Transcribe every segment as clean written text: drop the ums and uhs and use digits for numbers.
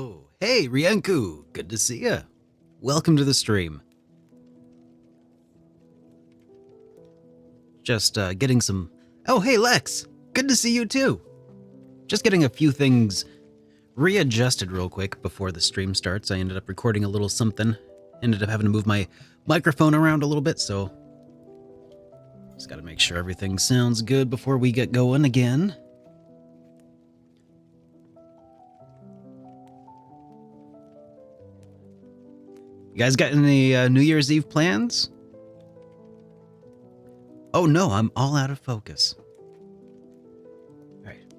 Oh, hey, Rienku. Good to see ya. Welcome to the stream. Just getting some... Oh, hey, Lex. Good to see you, too. Just getting a few things readjusted real quick before the stream starts. I ended up recording a little something. Ended up having to move my microphone around a little bit, so... Just gotta make sure everything sounds good before we get going again. You guys got any New Year's Eve plans? Oh no, I'm all out of focus. All right.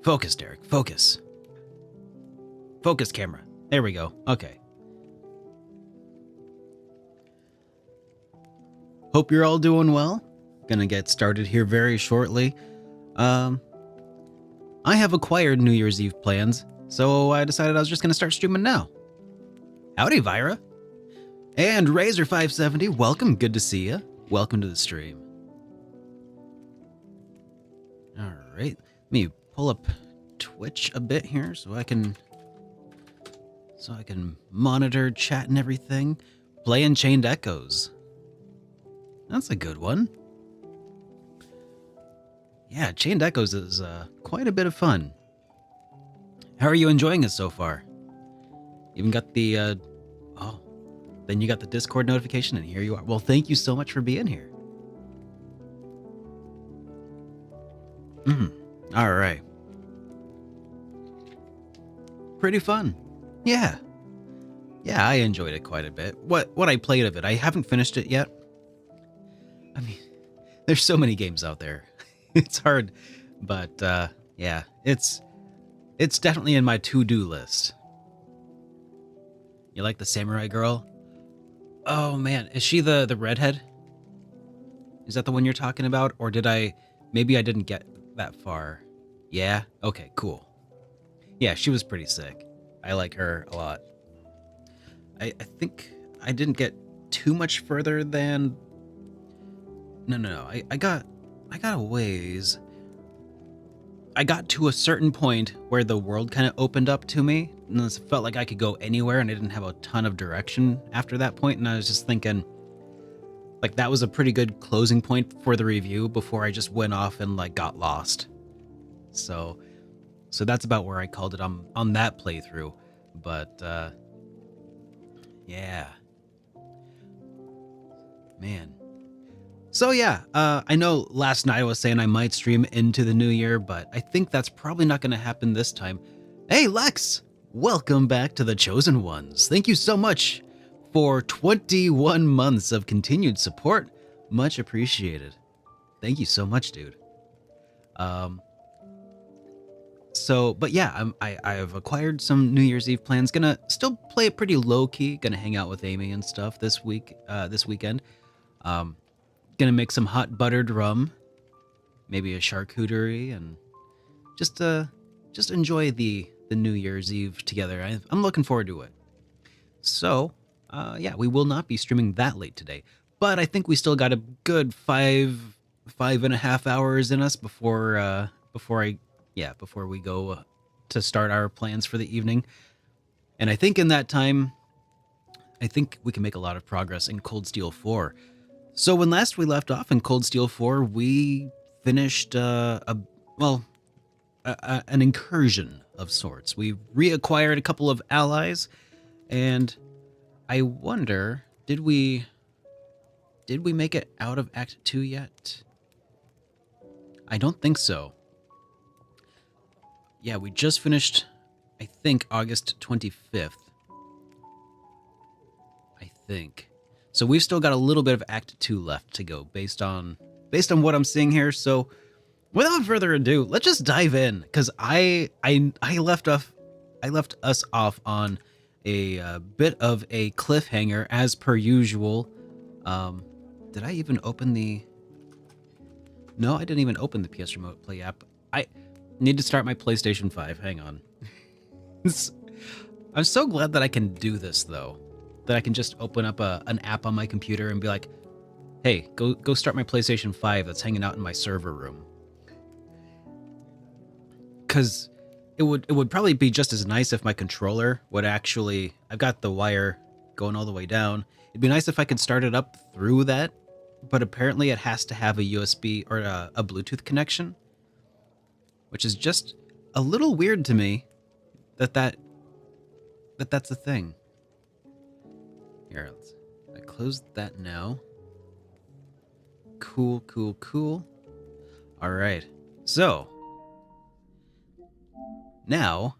Focus, Derek. Focus. Focus, camera. There we go. Okay. Hope you're all doing well. Gonna get started here very shortly. I have acquired New Year's Eve plans, so I decided I was just gonna start streaming now. Howdy, Vira. And Razor570, welcome. Good to see you. Welcome to the stream. All right, let me pull up Twitch a bit here so I can monitor chat and everything. Playing Chained Echoes. That's a good one. Yeah, Chained Echoes is quite a bit of fun. How are you enjoying it so far? Even got the then you got the Discord notification, and here you are. Well, thank you so much for being here. All right. Pretty fun. Yeah. Yeah, I enjoyed it quite a bit. What I played of it, I haven't finished it yet. I mean, there's so many games out there. It's hard, but yeah, it's definitely in my to-do list. You like the samurai girl? Oh man, is she the redhead? Is that the one you're talking about? Or maybe I didn't get that far. Yeah? Okay, cool. Yeah, she was pretty sick. I like her a lot. I think I didn't get too much further than... No. I got a ways. I got to a certain point where the world kind of opened up to me, and it felt like I could go anywhere, and I didn't have a ton of direction after that point, and I was just thinking, like, that was a pretty good closing point for the review before I just went off and, like, got lost. So that's about where I called it on that playthrough, but, yeah. Man. So yeah, I know last night I was saying I might stream into the new year, but I think that's probably not going to happen this time. Hey Lex, welcome back to the Chosen Ones. Thank you so much for 21 months of continued support. Much appreciated. Thank you so much, dude. But yeah, I've acquired some New Year's Eve plans. Gonna still play it pretty low key. Gonna hang out with Amy and stuff this weekend. Gonna make some hot buttered rum, maybe a charcuterie, and just enjoy the New Year's Eve together. I'm looking forward to it. So, yeah, we will not be streaming that late today, but I think we still got a good five and a half hours in us before we go to start our plans for the evening. And I think in that time, I think we can make a lot of progress in Cold Steel 4. So when last we left off in Cold Steel 4, we finished an incursion of sorts. We reacquired a couple of allies, and I wonder, did we make it out of Act 2 yet? I don't think so. Yeah, we just finished, I think, August 25th. I think. So we've still got a little bit of Act 2 left to go based on what I'm seeing here. So without further ado, let's just dive in, because I left us off on a bit of a cliffhanger as per usual. Did I even open the... No, I didn't even open the PS Remote Play app. I need to start my PlayStation 5. Hang on. I'm so glad that I can do this, though. That I can just open up an app on my computer and be like, hey, go start my PlayStation 5 that's hanging out in my server room. Because it would probably be just as nice if my controller would actually. I've got the wire going all the way down. It'd be nice if I could start it up through that, but apparently it has to have a USB or a Bluetooth connection, which is just a little weird to me. That's a thing. Here, I close that now. Cool, cool, cool. All right. So now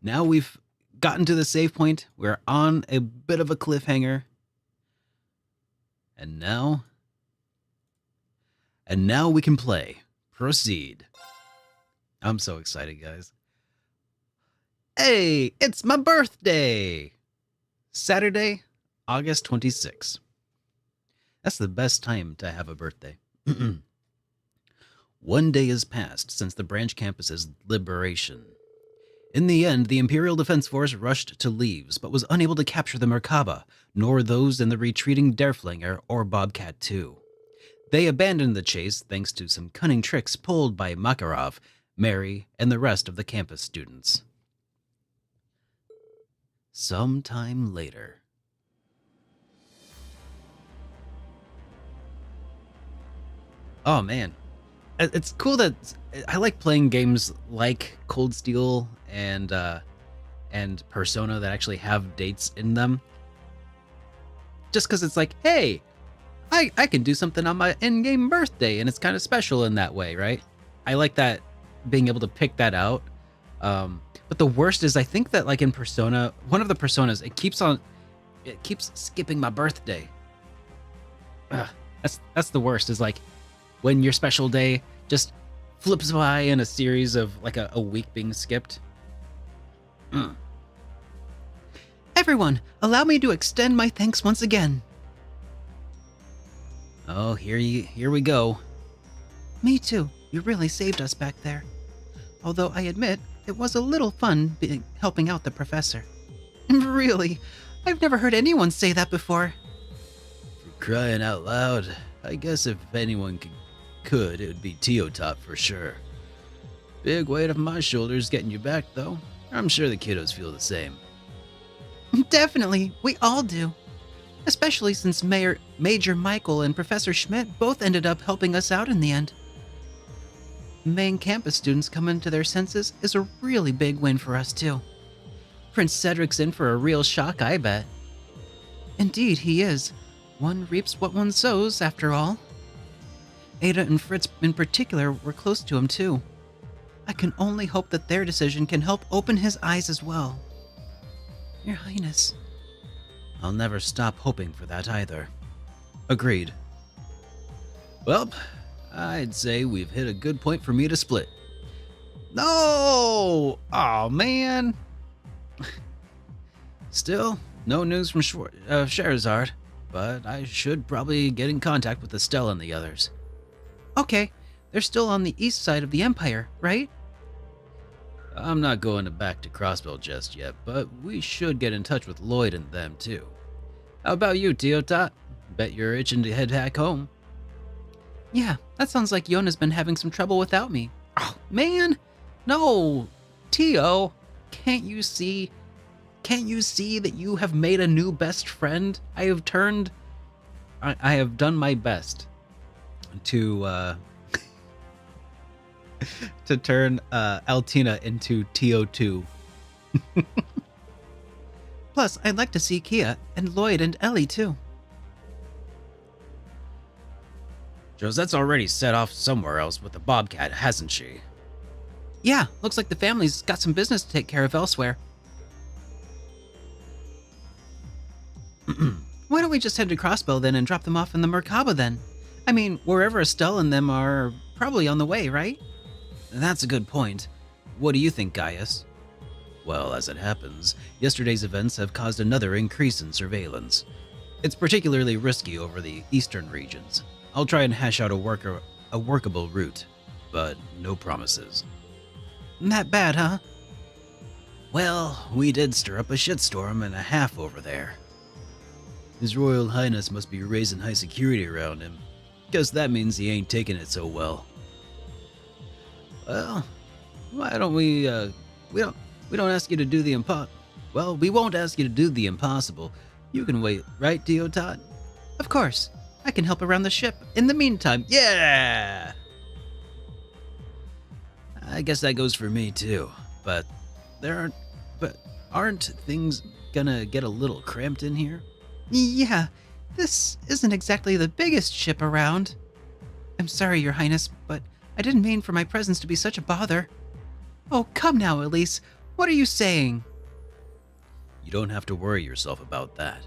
we've gotten to the save point. We're on a bit of a cliffhanger. And now we can play. Proceed. I'm so excited, guys. Hey, it's my birthday! Saturday, August 26th. That's the best time to have a birthday. 1 day has passed since the branch campus's liberation. In the end, the Imperial Defense Force rushed to Leaves, but was unable to capture the Merkaba, nor those in the retreating Derflinger or Bobcat 2. They abandoned the chase thanks to some cunning tricks pulled by Makarov, Mary, and the rest of the campus students. Sometime later. Oh man, it's cool that I like playing games like Cold Steel and Persona that actually have dates in them. Just because it's like, hey, I can do something on my in-game birthday, and it's kind of special in that way, right? I like that, being able to pick that out. But the worst is, I think that like in Persona, one of the Personas, it keeps skipping my birthday. Ugh, that's the worst, is like when your special day just flips by in a series of like a week being skipped. Everyone, allow me to extend my thanks once again. Oh, here we go. Me too. You really saved us back there. Although I admit, it was a little fun helping out the professor. Really? I've never heard anyone say that before. For crying out loud, I guess if anyone could, it would be Teotop for sure. Big weight off my shoulders getting you back, though. I'm sure the kiddos feel the same. Definitely, we all do. Especially since Major Michael and Professor Schmidt both ended up helping us out in the end. Main campus students coming to their senses is a really big win for us, too. Prince Cedric's in for a real shock, I bet. Indeed, he is. One reaps what one sows, after all. Ada and Fritz in particular were close to him, too. I can only hope that their decision can help open his eyes as well. Your Highness. I'll never stop hoping for that either. Agreed. Well, I'd say we've hit a good point for me to split. No! Oh, man. Still, no news from Scheherazade, but I should probably get in contact with Estelle and the others. Okay, they're still on the east side of the Empire, right? I'm not going back to Crossbell just yet, but we should get in touch with Lloyd and them too. How about you, Teotot? Bet you're itching to head back home. Yeah, that sounds like Yona's been having some trouble without me. Oh, man! No! Tio, can't you see that you have made a new best friend? I have done my best to to turn Altina into TO2. Plus, I'd like to see Kia and Lloyd and Ellie too. Josette's already set off somewhere else with the Bobcat, hasn't she? Yeah, looks like the family's got some business to take care of elsewhere. Why don't we just head to Crossbell then and drop them off in the Merkaba then? I mean, wherever Estelle and them are probably on the way, right? That's a good point. What do you think, Gaius? Well, as it happens, yesterday's events have caused another increase in surveillance. It's particularly risky over the eastern regions. I'll try and hash out a workable route, but no promises. That bad, huh? Well, we did stir up a shitstorm and a half over there. His Royal Highness must be raising high security around him. Guess that means he ain't taking it so well. Well, Why don't we don't we don't ask you to do the well, we won't ask you to do the impossible. You can wait, right, Deotot? Of course. I can help around the ship. In the meantime, yeah! I guess that goes for me too. But there aren't but aren't things gonna get a little cramped in here? Yeah, this isn't exactly the biggest ship around. I'm sorry, Your Highness, but I didn't mean for my presence to be such a bother. Oh, come now, Elise. What are you saying? You don't have to worry yourself about that.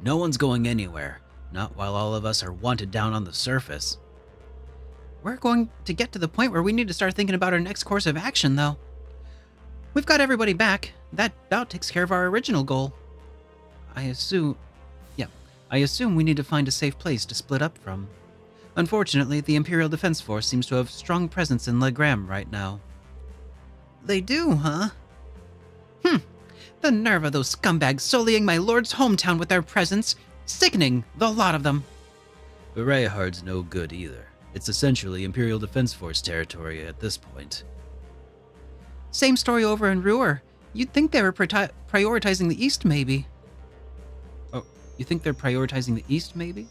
No one's going anywhere, not while all of us are wanted down on the surface. We're going to get to the point where we need to start thinking about our next course of action, though. We've got everybody back. That about takes care of our original goal. I assume we need to find a safe place to split up from. Unfortunately, the Imperial Defense Force seems to have strong presence in Legram right now. They do, huh? The nerve of those scumbags sullying my lord's hometown with their presence. Sickening, the lot of them. Berehard's no good either. It's essentially Imperial Defense Force territory at this point. Same story over in Ruhr. You'd think they were prioritizing the East, maybe. Oh, you think they're prioritizing the East, maybe?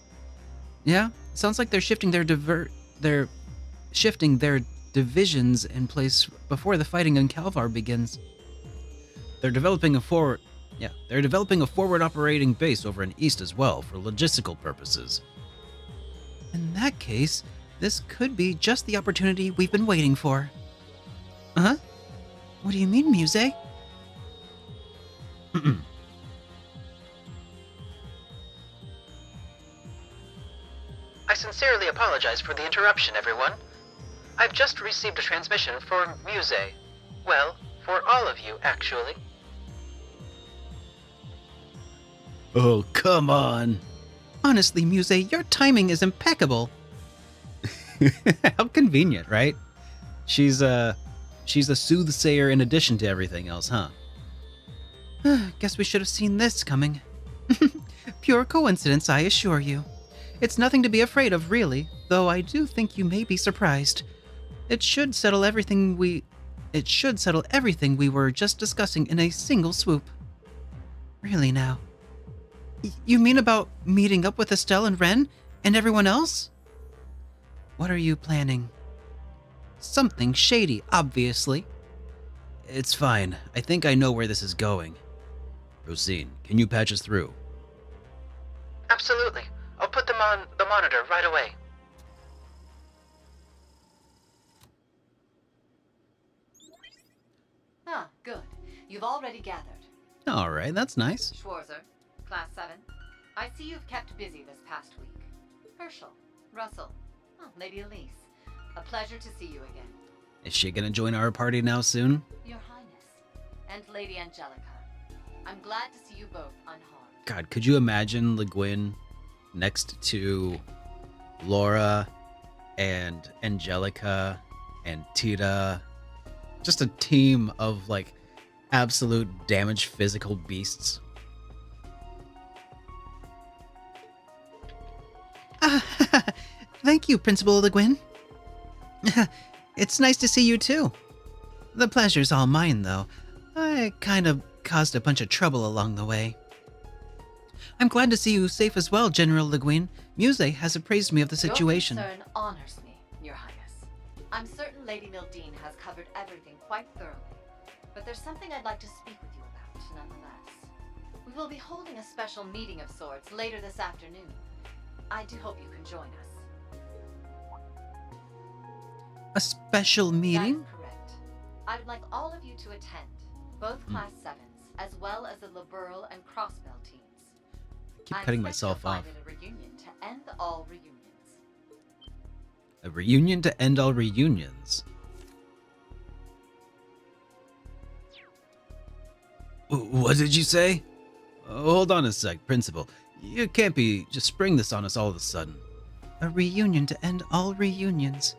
Yeah, sounds like they're shifting their divisions in place before the fighting in Kalvar begins. They're developing a forward operating base over in East as well for logistical purposes. In that case, this could be just the opportunity we've been waiting for. Huh? What do you mean, Muse? I sincerely apologize for the interruption, everyone. I've just received a transmission for Muse. Well, for all of you, actually. Oh, come on. Honestly, Muse, your timing is impeccable. How convenient, right? She's a soothsayer in addition to everything else, huh? Guess we should have seen this coming. Pure coincidence, I assure you. It's nothing to be afraid of, really, though I do think you may be surprised. It should settle everything we were just discussing in a single swoop. Really now. You mean about meeting up with Estelle and Ren and everyone else? What are you planning? Something shady, obviously. It's fine. I think I know where this is going. Rosine, can you patch us through? Absolutely. I'll put them on the monitor right away. Ah, good. You've already gathered. All right, that's nice. Schwarzer, Class 7. I see you've kept busy this past week. Herschel, Russell, Lady Elise. A pleasure to see you again. Is she gonna join our party now soon? Your Highness, and Lady Angelica. I'm glad to see you both unharmed. God, could you imagine Le Guin next to Laura and Angelica and Tita? Just a team of, like, absolute damaged physical beasts. Thank you, Principal Le Guin. It's nice to see you too. The pleasure's all mine, though. I kind of caused a bunch of trouble along the way. I'm glad to see you safe as well, General Le Guin. Muse has appraised me of the situation. Your concern honors me, Your Highness. I'm certain Lady Mildine has covered everything quite thoroughly, but there's something I'd like to speak with you about, nonetheless. We will be holding a special meeting of sorts later this afternoon. I do hope you can join us. A special meeting? That is correct. I would like all of you to attend, both Class 7s, as well as the Liberal and Crossbell teams. I keep cutting myself off. A reunion to end all reunions. A reunion to end all reunions? What did you say? Hold on a sec, Principal. You can't be just spring this on us all of a sudden. A reunion to end all reunions.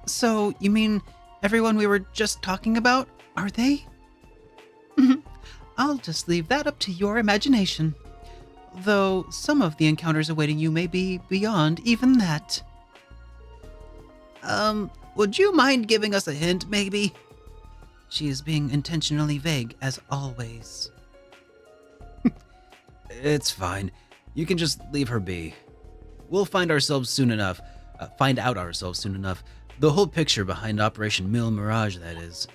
So, you mean everyone we were just talking about, are they? I'll just leave that up to your imagination. Though some of the encounters awaiting you may be beyond even that. Would you mind giving us a hint, maybe? She is being intentionally vague, as always. It's fine. You can just leave her be. We'll find ourselves soon enough. Find out ourselves soon enough. The whole picture behind Operation Mille Mirage, that is.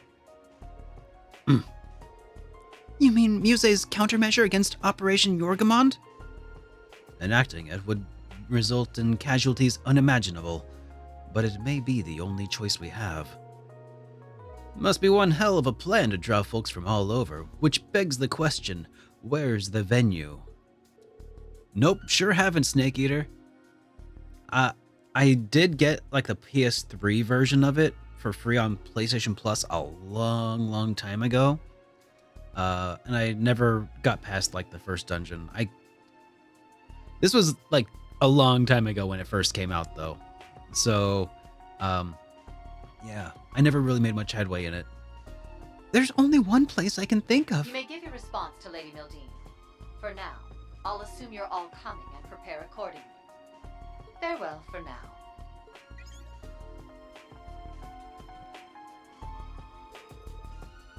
You mean Muse's countermeasure against Operation Yorgamond? Enacting it would result in casualties unimaginable, but it may be the only choice we have. Must be one hell of a plan to draw folks from all over, which begs the question, where's the venue? Nope, sure haven't, Snake Eater. I did get like the PS3 version of it for free on PlayStation Plus a long time ago. And I never got past like the first dungeon. This was like a long time ago when it first came out though. So, yeah, I never really made much headway in it. There's only one place I can think of. You may give your response to Lady Mildine. For now, I'll assume you're all coming and prepare accordingly. Farewell for now.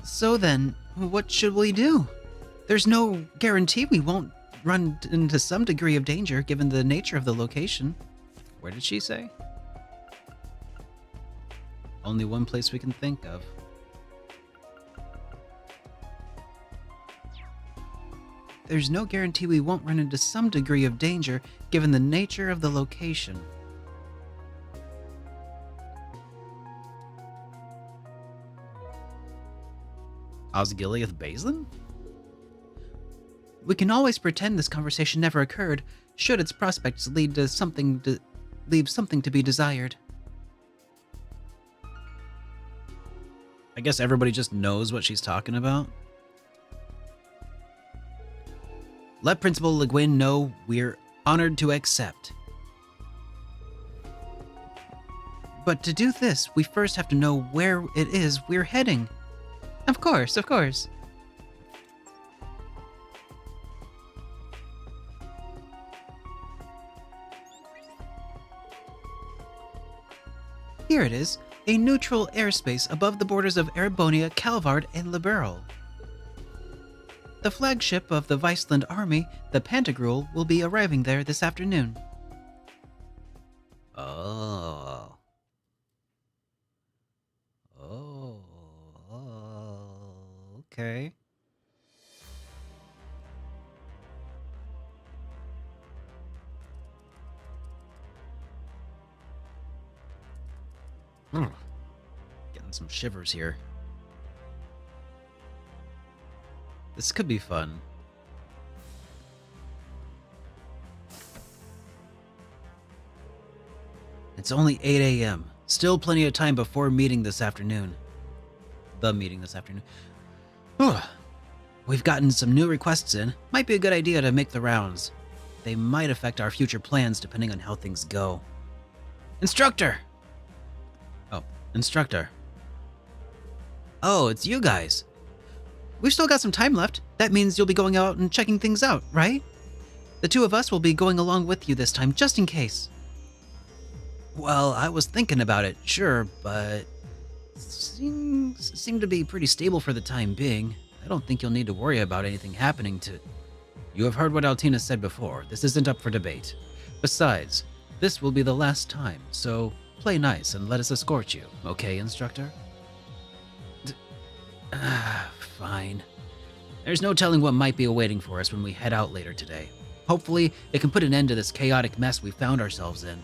So then, what should we do? There's no guarantee we won't run into some degree of danger given the nature of the location. Where did she say? Only one place we can think of. There's no guarantee we won't run into some degree of danger given the nature of the location. Osgiliath Basin? We can always pretend this conversation never occurred, should its prospects leave something to be desired. I guess everybody just knows what she's talking about. Let Principal Le Guin know we're honored to accept. But to do this, we first have to know where it is we're heading. Of course, of course. Here it is, a neutral airspace above the borders of Erebonia, Calvard, and Liberal. The flagship of the Viceland Army, the Pantagruel, will be arriving there this afternoon. Oh. Okay. Getting some shivers here. This could be fun. It's only 8 a.m. Still plenty of time before meeting this afternoon. The meeting this afternoon. We've gotten some new requests in. Might be a good idea to make the rounds. They might affect our future plans depending on how things go. Instructor! Oh, instructor. Oh, it's you guys. We've still got some time left. That means you'll be going out and checking things out, right? The two of us will be going along with you this time, just in case. Well, I was thinking about it, sure, but seem to be pretty stable for the time being. I don't think you'll need to worry about anything happening to... You have heard what Altina said before. This isn't up for debate. Besides, this will be the last time, so play nice and let us escort you, okay, Instructor? Fine. There's no telling what might be awaiting for us when we head out later today. Hopefully, it can put an end to this chaotic mess we found ourselves in.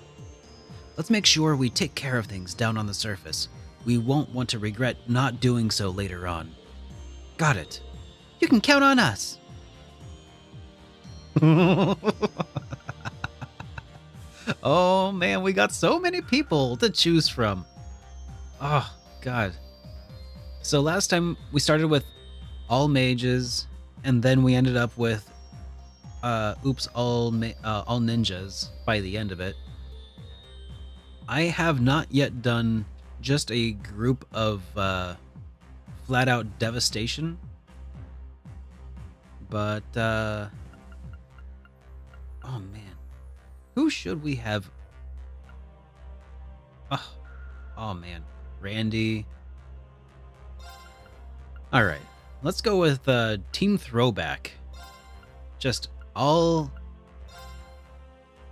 Let's make sure we take care of things down on the surface. We won't want to regret not doing so later on. Got it. You can count on us. Oh man, we got so many people to choose from. Oh, God. So last time we started with all mages, and then we ended up with all ninjas by the end of it. I have not yet done just a group of flat out devastation, but oh man, who should we have? Oh man, Randy. All right, let's go with Team Throwback. Just all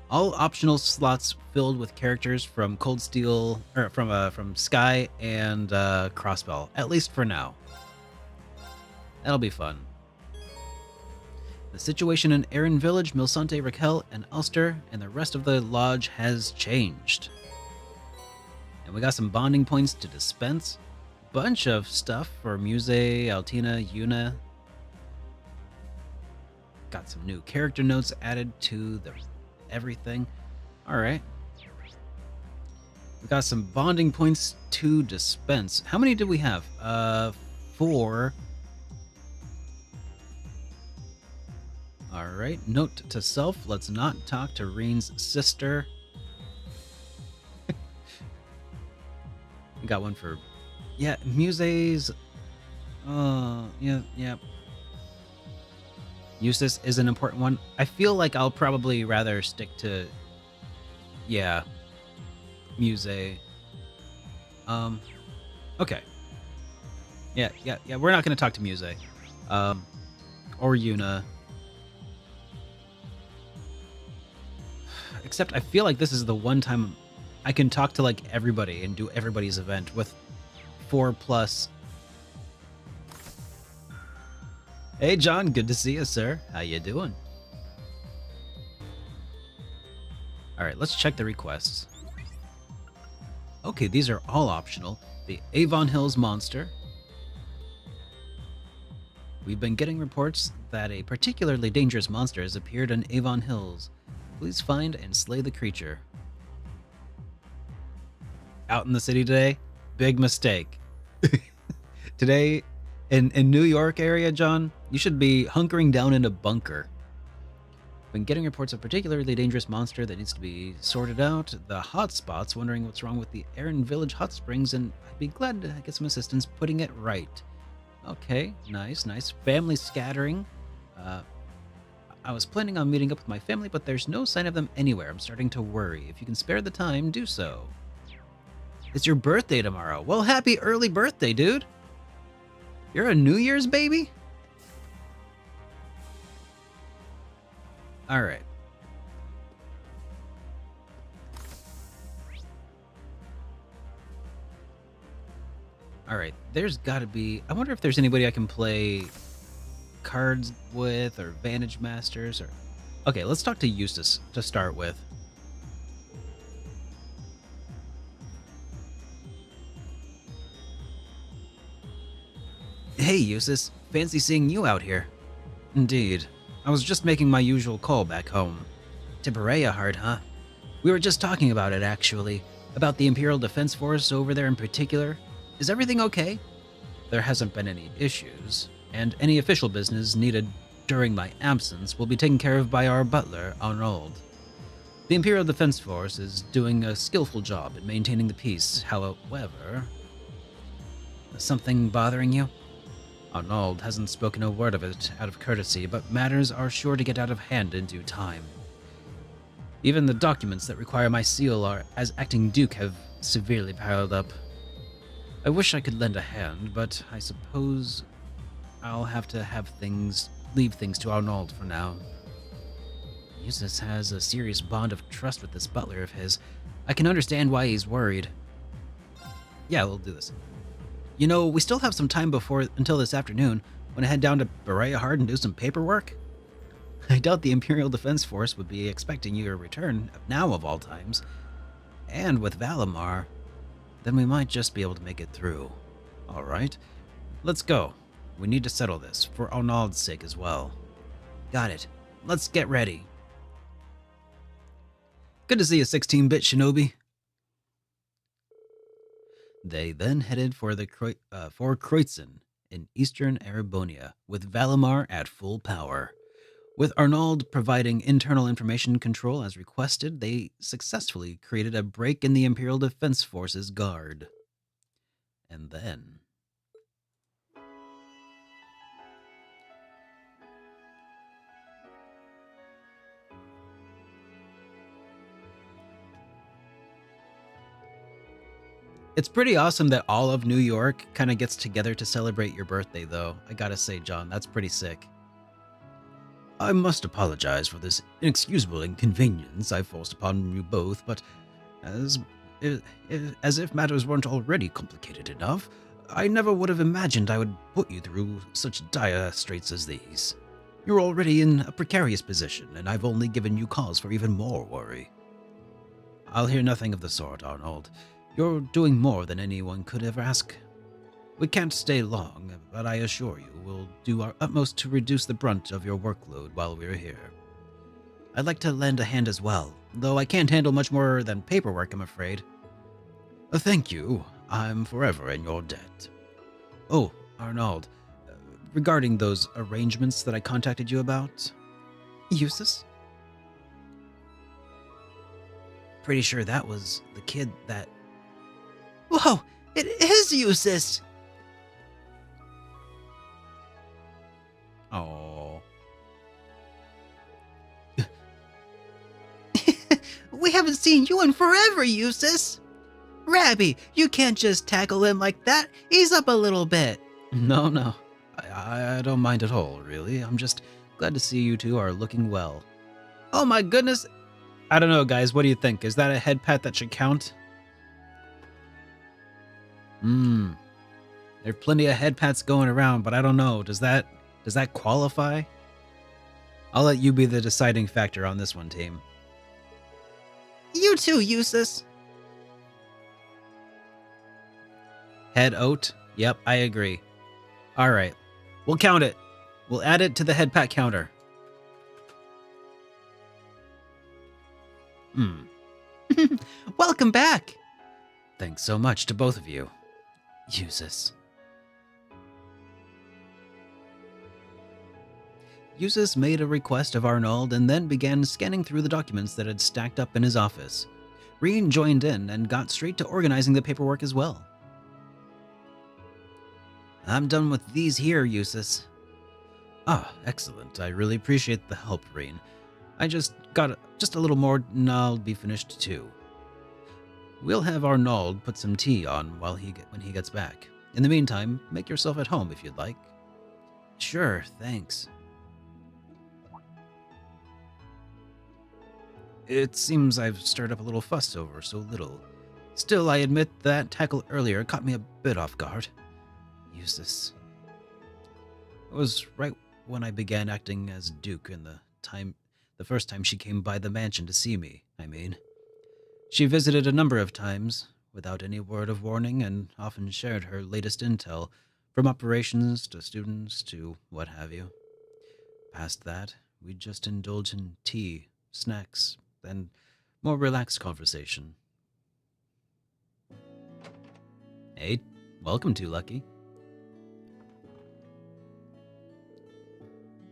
optional slots filled with characters from Cold Steel or from Sky and Crossbell, at least for now. That'll be fun. The situation in Erin Village, Milsante, Raquel, and Ulster, and the rest of the lodge has changed. And we got some bonding points to dispense. Bunch of stuff for Muse, Altina, Yuna. Got some new character notes added to the everything. All right. We got some bonding points to dispense. How many did we have? 4. All right. Note to self: let's not talk to Reen's sister. We got one for, yeah, Muse's. Yeah. Eustace is an important one. I feel like I'll probably rather stick to, yeah, Muse. Okay. Yeah. We're not going to talk to Muse. Or Yuna. Except I feel like this is the one time I can talk to like everybody and do everybody's event with 4+. Hey John, good to see you, sir. How you doing? All right, let's check the requests. Okay, these are all optional. The Avon Hills Monster. We've been getting reports that a particularly dangerous monster has appeared in Avon Hills. Please find and slay the creature. Out in the city today? Big mistake. Today, in New York area, John, you should be hunkering down in a bunker. Been getting reports of a particularly dangerous monster that needs to be sorted out. The hotspots wondering what's wrong with the Erin Village hot springs, and I'd be glad to get some assistance putting it right. Okay, nice. Family scattering. I was planning on meeting up with my family, but there's no sign of them anywhere. I'm starting to worry. If you can spare the time, do so. It's your birthday tomorrow. Well, happy early birthday, dude. You're a New Year's baby? All right. All right. There's got to be... I wonder if there's anybody I can play cards with or Vantage Masters or... Okay, let's talk to Eustace to start with. Hey, Eustace. Fancy seeing you out here. Indeed. I was just making my usual call back home. To Berea Heart, huh? We were just talking about it, actually. About the Imperial Defense Force over there in particular. Is everything okay? There hasn't been any issues, and any official business needed during my absence will be taken care of by our butler, Arnold. The Imperial Defense Force is doing a skillful job in maintaining the peace, however... Something bothering you? Arnold hasn't spoken a word of it out of courtesy, but matters are sure to get out of hand in due time. Even the documents that require my seal are, as acting duke, have severely piled up. I wish I could lend a hand, but I suppose I'll have to leave things to Arnold for now. Eustace has a serious bond of trust with this butler of his. I can understand why he's worried. Yeah, we'll do this. You know, we still have some time until this afternoon. Want to head down to Berea Heart and do some paperwork? I doubt the Imperial Defense Force would be expecting your return, now of all times. And with Valimar, then we might just be able to make it through. All right, let's go. We need to settle this, for Arnold's sake as well. Got it. Let's get ready. Good to see you, 16-bit shinobi. They then headed for Kreutzen in eastern Erebonia, with Valimar at full power. With Arnold providing internal information control as requested, they successfully created a break in the Imperial Defense Force's guard. And then... It's pretty awesome that all of New York kind of gets together to celebrate your birthday, though. I gotta say, John, that's pretty sick. I must apologize for this inexcusable inconvenience I forced upon you both, but as, as if matters weren't already complicated enough, I never would have imagined I would put you through such dire straits as these. You're already in a precarious position, and I've only given you cause for even more worry. I'll hear nothing of the sort, Arnold. You're doing more than anyone could ever ask. We can't stay long, but I assure you we'll do our utmost to reduce the brunt of your workload while we're here. I'd like to lend a hand as well, though I can't handle much more than paperwork, I'm afraid. Thank you. I'm forever in your debt. Oh, Arnold, regarding those arrangements that I contacted you about. Eustace? Pretty sure that was the kid that... Whoa! It is Eustace! Oh. We haven't seen you in forever, Eustace! Rabbi, you can't just tackle him like that. Ease up a little bit. No. I don't mind at all, really. I'm just glad to see you two are looking well. Oh my goodness! I don't know, guys. What do you think? Is that a head pat that should count? There are plenty of head pats going around, but I don't know. Does that qualify? I'll let you be the deciding factor on this one, team. You too, Eustace. Head oat? Yep, I agree. All right. We'll count it. We'll add it to the head pat counter. Welcome back. Thanks so much to both of you. Eustace. Eustace made a request of Arnold and then began scanning through the documents that had stacked up in his office. Reen joined in and got straight to organizing the paperwork as well. I'm done with these here, Eustace. Ah, excellent. I really appreciate the help, Reen. I just got a little more and I'll be finished too. We'll have Arnold put some tea on when he gets back. In the meantime, make yourself at home if you'd like. Sure, thanks. It seems I've stirred up a little fuss over so little. Still, I admit that tackle earlier caught me a bit off guard. Eustace. It was right when I began acting as Duke in the first time she came by the mansion to see me, I mean. She visited a number of times, without any word of warning, and often shared her latest intel, from operations to students to what have you. Past that, we'd just indulge in tea, snacks, and more relaxed conversation. Hey, welcome to Lucky.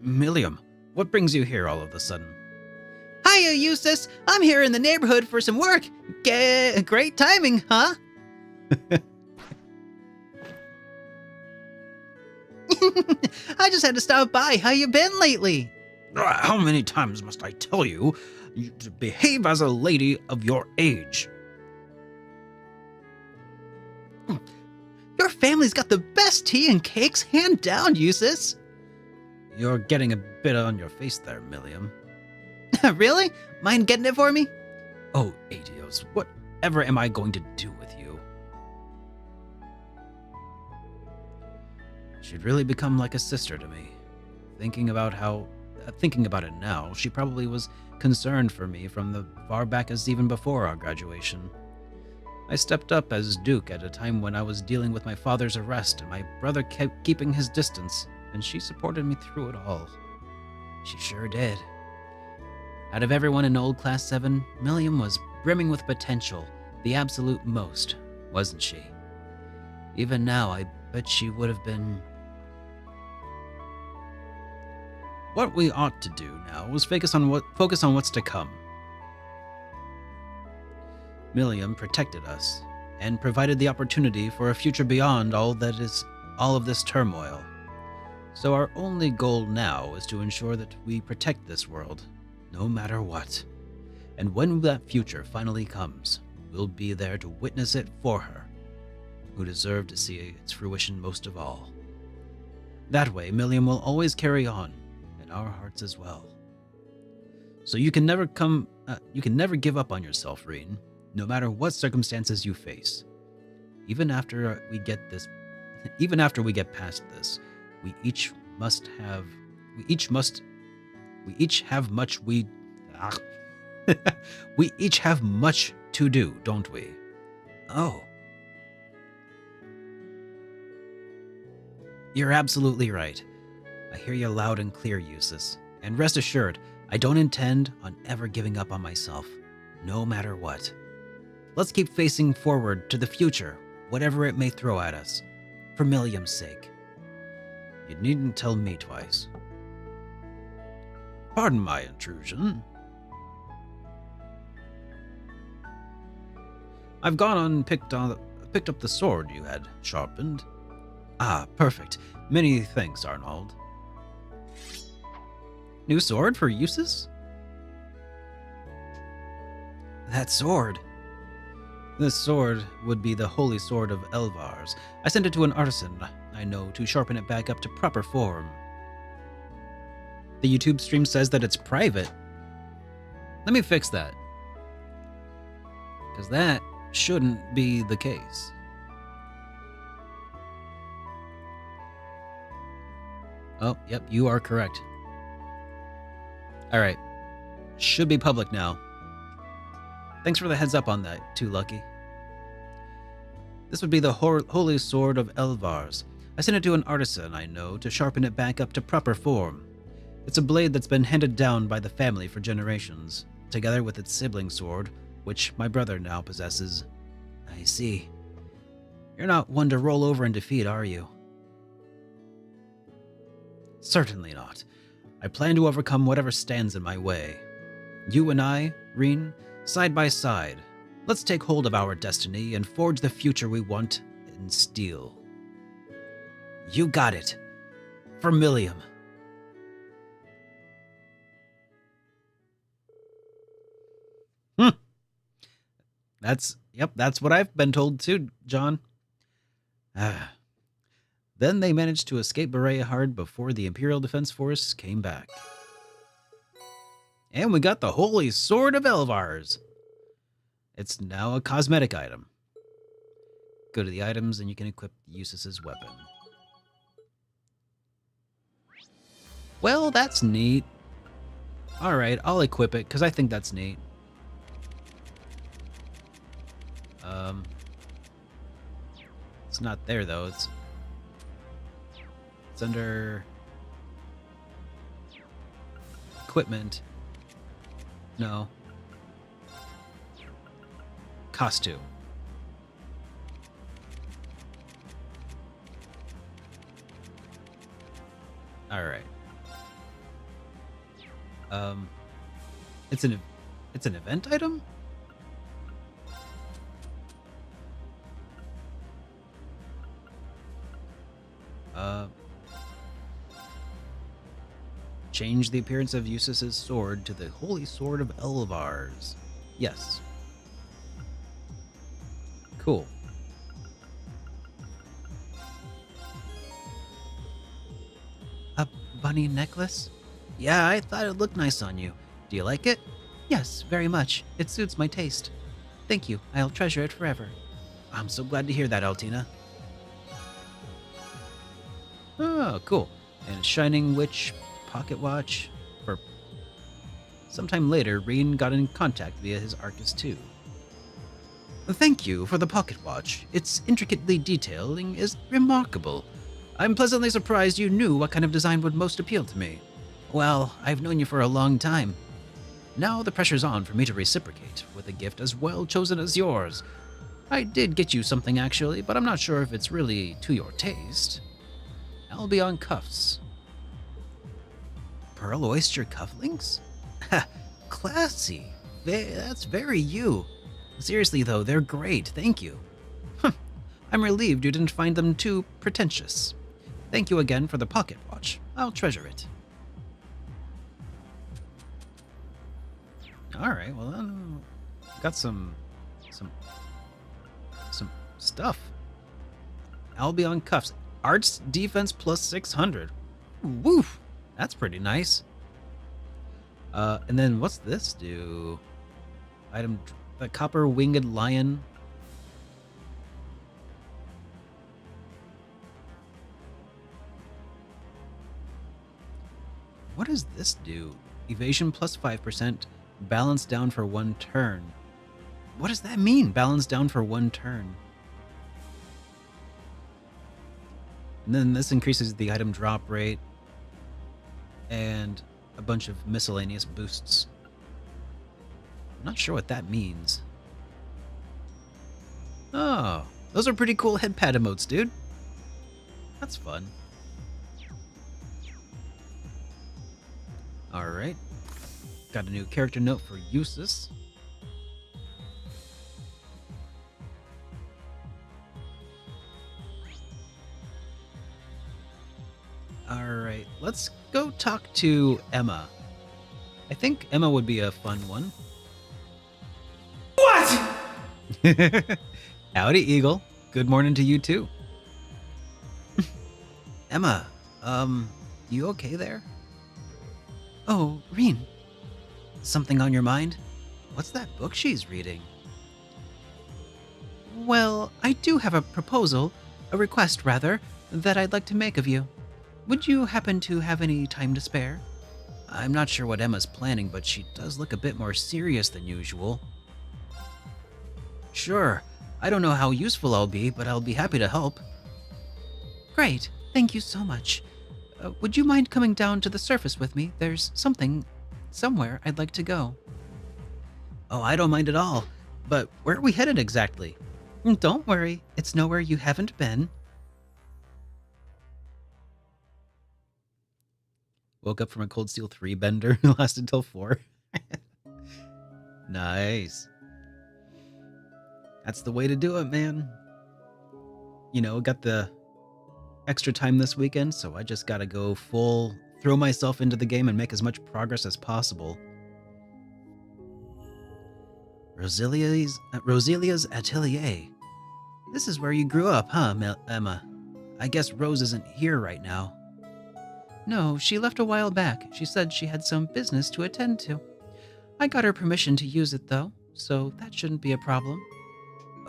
Milliam, what brings you here all of a sudden? Hiya, Eustace! I'm here in the neighborhood for some work. Great timing, huh? I just had to stop by. How you been lately? How many times must I tell you to behave as a lady of your age? Your family's got the best tea and cakes, hand down, Eustace. You're getting a bit on your face there, Milliam. Really? Mind getting it for me? Oh, Adios, whatever am I going to do with you? She'd really become like a sister to me. Thinking about it now, she probably was concerned for me from the far back as even before our graduation. I stepped up as Duke at a time when I was dealing with my father's arrest and my brother kept keeping his distance, and she supported me through it all. She sure did. Out of everyone in old Class 7, Milliam was brimming with potential, the absolute most, wasn't she? Even now, I bet she would have been... What we ought to do now is focus on what's to come. Milliam protected us, and provided the opportunity for a future beyond all of this turmoil. So our only goal now is to ensure that we protect this world, no matter what. And when that future finally comes, we'll be there to witness it for her, who deserve to see its fruition most of all. That way, Milliam will always carry on, in our hearts as well. So you can never give up on yourself, Reen, no matter what circumstances you face. Even after we get past this, we each have much we each have much to do, don't we? Oh. You're absolutely right. I hear you loud and clear, Eustace. And rest assured, I don't intend on ever giving up on myself, no matter what. Let's keep facing forward to the future, whatever it may throw at us, for Milliam's sake. You needn't tell me twice. Pardon my intrusion. I've gone and picked up the sword you had sharpened. Ah, perfect. Many thanks, Arnold. New sword for Eustace? That sword. This sword would be the Holy Sword of Elvars. I sent it to an artisan I know to sharpen it back up to proper form. The YouTube stream says that it's private. Let me fix that. Because that shouldn't be the case. Oh, yep, you are correct. Alright. Should be public now. Thanks for the heads up on that, too, Lucky. This would be the Holy Sword of Elvars. I sent it to an artisan I know to sharpen it back up to proper form. It's a blade that's been handed down by the family for generations, together with its sibling sword, which my brother now possesses. I see. You're not one to roll over in defeat, are you? Certainly not. I plan to overcome whatever stands in my way. You and I, Reen, side by side, let's take hold of our destiny and forge the future we want in steel. You got it. For Milliam. That's what I've been told too, John. Then they managed to escape Bereahard before the Imperial Defense Force came back. And we got the Holy Sword of Elvars. It's now a cosmetic item. Go to the items and you can equip Eustace's weapon. Well, that's neat. Alright, I'll equip it because I think that's neat. It's not there though. It's under equipment. No. Costume. All right. It's an event item? Change the appearance of Eustace's sword to the Holy Sword of Elvars. Yes. Cool. A bunny necklace? Yeah, I thought it looked nice on you. Do you like it? Yes, very much. It suits my taste. Thank you. I'll treasure it forever. I'm so glad to hear that, Altina. Oh, cool. And Shining Witch pocket watch. For sometime later, Reen got in contact via his Arcus 2. Thank you for the pocket watch. Its intricately detailing is remarkable. I'm pleasantly surprised you knew what kind of design would most appeal to me. Well, I've known you for a long time. Now the pressure's on for me to reciprocate with a gift as well chosen as yours. I did get you something actually, but I'm not sure if it's really to your taste. Albion cuffs. Pearl oyster cufflinks? Ha, classy. That's very you. Seriously though, they're great, thank you. I'm relieved you didn't find them too pretentious. Thank you again for the pocket watch. I'll treasure it. Alright, well then, got some stuff. Albion cuffs. Arts defense plus 600. Woof. That's pretty nice. And then what's this do? Item, the copper winged lion. What does this do? Evasion plus 5%, balance down for 1 turn. What does that mean, balance down for 1 turn? And then this increases the item drop rate and a bunch of miscellaneous boosts. I'm not sure what that means. Oh, those are pretty cool headpad emotes, dude. That's fun. Alright. Got a new character note for Eustace. Alright, let's go talk to Emma. I think Emma would be a fun one. What? Howdy, Eagle. Good morning to you too. Emma, you okay there? Oh, Reen. Something on your mind? What's that book she's reading? Well, I do have a proposal, a request rather, that I'd like to make of you. Would you happen to have any time to spare? I'm not sure what Emma's planning, but she does look a bit more serious than usual. Sure. I don't know how useful I'll be, but I'll be happy to help. Great. Thank you so much. Would you mind coming down to the surface with me? There's somewhere I'd like to go. Oh, I don't mind at all. But where are we headed exactly? Don't worry. It's nowhere you haven't been. Woke up from a Cold Steel 3 bender and lasted till 4. Nice. That's the way to do it, man. You know, got the extra time this weekend, so I just gotta go throw myself into the game and make as much progress as possible. Roselia's Atelier. This is where you grew up, huh, Emma? I guess Rose isn't here right now. No, she left a while back. She said she had some business to attend to. I got her permission to use it, though, so that shouldn't be a problem.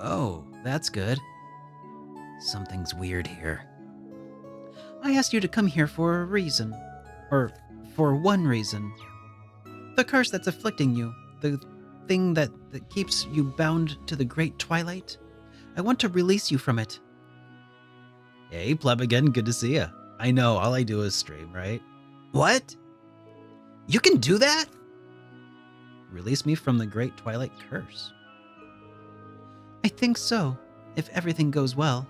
Oh, that's good. Something's weird here. I asked you to come here for a reason. Or for one reason. The curse that's afflicting you. The thing that keeps you bound to the Great Twilight. I want to release you from it. Hey, Pleb again. Good to see ya. I know, all I do is stream, right? What? You can do that? Release me from the Great Twilight Curse. I think so, if everything goes well.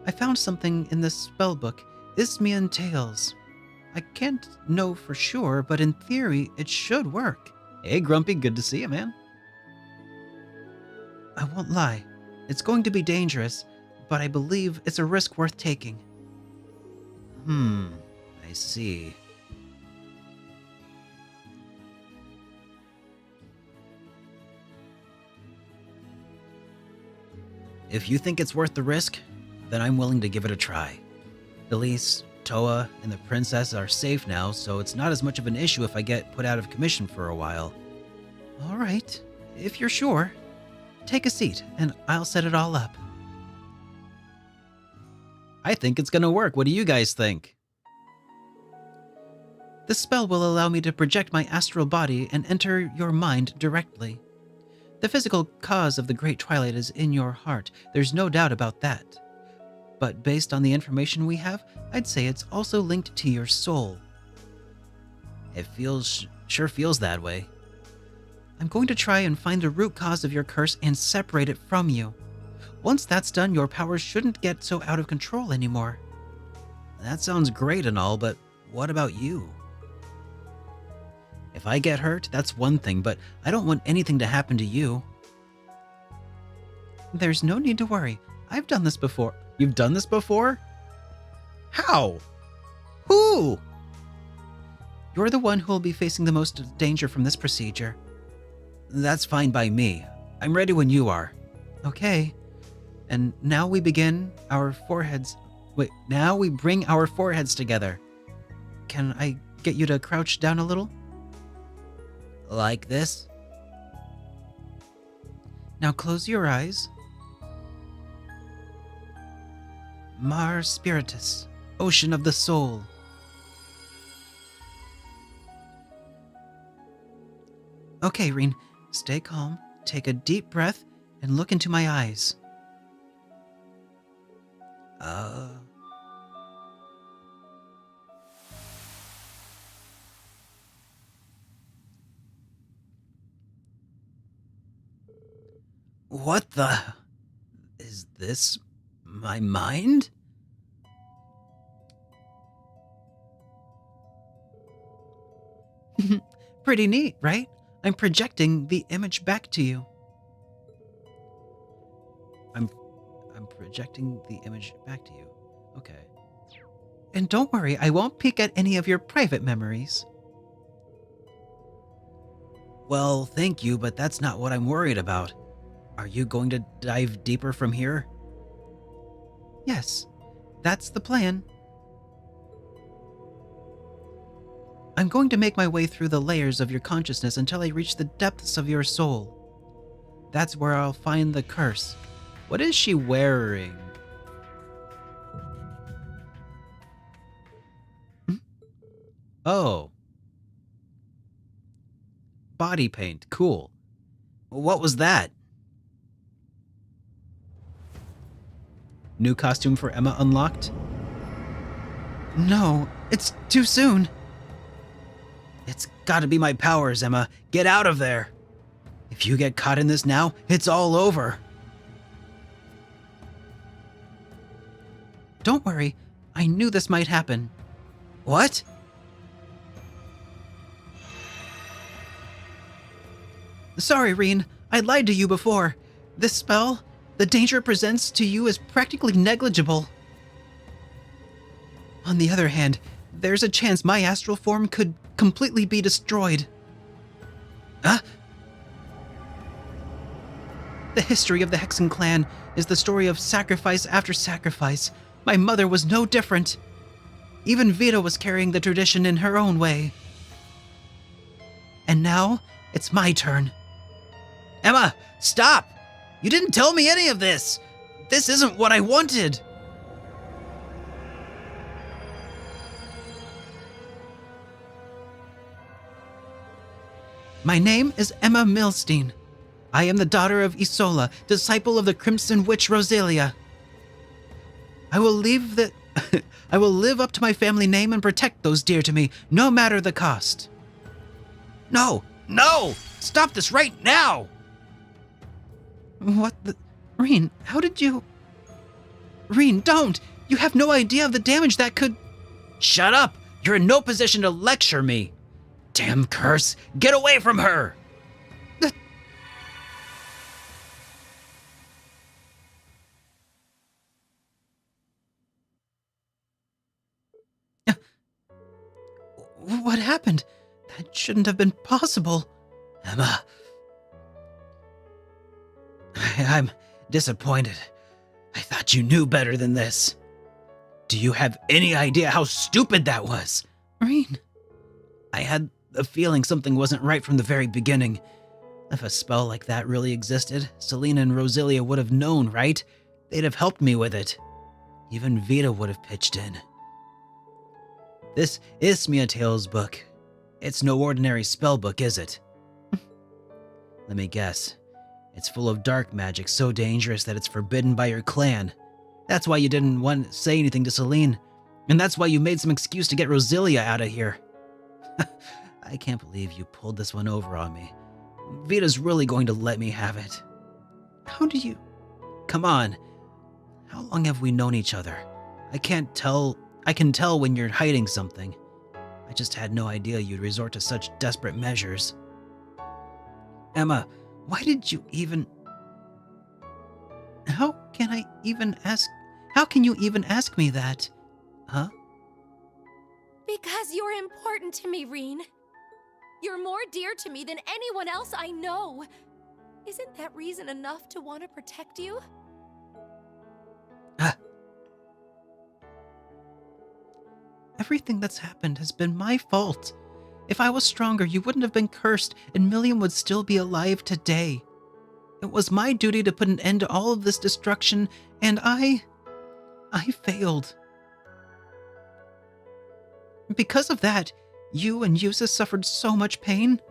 I found something in the spell book, Isthmian Tales. I can't know for sure, but in theory, it should work. Hey, Grumpy, good to see you, man. I won't lie. It's going to be dangerous, but I believe it's a risk worth taking. I see. If you think it's worth the risk, then I'm willing to give it a try. Elise, Toa, and the princess are safe now, so it's not as much of an issue if I get put out of commission for a while. All right, if you're sure. Take a seat, and I'll set it all up. I think it's gonna work. What do you guys think? The spell will allow me to project my astral body and enter your mind directly. The physical cause of the Great Twilight is in your heart. There's no doubt about that. But based on the information we have, I'd say it's also linked to your soul. It sure feels that way. I'm going to try and find the root cause of your curse and separate it from you. Once that's done, your powers shouldn't get so out of control anymore. That sounds great and all, but what about you? If I get hurt, that's one thing, but I don't want anything to happen to you. There's no need to worry. I've done this before. You've done this before? How? Who? You're the one who will be facing the most danger from this procedure. That's fine by me. I'm ready when you are. Okay. And now we begin our foreheads. Wait, now we bring our foreheads together. Can I get you to crouch down a little? Like this? Now close your eyes. Mar Spiritus, ocean of the soul. Okay, Reen, stay calm, take a deep breath, and look into my eyes. What the? Is this my mind? Pretty neat, right? I'm projecting the image back to you. I'm projecting the image back to you. Okay. And don't worry, I won't peek at any of your private memories. Well, thank you, but that's not what I'm worried about. Are you going to dive deeper from here? Yes, that's the plan. I'm going to make my way through the layers of your consciousness until I reach the depths of your soul. That's where I'll find the curse. What is she wearing? Oh. Body paint, cool. What was that? New costume for Emma unlocked? No, it's too soon. It's gotta be my powers, Emma. Get out of there. If you get caught in this now, it's all over. Don't worry, I knew this might happen. What? Sorry, Reen. I lied to you before. This spell, the danger it presents to you is practically negligible. On the other hand, there's a chance my astral form could completely be destroyed. Huh? The history of the Hexen clan is the story of sacrifice after sacrifice. My mother was no different. Even Vita was carrying the tradition in her own way. And now, it's my turn. Emma, stop! You didn't tell me any of this! This isn't what I wanted! My name is Emma Milstein. I am the daughter of Isola, disciple of the Crimson Witch Rosalia. I will live up to my family name and protect those dear to me, no matter the cost. No! Stop this right now! What the... Reen, how did you... Reen, don't! You have no idea of the damage that could... Shut up! You're in no position to lecture me! Damn curse! Get away from her! What happened? That shouldn't have been possible. Emma. I'm disappointed. I thought you knew better than this. Do you have any idea how stupid that was? Reen. I had the feeling something wasn't right from the very beginning. If a spell like that really existed, Selena and Rosalia would have known, right? They'd have helped me with it. Even Vita would have pitched in. This is Smia Tale's book. It's no ordinary spell book, is it? Let me guess. It's full of dark magic so dangerous that it's forbidden by your clan. That's why you didn't want to say anything to Celine. And that's why you made some excuse to get Rosalia out of here. I can't believe you pulled this one over on me. Vita's really going to let me have it. How do you... Come on. How long have we known each other? I can tell when you're hiding something. I just had no idea you'd resort to such desperate measures. Emma, why did you even... How can you even ask me that? Huh? Because you're important to me, Reen. You're more dear to me than anyone else I know. Isn't that reason enough to want to protect you? Everything that's happened has been my fault. If I was stronger, you wouldn't have been cursed, and Milliam would still be alive today. It was my duty to put an end to all of this destruction, and I failed. Because of that, you and Yusa suffered so much pain.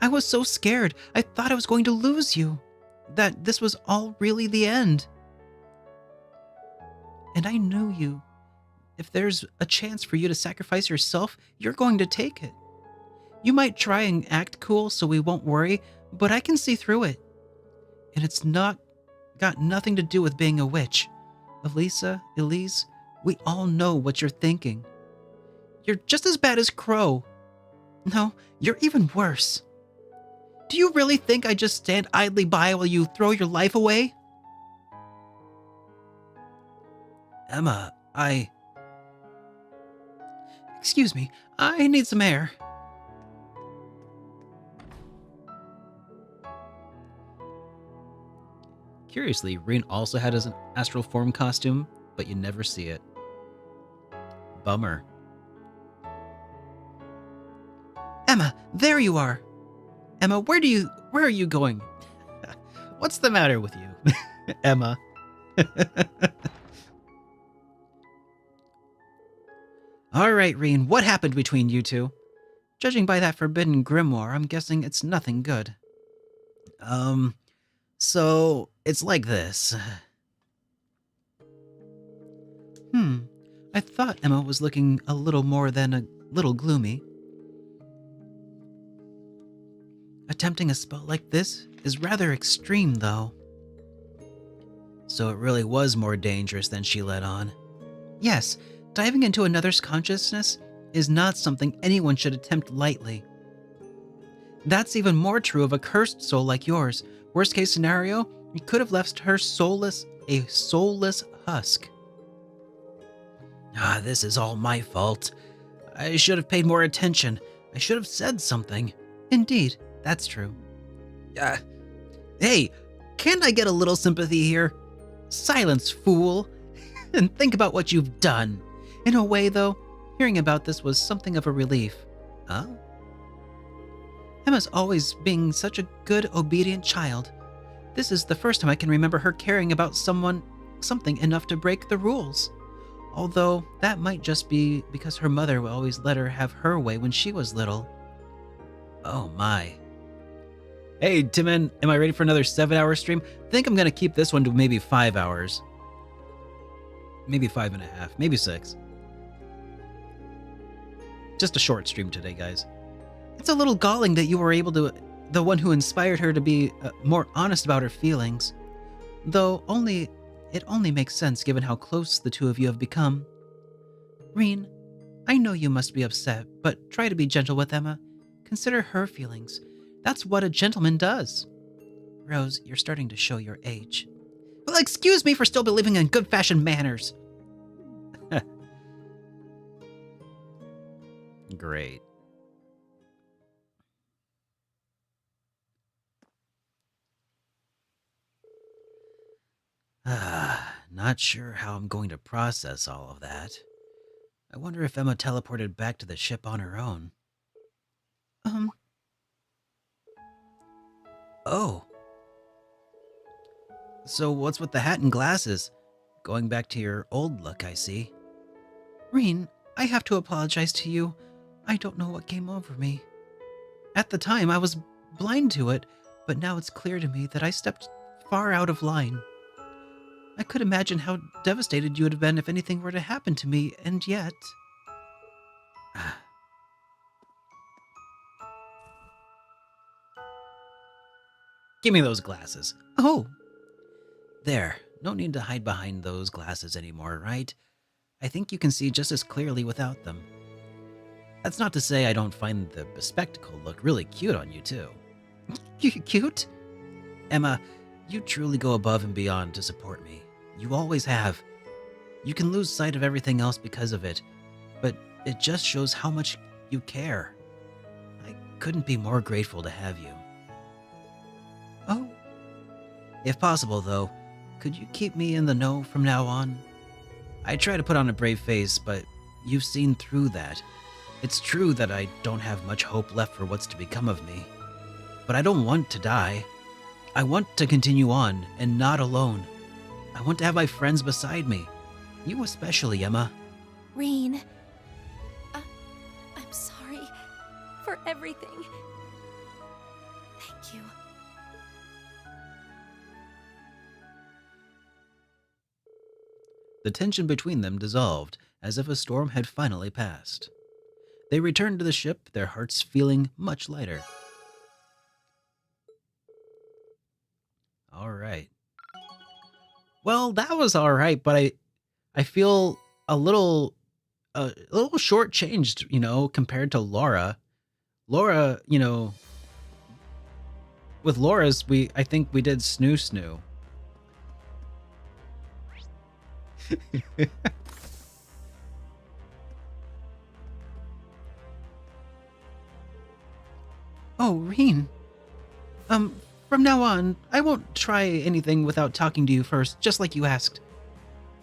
I was so scared, I thought I was going to lose you. That this was all really the end. And I knew you. If there's a chance for you to sacrifice yourself, you're going to take it. You might try and act cool so we won't worry, but I can see through it. And it's got nothing to do with being a witch. Elisa, Elise, we all know what you're thinking. You're just as bad as Crow. No, you're even worse. Do you really think I just stand idly by while you throw your life away? Emma, Excuse me, I need some air. Curiously, Rin also had an astral form costume, but you never see it. Bummer. Emma, there you are! Emma, where are you going? What's the matter with you, Emma? All right, Rin, what happened between you two? Judging by that forbidden grimoire, I'm guessing it's nothing good. So it's like this. I thought Emma was looking a little more than a little gloomy. Attempting a spell like this is rather extreme, though. So it really was more dangerous than she let on. Yes, diving into another's consciousness is not something anyone should attempt lightly. That's even more true of a cursed soul like yours. Worst case scenario, you could have left her a soulless husk. This is all my fault. I should have paid more attention. I should have said something. Indeed, that's true. Hey, can't I get a little sympathy here? Silence, fool, and think about what you've done. In a way, though, hearing about this was something of a relief. Huh? Emma's always being such a good, obedient child. This is the first time I can remember her caring about something enough to break the rules. Although, that might just be because her mother would always let her have her way when she was little. Oh my. Hey, Timon, am I ready for another 7-hour stream? I think I'm gonna keep this one to maybe 5 hours. Maybe 5.5, maybe 6. Just a short stream today, guys. It's a little galling that you were the one who inspired her to be more honest about her feelings. Though it only makes sense given how close the two of you have become. Rin, I know you must be upset, but try to be gentle with Emma. Consider her feelings. That's what a gentleman does. Rose, you're starting to show your age. Well, excuse me for still believing in good-fashioned manners. Great. Not sure how I'm going to process all of that. I wonder if Emma teleported back to the ship on her own. Oh. So what's with the hat and glasses? Going back to your old look, I see. Rin, I have to apologize to you. I don't know what came over me. At the time, I was blind to it, but now it's clear to me that I stepped far out of line. I could imagine how devastated you would have been if anything were to happen to me, and yet... Give me those glasses. Oh! There, no need to hide behind those glasses anymore, right? I think you can see just as clearly without them. That's not to say I don't find the bespectacle look really cute on you, too. Cute? Emma, you truly go above and beyond to support me. You always have. You can lose sight of everything else because of it, but it just shows how much you care. I couldn't be more grateful to have you. Oh. If possible, though, could you keep me in the know from now on? I try to put on a brave face, but you've seen through that. It's true that I don't have much hope left for what's to become of me. But I don't want to die. I want to continue on, and not alone. I want to have my friends beside me. You especially, Emma. Reen, I'm sorry for everything. Thank you. The tension between them dissolved, as if a storm had finally passed. They returned to the ship, their hearts feeling much lighter. All right. Well, that was all right, but I feel a little shortchanged, compared to Laura. Laura, with Laura's, I think we did snoo snoo. Oh, Reen. From now on, I won't try anything without talking to you first, just like you asked.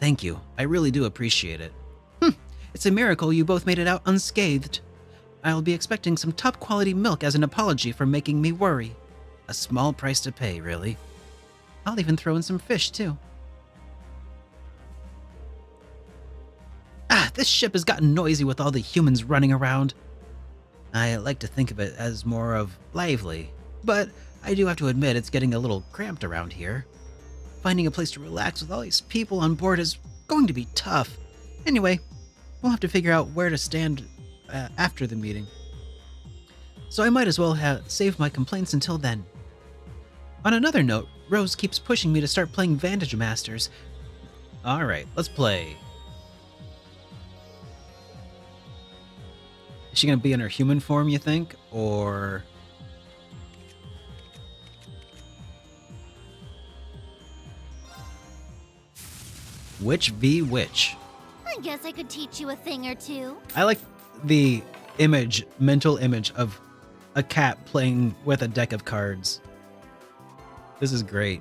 Thank you. I really do appreciate it. It's a miracle you both made it out unscathed. I'll be expecting some top-quality milk as an apology for making me worry. A small price to pay, really. I'll even throw in some fish, too. This ship has gotten noisy with all the humans running around. I like to think of it as more of lively, but I do have to admit it's getting a little cramped around here. Finding a place to relax with all these people on board is going to be tough. Anyway, we'll have to figure out where to stand after the meeting. So I might as well save my complaints until then. On another note, Rose keeps pushing me to start playing Vantage Masters. Alright, let's play. Is she gonna be in her human form, you think? Or... Which v which? I guess I could teach you a thing or two. I like the mental image of a cat playing with a deck of cards. This is great.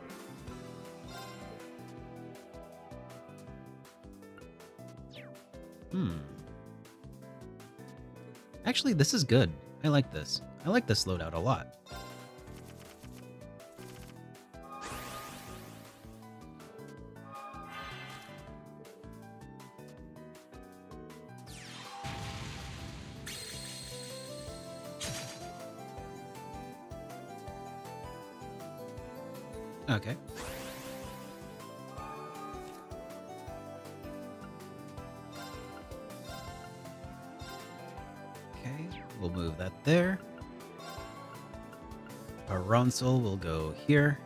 Actually, this is good. I like this. I like this loadout a lot. Okay. Okay, we'll move that there. Our Ronsel will go here.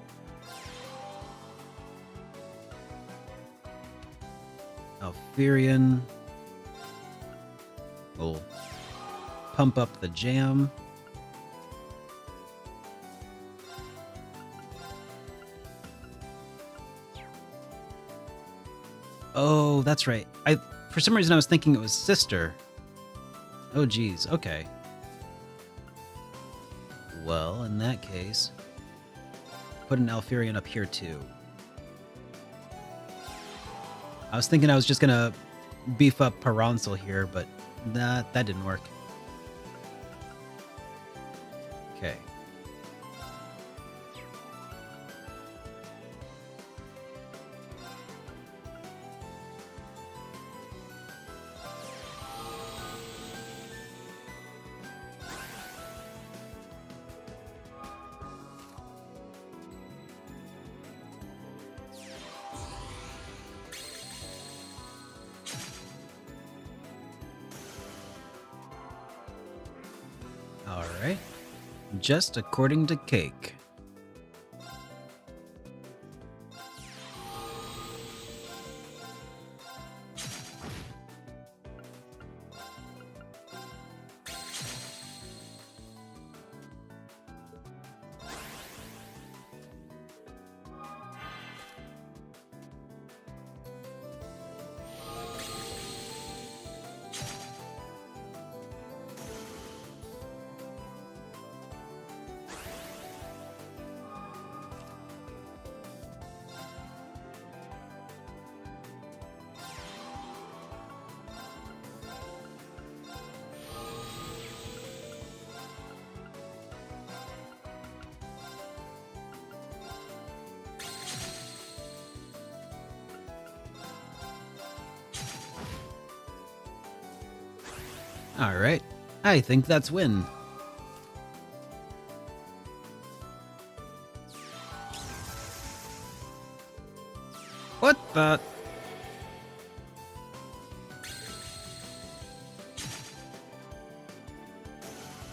Alfirian will pump up the jam. Oh, that's right. For some reason I was thinking it was sister. Oh geez, okay. Well, in that case, put an Alfirian up here too. I was thinking I was just gonna beef up Parancel here, but that didn't work. Okay. Alright. Just according to Cake. Alright, I think that's win. What the?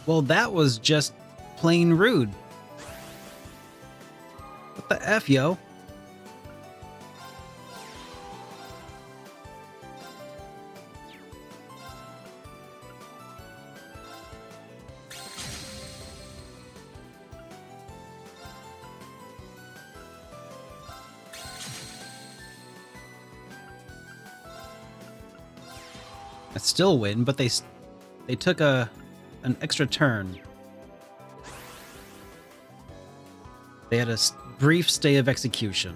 Well, that was just plain rude. What the F, yo? I still win, but they took an extra turn. They had a brief stay of execution.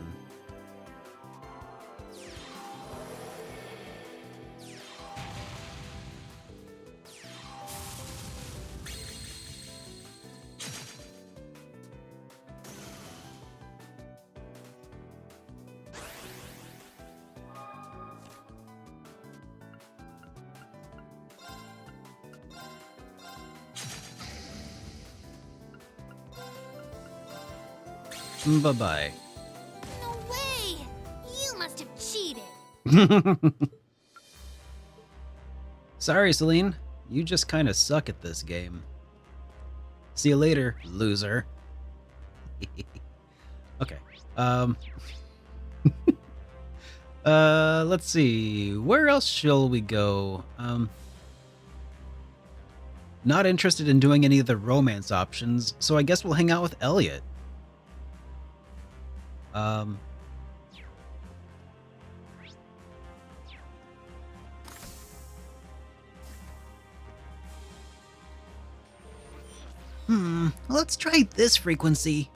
Bye-bye. No way! You must have cheated. Sorry, Celine. You just kind of suck at this game. See you later, loser. Okay. Let's see. Where else shall we go? Not interested in doing any of the romance options, so I guess we'll hang out with Elliot. Let's try this frequency.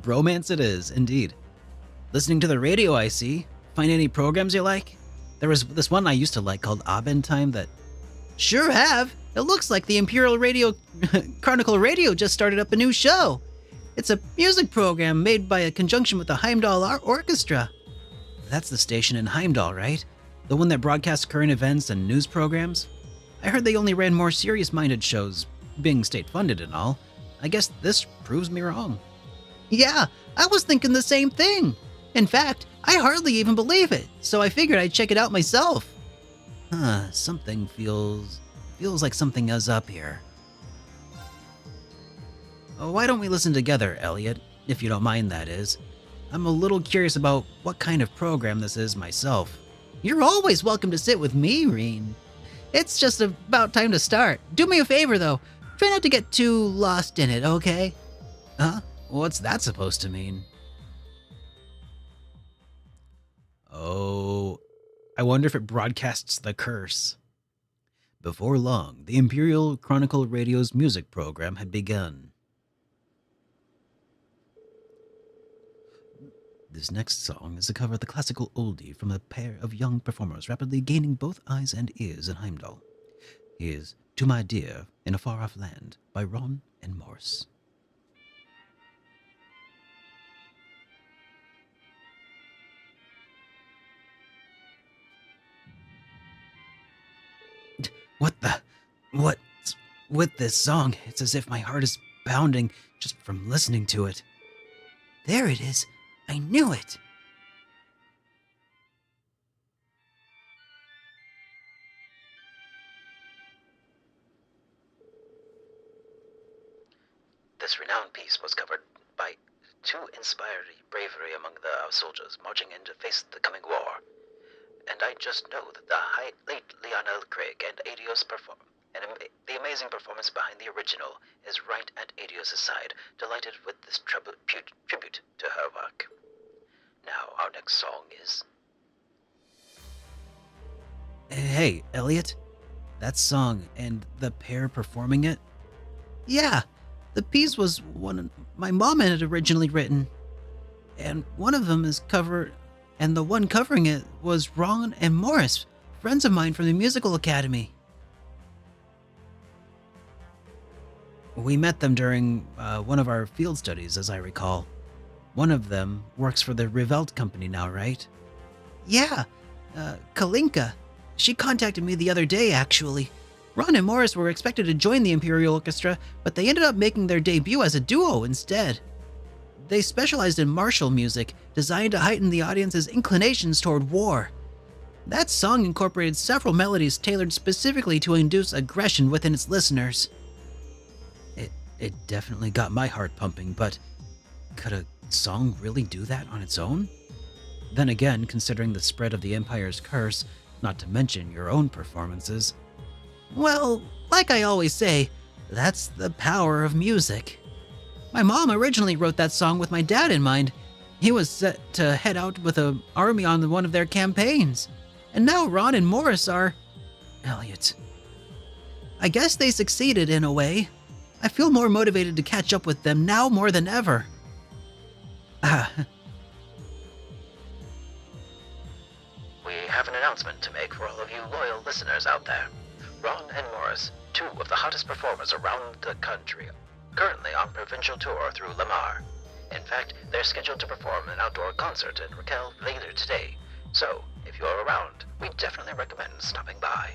Bromance it is, indeed. Listening to the radio, I see. Find any programs you like? There was this one I used to like called Abend Time that... Sure have! It looks like the Imperial Radio... Chronicle Radio just started up a new show. It's a music program made by a conjunction with the Heimdall Orchestra. That's the station in Heimdall, right? The one that broadcasts current events and news programs? I heard they only ran more serious-minded shows, being state-funded and all. I guess this proves me wrong. Yeah, I was thinking the same thing. In fact, I hardly even believe it, so I figured I'd check it out myself. Something feels like something is up here. Why don't we listen together, Elliot? If you don't mind, that is. I'm a little curious about what kind of program this is myself. You're always welcome to sit with me, Reen. It's just about time to start. Do me a favor, though. Try not to get too lost in it, okay? Huh? What's that supposed to mean? Oh, I wonder if it broadcasts the curse. Before long, the Imperial Chronicle Radio's music program had begun. This next song is a cover of the classical oldie from a pair of young performers rapidly gaining both eyes and ears in Heimdall. Here's To My Dear in a Far-Off Land by Ron and Morse. What's with this song? It's as if my heart is pounding just from listening to it. There it is. I knew it. This renowned piece was covered by two inspired bravery among our soldiers marching in to face the coming war. And I just know that the late Lionel Craig and Adios perform, and the amazing performance behind the original is right at Adios' side, delighted with this tribute to her work. Now, our next song is... Hey, Elliot? That song and the pair performing it? Yeah, the piece was one my mom had originally written. And one of them is covered... And the one covering it was Ron and Morris, friends of mine from the Musical Academy. We met them during one of our field studies, as I recall. One of them works for the Revelt Company now, right? Yeah, Kalinka. She contacted me the other day, actually. Ron and Morris were expected to join the Imperial Orchestra, but they ended up making their debut as a duo instead. They specialized in martial music, designed to heighten the audience's inclinations toward war. That song incorporated several melodies tailored specifically to induce aggression within its listeners. It definitely got my heart pumping, but could a song really do that on its own? Then again, considering the spread of the Empire's curse, not to mention your own performances. Well, like I always say, that's the power of music. My mom originally wrote that song with my dad in mind. He was set to head out with an army on one of their campaigns. And now Ron and Morris are... Elliot. I guess they succeeded in a way. I feel more motivated to catch up with them now more than ever. We have an announcement to make for all of you loyal listeners out there. Ron and Morris, two of the hottest performers around the country, currently on provincial tour through Lamar. In fact, they're scheduled to perform an outdoor concert in Raquel later today. So, if you're around, we definitely recommend stopping by.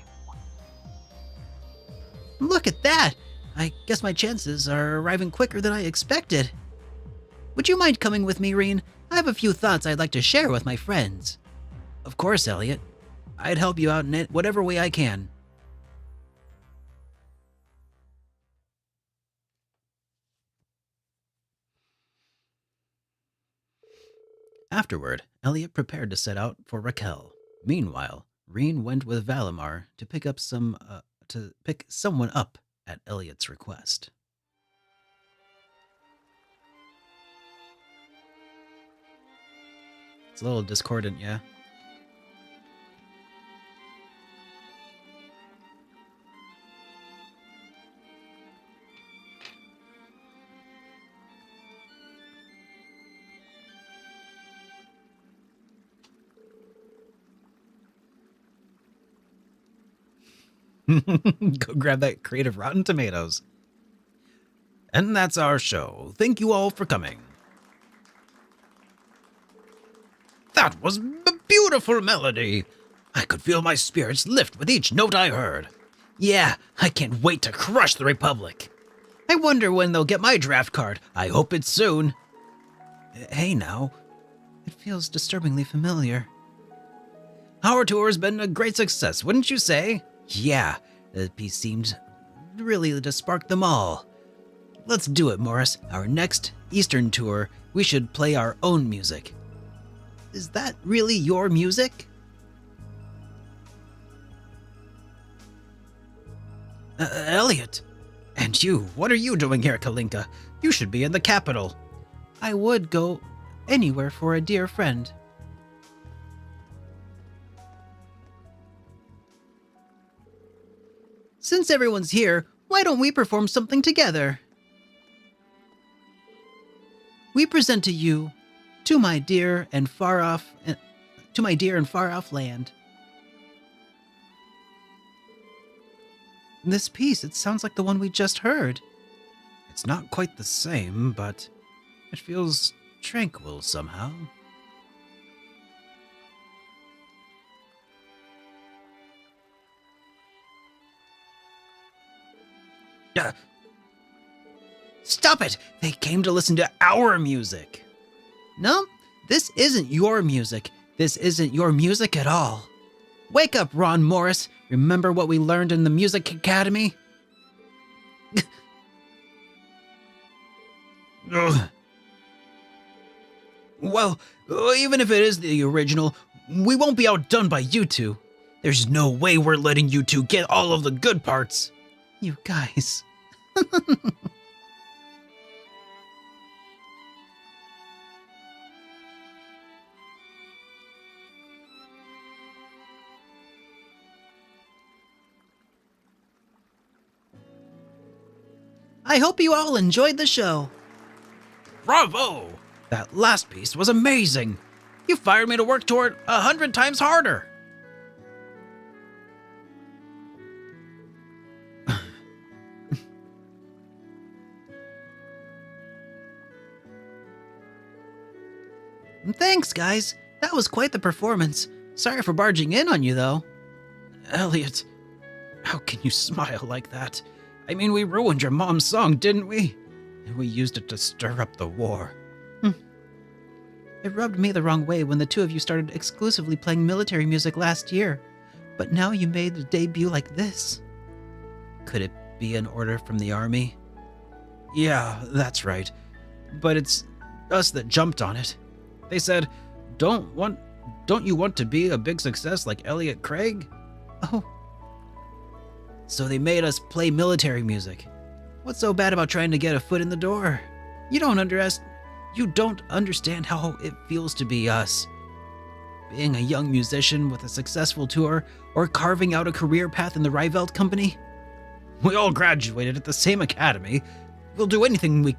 Look at that! I guess my chances are arriving quicker than I expected. Would you mind coming with me, Reen? I have a few thoughts I'd like to share with my friends. Of course, Elliot. I'd help you out in it whatever way I can. Afterward, Elliot prepared to set out for Raquel. Meanwhile, Reen went with Valimar to pick someone up at Elliot's request. It's a little discordant, yeah? Go grab that crate of Rotten Tomatoes. And that's our show. Thank you all for coming. That was a beautiful melody. I could feel my spirits lift with each note I heard. Yeah, I can't wait to crush the Republic. I wonder when they'll get my draft card. I hope it's soon. Hey now, it feels disturbingly familiar. Our tour's been a great success, wouldn't you say? Yeah, the piece seemed really to spark them all. Let's do it, Morris. Our next Eastern tour, we should play our own music. Is that really your music? Elliot. And you, what are you doing here, Kalinka? You should be in the capital. I would go anywhere for a dear friend. Since everyone's here, why don't we perform something together? We present to you, to my dear and far off land. This piece, it sounds like the one we just heard. It's not quite the same, but it feels tranquil somehow. Stop it! They came to listen to our music. No, this isn't your music. This isn't your music at all. Wake up, Ron Morris. Remember what we learned in the Music Academy? Well, even if it is the original, we won't be outdone by you two. There's no way we're letting you two get all of the good parts. You guys. I hope you all enjoyed the show. Bravo! That last piece was amazing. You fired me to work toward 100 times harder. Thanks, guys. That was quite the performance. Sorry for barging in on you, though. Elliot, how can you smile like that? I mean, we ruined your mom's song, didn't we? And we used it to stir up the war. It rubbed me the wrong way when the two of you started exclusively playing military music last year. But now you made a debut like this. Could it be an order from the army? Yeah, that's right. But it's us that jumped on it. They said, don't you want to be a big success like Elliot Craig? Oh. So they made us play military music. What's so bad about trying to get a foot in the door? You don't understand how it feels to be us. Being a young musician with a successful tour, or carving out a career path in the Rivelt Company. We all graduated at the same academy. We'll do anything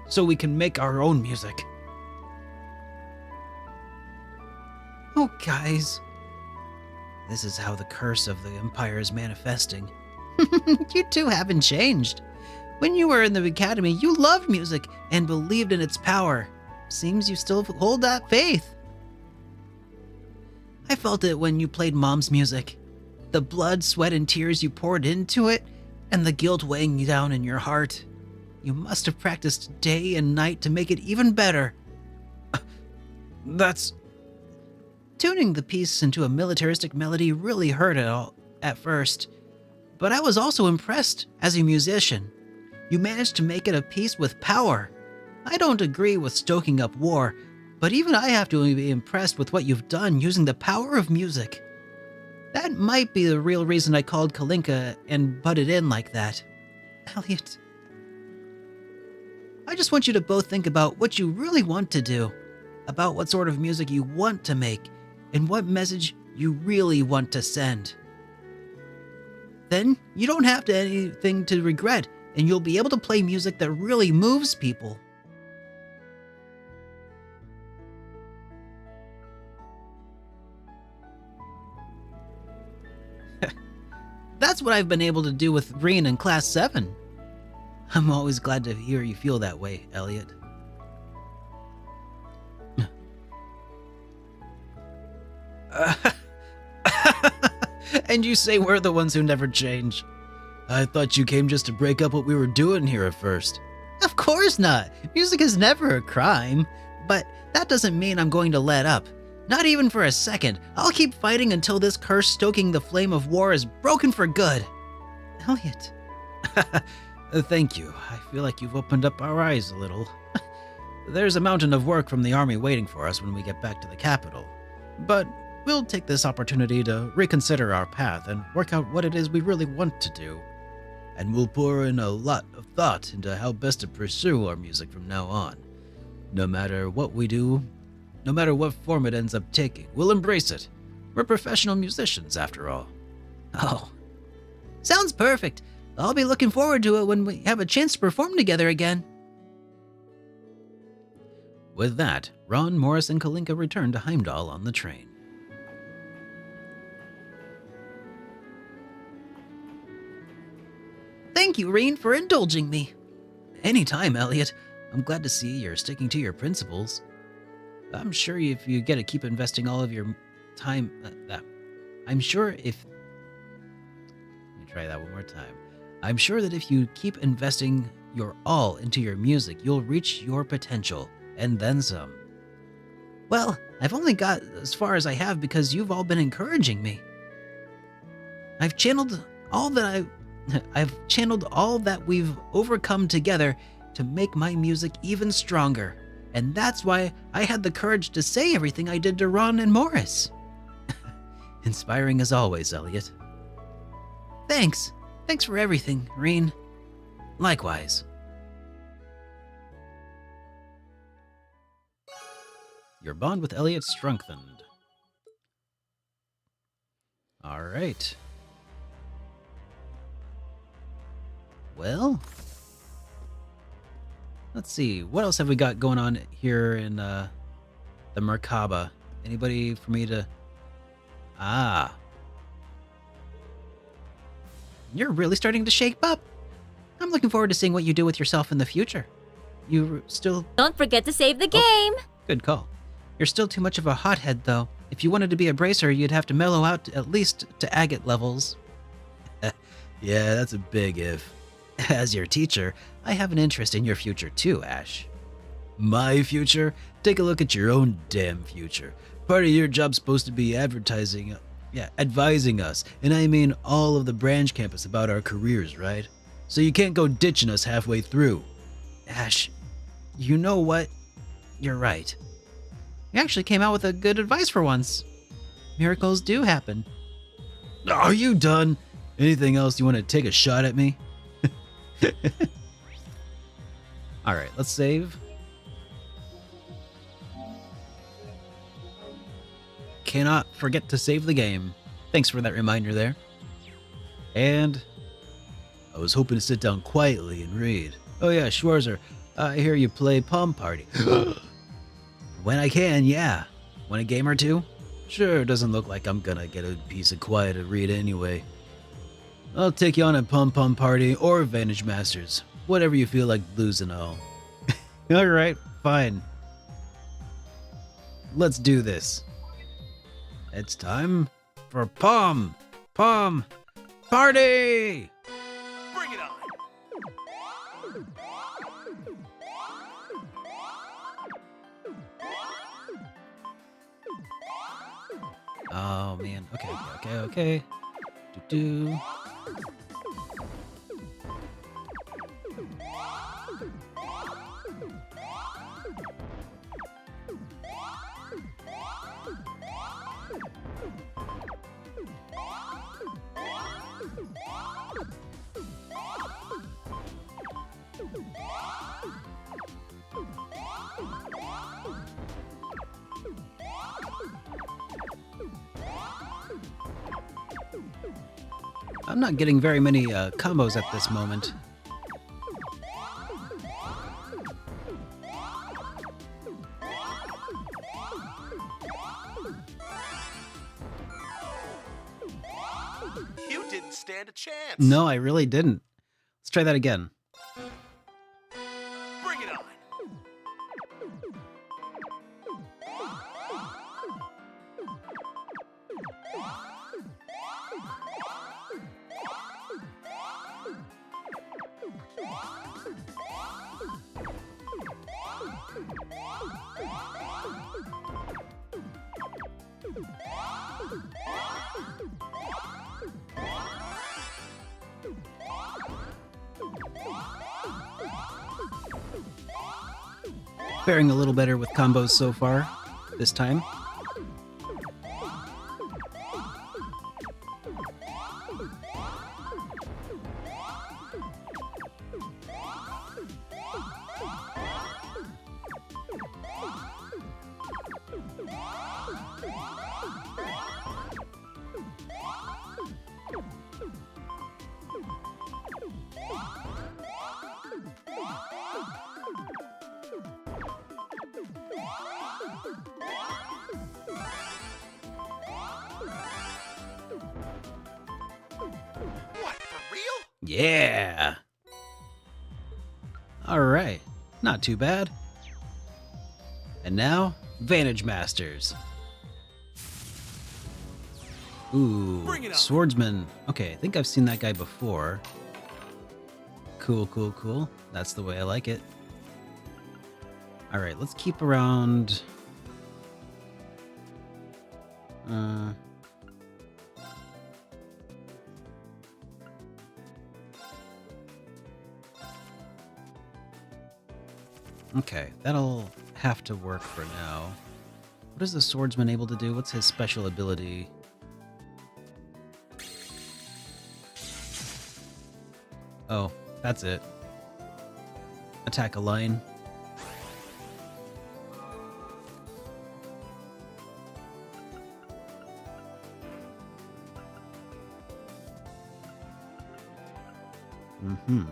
so we can make our own music. Oh, guys. This is how the curse of the Empire is manifesting. You two haven't changed. When you were in the academy, you loved music and believed in its power. Seems you still hold that faith. I felt it when you played Mom's music. The blood, sweat, and tears you poured into it, and the guilt weighing you down in your heart. You must have practiced day and night to make it even better. Tuning the piece into a militaristic melody really hurt it all at first. But I was also impressed as a musician. You managed to make it a piece with power. I don't agree with stoking up war, but even I have to be impressed with what you've done using the power of music. That might be the real reason I called Kalinka and butted in like that. Elliot, I just want you to both think about what you really want to do, about what sort of music you want to make, and what message you really want to send. Then you don't have anything to regret, and you'll be able to play music that really moves people. That's what I've been able to do with Reen in Class 7. I'm always glad to hear you feel that way, Elliot. And you say we're the ones who never change. I thought you came just to break up what we were doing here at first. Of course not. Music is never a crime. But that doesn't mean I'm going to let up. Not even for a second. I'll keep fighting until this curse stoking the flame of war is broken for good. Elliot. Thank you. I feel like you've opened up our eyes a little. There's a mountain of work from the army waiting for us when we get back to the capital. But we'll take this opportunity to reconsider our path and work out what it is we really want to do. And we'll pour in a lot of thought into how best to pursue our music from now on. No matter what we do, no matter what form it ends up taking, we'll embrace it. We're professional musicians, after all. Oh, sounds perfect. I'll be looking forward to it when we have a chance to perform together again. With that, Ron, Morris, and Kalinka return to Heimdall on the train. Thank you, Reen, for indulging me. Anytime, Elliot. I'm glad to see you're sticking to your principles. I'm sure if you get to keep investing all of your time... I'm sure if... Let me try that one more time. I'm sure that if you keep investing your all into your music, you'll reach your potential, and then some. Well, I've only got as far as I have because you've all been encouraging me. I've channeled all that we've overcome together to make my music even stronger. And that's why I had the courage to say everything I did to Ron and Morris. Inspiring as always, Elliot. Thanks. Thanks for everything, Reen. Likewise. Your bond with Elliot strengthened. All right. Well, let's see. What else have we got going on here in the Merkaba? Anybody for me to... Ah. You're really starting to shape up. I'm looking forward to seeing what you do with yourself in the future. You still... Don't forget to save the game! Good call. You're still too much of a hothead, though. If you wanted to be a bracer, you'd have to mellow out at least to agate levels. Yeah, that's a big if. As your teacher, I have an interest in your future too, Ash. My future? Take a look at your own damn future. Part of your job's supposed to be advising us, and I mean all of the branch campus about our careers, right? So you can't go ditching us halfway through. Ash, you know what? You're right. You actually came out with a good advice for once. Miracles do happen. Are you done? Anything else you want to take a shot at me? Alright, let's save. Cannot forget to save the game. Thanks for that reminder there. And I was hoping to sit down quietly and read. Oh yeah, Schwarzer, I hear you play Palm Party. When I can, yeah. Want a game or two? Sure, doesn't look like I'm gonna get a piece of quiet to read anyway. I'll take you on a Pom Pom Party or Vantage Masters. Whatever you feel like losing all. Alright, fine. Let's do this. It's time for Pom Pom Party! Bring it on! Oh man, okay. Do. I'm not getting very many combos at this moment. You didn't stand a chance. No, I really didn't. Let's try that again. Bring it on. Faring a little better with combos so far, this time. What, for real? Yeah! Alright, not too bad. And now, Vantage Masters. Ooh, Bring it on. Swordsman. Okay, I think I've seen that guy before. Cool. That's the way I like it. Alright, let's keep around... Okay, that'll have to work for now. What is the swordsman able to do? What's his special ability? Oh, that's it. Attack a line. Mm-hmm.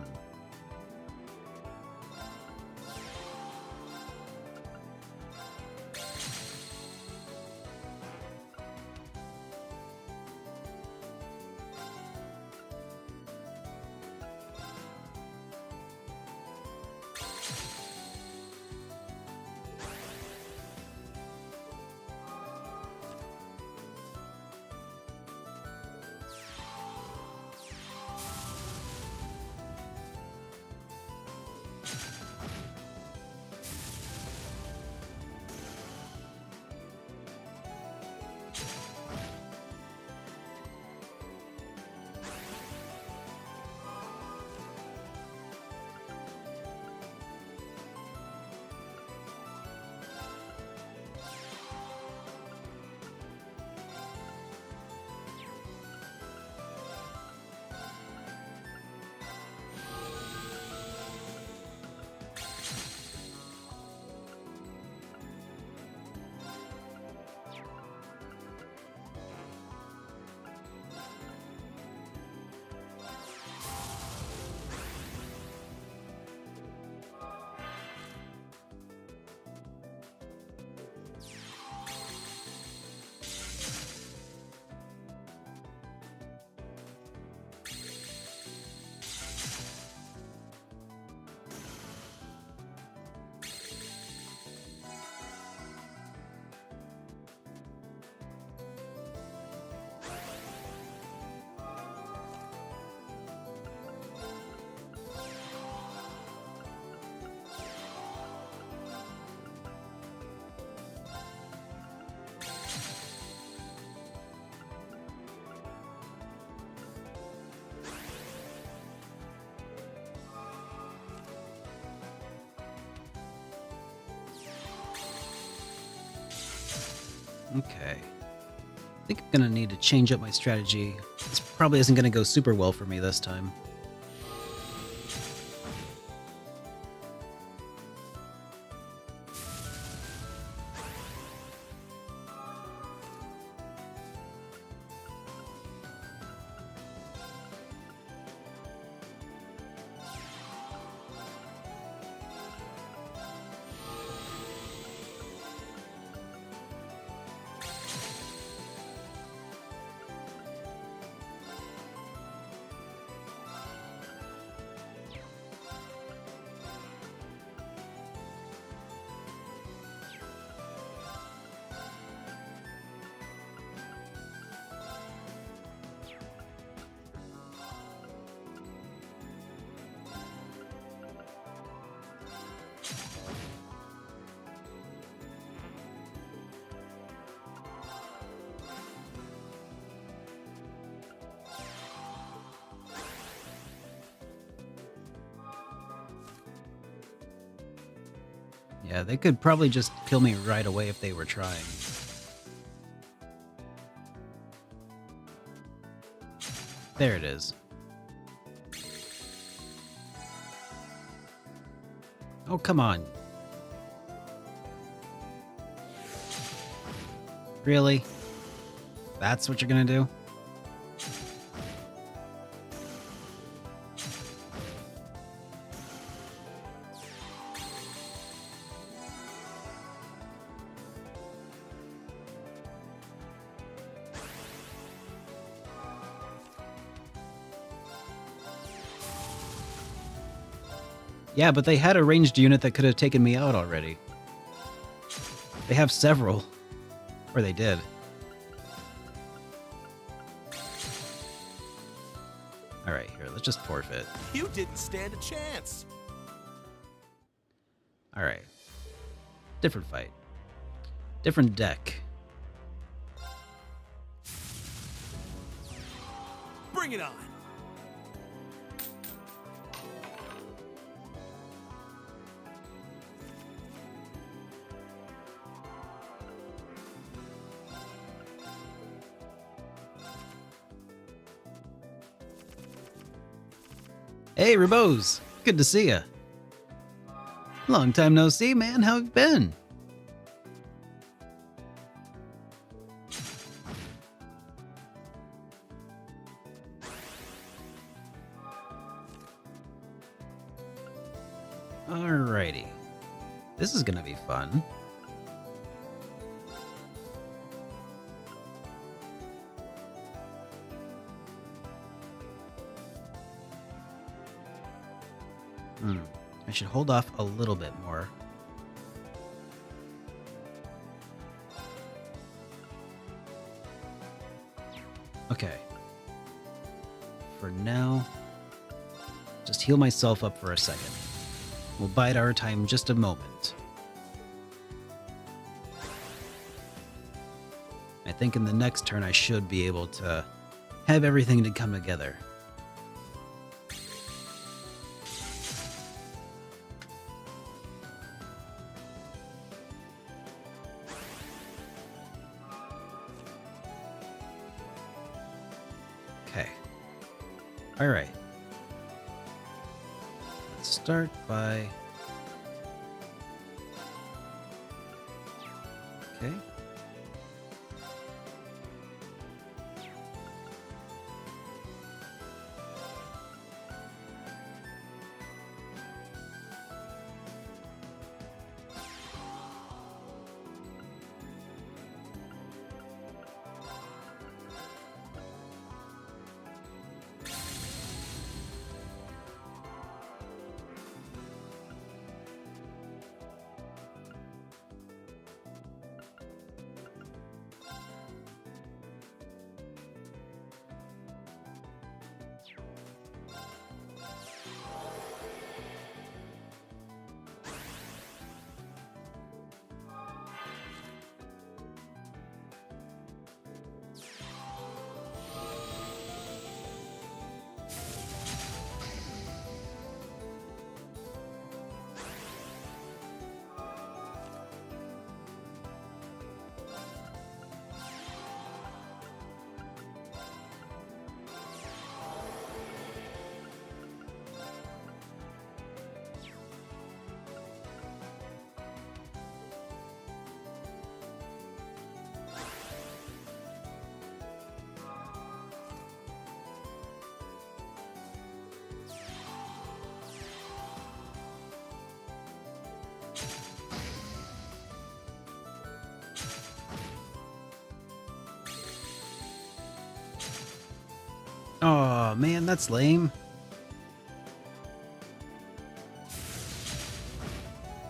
Okay. I think I'm gonna need to change up my strategy. This probably isn't gonna go super well for me this time. Yeah, they could probably just kill me right away if they were trying. There it is. Oh, come on. Really? That's what you're gonna do? Yeah, but they had a ranged unit that could have taken me out already. They have several. Or they did. Alright, here, let's just forfeit. You didn't stand a chance. Alright. Different fight. Different deck. Bring it on. Hey, Rebose! Good to see ya. Long time no see, man. How you been? Alrighty. This is gonna be fun. I should hold off a little bit more. Okay. For now, just heal myself up for a second. We'll bide our time just a moment. I think in the next turn I should be able to have everything to come together. Okay. All right. Let's start by... Okay. Oh man, that's lame.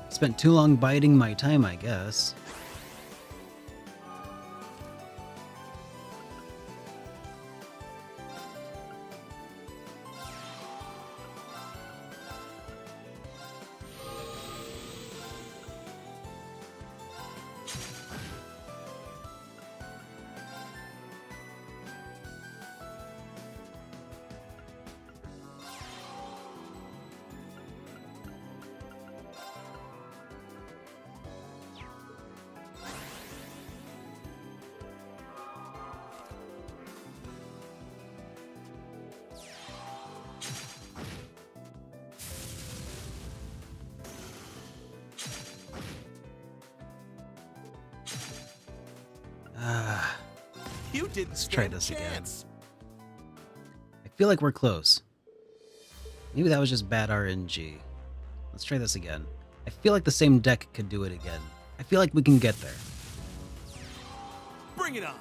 Spent too long biding my time, I guess. Ah, You didn't try stand a this again. chance. I feel like we're close. Maybe that was just bad RNG. Let's try this again. I feel like the same deck could do it again. I feel like we can get there. Bring it on.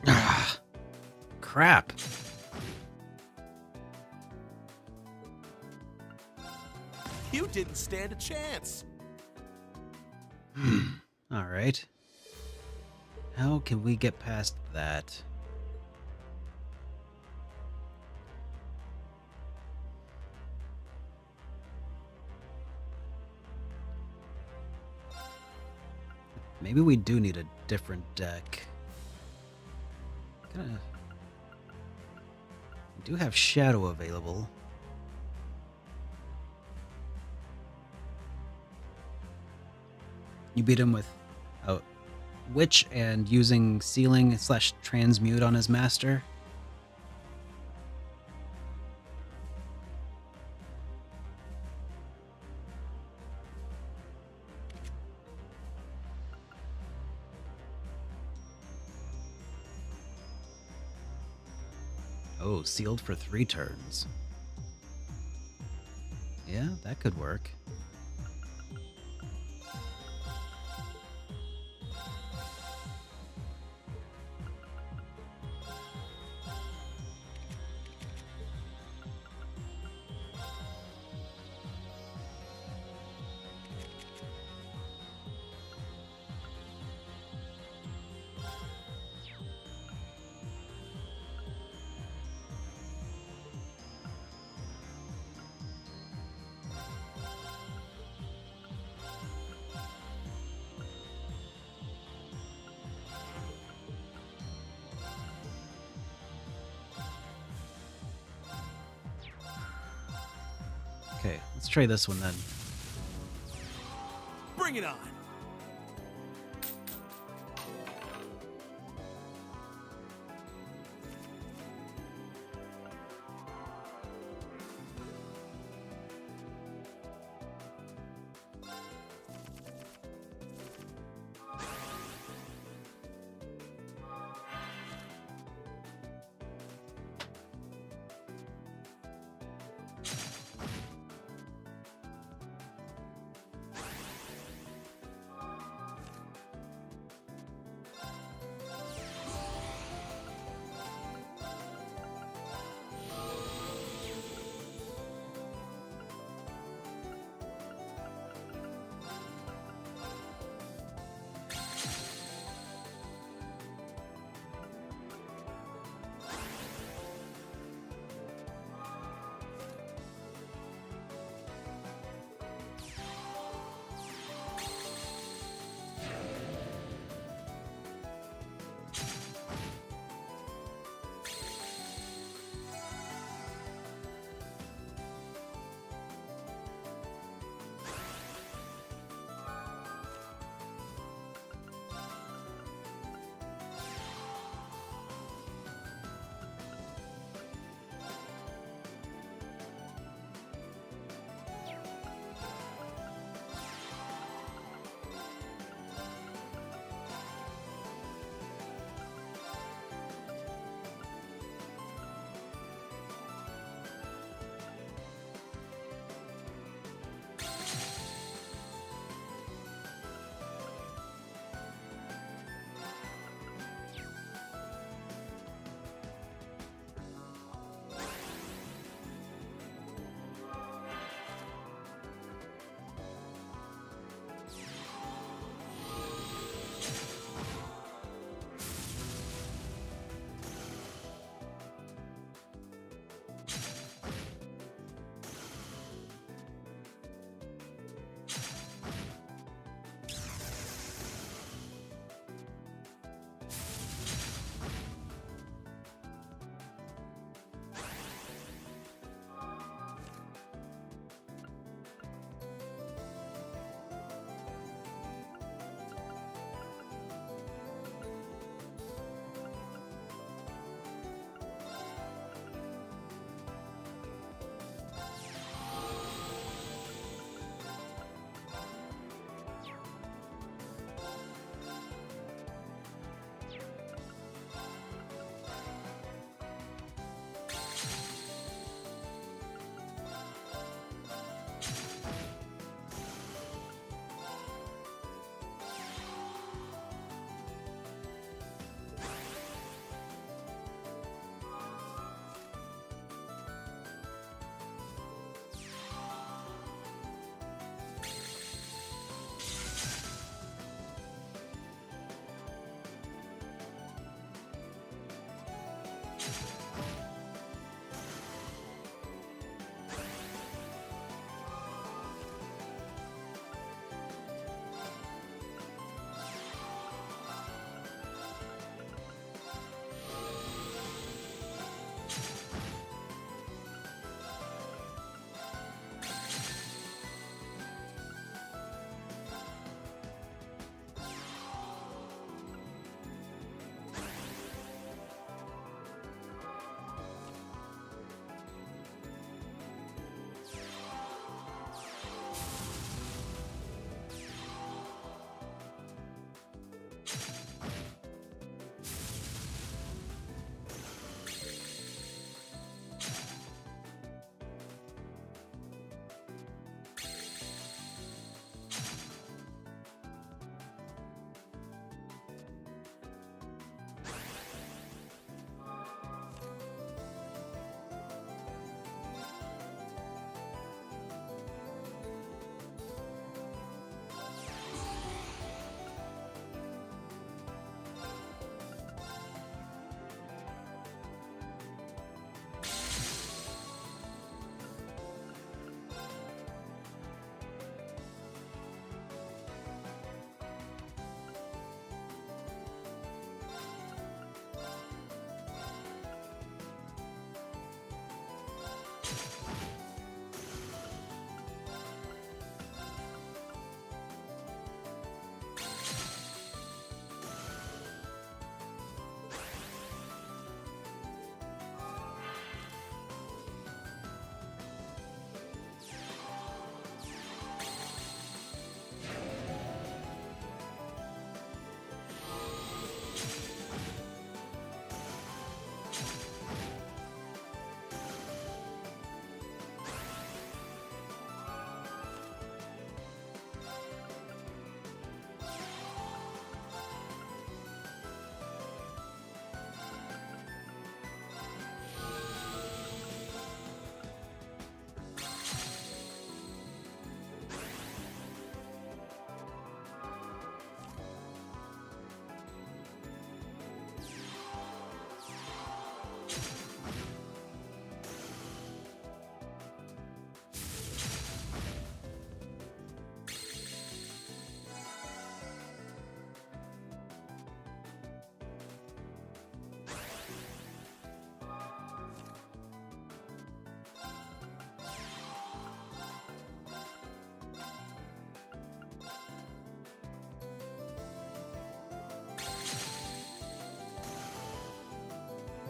Ah, crap. You didn't stand a chance. All right. How can we get past that? Maybe we do need a different deck. We do have Shadow available. You beat him with a Witch and using Sealing / Transmute on his master. Oh, sealed for 3 turns. Yeah, that could work. Okay, let's try this one then. Bring it on.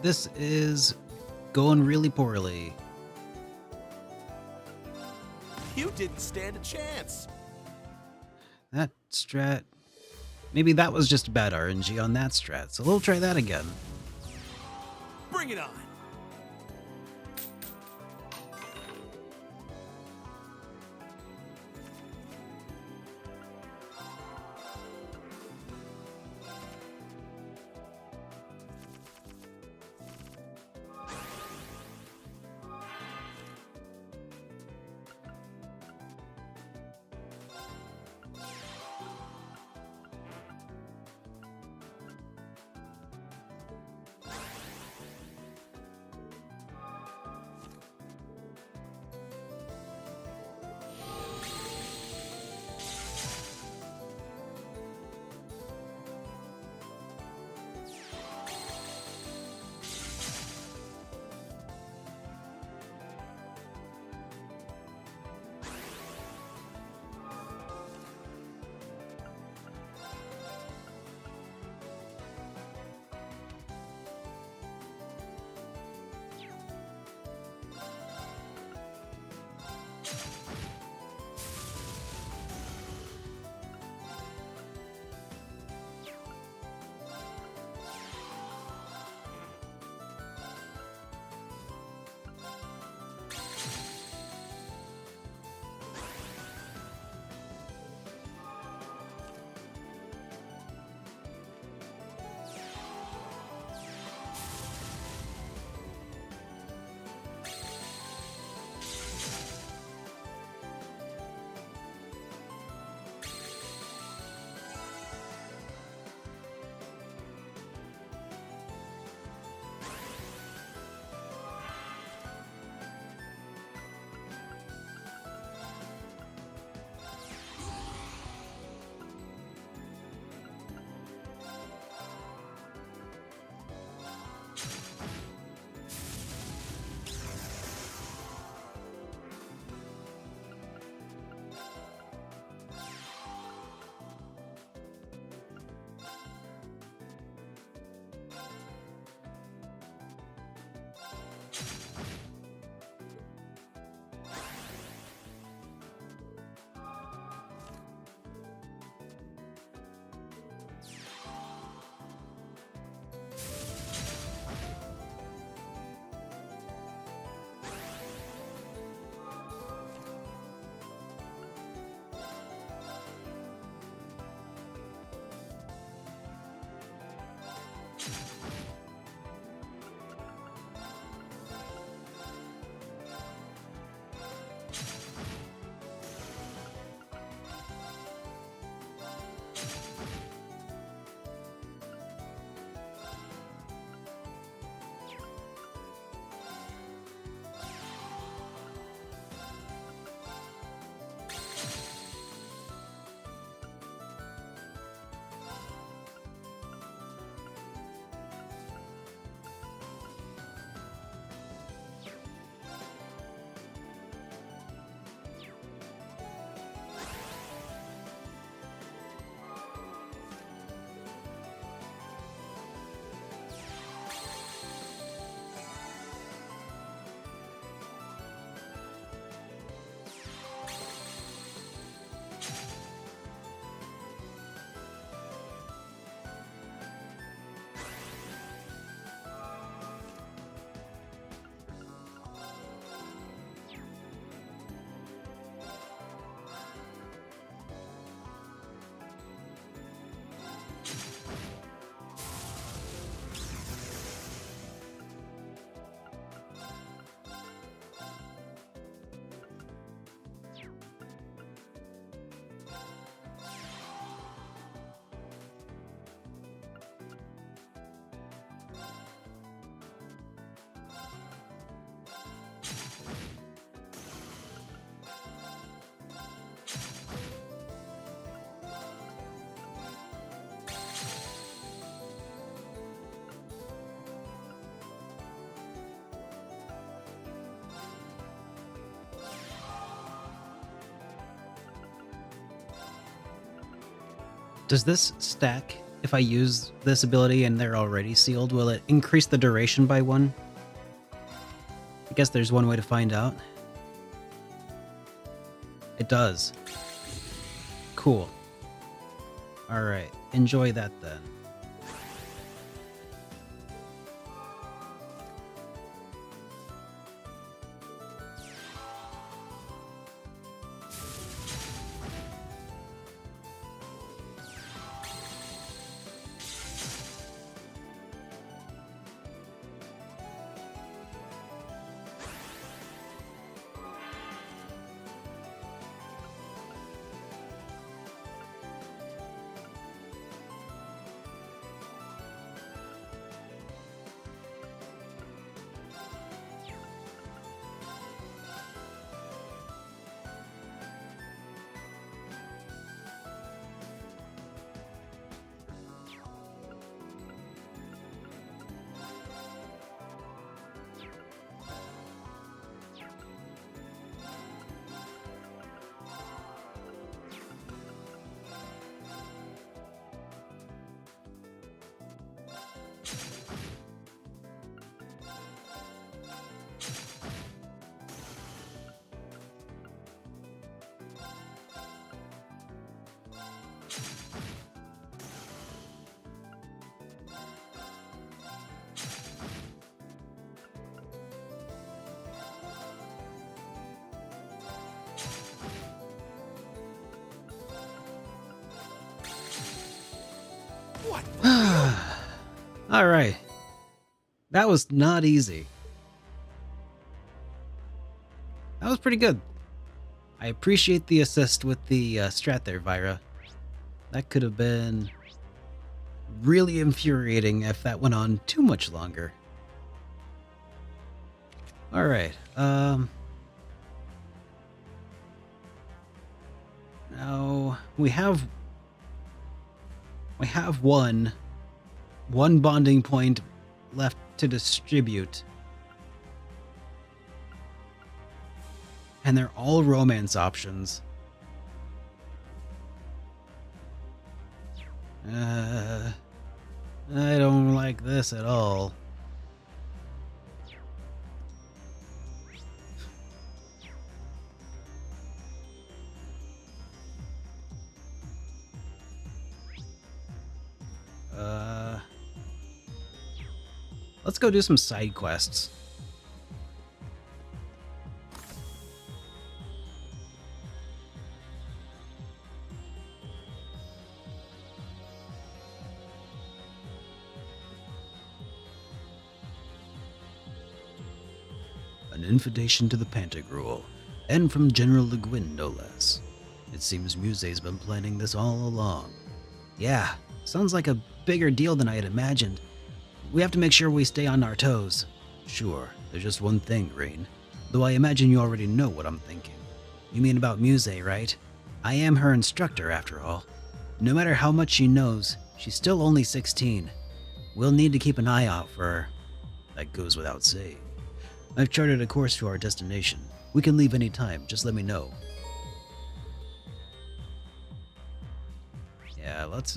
This is going really poorly. You didn't stand a chance. That strat... Maybe that was just bad RNG on that strat, so we'll try that again. Bring it on. Does this stack if I use this ability and they're already sealed, will it increase the duration by 1? I guess there's one way to find out. It does. Cool. Alright, enjoy that then. What? All right. That was not easy. That was pretty good. I appreciate the assist with the strat there, Vyra. That could have been really infuriating if that went on too much longer. All right. Now we have one bonding point left to distribute. And they're all romance options. I don't like this at all. Let's go do some side quests. An invitation to the Pantagruel, and from General Le Guin, no less. It seems Muse's been planning this all along. Yeah, sounds like a bigger deal than I had imagined. We have to make sure we stay on our toes. Sure, there's just one thing, Rain. Though I imagine you already know what I'm thinking. You mean about Muse, right? I am her instructor, after all. No matter how much she knows, she's still only 16. We'll need to keep an eye out for her. That goes without saying. I've charted a course to our destination. We can leave any time, just let me know. Yeah, let's,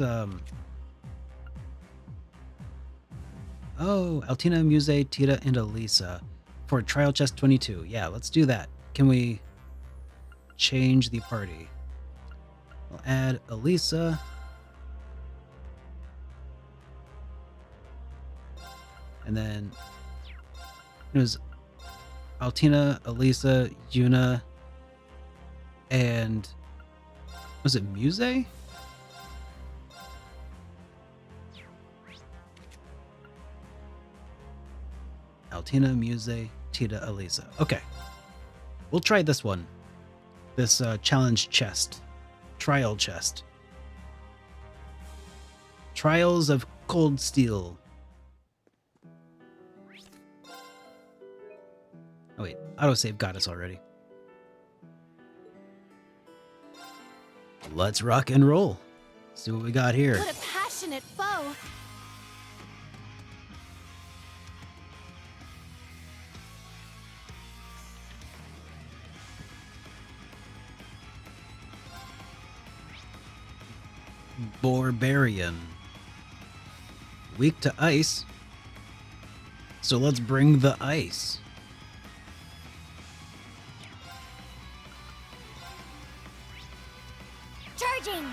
Oh, Altina, Muse, Tita, and Elisa for Trial Chest 22. Yeah, let's do that. Can we change the party? We'll add Elisa. And then it was Altina, Elisa, Yuna, and was it Muse? Altina, Muse, Tita, Elisa. Okay. We'll try this one. This challenge chest. Trial chest. Trials of Cold Steel. Oh wait, autosave got us already. Let's rock and roll. See what we got here. What a passionate foe! Barbarian. weak to ice. So let's bring the ice. Charging!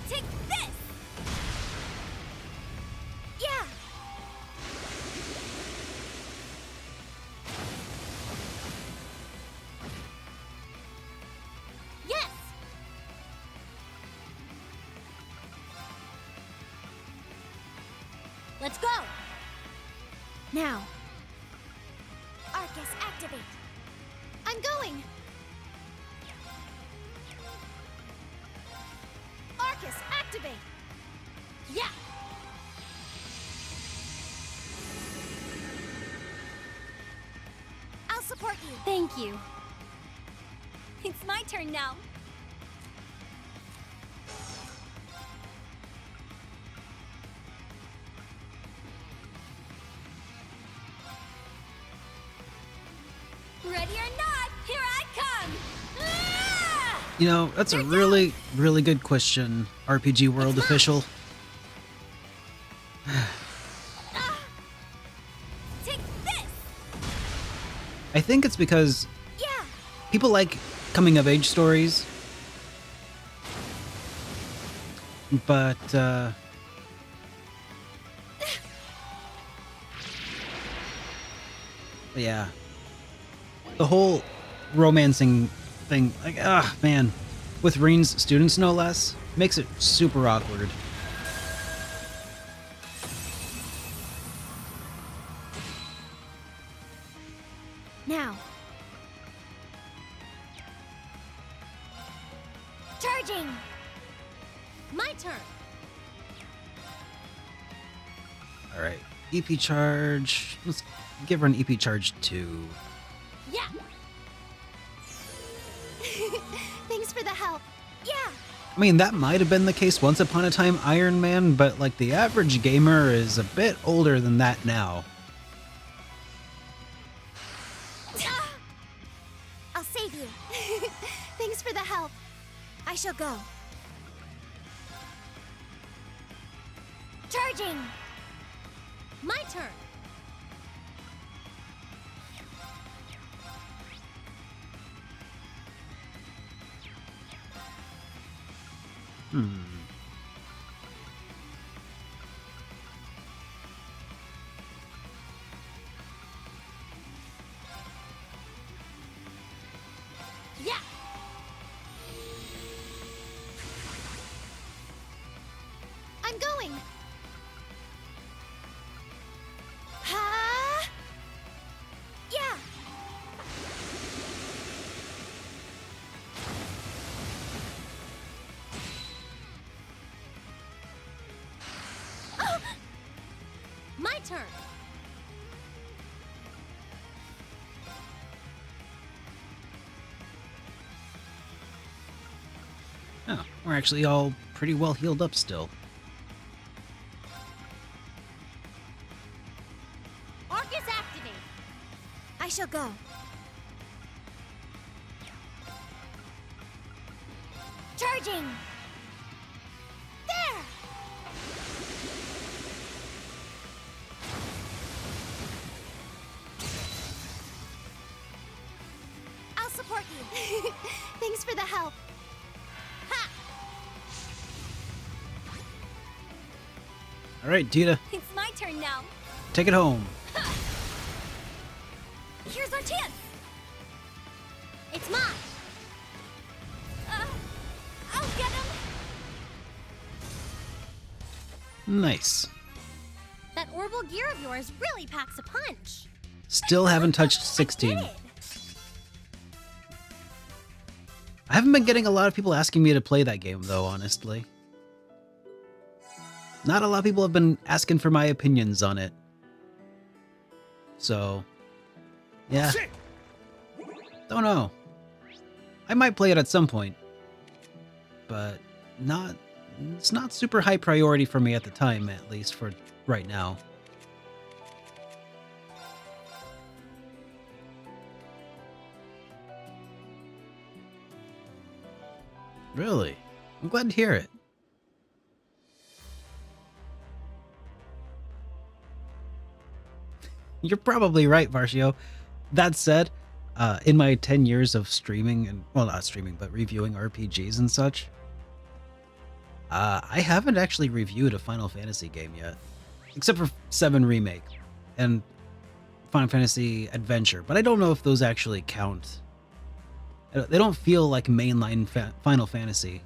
Take this! Yeah! Yes! Let's go! Now. Arcus, activate! I'm going! Arcus, activate! Yeah! I'll support you. Thank you. It's my turn now. Ready or not, here I come! Ah! You know, that's a really, really good question, RPG World official. Take this! I think it's because Yeah! people like coming of age stories. But, yeah. The whole romancing thing, like, man. With Reen's students, no less, makes it super awkward. Now. Charging! My turn! Alright, EP charge. Let's give her an EP charge 2. Yeah! Thanks for the help. Yeah! I mean, that might have been the case once upon a time, Iron Man, but like the average gamer is a bit older than that now. I'll save you. Thanks for the help. I shall go. Charging! My turn. Yeah! I'm going. Ha! Yeah! Oh! My turn. Oh, we're actually all pretty well healed up still. Arcus activate. I shall go. Charging. There. I'll support you. Thanks for the help. Ha! Alright, Tita, It's my turn now. take it home. Here's our chance. It's mine. I'll get him. Nice. That orbital gear of yours really packs a punch. Still haven't touched 16. Did. I haven't been getting a lot of people asking me to play that game, though, honestly. Not a lot of people have been asking for my opinions on it. So, yeah. Shit! Don't know. I might play it at some point. But it's not super high priority for me at the time, at least for right now. Really? I'm glad to hear it. You're probably right, Varshio. That said, in my 10 years of streaming and, well, not streaming, but reviewing RPGs and such, I haven't actually reviewed a Final Fantasy game yet, except for 7 Remake and Final Fantasy Adventure, but I don't know if those actually count. They don't feel like mainline Final Fantasy.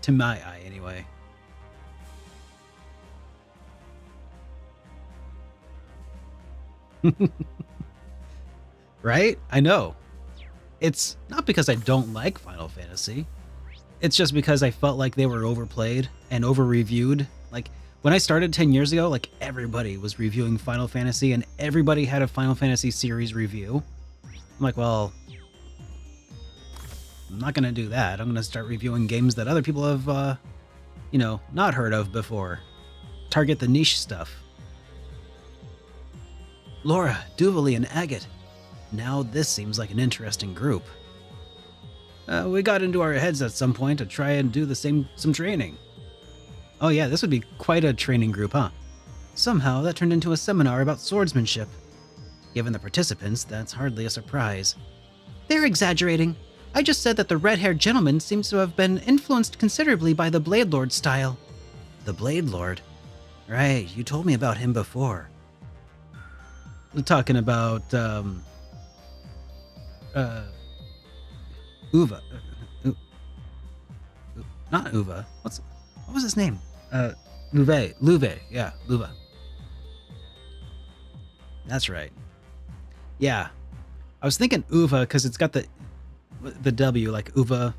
To my eye, anyway. Right? I know. It's not because I don't like Final Fantasy. It's just because I felt like they were overplayed and over-reviewed. Like, when I started 10 years ago, like, everybody was reviewing Final Fantasy and everybody had a Final Fantasy series review. I'm like, well, I'm not going to do that. I'm going to start reviewing games that other people have, not heard of before. Target the niche stuff. Laura, Duvalie, and Agate. Now this seems like an interesting group. We got into our heads at some point to try and do some training. Oh yeah, this would be quite a training group, huh? Somehow that turned into a seminar about swordsmanship. Given the participants, that's hardly a surprise. They're exaggerating. I just said that the red-haired gentleman seems to have been influenced considerably by the Blade Lord style. The Blade Lord? Right, you told me about him before. We're talking about, Uva. Not Uva. What was his name? Louve. Yeah, Louva. That's right. Yeah. I was thinking Uva because it's got the W, like Uva,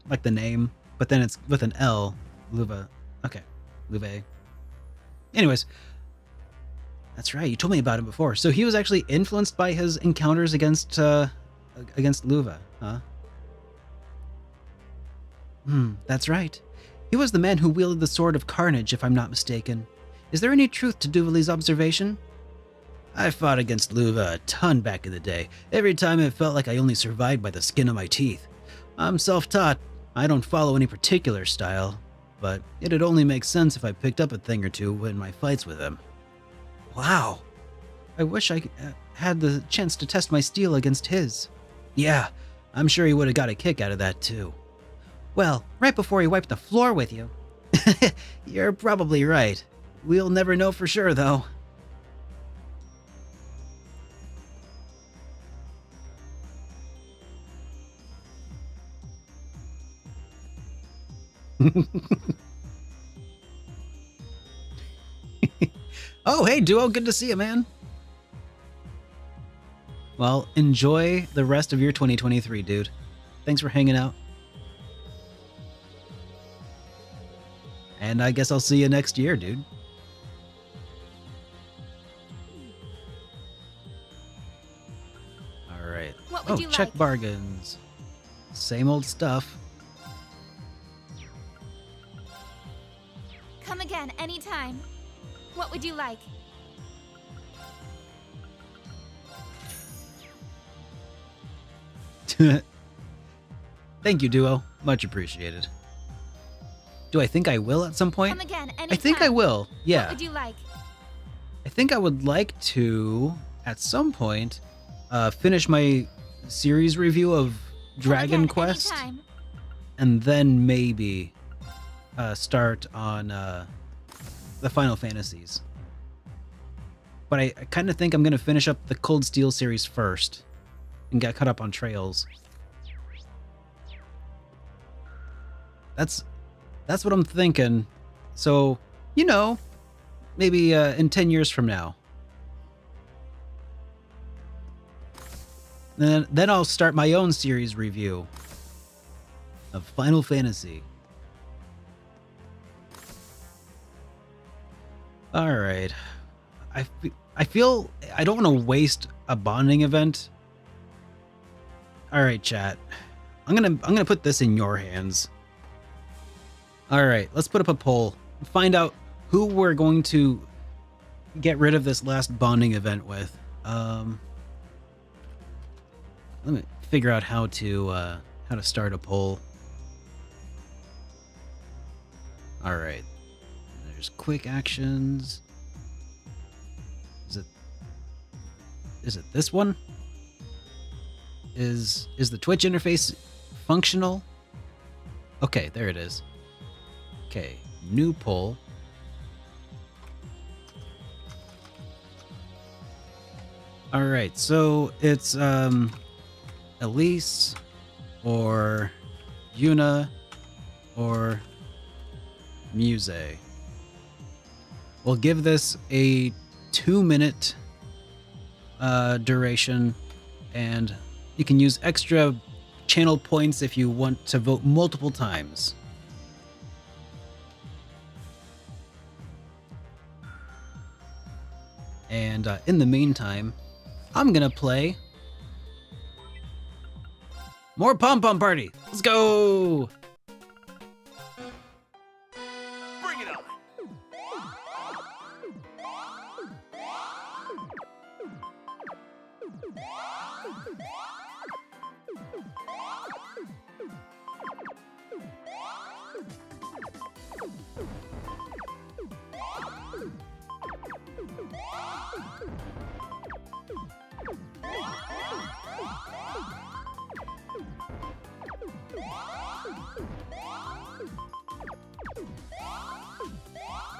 like the name, but then it's with an L. Louva. Okay. Louve. Anyways. That's right. You told me about him before. So he was actually influenced by his encounters against Louva, huh? That's right. He was the man who wielded the Sword of Carnage, if I'm not mistaken. Is there any truth to Duvalie's observation? I fought against Louva a ton back in the day. Every time it felt like I only survived by the skin of my teeth. I'm self-taught. I don't follow any particular style, but it'd only make sense if I picked up a thing or two in my fights with him. Wow. I wish I had the chance to test my steel against his. Yeah, I'm sure he would have got a kick out of that too. Well, right before he wiped the floor with you. You're probably right. We'll never know for sure, though. Oh, hey, Duo, good to see you, man. Well, enjoy the rest of your 2023, dude. Thanks for hanging out. And I guess I'll see you next year, dude. All right. What would you check like? bargains. Same old stuff. Come again anytime. What would you like? Thank you, Duo. Much appreciated. Do I think I will at some point? Come again anytime. I think I will. Yeah. What would you like? I think I would like to, at some point, finish my series review of Dragon Come again Quest, anytime. and then maybe start on the Final Fantasies. But I kind of think I'm going to finish up the Cold Steel series first and get caught up on Trails. That's what I'm thinking. So, maybe in 10 years from now. Then I'll start my own series review of Final Fantasy. All right. I feel I don't want to waste a bonding event. All right, chat. I'm going to put this in your hands. All right, let's put up a poll. Find out who we're going to get rid of this last bonding event with. Let me figure out how to start a poll. All right, There's quick actions. Is it this one? Is the Twitch interface functional? Okay, there it is. Okay, new poll. All right, so it's Elise or Yuna or Muse. We'll give this a 2-minute duration, and you can use extra channel points if you want to vote multiple times. And in the meantime, I'm gonna play more Pom Pom Party. Let's go! Bring it on.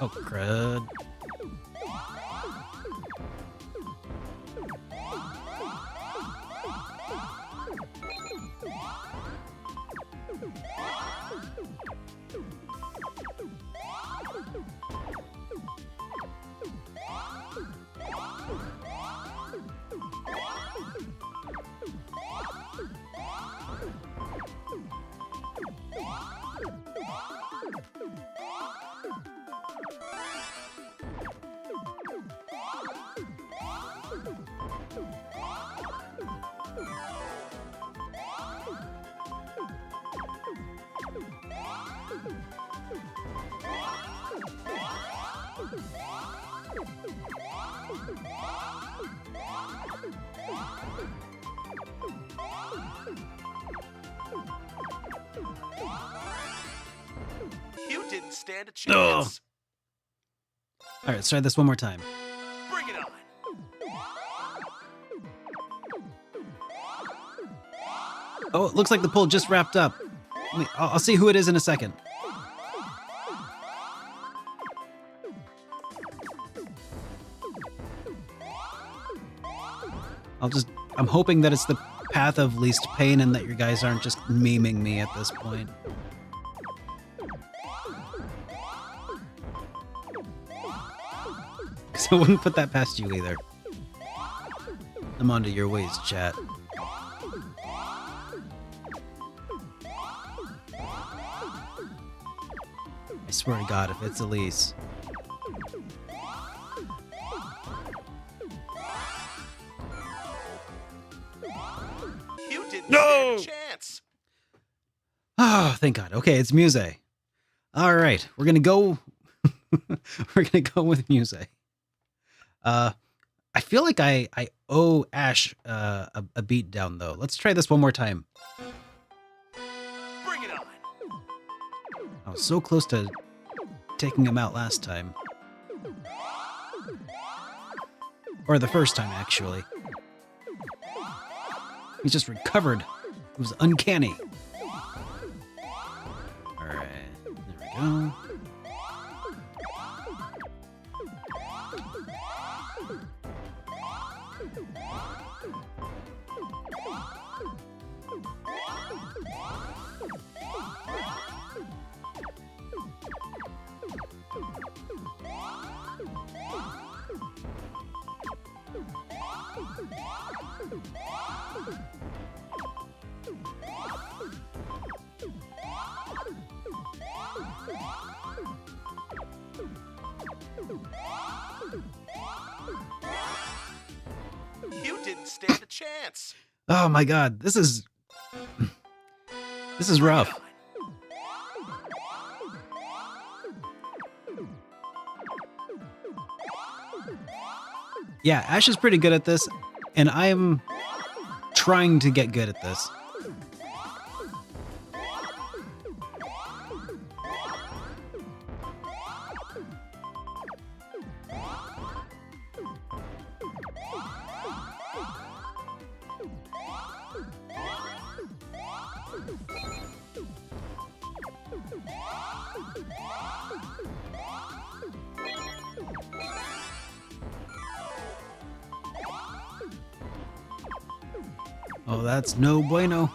Oh, crud. You didn't stand a chance. All right, let's try this one more time. Bring it on. Oh, it looks like the poll just wrapped up. I'll see who it is in a second. I'm hoping that it's the path of least pain and that you guys aren't just memeing me at this point. Because I wouldn't put that past you either. I'm onto your ways, chat. I swear to God, if it's Elise. You didn't No! stand a chance. Oh, thank God. Okay, it's Muse. All right, we're gonna go. We're gonna go with Muse. I feel like I owe Ash a beat down though. Let's try this one more time. Bring it on. I was so close to taking him out last time. Or the first time, actually. He just recovered. It was uncanny. Alright, there we go. You didn't stand a chance. Oh my God, this is rough. Yeah, Ash is pretty good at this, and I'm trying to get good at this. Oh, that's no bueno.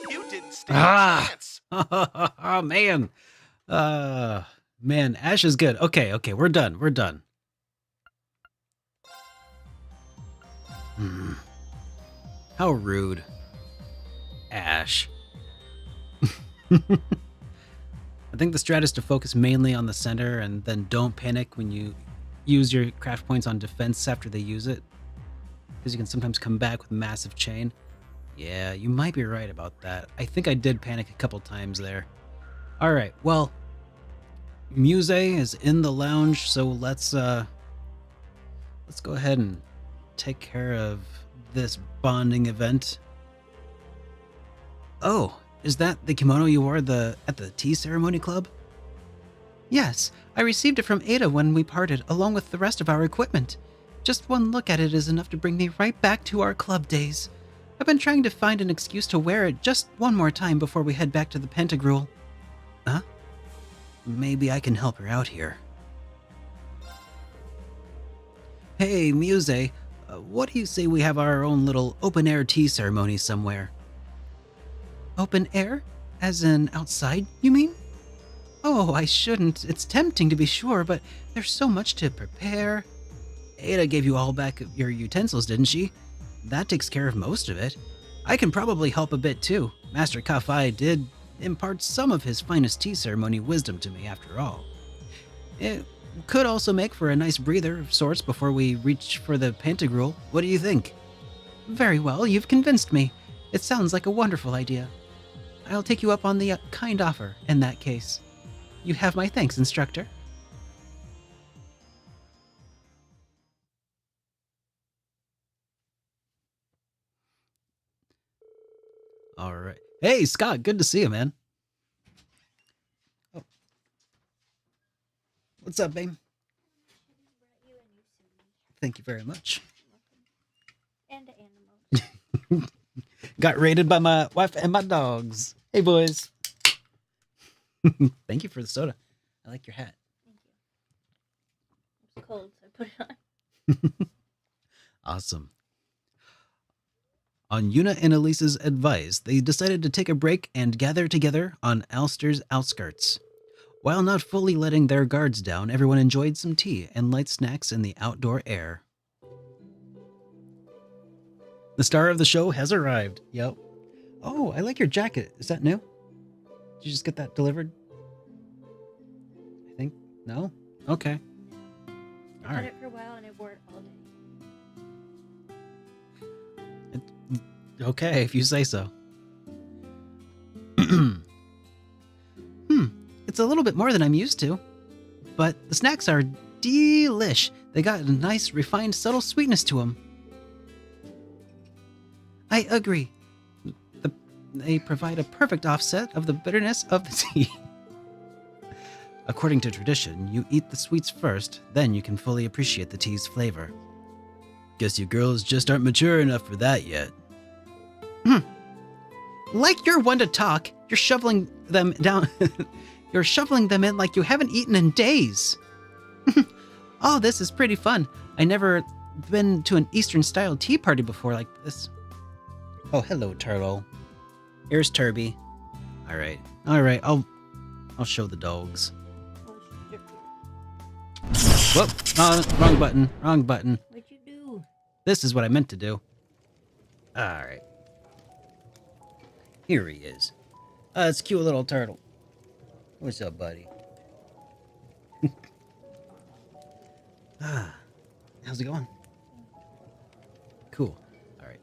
You didn't stand Ah! a chance. Oh man. Man, Ash is good. Okay, we're done. We're done. Hmm. How rude. Ash. I think the strat is to focus mainly on the center and then don't panic when you use your craft points on defense after they use it, because you can sometimes come back with massive chain. Yeah, you might be right about that. I think I did panic a couple times there. All right, well, Muse is in the lounge, so let's go ahead and take care of this bonding event. Oh, is that the kimono you wore at the tea ceremony club? Yes, I received it from Ada when we parted, along with the rest of our equipment. Just one look at it is enough to bring me right back to our club days. I've been trying to find an excuse to wear it just one more time before we head back to the Pentagrule. Huh? Maybe I can help her out here. Hey, Muse, what do you say we have our own little open-air tea ceremony somewhere? Open air? As in outside, you mean? Oh, I shouldn't. It's tempting to be sure, but there's so much to prepare. Ada gave you all back your utensils, didn't she? That takes care of most of it. I can probably help a bit too. Master Kafai did impart some of his finest tea ceremony wisdom to me after all. It could also make for a nice breather of sorts before we reach for the Pentagrule. What do you think? Very well, you've convinced me. It sounds like a wonderful idea. I'll take you up on the kind offer in that case. You have my thanks, instructor. All right. Hey, Scott, good to see you, man. Oh. What's up, babe? Thank you very much. And animals. Got raided by my wife and my dogs. Hey, boys. Thank you for the soda. I like your hat. Thank you. It's cold, so I put it on. Awesome. On Yuna and Elise's advice, they decided to take a break and gather together on Alster's outskirts. While not fully letting their guards down, everyone enjoyed some tea and light snacks in the outdoor air. The star of the show has arrived. Yep. Oh, I like your jacket. Is that new? Did you just get that delivered? I think. No? Okay. All had right. it for a while and I wore it all day. Okay, if you say so. It's a little bit more than I'm used to, but the snacks are delish. They got a nice, refined, subtle sweetness to them. I agree. They provide a perfect offset of the bitterness of the tea. According to tradition, you eat the sweets first, then you can fully appreciate the tea's flavor. Guess you girls just aren't mature enough for that yet. Like you're one to talk, you're shoveling them down. You're shoveling them in like you haven't eaten in days. Oh, this is pretty fun. I never been to an Eastern-style tea party before like this. Oh, hello, Turtle. Here's Turby. All right. I'll show the dogs. Whoop! Oh, wrong button. Wrong button. What'd you do? This is what I meant to do. All right. Here he is. It's cute little turtle. What's up, buddy? How's it going? Cool. All right.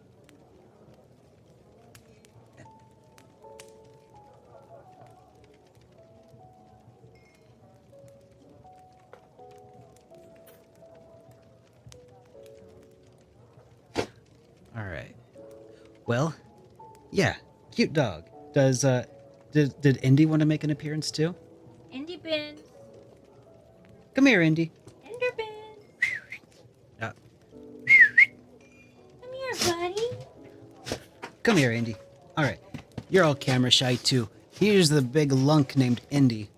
All right. Well, yeah, cute dog. Did Indy want to make an appearance too? Indy Bins. Come here, Indy. Ender Bins. Uh, Come here, buddy. Come here, Indy. All right. You're all camera shy too. Here's the big lunk named Indy.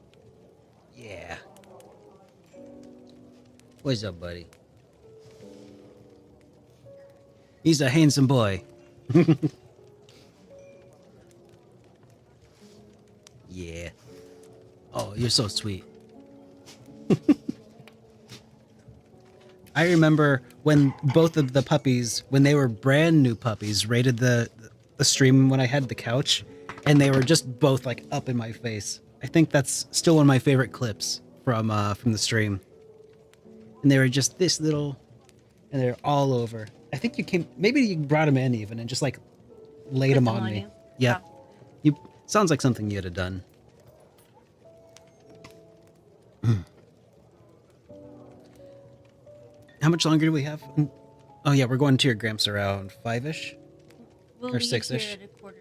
Yeah. What's up, buddy? He's a handsome boy. Yeah. Oh, you're so sweet. I remember when both of the puppies, when they were brand new puppies, raided the stream when I had the couch, and they were just both like up in my face. I think that's still one of my favorite clips from the stream. And they were just this little, and they're all over. I think maybe you brought them in even, and just like laid Put them them on on me. you. Yeah. Sounds like something you'd have done. How much longer do we have? Oh yeah, we're going to your Gramps around 5-ish? We'll Or leave 6-ish? here at a 5:15.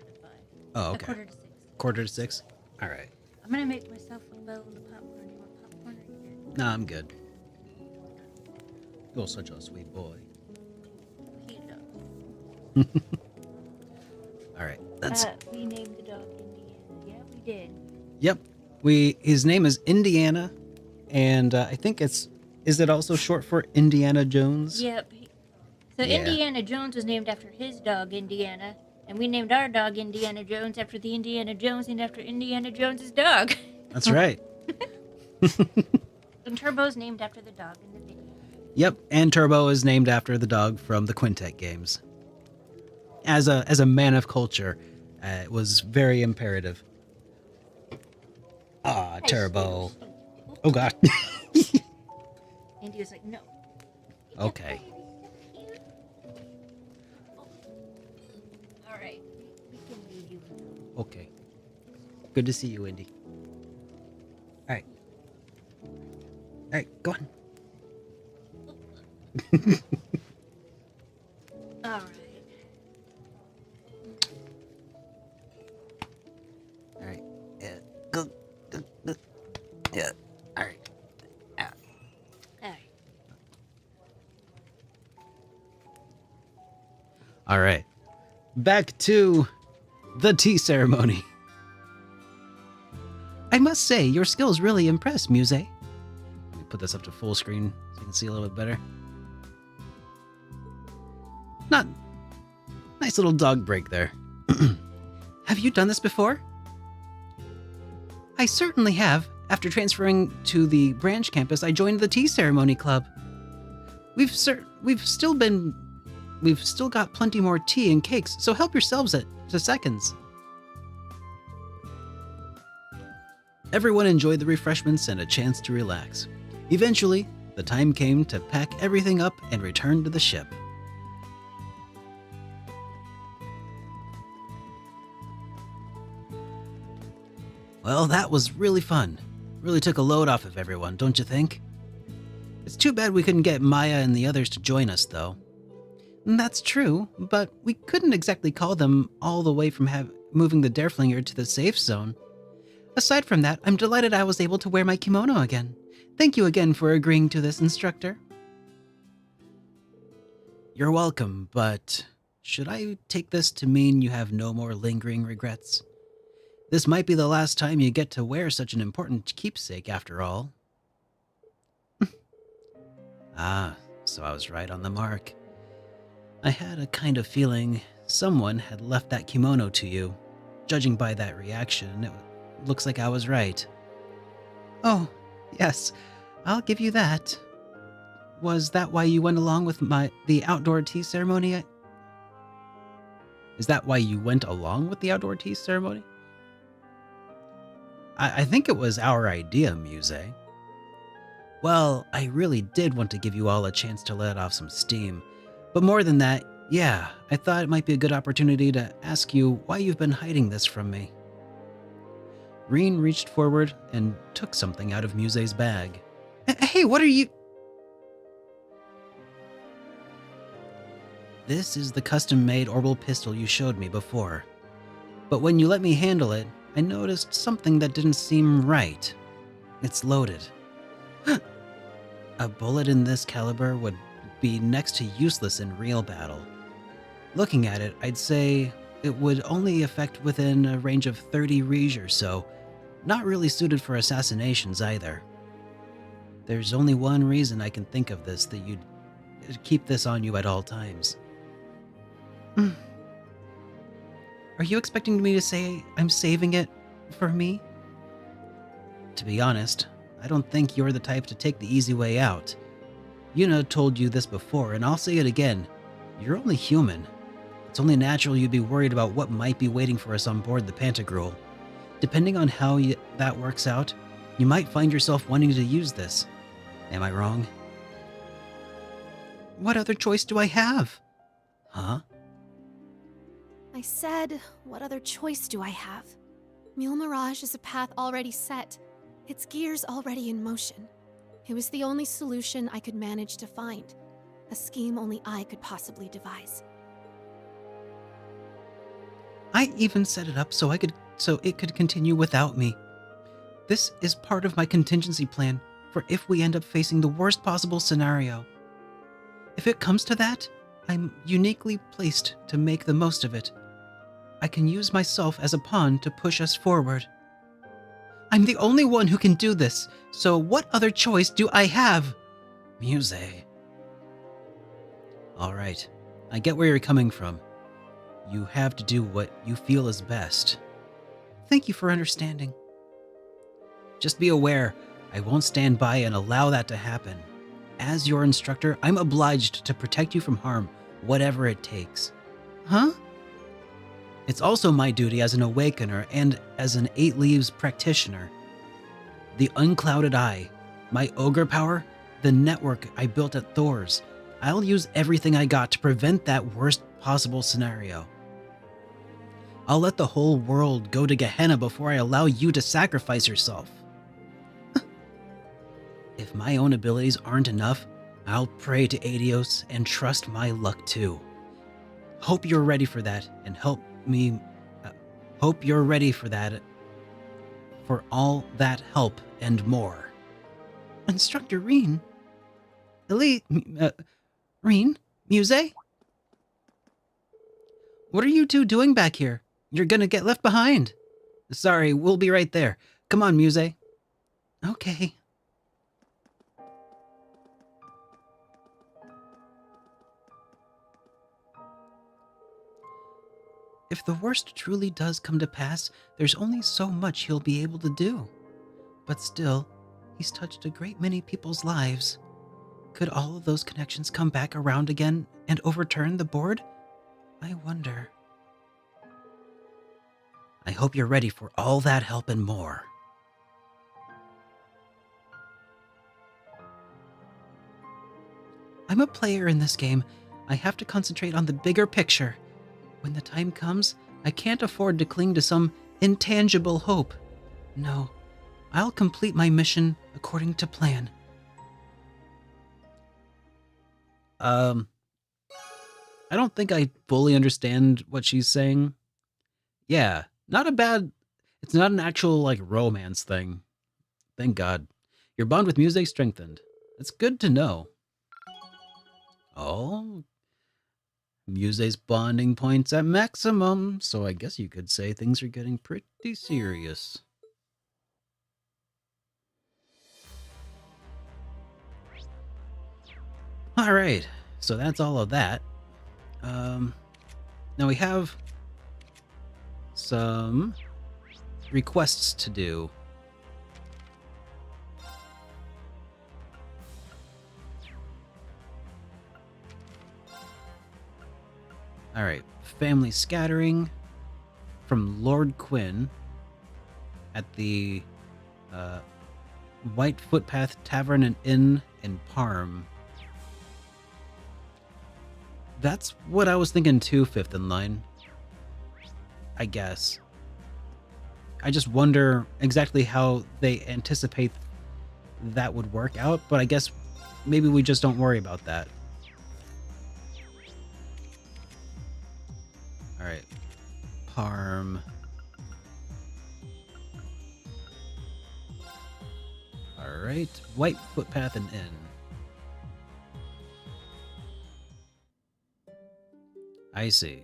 Oh, A okay. 5:45. Quarter to 6? All right. I'm gonna make myself a bowl of popcorn. You want popcorn or you good? Nah, I'm good. You're such a sweet boy. He does. All right. That's We named the dog Indiana. Yeah, we did. Yep. His name is Indiana, and I think is it also short for Indiana Jones? Yep. So Yeah. Indiana Jones was named after his dog Indiana, and we named our dog Indiana Jones after the Indiana Jones named after Indiana Jones's dog. That's right. And Turbo's named after the dog in the video. Yep, and Turbo is named after the dog from the Quintet games. As a man of culture, it was very imperative. Ah, Turbo. Oh God. And he was like, no. Okay. All right. We can leave you. Okay. Good to see you, Indy. All right. All right, go on. All right. All right. Yeah. Go. Yeah. All right. All right. All right. Back to the tea ceremony. I must say, your skills really impress, Muse. Let me put this up to full screen so you can see a little bit better. Nice little dog break there. Have you done this before? I certainly have. After transferring to the branch campus, I joined the tea ceremony club. We've still got plenty more tea and cakes, so help yourselves to seconds. Everyone enjoyed the refreshments and a chance to relax. Eventually, the time came to pack everything up and return to the ship. Well, that was really fun. Really took a load off of everyone, don't you think? It's too bad we couldn't get Maya and the others to join us, though. That's true, but we couldn't exactly call them all the way from moving the Derflinger to the safe zone. Aside from that, I'm delighted I was able to wear my kimono again. Thank you again for agreeing to this, instructor. You're welcome, but should I take this to mean you have no more lingering regrets? This might be the last time you get to wear such an important keepsake after all. Ah, so I was right on the mark. I had a kind of feeling someone had left that kimono to you. Judging by that reaction, it looks like I was right. Oh, yes, I'll give you that. Was that why you went along with the outdoor tea ceremony? Is that why you went along with the outdoor tea ceremony? I think it was our idea, Muse. Well, I really did want to give you all a chance to let off some steam. But more than that, yeah, I thought it might be a good opportunity to ask you why you've been hiding this from me. Reen reached forward and took something out of Muse's bag. Hey, what are you... This is the custom-made orbital pistol you showed me before. But when you let me handle it, I noticed something that didn't seem right. It's loaded. A bullet in this caliber would be next to useless in real battle. Looking at it, I'd say it would only affect within a range of 30 Rij or so, not really suited for assassinations either. There's only one reason I can think of this, that you'd keep this on you at all times. Are you expecting me to say I'm saving it for me? To be honest, I don't think you're the type to take the easy way out. Yuna told you this before, and I'll say it again. You're only human. It's only natural you'd be worried about what might be waiting for us on board the Pantagruel. Depending on how that works out, you might find yourself wanting to use this. Am I wrong? What other choice do I have? Huh? I said, what other choice do I have? Mule Mirage is a path already set. Its gears already in motion. It was the only solution I could manage to find. A scheme only I could possibly devise. I even set it up so it could continue without me. This is part of my contingency plan for if we end up facing the worst possible scenario. If it comes to that, I'm uniquely placed to make the most of it. I can use myself as a pawn to push us forward. I'm the only one who can do this, so what other choice do I have? Muse. All right, I get where you're coming from. You have to do what you feel is best. Thank you for understanding. Just be aware, I won't stand by and allow that to happen. As your instructor, I'm obliged to protect you from harm, whatever it takes. Huh? It's also my duty as an Awakener and as an 8 Leaves practitioner. The Unclouded Eye, my ogre power, the network I built at Thor's. I'll use everything I got to prevent that worst possible scenario. I'll let the whole world go to Gehenna before I allow you to sacrifice yourself. If my own abilities aren't enough, I'll pray to Adios and trust my luck too. Hope you're ready for that and hope you're ready for that, for all that help and more. Instructor Reen? Reen? Muse? What are you two doing back here? You're gonna get left behind. Sorry, we'll be right there. Come on, Muse. Okay. If the worst truly does come to pass, there's only so much he'll be able to do. But still, he's touched a great many people's lives. Could all of those connections come back around again and overturn the board? I wonder. I hope you're ready for all that help and more. I'm a player in this game. I have to concentrate on the bigger picture. When the time comes, I can't afford to cling to some intangible hope. No, I'll complete my mission according to plan. I don't think I fully understand what she's saying. Yeah, it's not an actual, like, romance thing. Thank God. Your bond with Muse strengthened. It's good to know. Oh, Muse's bonding points at maximum, so I guess you could say things are getting pretty serious. Alright, so that's all of that. Now we have some requests to do. Alright, family scattering from Lord Quinn at the White Footpath Tavern and Inn in Parm. That's what I was thinking too, Fifth in Line. I guess. I just wonder exactly how they anticipate that would work out, but I guess maybe we just don't worry about that. Alright. Parm. Alright. White Footpath and Inn. I see.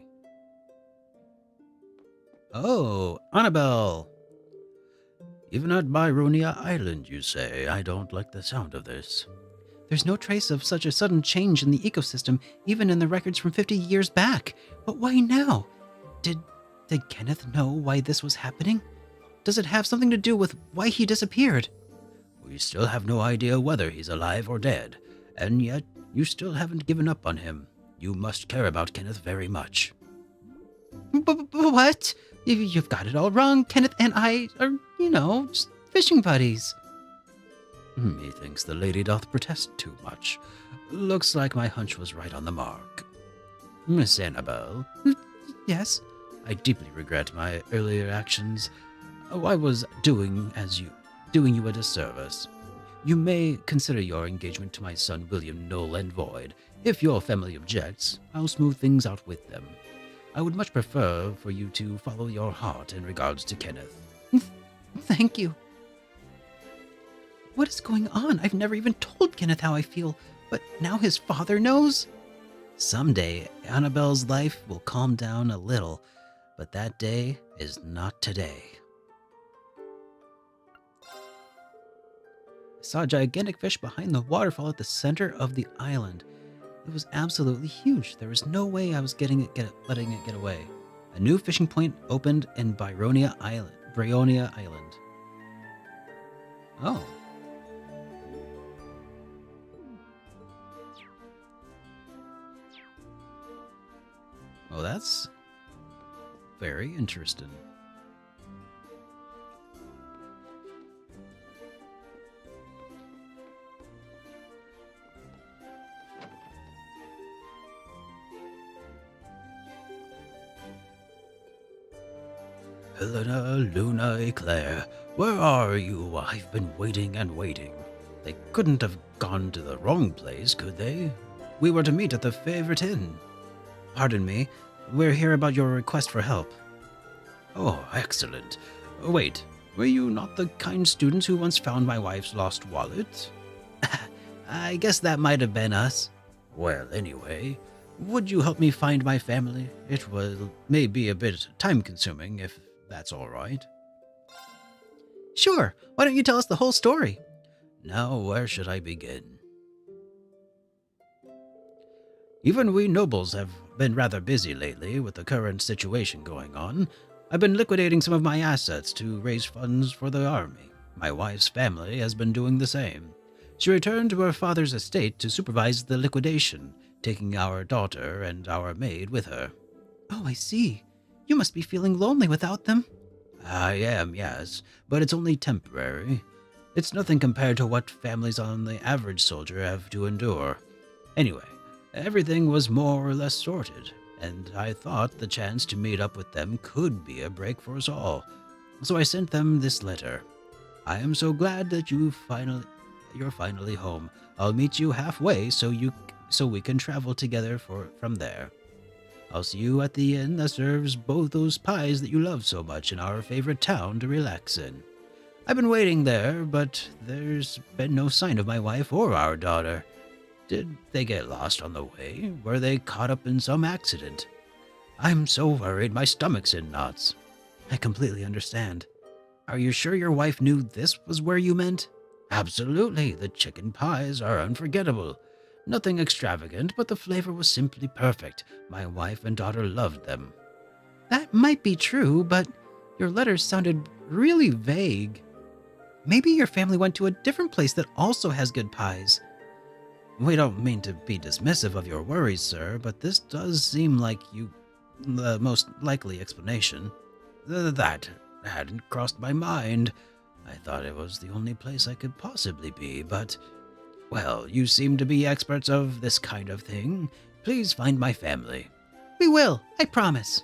Oh, Annabelle! Even at Byronia Island, you say? I don't like the sound of this. There's no trace of such a sudden change in the ecosystem, even in the records from 50 years back. But why now? Did Kenneth know why this was happening? Does it have something to do with why he disappeared? We still have no idea whether he's alive or dead, and yet you still haven't given up on him. You must care about Kenneth very much. What? You've got it all wrong. Kenneth and I are, just fishing buddies. Methinks the lady doth protest too much. Looks like my hunch was right on the mark. Miss Annabelle? Yes? I deeply regret my earlier actions. I was doing you a disservice. You may consider your engagement to my son William null and void. If your family objects, I'll smooth things out with them. I would much prefer for you to follow your heart in regards to Kenneth. Thank you. What is going on? I've never even told Kenneth how I feel, but now his father knows? Someday, Annabelle's life will calm down a little, but that day is not today. I saw a gigantic fish behind the waterfall at the center of the island. It was absolutely huge. There was no way I was letting it get away. A new fishing point opened in Bryonia Island. Oh. Well, that's very interesting. Helena, Luna, Eclair, where are you? I've been waiting and waiting. They couldn't have gone to the wrong place, could they? We were to meet at the favorite inn. Pardon me, we're here about your request for help. Oh, excellent. Wait, were you not the kind students who once found my wife's lost wallet? I guess that might have been us. Well, anyway, would you help me find my family? It may be a bit time-consuming, if that's all right. Sure. Why don't you tell us the whole story? Now, where should I begin? Even we nobles have been rather busy lately with the current situation going on. I've been liquidating some of my assets to raise funds for the army. My wife's family has been doing the same. She returned to her father's estate to supervise the liquidation, taking our daughter and our maid with her. Oh, I see. You must be feeling lonely without them. I am, yes, but it's only temporary. It's nothing compared to what families on the average soldier have to endure. Anyway, everything was more or less sorted, and I thought the chance to meet up with them could be a break for us all. So I sent them this letter. I am so glad that you're finally home. I'll meet you halfway so we can travel together from there. I'll see you at the inn that serves both those pies that you love so much in our favorite town to relax in. I've been waiting there, but there's been no sign of my wife or our daughter. Did they get lost on the way? Were they caught up in some accident? I'm so worried my stomach's in knots. I completely understand. Are you sure your wife knew this was where you meant? Absolutely. The chicken pies are unforgettable. Nothing extravagant, but the flavor was simply perfect. My wife and daughter loved them. That might be true, but your letters sounded really vague. Maybe your family went to a different place that also has good pies. We don't mean to be dismissive of your worries, sir, but this does seem like the most likely explanation. That hadn't crossed my mind. I thought it was the only place I could possibly be, but... Well, you seem to be experts of this kind of thing. Please find my family. We will, I promise.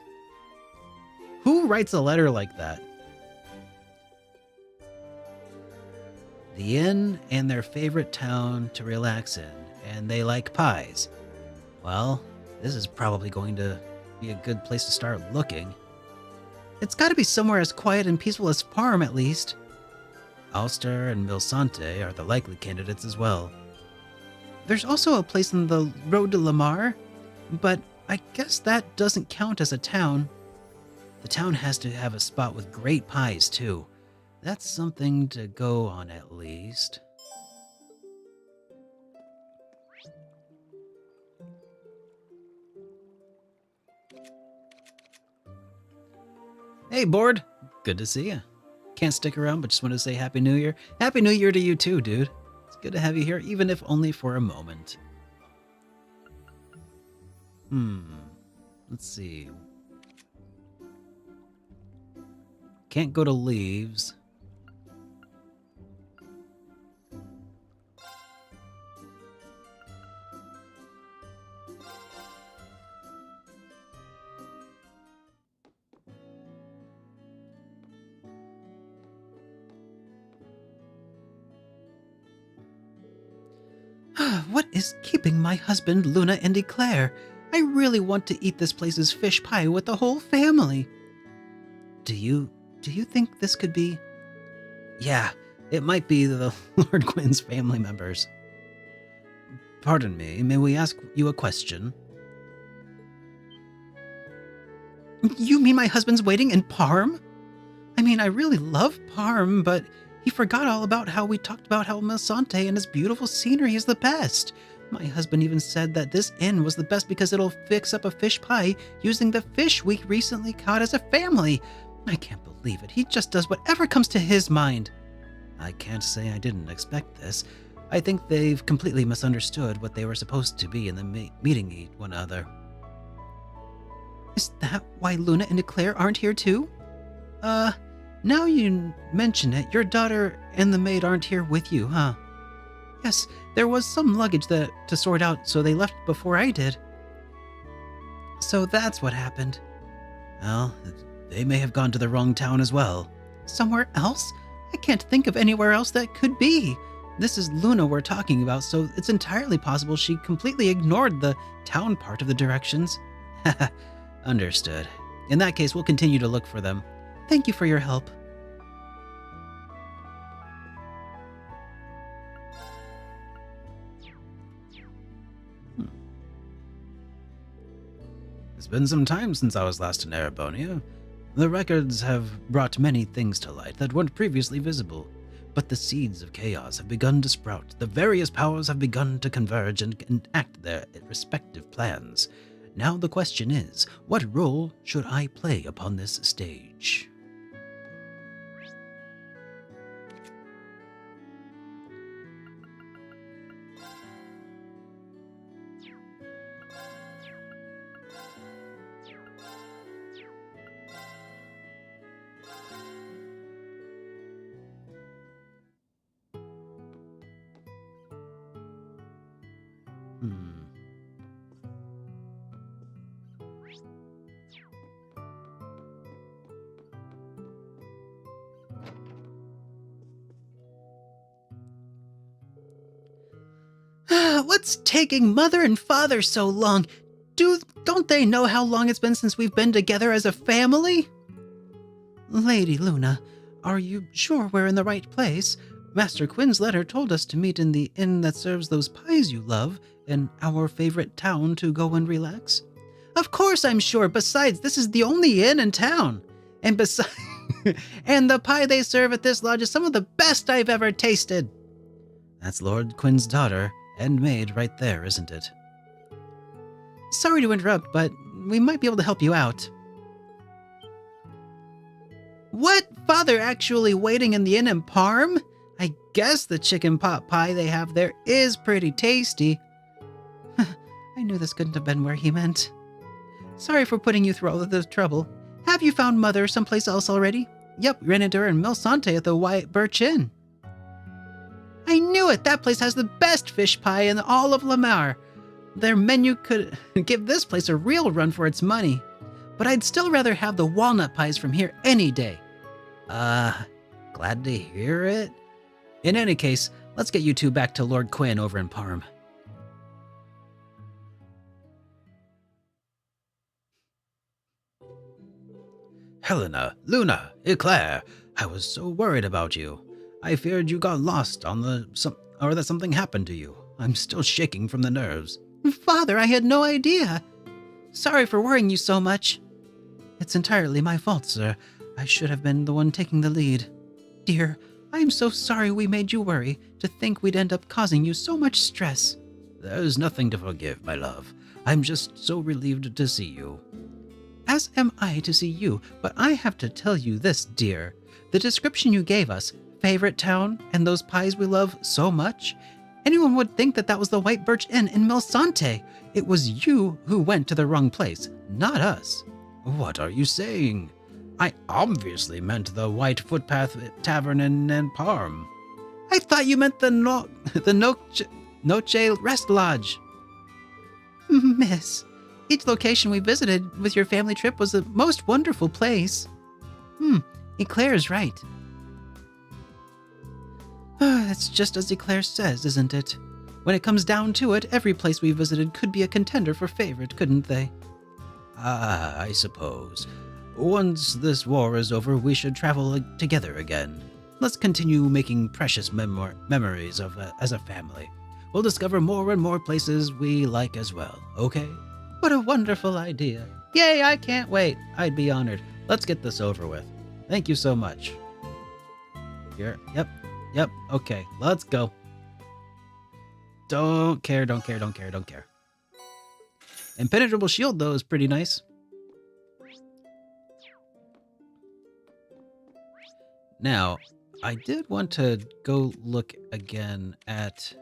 Who writes a letter like that? The inn and their favorite town to relax in, and they like pies. Well, this is probably going to be a good place to start looking. It's got to be somewhere as quiet and peaceful as Parm, at least. Ulster and Milsante are the likely candidates as well. There's also a place on the road to Lamar, but I guess that doesn't count as a town. The town has to have a spot with great pies, too. That's something to go on, at least. Hey, Board. Good to see you. Can't stick around, but just want to say Happy New Year. Happy New Year to you too, dude. It's good to have you here, even if only for a moment. Let's see. Can't go to Leaves. What is keeping my husband, Luna, and Eclair? I really want to eat this place's fish pie with the whole family. Do you think this could be? Yeah, it might be the Lord Gwyn's family members. Pardon me, may we ask you a question? You mean my husband's waiting in Parm? I mean, I really love Parm, but he forgot all about how we talked about how Milsante and his beautiful scenery is the best. My husband even said that this inn was the best because it'll fix up a fish pie using the fish we recently caught as a family. I can't believe it. He just does whatever comes to his mind. I can't say I didn't expect this. I think they've completely misunderstood what they were supposed to be in the meeting one another. Is that why Luna and Eclair aren't here too? Now you mention it, your daughter and the maid aren't here with you, huh? Yes, there was some luggage to sort out, so they left before I did. So that's what happened. Well, they may have gone to the wrong town as well. Somewhere else? I can't think of anywhere else that could be. This is Luna we're talking about, so it's entirely possible she completely ignored the town part of the directions. Understood. In that case, we'll continue to look for them. Thank you for your help. It's been some time since I was last in Erebonia. The records have brought many things to light that weren't previously visible, but the seeds of chaos have begun to sprout. The various powers have begun to converge and enact their respective plans. Now the question is, what role should I play upon this stage? What's taking Mother and Father so long? Don't they know how long it's been since we've been together as a family? Lady Luna, are you sure we're in the right place? Master Quinn's letter told us to meet in the inn that serves those pies you love, in our favorite town to go and relax. Of course I'm sure. Besides, this is the only inn in town. And besides, and the pie they serve at this lodge is some of the best I've ever tasted. That's Lord Quinn's daughter and maid right there, isn't it? Sorry to interrupt, but we might be able to help you out. What? Father actually waiting in the inn in Parm? I guess the chicken pot pie they have there is pretty tasty. I knew this couldn't have been where he meant. Sorry for putting you through all of this trouble. Have you found Mother someplace else already? Yep, we ran into her in Milsante at the White Birch Inn. I knew it! That place has the best fish pie in all of Lamar. Their menu could give this place a real run for its money. But I'd still rather have the walnut pies from here any day. Glad to hear it. In any case, let's get you two back to Lord Quinn over in Parm. Helena, Luna, Eclair, I was so worried about you. I feared you got lost on or that something happened to you. I'm still shaking from the nerves. Father, I had no idea. Sorry for worrying you so much. It's entirely my fault, sir. I should have been the one taking the lead. Dear, I'm so sorry we made you worry. To think we'd end up causing you so much stress. There's nothing to forgive, my love. I'm just so relieved to see you. As am I to see you, but I have to tell you this, dear. The description you gave us, favorite town, and those pies we love so much, anyone would think that was the White Birch Inn in Milsante. It was you who went to the wrong place, not us. What are you saying? I obviously meant the White Footpath Tavern in Parm. I thought you meant the Noche Rest Lodge. Miss, each location we visited with your family trip was the most wonderful place. Eclair's right. It's just as Eclair says, isn't it? When it comes down to it, every place we visited could be a contender for favorite, couldn't they? I suppose. Once this war is over, we should travel together again. Let's continue making precious memories as a family. We'll discover more and more places we like as well, okay? What a wonderful idea. Yay, I can't wait. I'd be honored. Let's get this over with. Thank you so much. Here, yep, okay, let's go. Don't care. Impenetrable shield, though, is pretty nice. Now, I did want to go look again at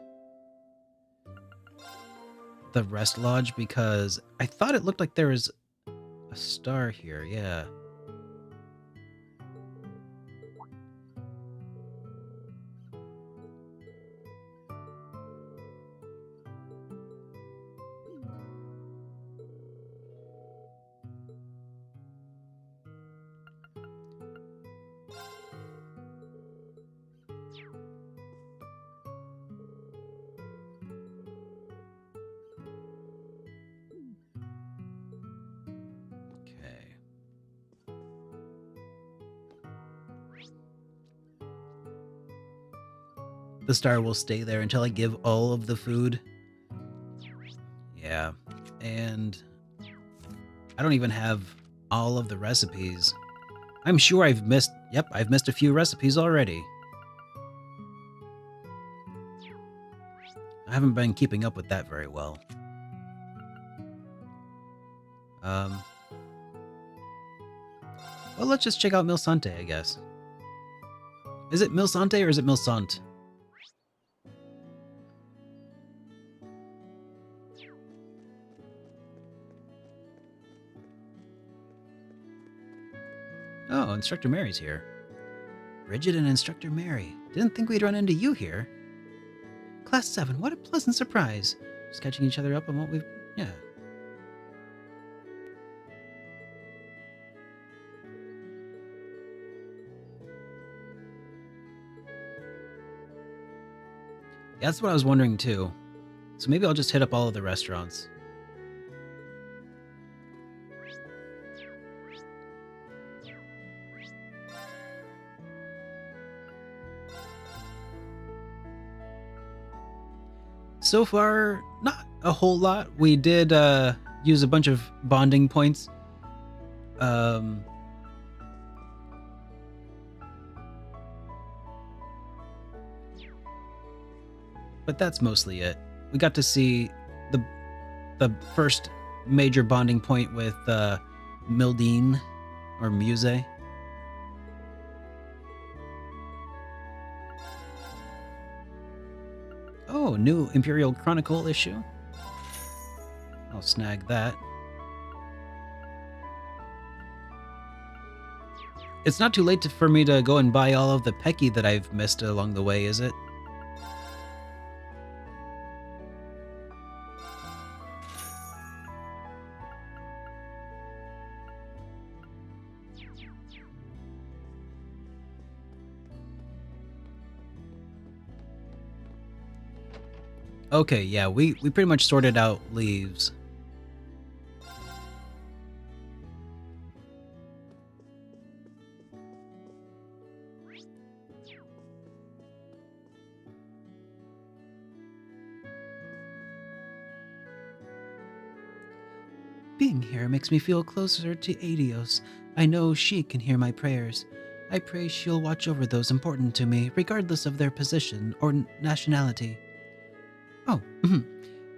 the Rest Lodge because I thought it looked like there was a star here, yeah. The star will stay there until I give all of the food. Yeah, and I don't even have all of the recipes. I'm sure I've missed a few recipes already. I haven't been keeping up with that very well. Well, let's just check out Milsante, I guess. Is it Milsante or is it Milsant? Oh, Instructor Mary's here. Bridget and Instructor Mary. Didn't think we'd run into you here. Class 7, what a pleasant surprise. Just catching each other up on what we've... yeah. Yeah, that's what I was wondering too. So maybe I'll just hit up all of the restaurants. So far, not a whole lot. We did use a bunch of bonding points. But that's mostly it. We got to see the first major bonding point with Mildine or Muse. Oh, new Imperial Chronicle issue. I'll snag that. It's not too late for me to go and buy all of the Pecky that I've missed along the way, is it? Okay, yeah, we pretty much sorted out leaves. Being here makes me feel closer to Adios. I know she can hear my prayers. I pray she'll watch over those important to me, regardless of their position or nationality. Oh,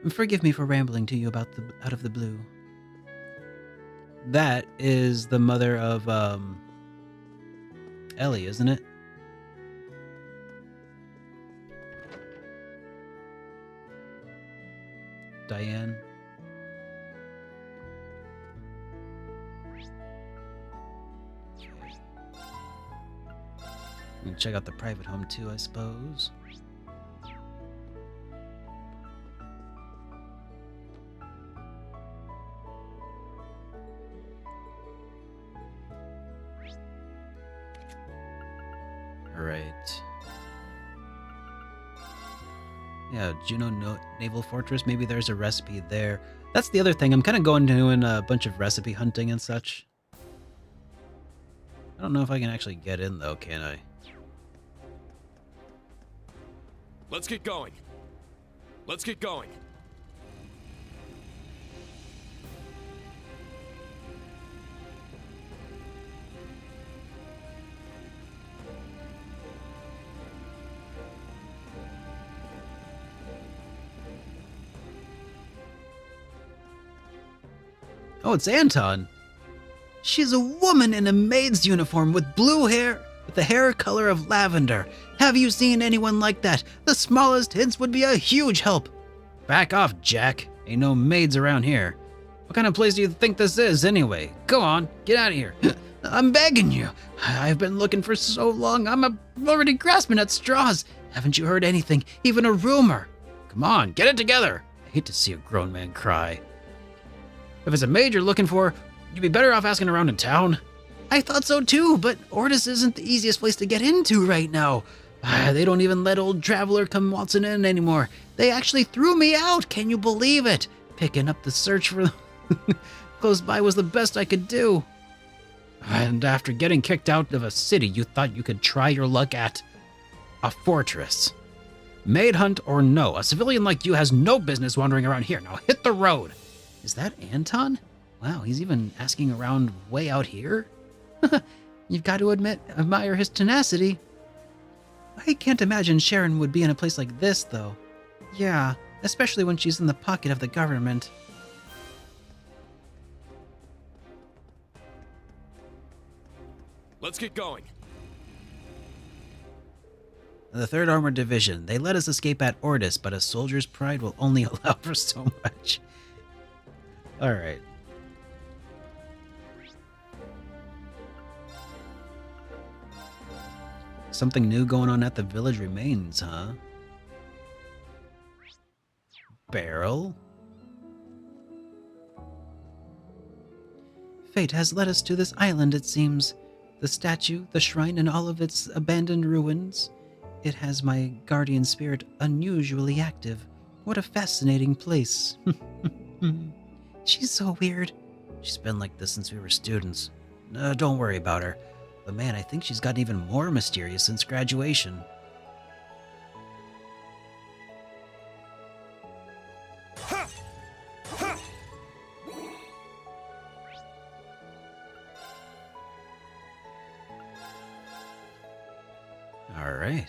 forgive me for rambling to you about out of the blue. That is the mother of Ellie, isn't it? Diane. And check out the private home too, I suppose. Alright. Yeah, Juno Naval Fortress. Maybe there's a recipe there. That's the other thing. I'm kind of going to doing a bunch of recipe hunting and such. I don't know if I can actually get in, though, can I? Let's get going. Let's get going. Oh, it's Anton. She's a woman in a maid's uniform with blue hair, with the hair color of lavender. Have you seen anyone like that? The smallest hints would be a huge help. Back off, Jack. Ain't no maids around here. What kind of place do you think this is, anyway? Go on, get out of here. I'm begging you. I've been looking for so long, I'm already grasping at straws. Haven't you heard anything, even a rumor? Come on, get it together. I hate to see a grown man cry. If it's a maid you're looking for, you'd be better off asking around in town. I thought so too, but Ordis isn't the easiest place to get into right now. They don't even let old Traveler come waltzing in anymore. They actually threw me out, can you believe it? Picking up the search for close by was the best I could do. And after getting kicked out of a city you thought you could try your luck at a fortress. Maid hunt or no, a civilian like you has no business wandering around here. Now hit the road. Is that Anton? Wow, he's even asking around way out here? You've got to admire his tenacity. I can't imagine Sharon would be in a place like this, though. Yeah, especially when she's in the pocket of the government. Let's get going. The 3rd Armored Division. They let us escape at Ordis, but a soldier's pride will only allow for so much. Alright. Something new going on at the village remains, huh? Barrel? Fate has led us to this island, it seems. The statue, the shrine, and all of its abandoned ruins. It has my guardian spirit unusually active. What a fascinating place. She's so weird. She's been like this since we were students. Don't worry about her. But man, I think she's gotten even more mysterious since graduation. All right.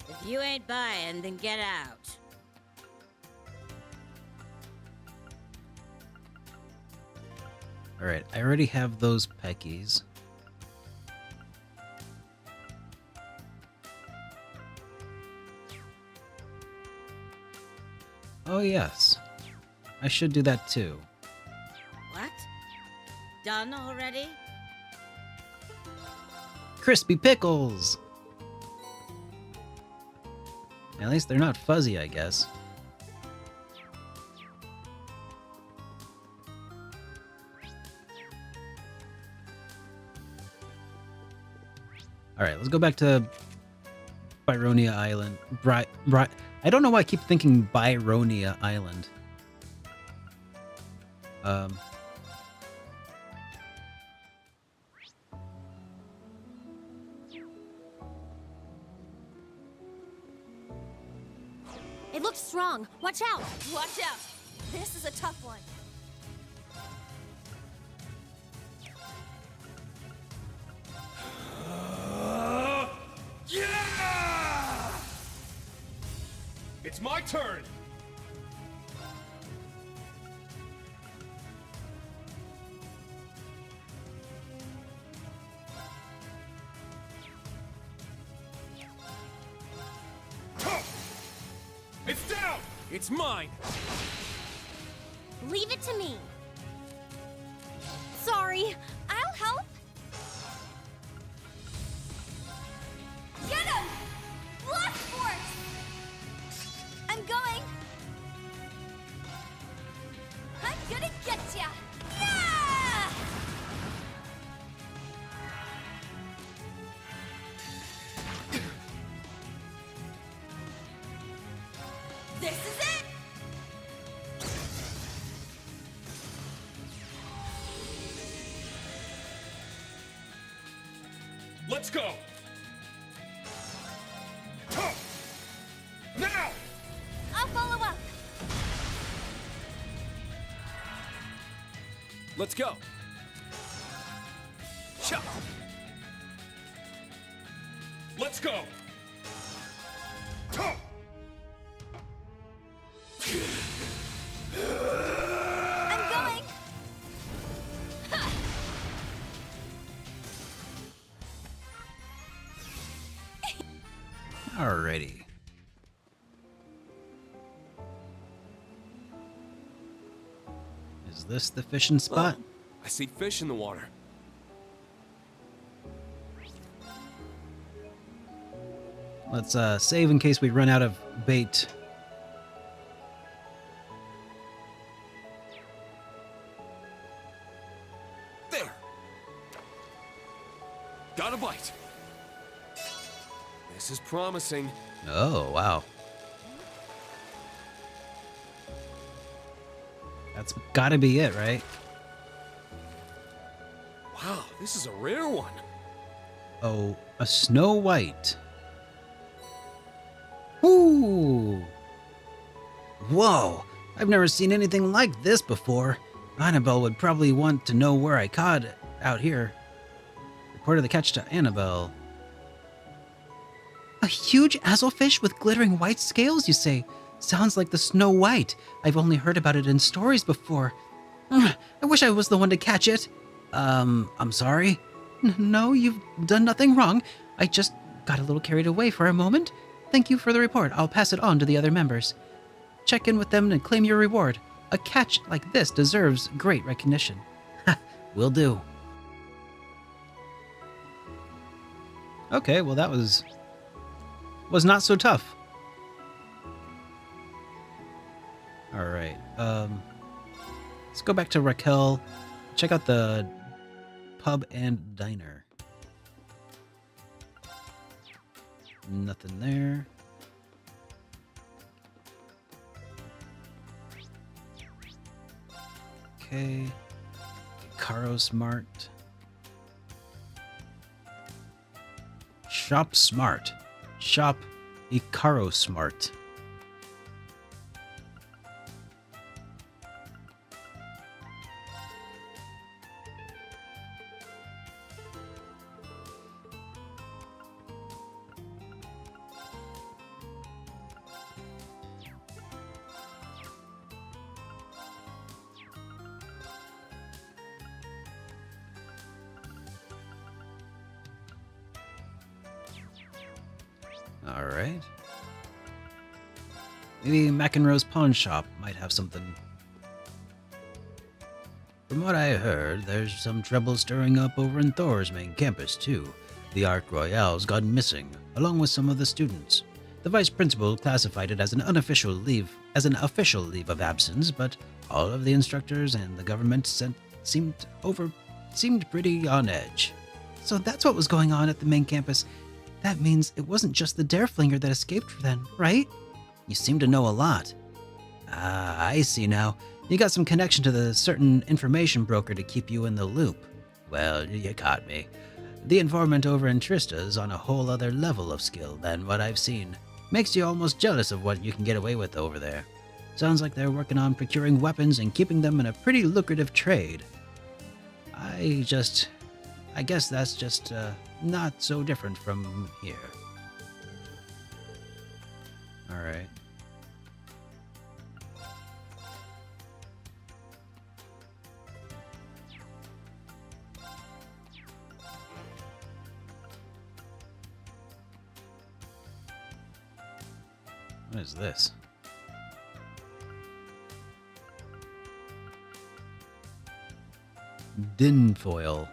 If you ain't buying, then get out. All right, I already have those peckies. Oh yes, I should do that too. What? Done already? Crispy pickles! At least they're not fuzzy, I guess. Alright, let's go back to Byronia Island. I don't know why I keep thinking Byronia Island. It looks strong. Watch out! Watch out! This is a tough one. Yeah! It's my turn. It's down! It's mine! Leave it to me. Sorry, I'll help. Get him! Blast force! I'm going. I'm gonna get ya! Yeah! This is it! Let's go! Now! I'll follow up. Let's go! Chop! Let's go! I'm going. Alrighty. Is this the fishing spot? Oh, I see fish in the water. Let's save in case we run out of bait. There! Got a bite. This is promising. Oh, wow. That's gotta be it, right? Wow, this is a rare one. Oh, a Snow White. Ooh! Whoa! I've never seen anything like this before. Annabelle would probably want to know where I caught it out here. Reported the catch to Annabelle. A huge azlefish with glittering white scales, you say? Sounds like the Snow White. I've only heard about it in stories before. I wish I was the one to catch it. I'm sorry. No, you've done nothing wrong. I just got a little carried away for a moment. Thank you for the report. I'll pass it on to the other members. Check in with them and claim your reward. A catch like this deserves great recognition. Ha, will do. Okay, well that was not so tough. All right. Let's go back to Raquel. Check out the pub and diner. Nothing there. Okay. Caro Smart. Shop Smart. Shop Icaro Smart. All right. Maybe McEnroe's Pawn Shop might have something. From what I heard, there's some trouble stirring up over in Thor's main campus, too. The Arc Royale's gone missing, along with some of the students. The vice principal classified it as an official leave of absence, but all of the instructors and the government seemed pretty on edge. So that's what was going on at the main campus. That means it wasn't just the Dareflinger that escaped then, right? You seem to know a lot. Ah, I see now. You got some connection to the certain information broker to keep you in the loop. Well, you caught me. The informant over in Trista's on a whole other level of skill than what I've seen. Makes you almost jealous of what you can get away with over there. Sounds like they're working on procuring weapons and keeping them in a pretty lucrative trade. I guess that's just not so different from here. All right. What is this? Dinfoil.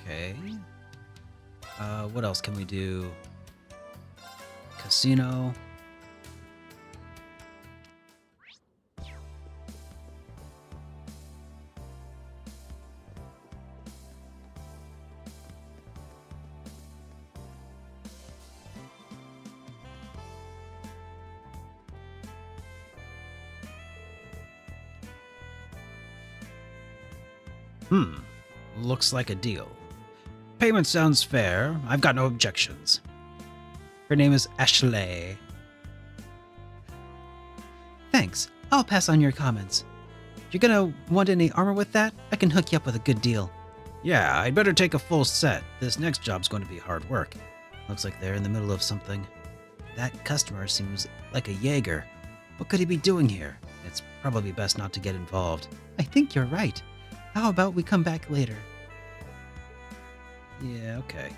Okay. What else can we do? Casino. Looks like a deal. Payment sounds fair. I've got no objections. Her name is Ashley. Thanks. I'll pass on your comments. You're gonna want any armor with that? I can hook you up with a good deal. Yeah, I'd better take a full set. This next job's going to be hard work. Looks like they're in the middle of something. That customer seems like a Jaeger. What could he be doing here? It's probably best not to get involved. I think you're right. How about we come back later? Yeah, okay.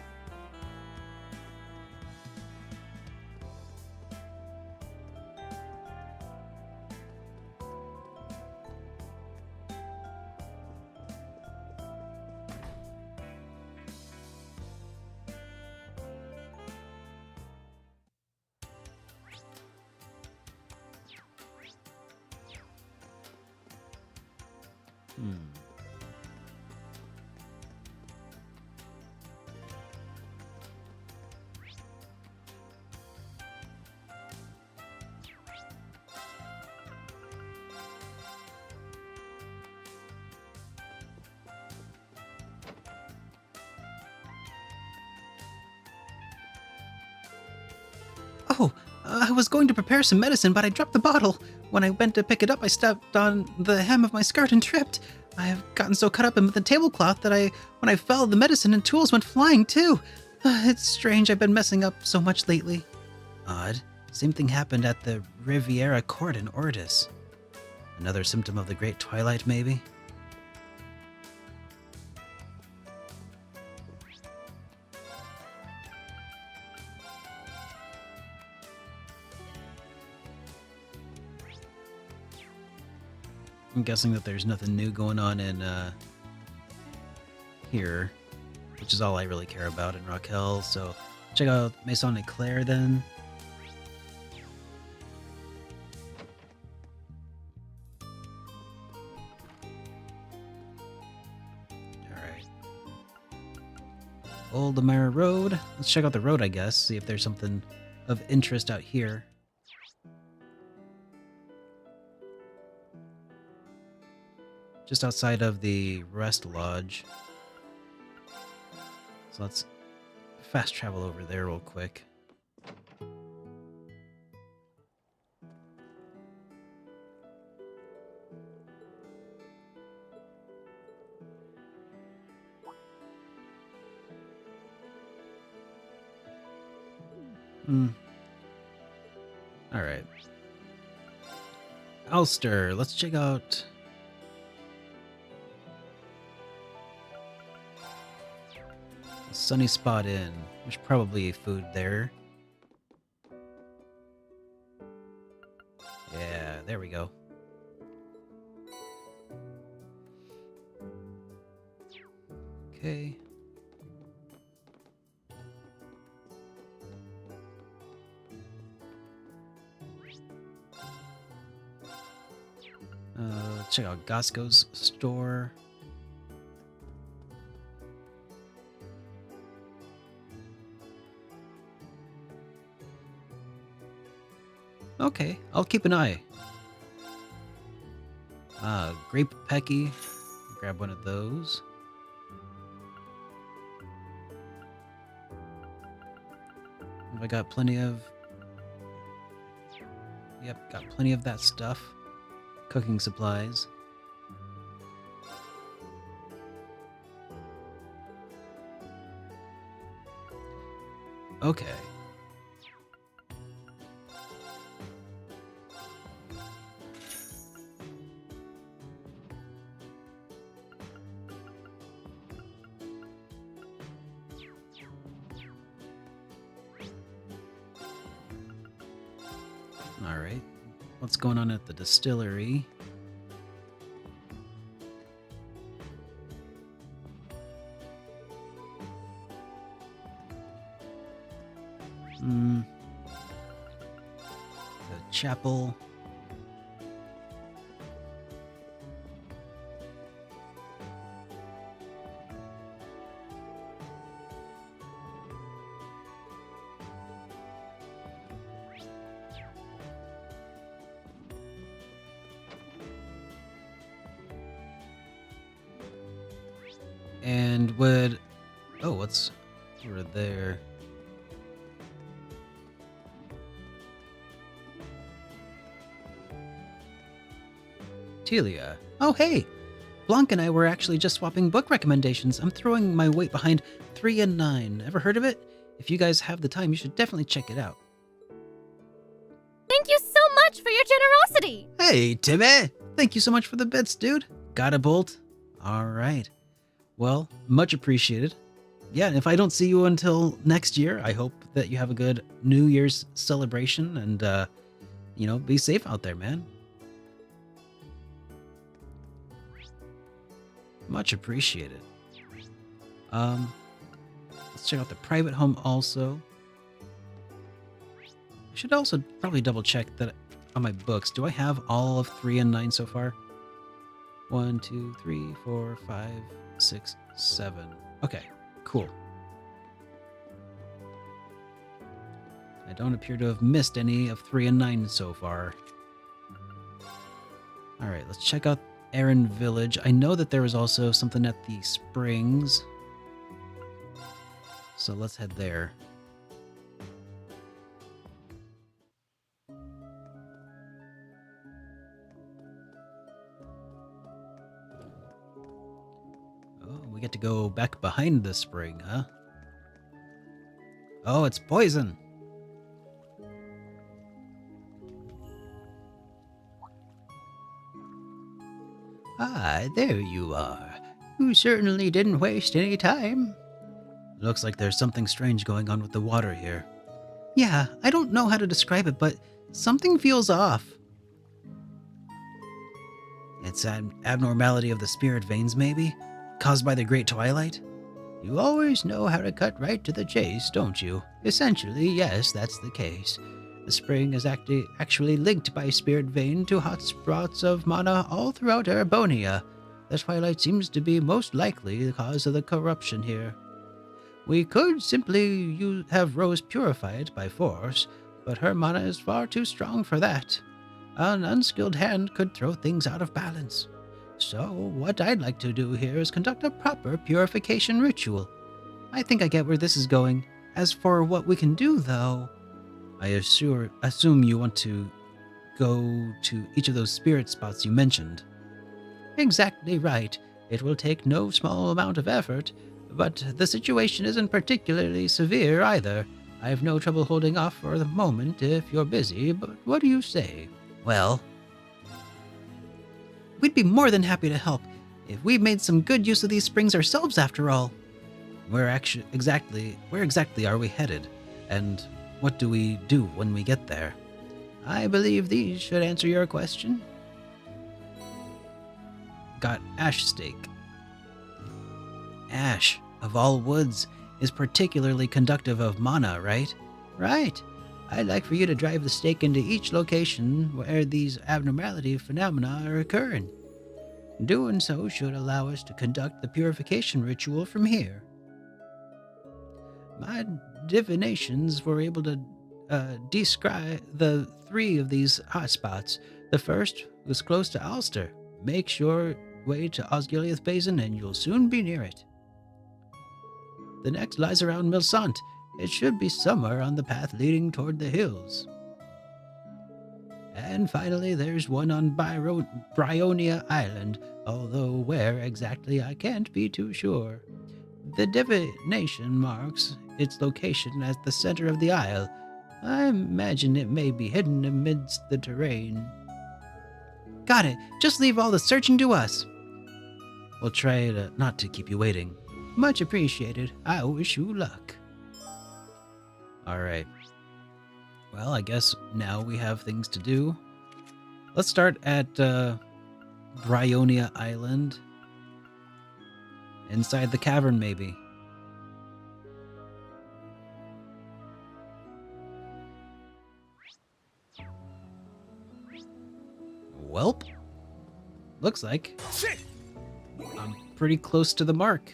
Oh, I was going to prepare some medicine, but I dropped the bottle. When I went to pick it up, I stepped on the hem of my skirt and tripped. I have gotten so caught up in the tablecloth that when I fell, the medicine and tools went flying too. It's strange I've been messing up so much lately. Odd. Same thing happened at the Riviera Court in Ortis. Another symptom of the Great Twilight, maybe? I'm guessing that there's nothing new going on in here. which is all I really care about in Raquel. So check out Maison Eclair then. Alright. Old Amara Road. Let's check out the road, I guess. See if there's something of interest out here. Just outside of the Rest Lodge. So let's fast travel over there real quick. Alright. Ulster, let's check out... Sunny Spot Inn. There's probably food there. Yeah, there we go. Okay. Check out Gasco's store. Okay, I'll keep an eye. Grape Pecky. Grab one of those. Have I got plenty of... Yep, got plenty of that stuff. Cooking supplies. Okay. Alright. What's going on at the distillery? The chapel. And would... Oh, what's over there? Telia. Oh, hey! Blanc and I were actually just swapping book recommendations. I'm throwing my weight behind 3 and 9. Ever heard of it? If you guys have the time, you should definitely check it out. Thank you so much for your generosity! Hey, Timmy! Thank you so much for the bits, dude. Got a bolt? Alright. Well, much appreciated. Yeah, and if I don't see you until next year, I hope that you have a good New Year's celebration and, you know, be safe out there, man. Much appreciated. Let's check out the private home also. I should also probably double check that on my books. Do I have all of 3 and 9 so far? 1, 2, 3, 4, 5, 6, 7. Okay, cool. I don't appear to have missed any of 3 and 9 so far. Alright, let's check out Erin Village. I know that there was also something at the springs. So let's head there. Oh, we get to go back behind the spring, huh? Oh, it's poison. Ah, there you are. You certainly didn't waste any time. Looks like there's something strange going on with the water here. Yeah, I don't know how to describe it, but something feels off. It's an abnormality of the spirit veins, maybe? Caused by the Great Twilight? You always know how to cut right to the chase, don't you? Essentially, yes, that's the case. The spring is actually linked by spirit vein to hot spots of mana all throughout Erebonia. The twilight seems to be most likely the cause of the corruption here. We could simply have Rose purified by force, but her mana is far too strong for that. An unskilled hand could throw things out of balance. So, what I'd like to do here is conduct a proper purification ritual. I think I get where this is going. As for what we can do, though, I assume you want to go to each of those spirit spots you mentioned. Exactly right. It will take no small amount of effort, but the situation isn't particularly severe either. I have no trouble holding off for the moment if you're busy, but what do you say? Well, we'd be more than happy to help if we've made some good use of these springs ourselves after all. Where exactly are we headed? And what do we do when we get there? I believe these should answer your question. Got ash stake. Ash, of all woods, is particularly conductive of mana, right? Right. I'd like for you to drive the stake into each location where these abnormality phenomena are occurring. Doing so should allow us to conduct the purification ritual from here. My divinations were able to descry the 3 of these hotspots. The first was close to Ulster. Make your way to Osgiliath Basin and you'll soon be near it. The next lies around Milsant. It should be somewhere on the path leading toward the hills. And finally, there's one on Bryonia Island, although where exactly I can't be too sure. The divination marks its location at the center of the isle. I imagine it may be hidden amidst the terrain. Got it. Just leave all the searching to us. We'll try not to keep you waiting. Much appreciated. I wish you luck. Alright. Well, I guess now we have things to do. Let's start at Bryonia Island. Inside the cavern, maybe. Welp. Looks like I'm pretty close to the mark.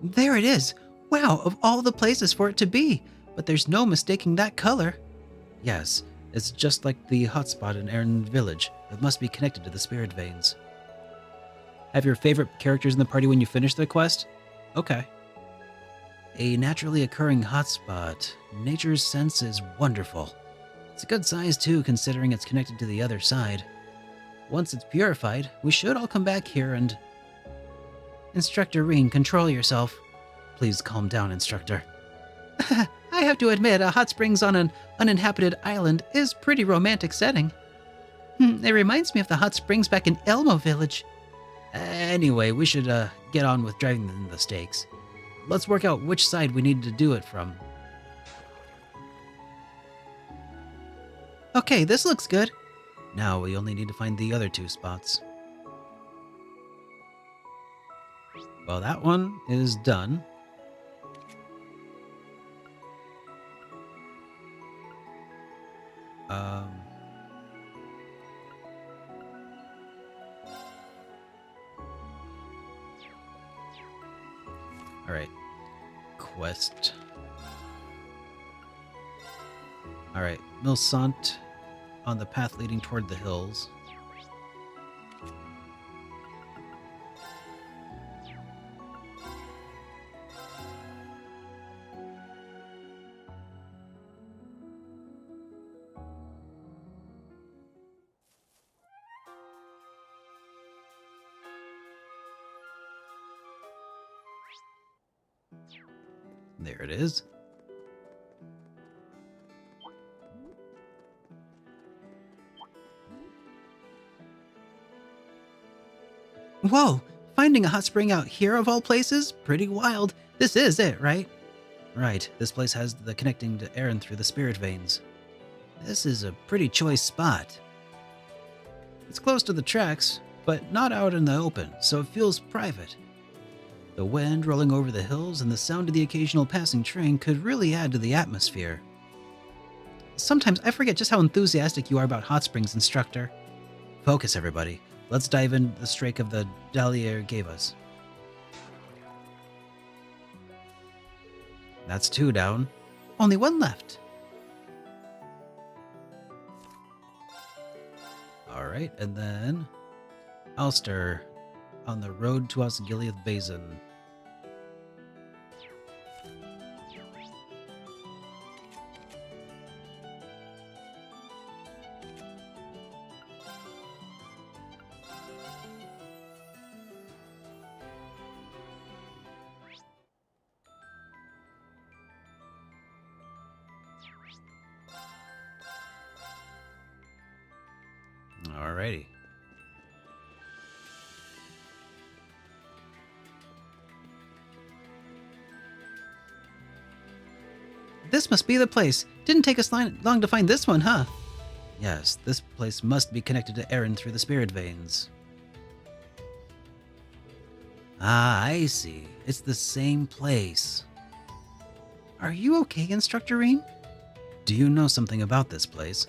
There it is! Wow, of all the places for it to be! But there's no mistaking that color. Yes, it's just like the hotspot in Erin Village. It must be connected to the spirit veins. Have your favorite characters in the party when you finish the quest? Okay. A naturally occurring hotspot. Nature's sense is wonderful. It's a good size too, considering it's connected to the other side. Once it's purified, we should all come back here and... Instructor Reen, control yourself. Please calm down, Instructor. I have to admit, a hot springs on an uninhabited island is pretty romantic setting. It reminds me of the hot springs back in Elmo Village. Anyway, we should get on with driving the stakes. Let's work out which side we need to do it from. Okay, this looks good. Now we only need to find the other 2 spots. Well, that one is done. Alright. Quest. Alright. Milsant on the path leading toward the hills. There it is. Whoa! Finding a hot spring out here of all places? Pretty wild. This is it, right? Right. This place has the connecting to Erin through the spirit veins. This is a pretty choice spot. It's close to the tracks, but not out in the open, so it feels private. The wind rolling over the hills and the sound of the occasional passing train could really add to the atmosphere. Sometimes I forget just how enthusiastic you are about hot springs, instructor. Focus, everybody. Let's dive into the strike of the Dahlia gave us. That's 2 down. Only 1 left. Alright, and then Ulster on the road to Osgiliath Basin. Alrighty. This must be the place. Didn't take us long to find this one, huh? Yes, this place must be connected to Erin through the spirit veins. Ah, I see. It's the same place. Are you okay, Instructor Reen? Do you know something about this place?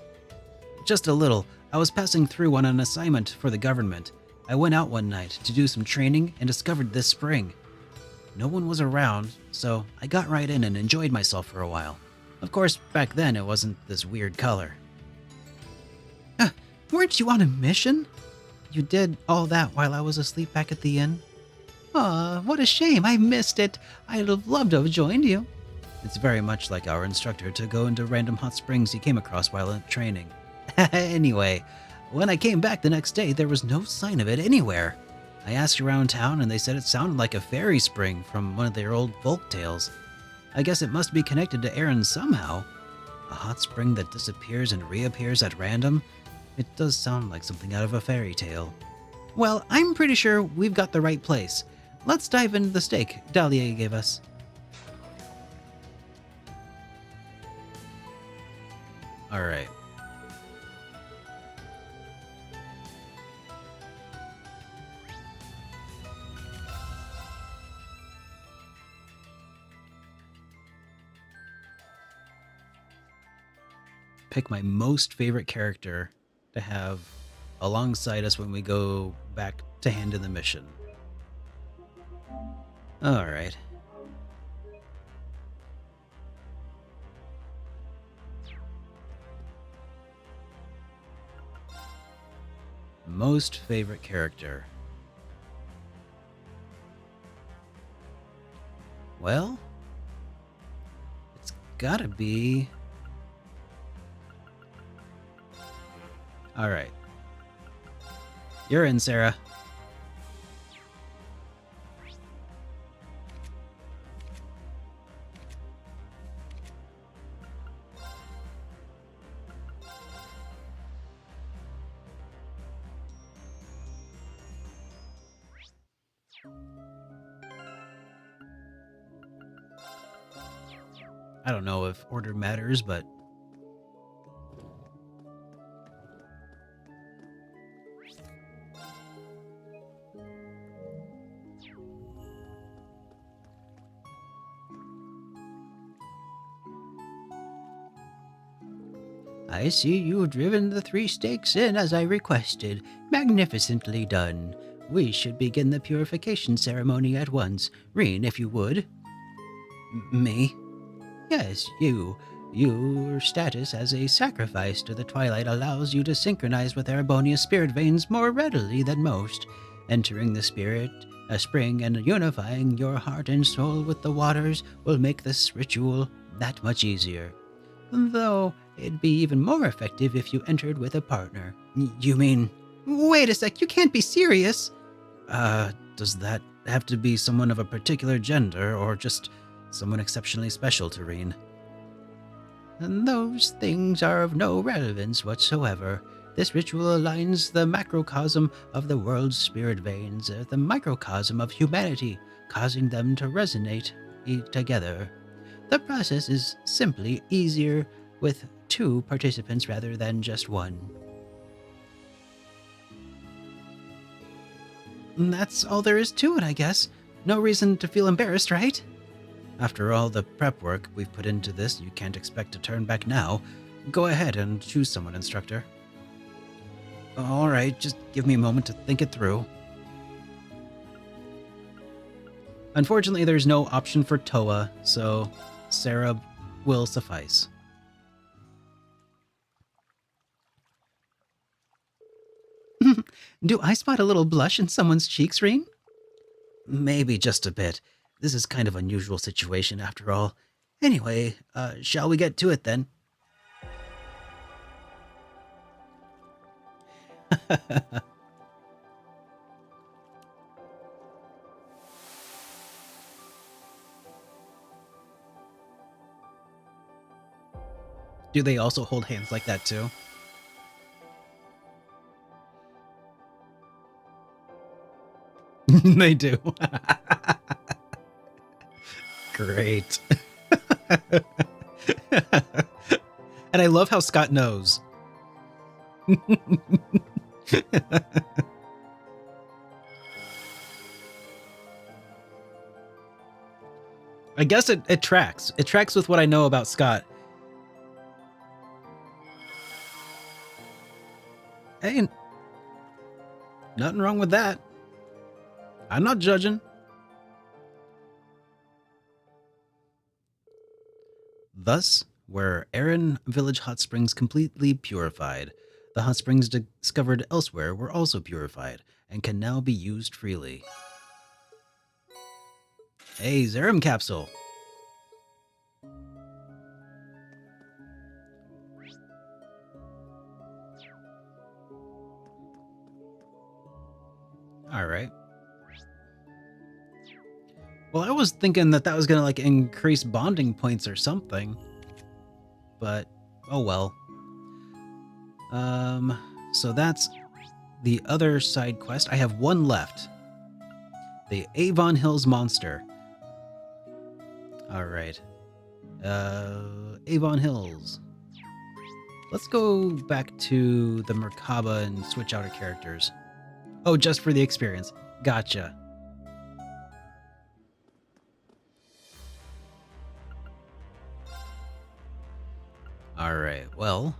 Just a little. I was passing through on an assignment for the government. I went out one night to do some training and discovered this spring. No one was around, so I got right in and enjoyed myself for a while. Of course, back then it wasn't this weird color. Weren't you on a mission? You did all that while I was asleep back at the inn? Aw, what a shame, I missed it. I'd have loved to have joined you. It's very much like our instructor to go into random hot springs he came across while in training. Anyway, when I came back the next day, there was no sign of it anywhere. I asked around town and they said it sounded like a fairy spring from one of their old folk tales. I guess it must be connected to Erin somehow. A hot spring that disappears and reappears at random? It does sound like something out of a fairy tale. Well, I'm pretty sure we've got the right place. Let's dive into the steak Dahlia gave us. Alright. Pick my most favorite character to have alongside us when we go back to hand in the mission. Alright. Most favorite character. Well, it's gotta be... Alright. You're in, Sarah. I don't know if order matters, but I see you've driven the 3 stakes in as I requested. Magnificently done. We should begin the purification ceremony at once. Reen, if you would. Me? Yes, you. Your status as a sacrifice to the Twilight allows you to synchronize with Erebonia's spirit veins more readily than most. Entering the spirit, a spring, and unifying your heart and soul with the waters will make this ritual that much easier. Though, it'd be even more effective if you entered with a partner. You mean... Wait a sec, you can't be serious! Does that have to be someone of a particular gender, or just someone exceptionally special to Reen? And those things are of no relevance whatsoever. This ritual aligns the macrocosm of the world's spirit veins, the microcosm of humanity, causing them to resonate together. The process is simply easier with 2 participants rather than just 1. And that's all there is to it, I guess. No reason to feel embarrassed, right? After all the prep work we've put into this, you can't expect to turn back now. Go ahead and choose someone, instructor. Alright, just give me a moment to think it through. Unfortunately, there's no option for Toa, so Sarah will suffice. Do I spot a little blush in someone's cheeks, Reen? Maybe just a bit. This is kind of unusual situation after all. Anyway, shall we get to it then? Do they also hold hands like that too? They do. Great. And I love how Scott knows. I guess it tracks. It tracks with what I know about Scott. Hey, nothing wrong with that. I'm not judging. Thus, were Aran Village hot springs completely purified. The hot springs discovered elsewhere were also purified and can now be used freely. Hey, Zerum capsule. All right. Well, I was thinking that was gonna like increase bonding points or something, but oh well. So that's the other side quest. I have one left. The Avon Hills Monster. All right. Avon Hills. Let's go back to the Merkaba and switch out our characters. Oh, just for the experience. Gotcha. All right, well.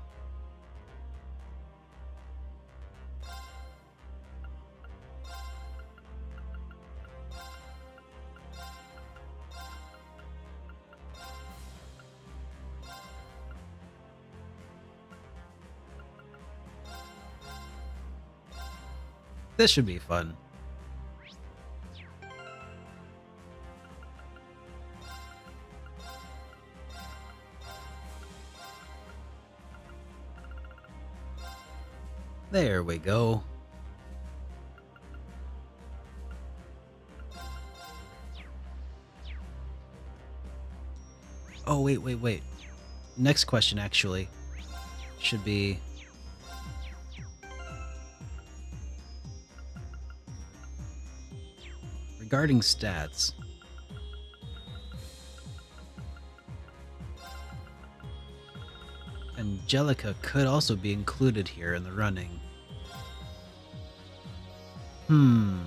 This should be fun. There we go. Oh, wait. Next question, actually, should be... regarding stats. Angelica could also be included here in the running. Hmm.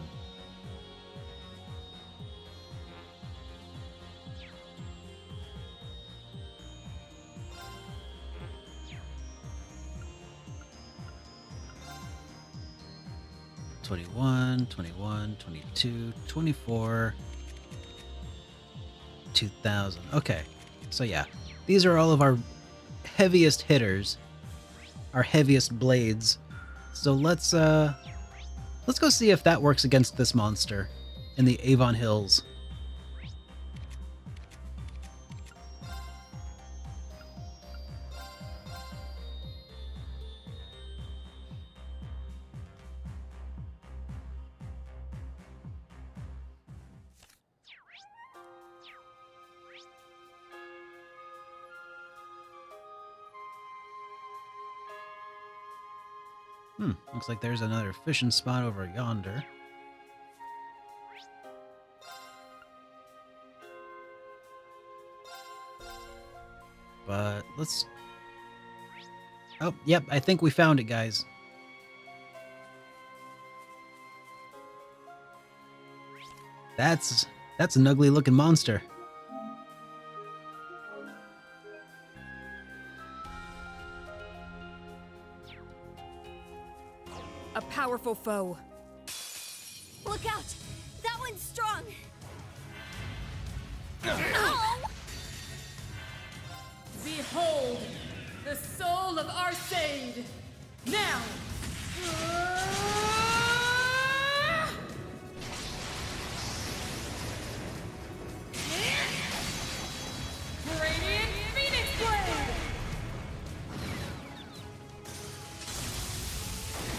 $21, $21, $22, $24, $2,000. Okay, so yeah, these are all of our heaviest hitters, our heaviest blades. So let's go see if that works against this monster in the Avon Hills. Looks like there's another fishing spot over yonder. But let's... oh, yep, I think we found it, guys. That's an ugly looking monster. A powerful foe. Look out! That one's strong! Ow! Behold, the soul of Arseid! Now! Radiant Phoenix Blade!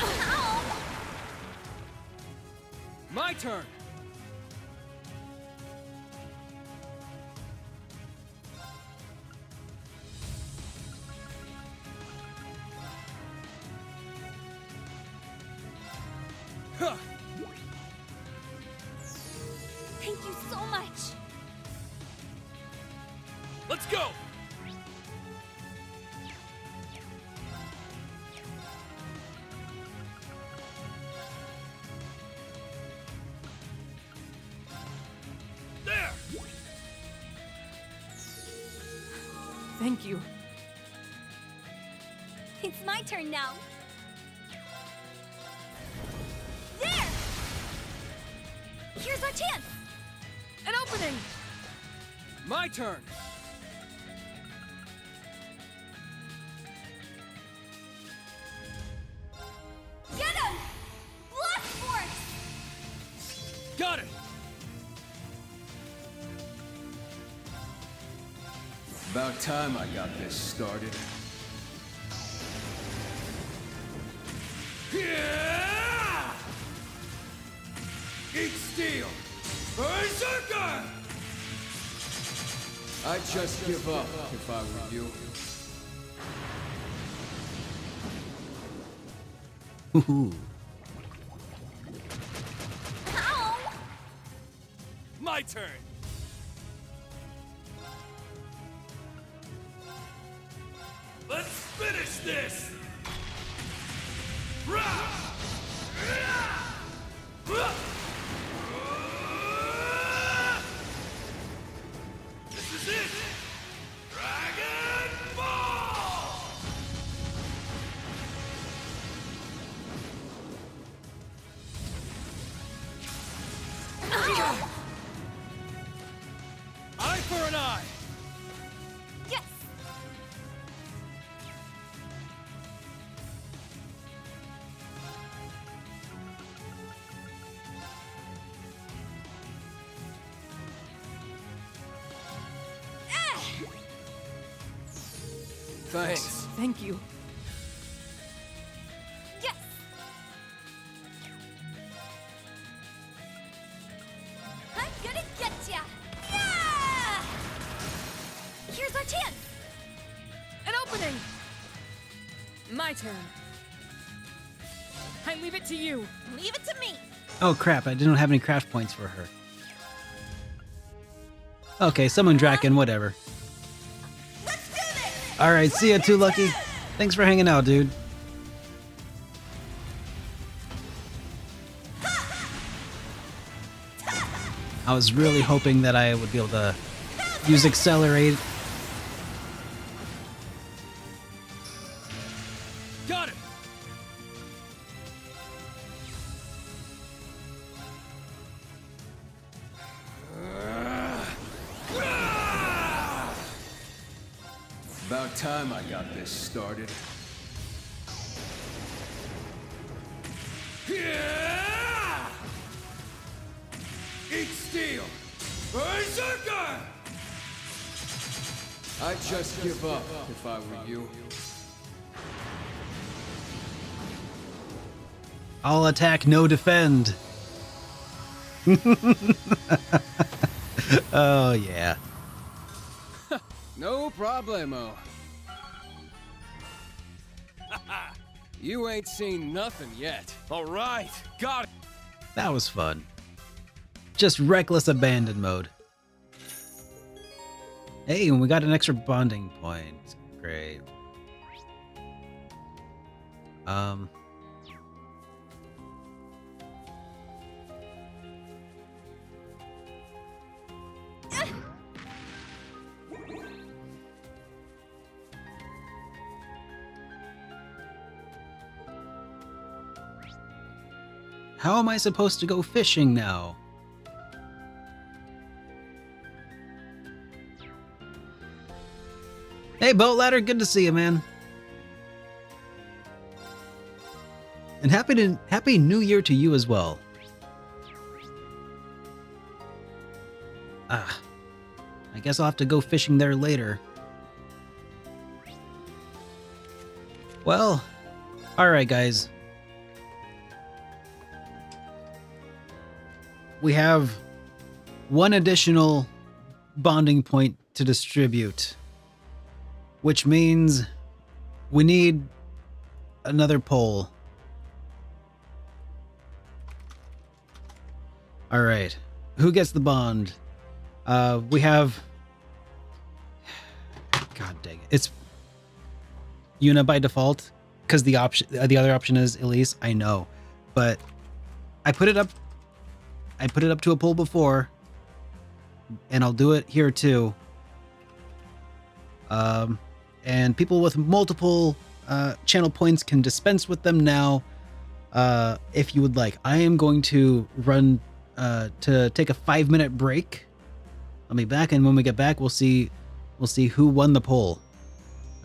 Ow! My turn! Huh. Thank you so much! Let's go! There! Thank you. It's my turn now. There! Here's our chance! An opening! My turn! Get him! Blast Force! Got it! About time I got this started. Yeah! Eat steel! Berserker! I'd just give up if I were you. Woohoo. Ow! My turn! Let's finish this! This is it! Dragon Ball! Eye for an eye! Yes! Thanks. Thank you. Yes! I'm gonna get ya! Yeah! Here's our chance! An opening! My turn. I leave it to you. Leave it to me! Oh crap, I didn't have any craft points for her. Okay, summon Draken, whatever. Let's do this! Alright, see ya, Too Lucky. Thanks for hanging out, dude. I was really hoping that I would be able to use Accelerate. Got it! About time I got this started. Yeah! Eat steel! Berserker! I'd just give up if I were you. All attack, no defend. Oh, yeah. No problemo. You ain't seen nothing yet. All right, got it. That was fun. Just reckless abandon mode. Hey, and we got an extra bonding point. Great. How am I supposed to go fishing now? Hey, Boat Ladder, good to see you, man. And happy New Year to you as well. I guess I'll have to go fishing there later. Well, alright guys. We have one additional bonding point to distribute, which means we need another pole. Alright, who gets the bond? We have... God dang it. It's Yuna by default, because the other option is Elise. I know, but I put it up to a poll before, and I'll do it here too. And people with multiple channel points can dispense with them now, if you would like. I am going to run to take a 5-minute break. I'll be back, and when we get back, we'll see who won the poll.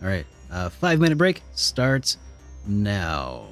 All right, 5-minute break starts now.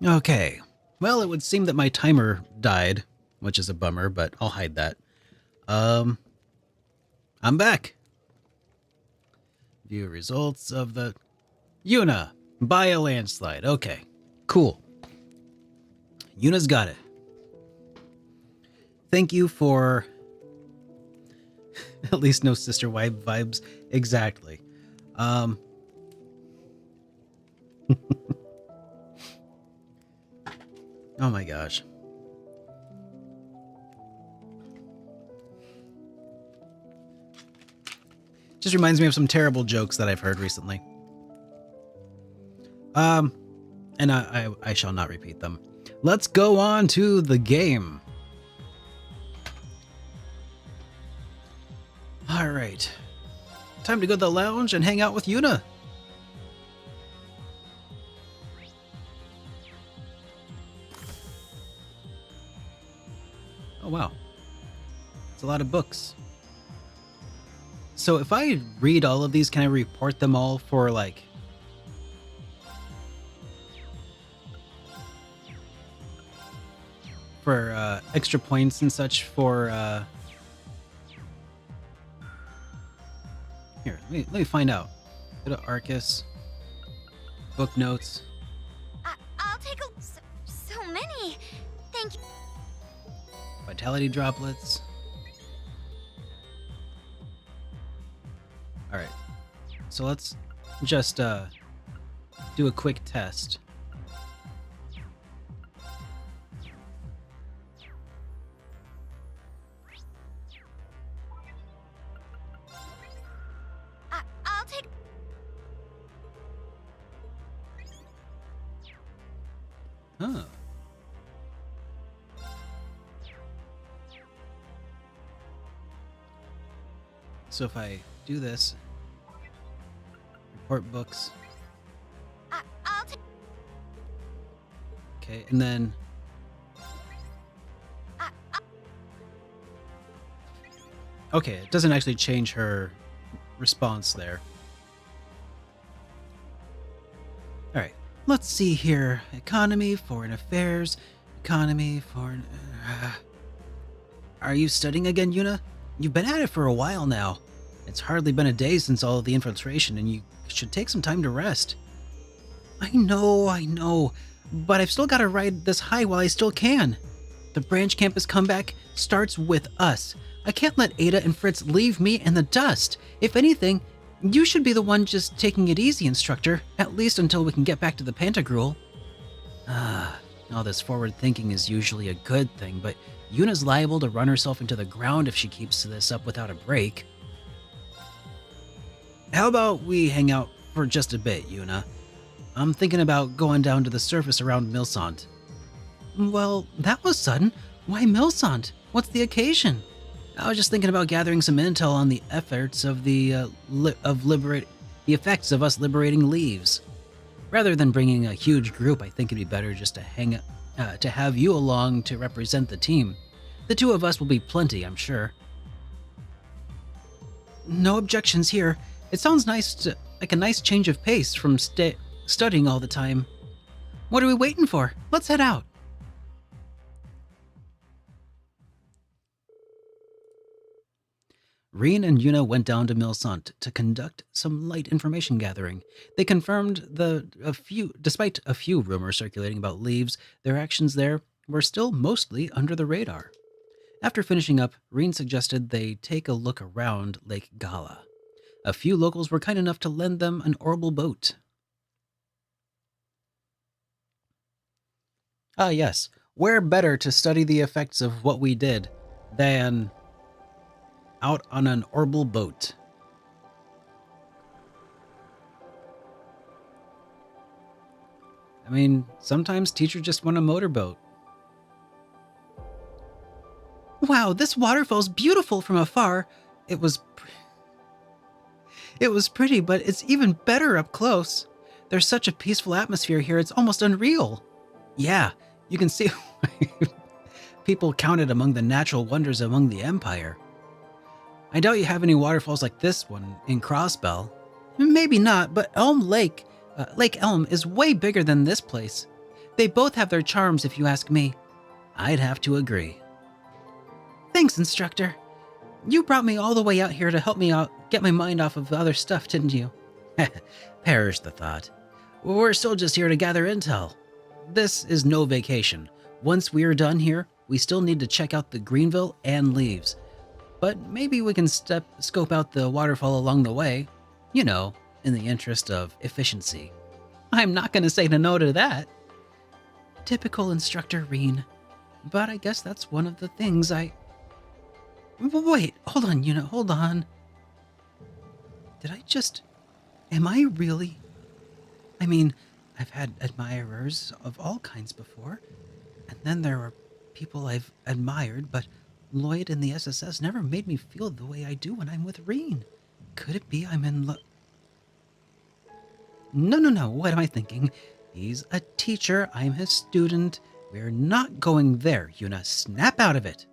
Okay. Well, it would seem that my timer died, which is a bummer, but I'll hide that. I'm back. View results of the Yuna by a landslide. Okay, cool. Yuna's got it. Thank you for at least no sister wife vibes. Exactly. Oh my gosh. Just reminds me of some terrible jokes that I've heard recently. And I shall not repeat them. Let's go on to the game. All right. Time to go to the lounge and hang out with Yuna. Oh, wow. It's a lot of books. So if I read all of these, can I report them all for, like... for, extra points and such for, Here, let me find out. Go to Arcus. Book notes. I'll take so many. Thank you. Vitality droplets. Alright. So let's just do a quick test. I'll take. Huh. So if I do this, report books. I'll take. Okay, and then okay, it doesn't actually change her response there. All right, let's see here. Economy, foreign affairs, economy, foreign... Are you studying again, Yuna? You've been at it for a while now. It's hardly been a day since all of the infiltration, and you should take some time to rest. I know, but I've still got to ride this high while I still can. The branch campus comeback starts with us. I can't let Ada and Fritz leave me in the dust. If anything, you should be the one just taking it easy, instructor, at least until we can get back to the Pantagruel. All this forward thinking is usually a good thing, but Yuna's liable to run herself into the ground if she keeps this up without a break. How about we hang out for just a bit, Yuna? I'm thinking about going down to the surface around Milsant. Well, that was sudden. Why Milsant? What's the occasion? I was just thinking about gathering some intel on the efforts of the effects of us liberating leaves. Rather than bringing a huge group, I think it'd be better just to have you along to represent the team. The two of us will be plenty, I'm sure. No objections here. It sounds like a nice change of pace from studying all the time. What are we waiting for? Let's head out. Reen and Yuna went down to Milsant to conduct some light information gathering. They confirmed despite a few rumors circulating about leaves, their actions there were still mostly under the radar. After finishing up, Reen suggested they take a look around Lake Gala. A few locals were kind enough to lend them an orbital boat. Ah yes, where better to study the effects of what we did than out on an orbital boat. I mean, sometimes teachers just want a motorboat. Wow, this waterfall's beautiful from afar. It was pretty, but it's even better up close. There's such a peaceful atmosphere here, it's almost unreal. Yeah, you can see why people counted among the natural wonders among the Empire. I doubt you have any waterfalls like this one in Crossbell. Maybe not, but Lake Elm is way bigger than this place. They both have their charms, if you ask me. I'd have to agree. Thanks, instructor. You brought me all the way out here to help me out get my mind off of other stuff, didn't you? Perish the thought. We're still just here to gather intel. This is no vacation. Once we are done here, we still need to check out the Greenville and Leaves. But maybe we can scope out the waterfall along the way. You know, in the interest of efficiency. I'm not going to say no to that. Typical Instructor Reen. But I guess that's one of the things Wait, hold on, Yuna, hold on. Am I really? I mean, I've had admirers of all kinds before, and then there were people I've admired, but Lloyd and the SSS never made me feel the way I do when I'm with Reen. Could it be I'm in love? No, what am I thinking? He's a teacher, I'm his student. We're not going there, Yuna. Snap out of it.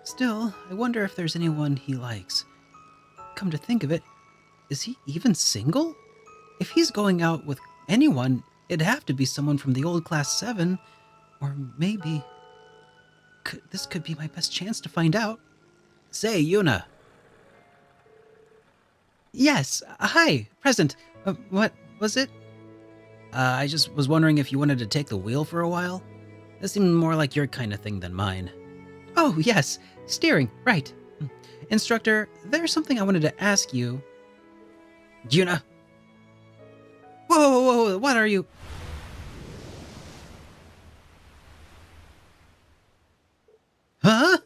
Still, I wonder if there's anyone he likes. Come to think of it, is he even single? If he's going out with anyone, it'd have to be someone from the old Class 7, or maybe... This could be my best chance to find out. Say, Yuna. Yes, hi, present. What was it? I just was wondering if you wanted to take the wheel for a while. This seemed more like your kind of thing than mine. Oh, yes, steering, right. Instructor, there's something I wanted to ask you. Yuna. Whoa, what are you? Huh?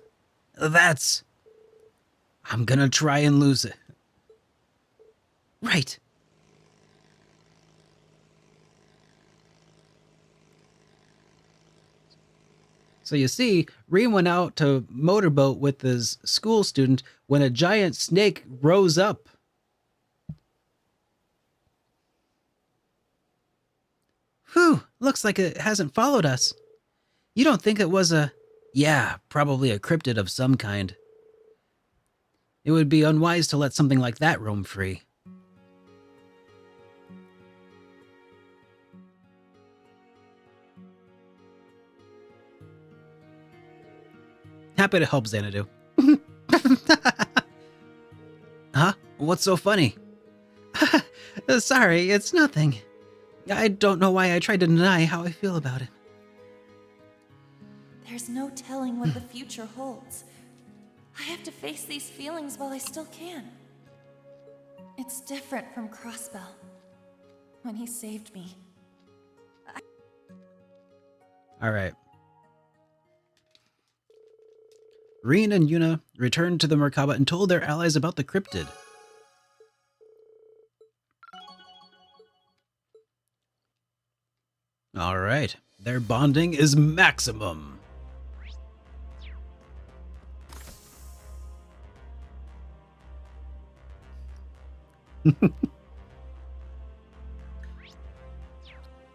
I'm gonna try and lose it. Right. So you see, Reen went out to motorboat with his school student when a giant snake rose up. Whew, looks like it hasn't followed us. You don't think it was a... Yeah, probably a cryptid of some kind. It would be unwise to let something like that roam free. Happy to help, Xanadu. Huh? What's so funny? Sorry, it's nothing. I don't know why I tried to deny how I feel about it. There's no telling what the future holds. I have to face these feelings while I still can. It's different from Crossbell. When he saved me. Alright. Reen and Yuna returned to the Merkaba and told their allies about the cryptid. Alright, their bonding is maximum.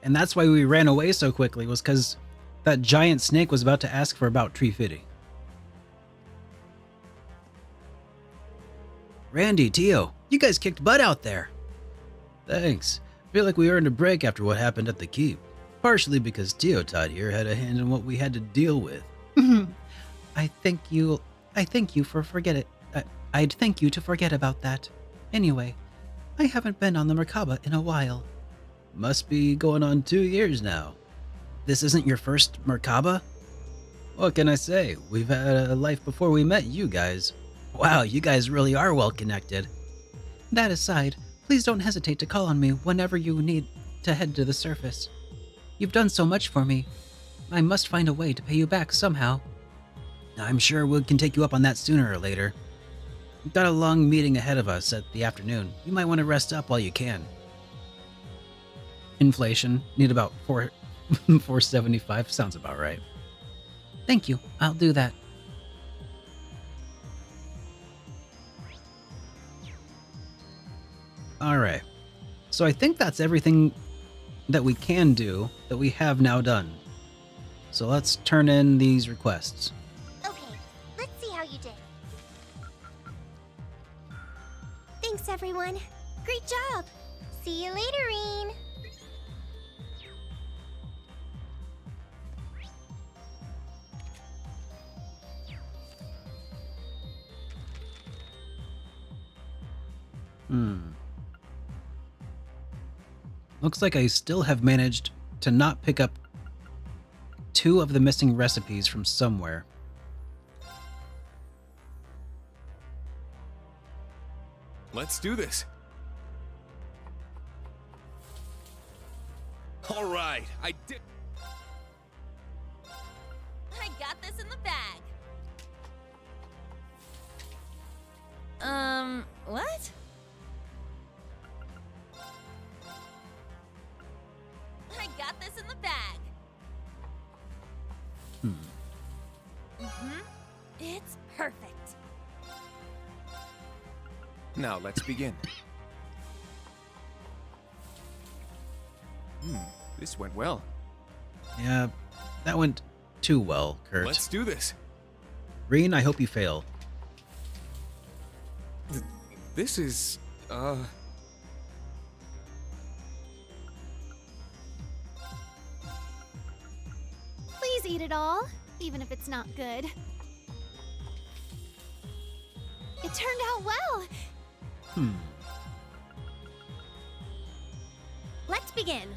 And that's why we ran away so quickly, was because that giant snake was about to ask for about Tree Fitty. Randy, Tio, you guys kicked butt out there. Thanks. I feel like we earned a break after what happened at the Keep. Partially because Teotod here had a hand in what we had to deal with. I'd thank you to forget about that. Anyway, I haven't been on the Merkaba in a while. Must be going on 2 years now. This isn't your first Merkaba? What can I say? We've had a life before we met you guys. Wow, you guys really are well connected. That aside, please don't hesitate to call on me whenever you need to head to the surface. You've done so much for me. I must find a way to pay you back somehow. I'm sure we can take you up on that sooner or later. We've got a long meeting ahead of us at the afternoon. You might want to rest up while you can. Inflation. Need about 475. Sounds about right. Thank you. I'll do that. Alright. So I think that's everything that we can do that we have now done. So let's turn in these requests. Okay, let's see how you did. everyone. Great job. See you later, Reen. Looks like I still have managed to not pick up 2 of the missing recipes from somewhere. Let's do this. All right, I did. I got this in the bag. What? I got this in the bag. It's perfect. Now let's begin. This went well. Yeah, that went too well, Kurt. Let's do this. Reen, I hope you fail. This is, Please eat it all, even if it's not good. It turned out well. Let's begin.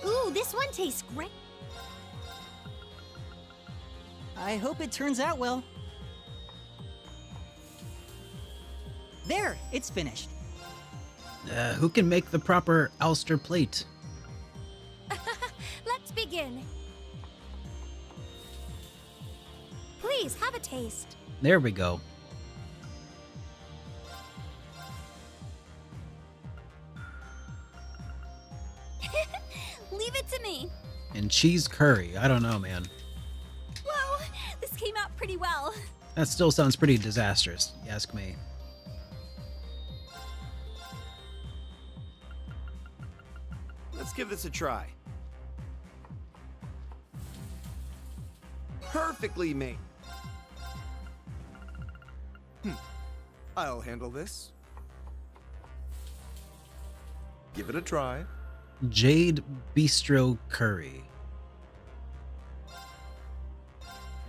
Ooh, this one tastes great. I hope it turns out well. There, it's finished. Who can make the proper Ulster plate? Let's begin. Please have a taste. There we go. Leave it to me. And cheese curry. I don't know, man. Whoa, this came out pretty well. That still sounds pretty disastrous, you ask me. Let's give this a try. Perfectly made. I'll handle this. Give it a try. Jade Bistro Curry.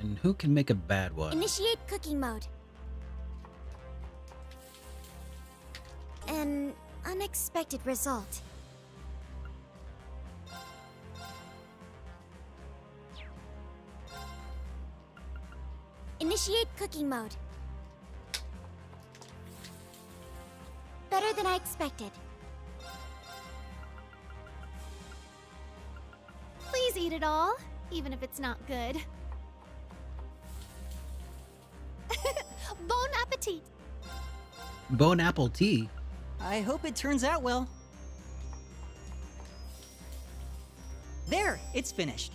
And who can make a bad one? Initiate cooking mode. An unexpected result. Initiate cooking mode. Better than I expected. Please eat it all, even if it's not good. Bon appetit! Bon apple tea. I hope it turns out well. There, it's finished.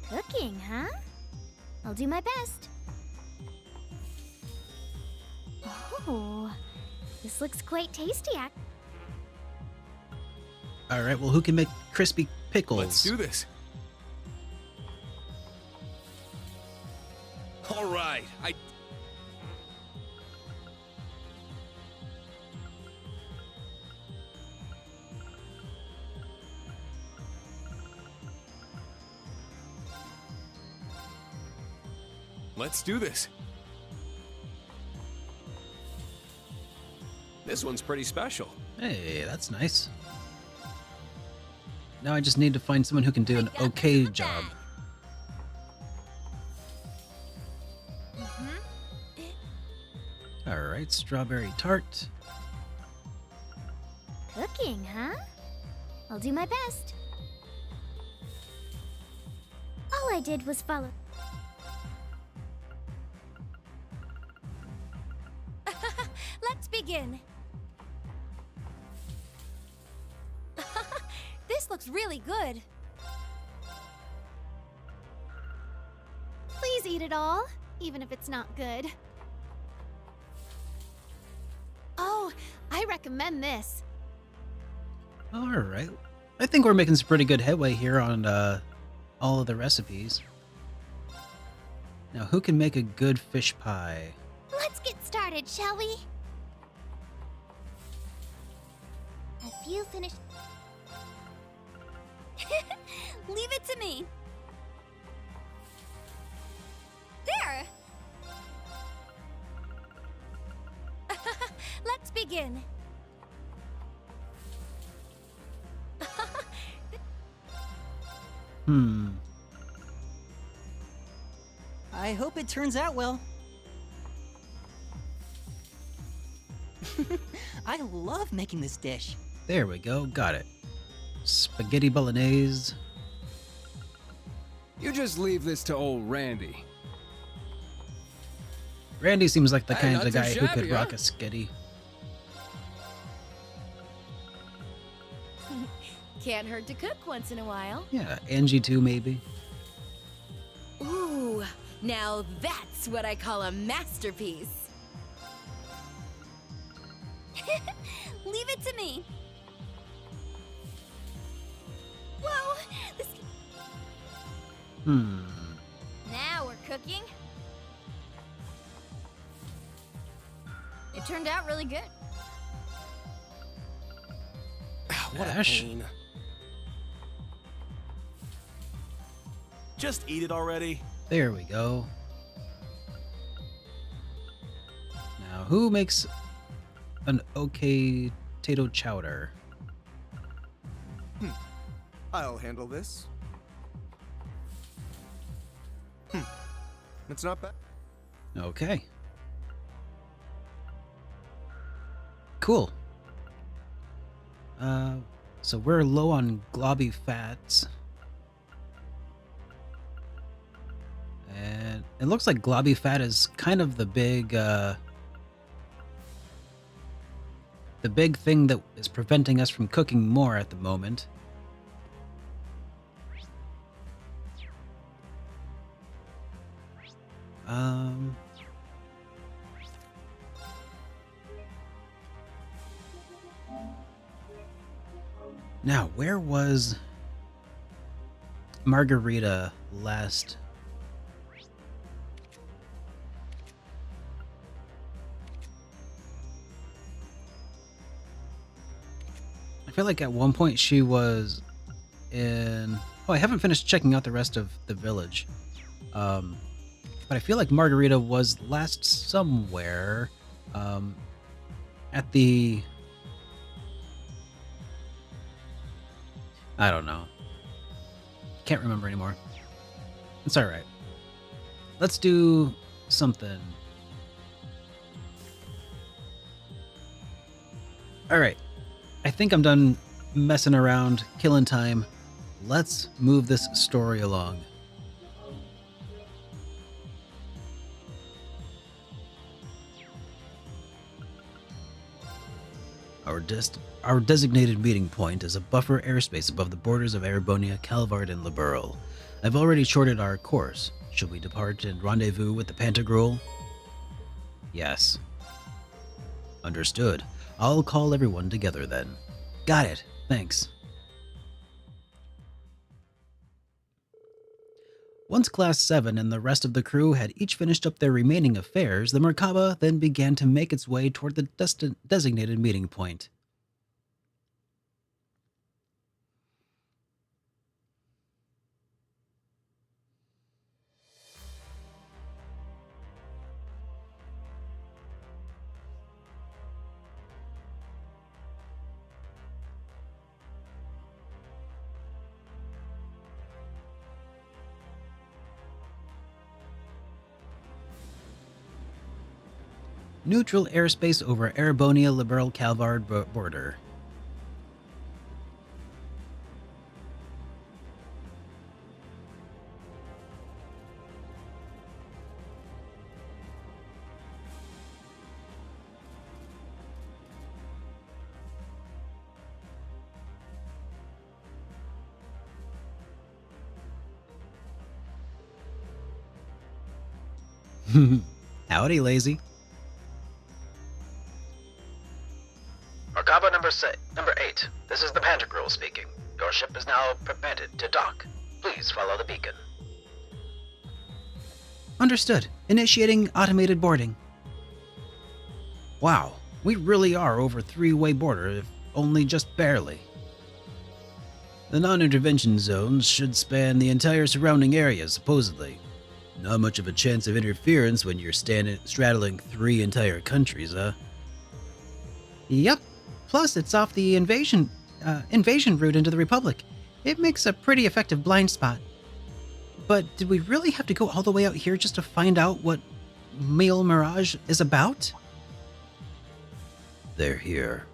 Cooking, huh? I'll do my best. Oh, this looks quite tasty. All right, well, who can make crispy pickles? Let's do this. All right, Let's do this. This one's pretty special. Hey, that's nice. Now I just need to find someone who can do an okay job. All right, strawberry tart. Cooking, huh? I'll do my best. All I did was follow. Let's begin. This looks really good. Please eat it all, even if it's not good. Oh, I recommend this. All right. I think we're making some pretty good headway here on all of the recipes. Now, who can make a good fish pie? Let's get started, shall we? A few finished. Leave it to me. There! Let's begin. I hope it turns out well. I love making this dish. There we go, got it. Spaghetti bolognese. You just leave this to old Randy. Randy seems like the Hey, kind not of too guy who could shabby, rock huh? a sketty. Can't hurt to cook once in a while. Yeah, Angie too, maybe. Ooh, now that's what I call a masterpiece. Leave it to me. Whoa, this... Now we're cooking. It turned out really good. What a Ash? pain. Just eat it already. There we go. Now, who makes an okay potato chowder? I'll handle this. It's not bad. Okay. Cool. So we're low on globby fats. And it looks like globby fat is kind of the big thing that is preventing us from cooking more at the moment. Now, where was Margarita last? I feel like at one point she was in... Oh, I haven't finished checking out the rest of the village. But I feel like Margarita was last somewhere at the... I don't know. Can't remember anymore. It's alright. Let's do something. Alright. I think I'm done messing around, killing time. Let's move this story along. Our designated meeting point is a buffer airspace above the borders of Erebonia, Calvard, and Liberl. I've already shorted our course. Should we depart and rendezvous with the Pantagruel? Yes. Understood. I'll call everyone together then. Got it. Thanks. Once Class 7 and the rest of the crew had each finished up their remaining affairs, the Merkaba then began to make its way toward the designated meeting point. Neutral airspace over Erebonia Liberal Calvard border. Howdy, lazy. Merkaba number 8. This is the Pantagruel speaking. Your ship is now permitted to dock. Please follow the beacon. Understood. Initiating automated boarding. Wow, we really are over three-way border, if only just barely. The non-intervention zones should span the entire surrounding area, supposedly. Not much of a chance of interference when you're straddling 3 entire countries, huh? Yep. Plus, it's off the invasion route into the Republic. It makes a pretty effective blind spot. But did we really have to go all the way out here just to find out what Mille Mirage is about? They're here.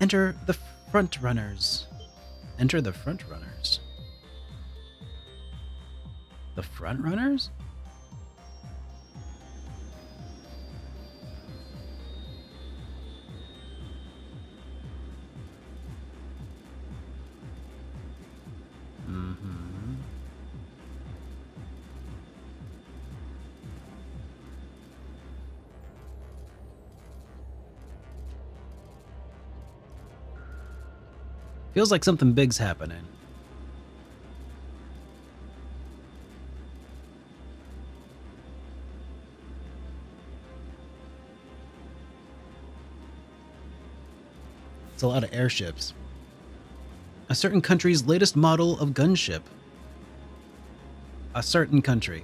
Enter the front runners. Enter the front runners. The front runners? Feels like something big's happening. It's a lot of airships. A certain country's latest model of gunship. A certain country.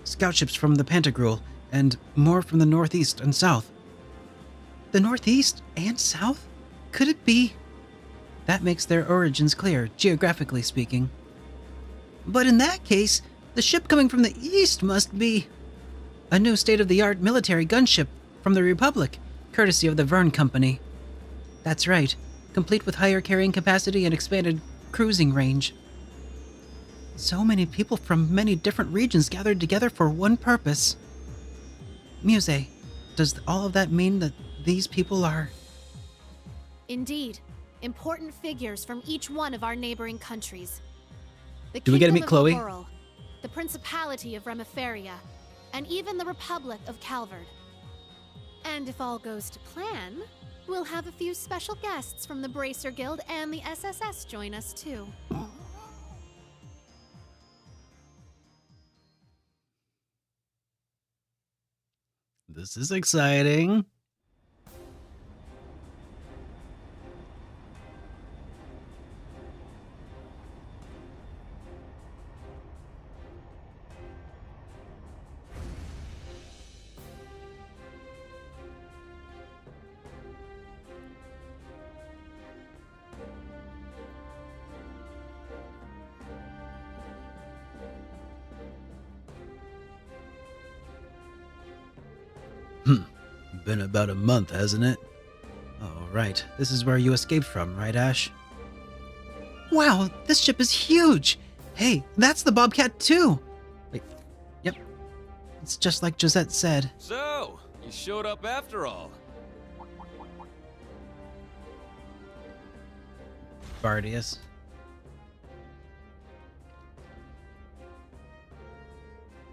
Scout ships from the Pantagruel, and more from the northeast and south. The northeast and south? Could it be? That makes their origins clear, geographically speaking. But in that case, the ship coming from the east must be a new state-of-the-art military gunship from the Republic, courtesy of the Verne Company. That's right, complete with higher carrying capacity and expanded cruising range. So many people from many different regions gathered together for one purpose. Muse, does all of that mean that these people are... Indeed. Important figures from each one of our neighboring countries. The Do we get to Kingdom meet of Chloe? Laurel, the Principality of Remiferia, and even the Republic of Calvard. And if all goes to plan, we'll have a few special guests from the Bracer Guild and the SSS join us too. This is exciting. Been about a month, hasn't it? Oh, right. This is where you escaped from, right, Ash? Wow, this ship is huge! Hey, that's the Bobcat too! Wait, yep. It's just like Josette said. So, you showed up after all. Bardius.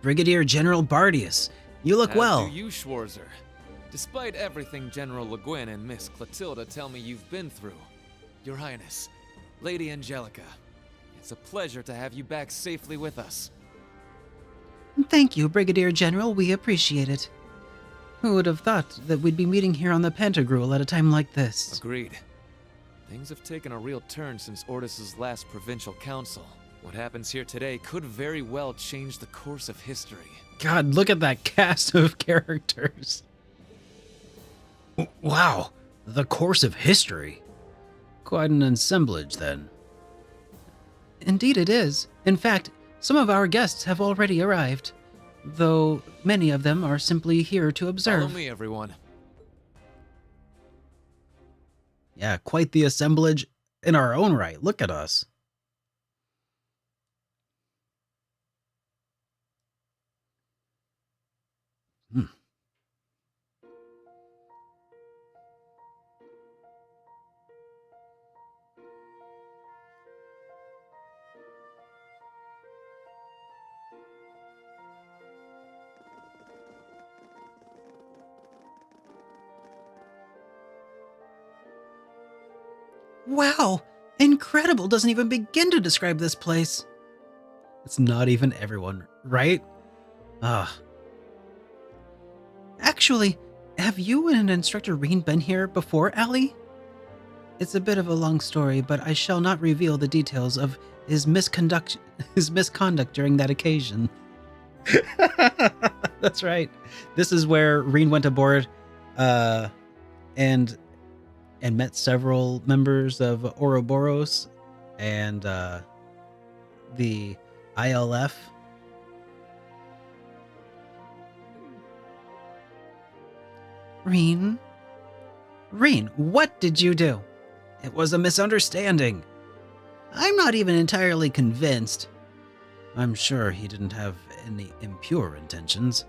Brigadier General Bardius, you look As well. do you, Schwarzer. Despite everything General Le Guin and Miss Clotilda tell me you've been through, Your Highness, Lady Angelica, it's a pleasure to have you back safely with us. Thank you, Brigadier General. We appreciate it. Who would have thought that we'd be meeting here on the Pantagruel at a time like this? Agreed. Things have taken a real turn since Ordis's last provincial council. What happens here today could very well change the course of history. God, look at that cast of characters. Wow, the course of history. Quite an assemblage, then. Indeed it is. In fact, some of our guests have already arrived, though many of them are simply here to observe. Follow me, everyone. Yeah, quite the assemblage in our own right. Look at us. Wow! Incredible doesn't even begin to describe this place. It's not even everyone, right? Ah. Actually, have you and Instructor Reen been here before, Allie? It's a bit of a long story, but I shall not reveal the details of his misconduct during that occasion. That's right. This is where Reen went aboard and met several members of Ouroboros and the ILF. Reen, what did you do? It was a misunderstanding. I'm not even entirely convinced. I'm sure he didn't have any impure intentions.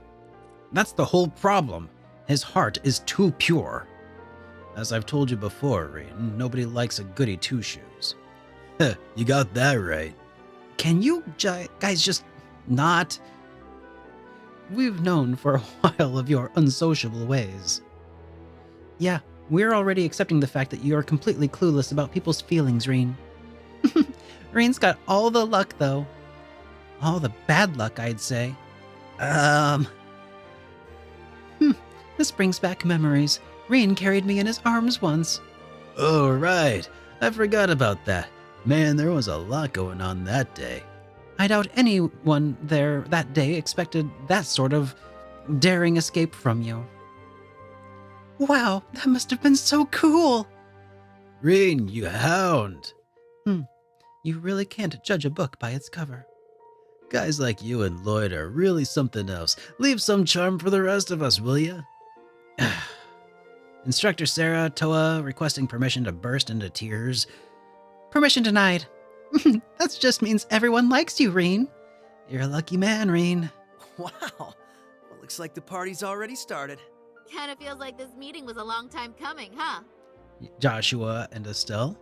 That's the whole problem. His heart is too pure. As I've told you before, Reen, nobody likes a goody two-shoes. You got that right. Can you guys just not? We've known for a while of your unsociable ways. Yeah, we're already accepting the fact that you are completely clueless about people's feelings, Reen. Reen's got all the luck, though. All the bad luck, I'd say. This brings back memories. Reen carried me in his arms once. Oh, right. I forgot about that. Man, there was a lot going on that day. I doubt anyone there that day expected that sort of daring escape from you. Wow, that must have been so cool. Reen, you hound. You really can't judge a book by its cover. Guys like you and Lloyd are really something else. Leave some charm for the rest of us, will ya? Instructor Sarah, Toa requesting permission to burst into tears. Permission denied. That just means everyone likes you, Reen. You're a lucky man, Reen. Wow. Well, looks like the party's already started. Kinda feels like this meeting was a long time coming, huh? Joshua and Estelle.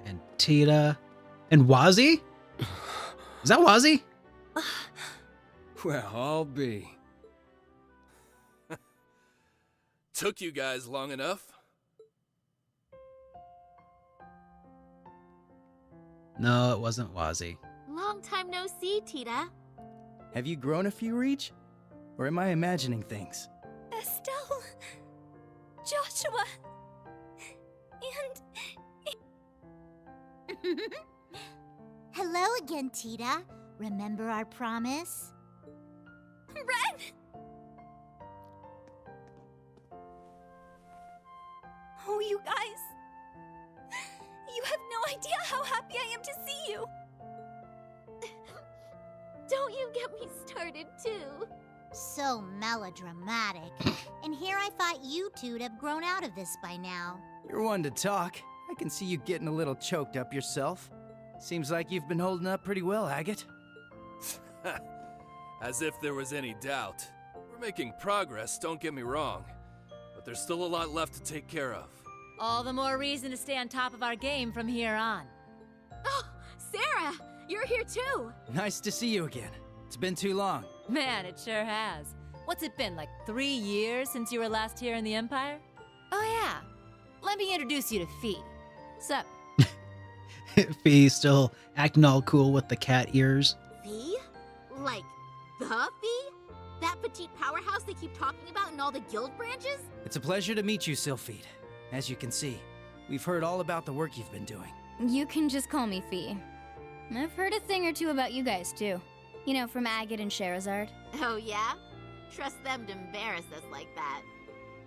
And Tita. And Wazzy? Is that Wazzy? Well, I'll be. Took you guys long enough. No, it wasn't Wazzy. Long time no see, Tita. Have you grown a few, Reach? Or am I imagining things? Estelle, Joshua, and... Hello again, Tita. Remember our promise? Ren! Oh, you guys. You have no idea how happy I am to see you. Don't you get me started, too. So melodramatic. And here I thought you two'd have grown out of this by now. You're one to talk. I can see you getting a little choked up yourself. Seems like you've been holding up pretty well, Agate. As if there was any doubt. We're making progress, don't get me wrong. But there's still a lot left to take care of. All the more reason to stay on top of our game from here on. Oh, Sarah! You're here too! Nice to see you again. It's been too long. Man, it sure has. What's it been, like 3 years since you were last here in the Empire? Oh yeah, let me introduce you to Fee. Sup? Fee still acting all cool with the cat ears. Fee? Like, the Fee? That petite powerhouse they keep talking about in all the guild branches? It's a pleasure to meet you, Sylphide. As you can see, we've heard all about the work you've been doing. You can just call me Fee. I've heard a thing or two about you guys, too. You know, from Agate and Sherazard. Oh, yeah? Trust them to embarrass us like that.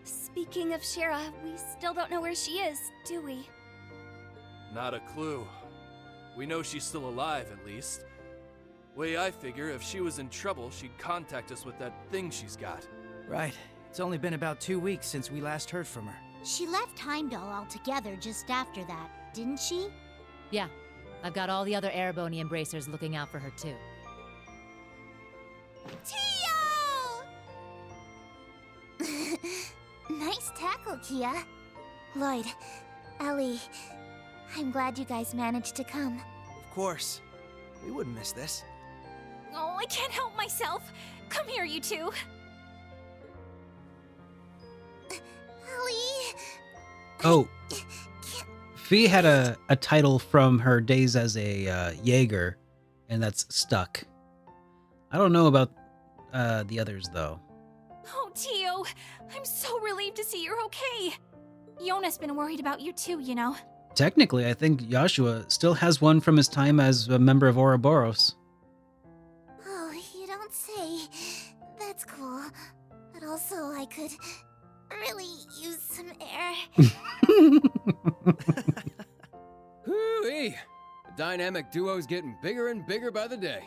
Speaking of Shera, we still don't know where she is, do we? Not a clue. We know she's still alive, at least. Way I figure, if she was in trouble, she'd contact us with that thing she's got. Right. It's only been about 2 weeks since we last heard from her. She left Heimdall altogether just after that, didn't she? Yeah. I've got all the other Erebony Embracers looking out for her, too. Tio! Nice tackle, Kia. Lloyd, Ellie, I'm glad you guys managed to come. Of course. We wouldn't miss this. Oh, I can't help myself. Come here, you two. Ellie! Oh. Fee had a title from her days as a Jaeger and that's stuck. I don't know about the others though. Oh, Tio, I'm so relieved to see you're okay. Yona's been worried about you too, you know. Technically, I think Joshua still has one from his time as a member of Ouroboros. Oh, you don't say. That's cool. But also, I could really use some air. Hoo-wee! The dynamic duo's getting bigger and bigger by the day.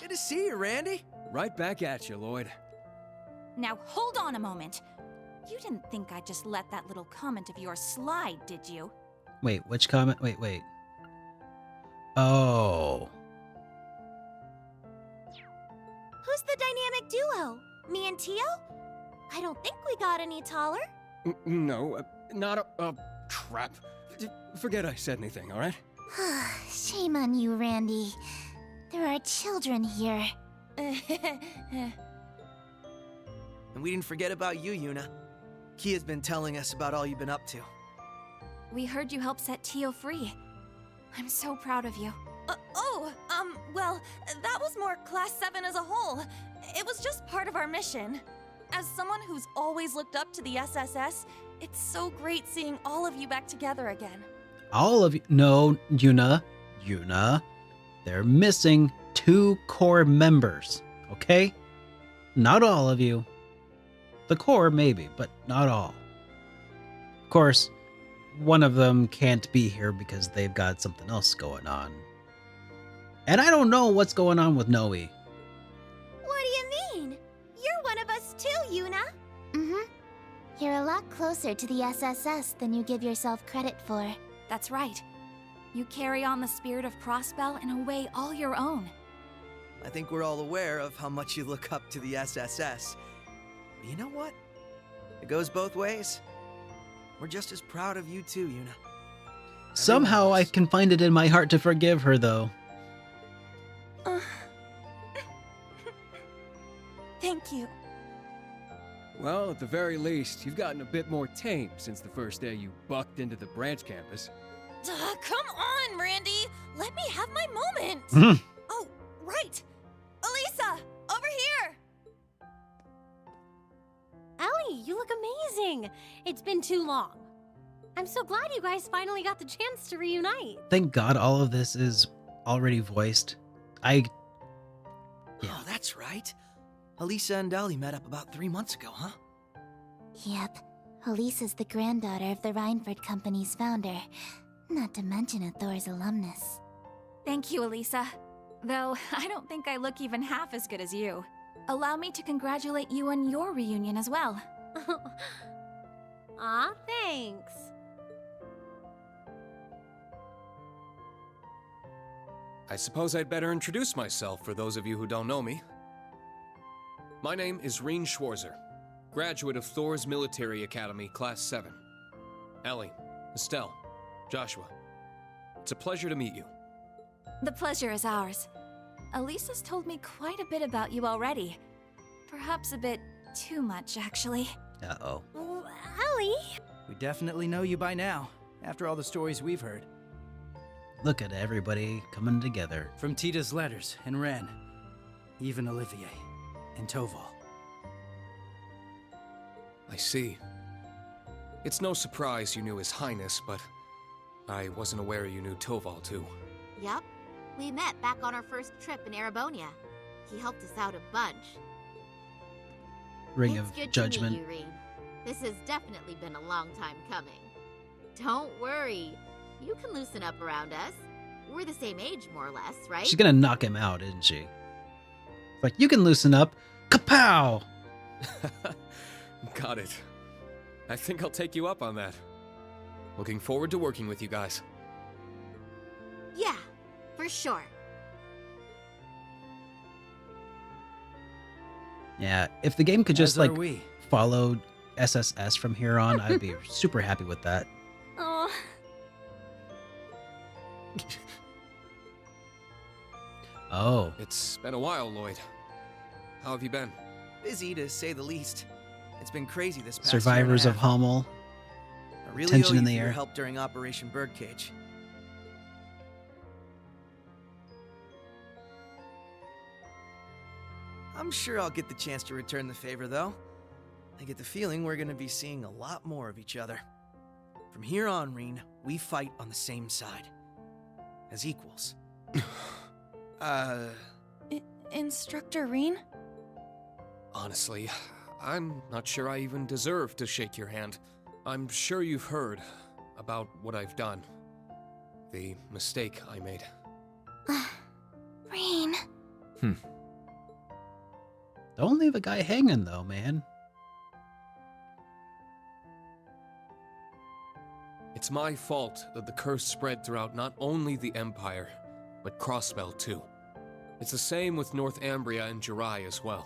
Good to see you, Randy. Right back at you, Lloyd. Now hold on a moment. You didn't think I'd just let that little comment of yours slide, did you? Wait, which comment? Wait. Oh. Who's the dynamic duo? Me and Tio? I don't think we got any taller. No, not a... crap. Forget I said anything, alright? Shame on you, Randy. There are children here. And we didn't forget about you, Yuna. Kia's been telling us about all you've been up to. We heard you helped set Tio free. I'm so proud of you. Well, that was more Class 7 as a whole. It was just part of our mission. As someone who's always looked up to the SSS, it's so great seeing all of you back together again. All of you? No, Yuna. They're missing 2 core members, okay? Not all of you. The core, maybe, but not all. Of course, one of them can't be here because they've got something else going on. And I don't know what's going on with Noe. What do you mean? You're one of us too, Yuna. Mm-hmm. You're a lot closer to the SSS than you give yourself credit for. That's right. You carry on the spirit of Crossbell in a way all your own. I think we're all aware of how much you look up to the SSS. But you know what? It goes both ways. We're just as proud of you too, Yuna. Somehow I can find it in my heart to forgive her, though. Thank you. Well, at the very least, you've gotten a bit more tame since the first day you bucked into the branch campus. Come on, Randy! Let me have my moment! Oh, right! Elisa! Over here! Ellie, you look amazing! It's been too long. I'm so glad you guys finally got the chance to reunite. Thank God all of this is already voiced. Oh, that's right. Elisa and Ellie met up about 3 months ago, huh? Yep. Elisa's the granddaughter of the Reinford Company's founder. Not to mention a Thor's alumnus. Thank you, Elisa. Though, I don't think I look even half as good as you. Allow me to congratulate you on your reunion as well. Aw, thanks. I suppose I'd better introduce myself for those of you who don't know me. My name is Rean Schwarzer, graduate of Thor's Military Academy, Class 7. Ellie, Estelle, Joshua, it's a pleasure to meet you. The pleasure is ours. Elisa's told me quite a bit about you already. Perhaps a bit too much, actually. Uh-oh. Ellie? We definitely know you by now, after all the stories we've heard. Look at everybody coming together. From Tita's letters and Ren, even Olivier and Toval. I see. It's no surprise you knew His Highness, but I wasn't aware you knew Toval too. Yup. We met back on our first trip in Erebonia. He helped us out a bunch. Ring It's of good Judgment. to meet you, Rean. This has definitely been a long time coming. Don't worry. You can loosen up around us. We're the same age, more or less, right? She's gonna knock him out, isn't she? Like, you can loosen up. Kapow! Got it. I think I'll take you up on that. Looking forward to working with you guys. Yeah, for sure. Yeah, if the game could just, As are like, we. follow SSS from here on, I'd be super happy with that. Oh, Oh. It's been a while, Lloyd. How have you been? Busy, to say the least. It's been crazy this past Survivors year of and a half. Hummel. I really Tension owe in you the for your air. help during Operation Birdcage. I'm sure I'll get the chance to return the favor, though. I get the feeling we're gonna be seeing a lot more of each other. From here on, Reen, we fight on the same side. As equals. Instructor Reen? Honestly, I'm not sure I even deserve to shake your hand. I'm sure you've heard about what I've done. The mistake I made. Reen. Don't leave a guy hanging, though, man. It's my fault that the curse spread throughout not only the Empire, but Crossbell too. It's the same with North Ambria and Jirai as well.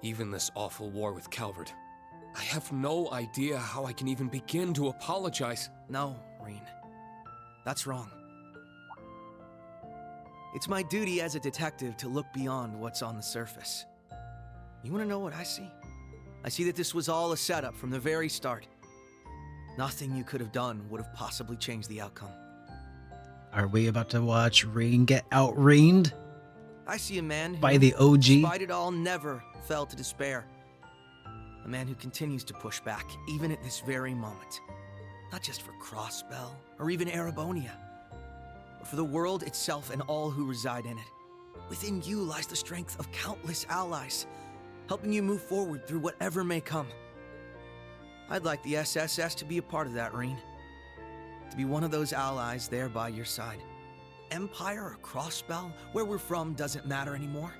Even this awful war with Calvard. I have no idea how I can even begin to apologize. No, Reen. That's wrong. It's my duty as a detective to look beyond what's on the surface. You want to know what I see? I see that this was all a setup from the very start. Nothing you could have done would have possibly changed the outcome. Are we about to watch Reen get out-Reened? I see a man who, by the OG? despite it all, never fell to despair. A man who continues to push back, even at this very moment. Not just for Crossbell, or even Erebonia, but for the world itself and all who reside in it. Within you lies the strength of countless allies, helping you move forward through whatever may come. I'd like the SSS to be a part of that, Reen. To be one of those allies there by your side. Empire or Crossbell, where we're from doesn't matter anymore.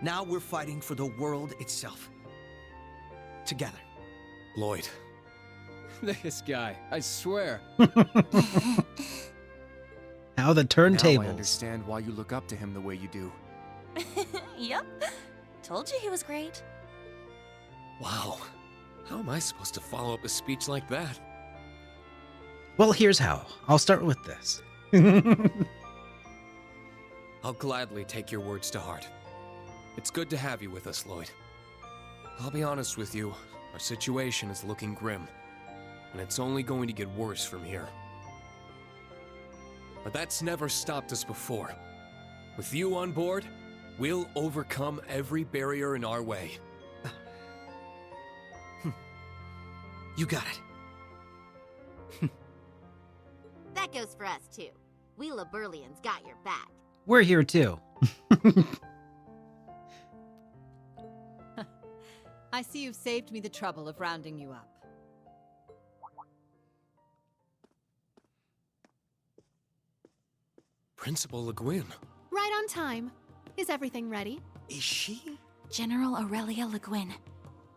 Now we're fighting for the world itself. Together. Lloyd. This guy, I swear. How the Now I turntables. understand why you look up to him the way you do. Yep. Told you he was great. Wow. How am I supposed to follow up a speech like that? Well, here's how. I'll start with this. I'll gladly take your words to heart. It's good to have you with us, Lloyd. I'll be honest with you, our situation is looking grim, and it's only going to get worse from here. But that's never stopped us before. With you on board, we'll overcome every barrier in our way. You got it. That goes for us, too. We Laburlians got your back. We're here too. I see you've saved me the trouble of rounding you up. Principal Le Guin. Right on time. Is everything ready? Is she? General Aurelia Le Guin,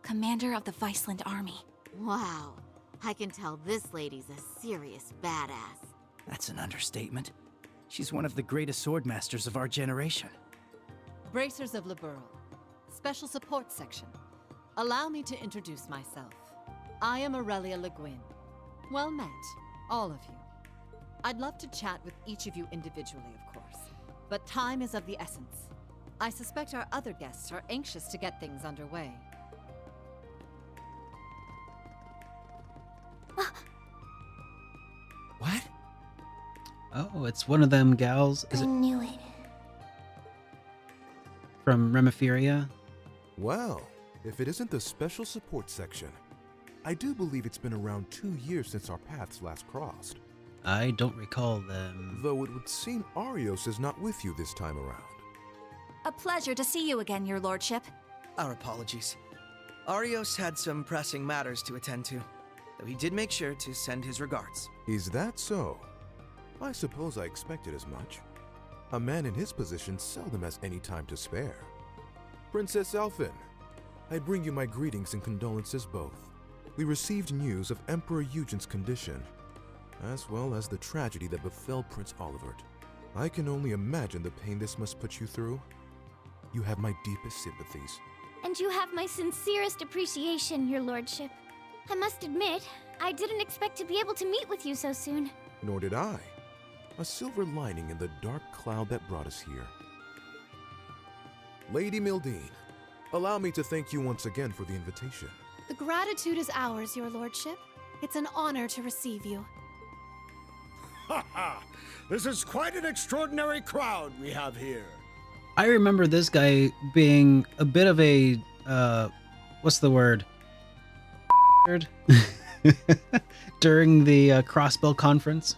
commander of the Viceland Army. Wow. I can tell this lady's a serious badass. That's an understatement. She's one of the greatest swordmasters of our generation. Bracers of Liberl, Special Support Section. Allow me to introduce myself. I am Aurelia Le Guin. Well met, all of you. I'd love to chat with each of you individually, of course, but time is of the essence. I suspect our other guests are anxious to get things underway. What? Oh, it's one of them gals. Is I it knew it. from Remiferia? Well, if it isn't the Special Support Section. I do believe it's been around 2 years since our paths last crossed. I don't recall them. Though it would seem Arios is not with you this time around. A pleasure to see you again, your lordship. Our apologies. Arios had some pressing matters to attend to, though he did make sure to send his regards. Is that so? I suppose I expected as much. A man in his position seldom has any time to spare. Princess Elphin, I bring you my greetings and condolences both. We received news of Emperor Eugen's condition, as well as the tragedy that befell Prince Olivert. I can only imagine the pain this must put you through. You have my deepest sympathies. And you have my sincerest appreciation, your lordship. I must admit, I didn't expect to be able to meet with you so soon. Nor did I. A silver lining in the dark cloud that brought us here. Lady Mildine, allow me to thank you once again for the invitation. The gratitude is ours, your lordship. It's an honor to receive you. Ha ha! This is quite an extraordinary crowd we have here. I remember this guy being a bit of a what's the word? During the Crossbell conference.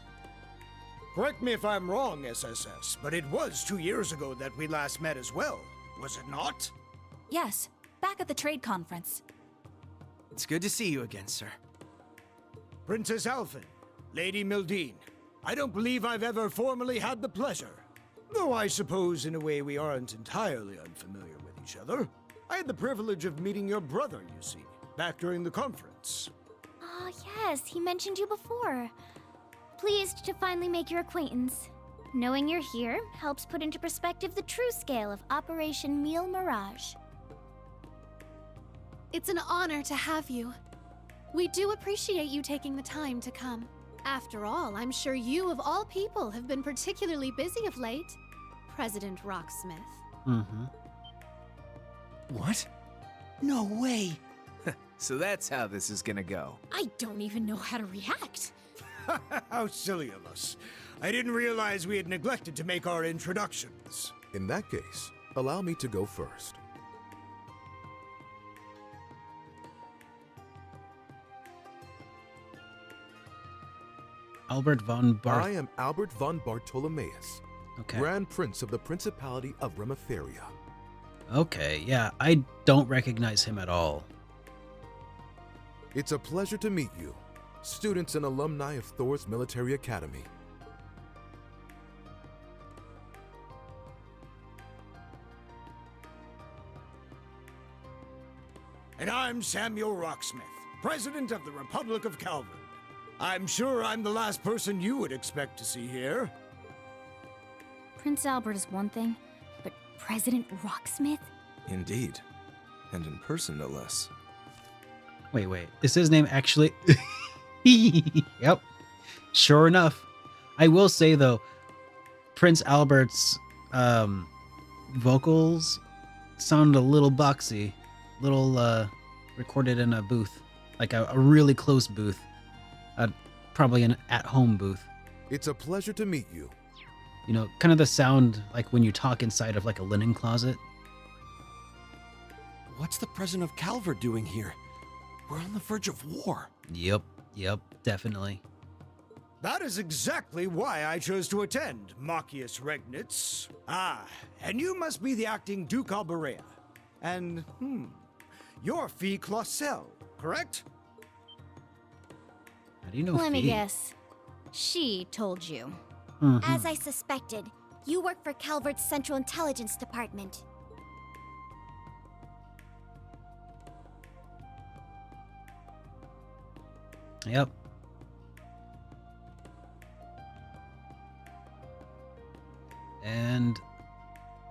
Correct me if I'm wrong, SSS, but it was 2 years ago that we last met as well, was it not? Yes, back at the trade conference. It's good to see you again, sir. Princess Alphen, Lady Mildine, I don't believe I've ever formally had the pleasure. Though I suppose in a way we aren't entirely unfamiliar with each other. I had the privilege of meeting your brother, you see, back during the conference. Oh, yes, he mentioned you before. Pleased to finally make your acquaintance. Knowing you're here helps put into perspective the true scale of Operation Mille Mirage. It's an honor to have you. We do appreciate you taking the time to come. After all, I'm sure you, of all people, have been particularly busy of late. President Rocksmith. Mm-hmm. What? No way! So that's how this is gonna go. I don't even know how to react. How silly of us. I didn't realize we had neglected to make our introductions. In that case, allow me to go first. Albert von I am Albert von Bartolomeus, Okay. Grand Prince of the Principality of Remiferia. Okay, yeah, I don't recognize him at all. It's a pleasure to meet you, students and alumni of Thor's Military Academy. And I'm Samuel Rocksmith, President of the Republic of Calvin. I'm sure I'm the last person you would expect to see here. Prince Albert is one thing, but President Rocksmith? Indeed. And in person, no less. Wait. Is his name actually? Yep. Sure enough. I will say, though, Prince Albert's vocals sound a little boxy. Little recorded in a booth. Like a really close booth. Probably an at-home booth. It's a pleasure to meet you. You know, kind of the sound like when you talk inside of like a linen closet. What's the president of Calvert doing here? We're on the verge of war. Yep, definitely. That is exactly why I chose to attend, Machius Regnitz. Ah, and you must be the acting Duke Alberea. And, you're Fee Clausel, correct? How do you know Let me Fee? guess. She told you. As I suspected, you work for Calvert's Central Intelligence Department. Yep. And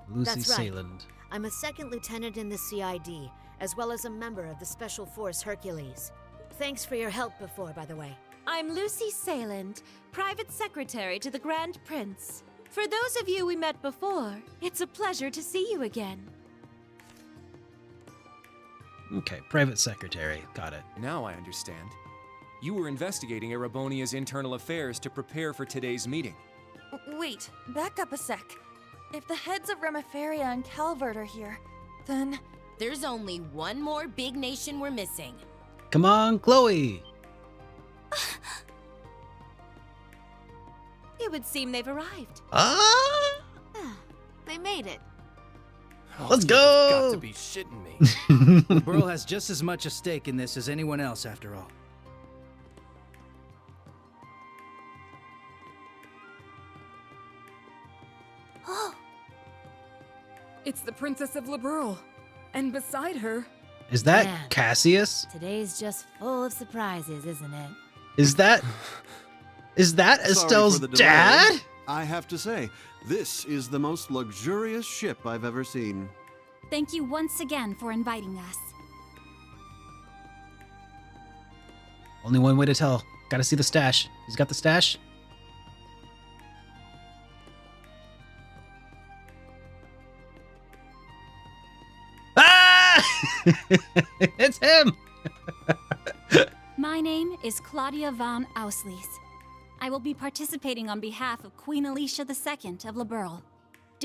Lucy That's right. Sayland. I'm a second lieutenant in the CID, as well as a member of the Special Force Hercules. Thanks for your help before, by the way. I'm Lucy Sayland, private secretary to the Grand Prince. For those of you we met before, it's a pleasure to see you again. Okay, private secretary. Got it. Now I understand. You were investigating Erebonia's internal affairs to prepare for today's meeting. Wait, back up a sec. If the heads of Remiferia and Calvert are here, then... There's only one more big nation we're missing. Come on, Chloe! It would seem they've arrived. They made it. Let's go! Got to be shitting me. The Burl has just as much a stake in this as anyone else, after all. It's the Princess of Liberl. And beside her... Is that Man, Cassius? Today's just full of surprises, isn't it? Is that Sorry Estelle's for the delay. dad? I have to say, this is the most luxurious ship I've ever seen. Thank you once again for inviting us. Only one way to tell. Gotta see the stash. He's got the stash? Ah! It's him! My name is Claudia von Auslies. I will be participating on behalf of Queen Alicia II of Liberl.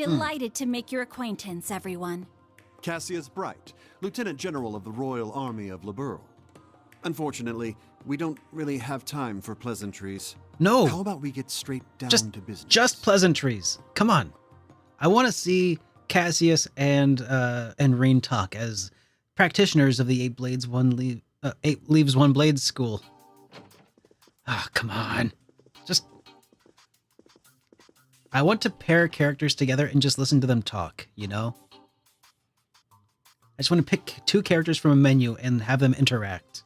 Delighted to make your acquaintance, everyone. Cassius Bright, Lieutenant General of the Royal Army of Liberl. Unfortunately, we don't really have time for pleasantries. No. How about we get straight down to business? Just pleasantries. Come on. I want to see Cassius and Rain talk as practitioners of the Eight Leaves One Blade School. Ah, come on. I want to pair characters together and just listen to them talk, you know? I just want to pick two characters from a menu and have them interact.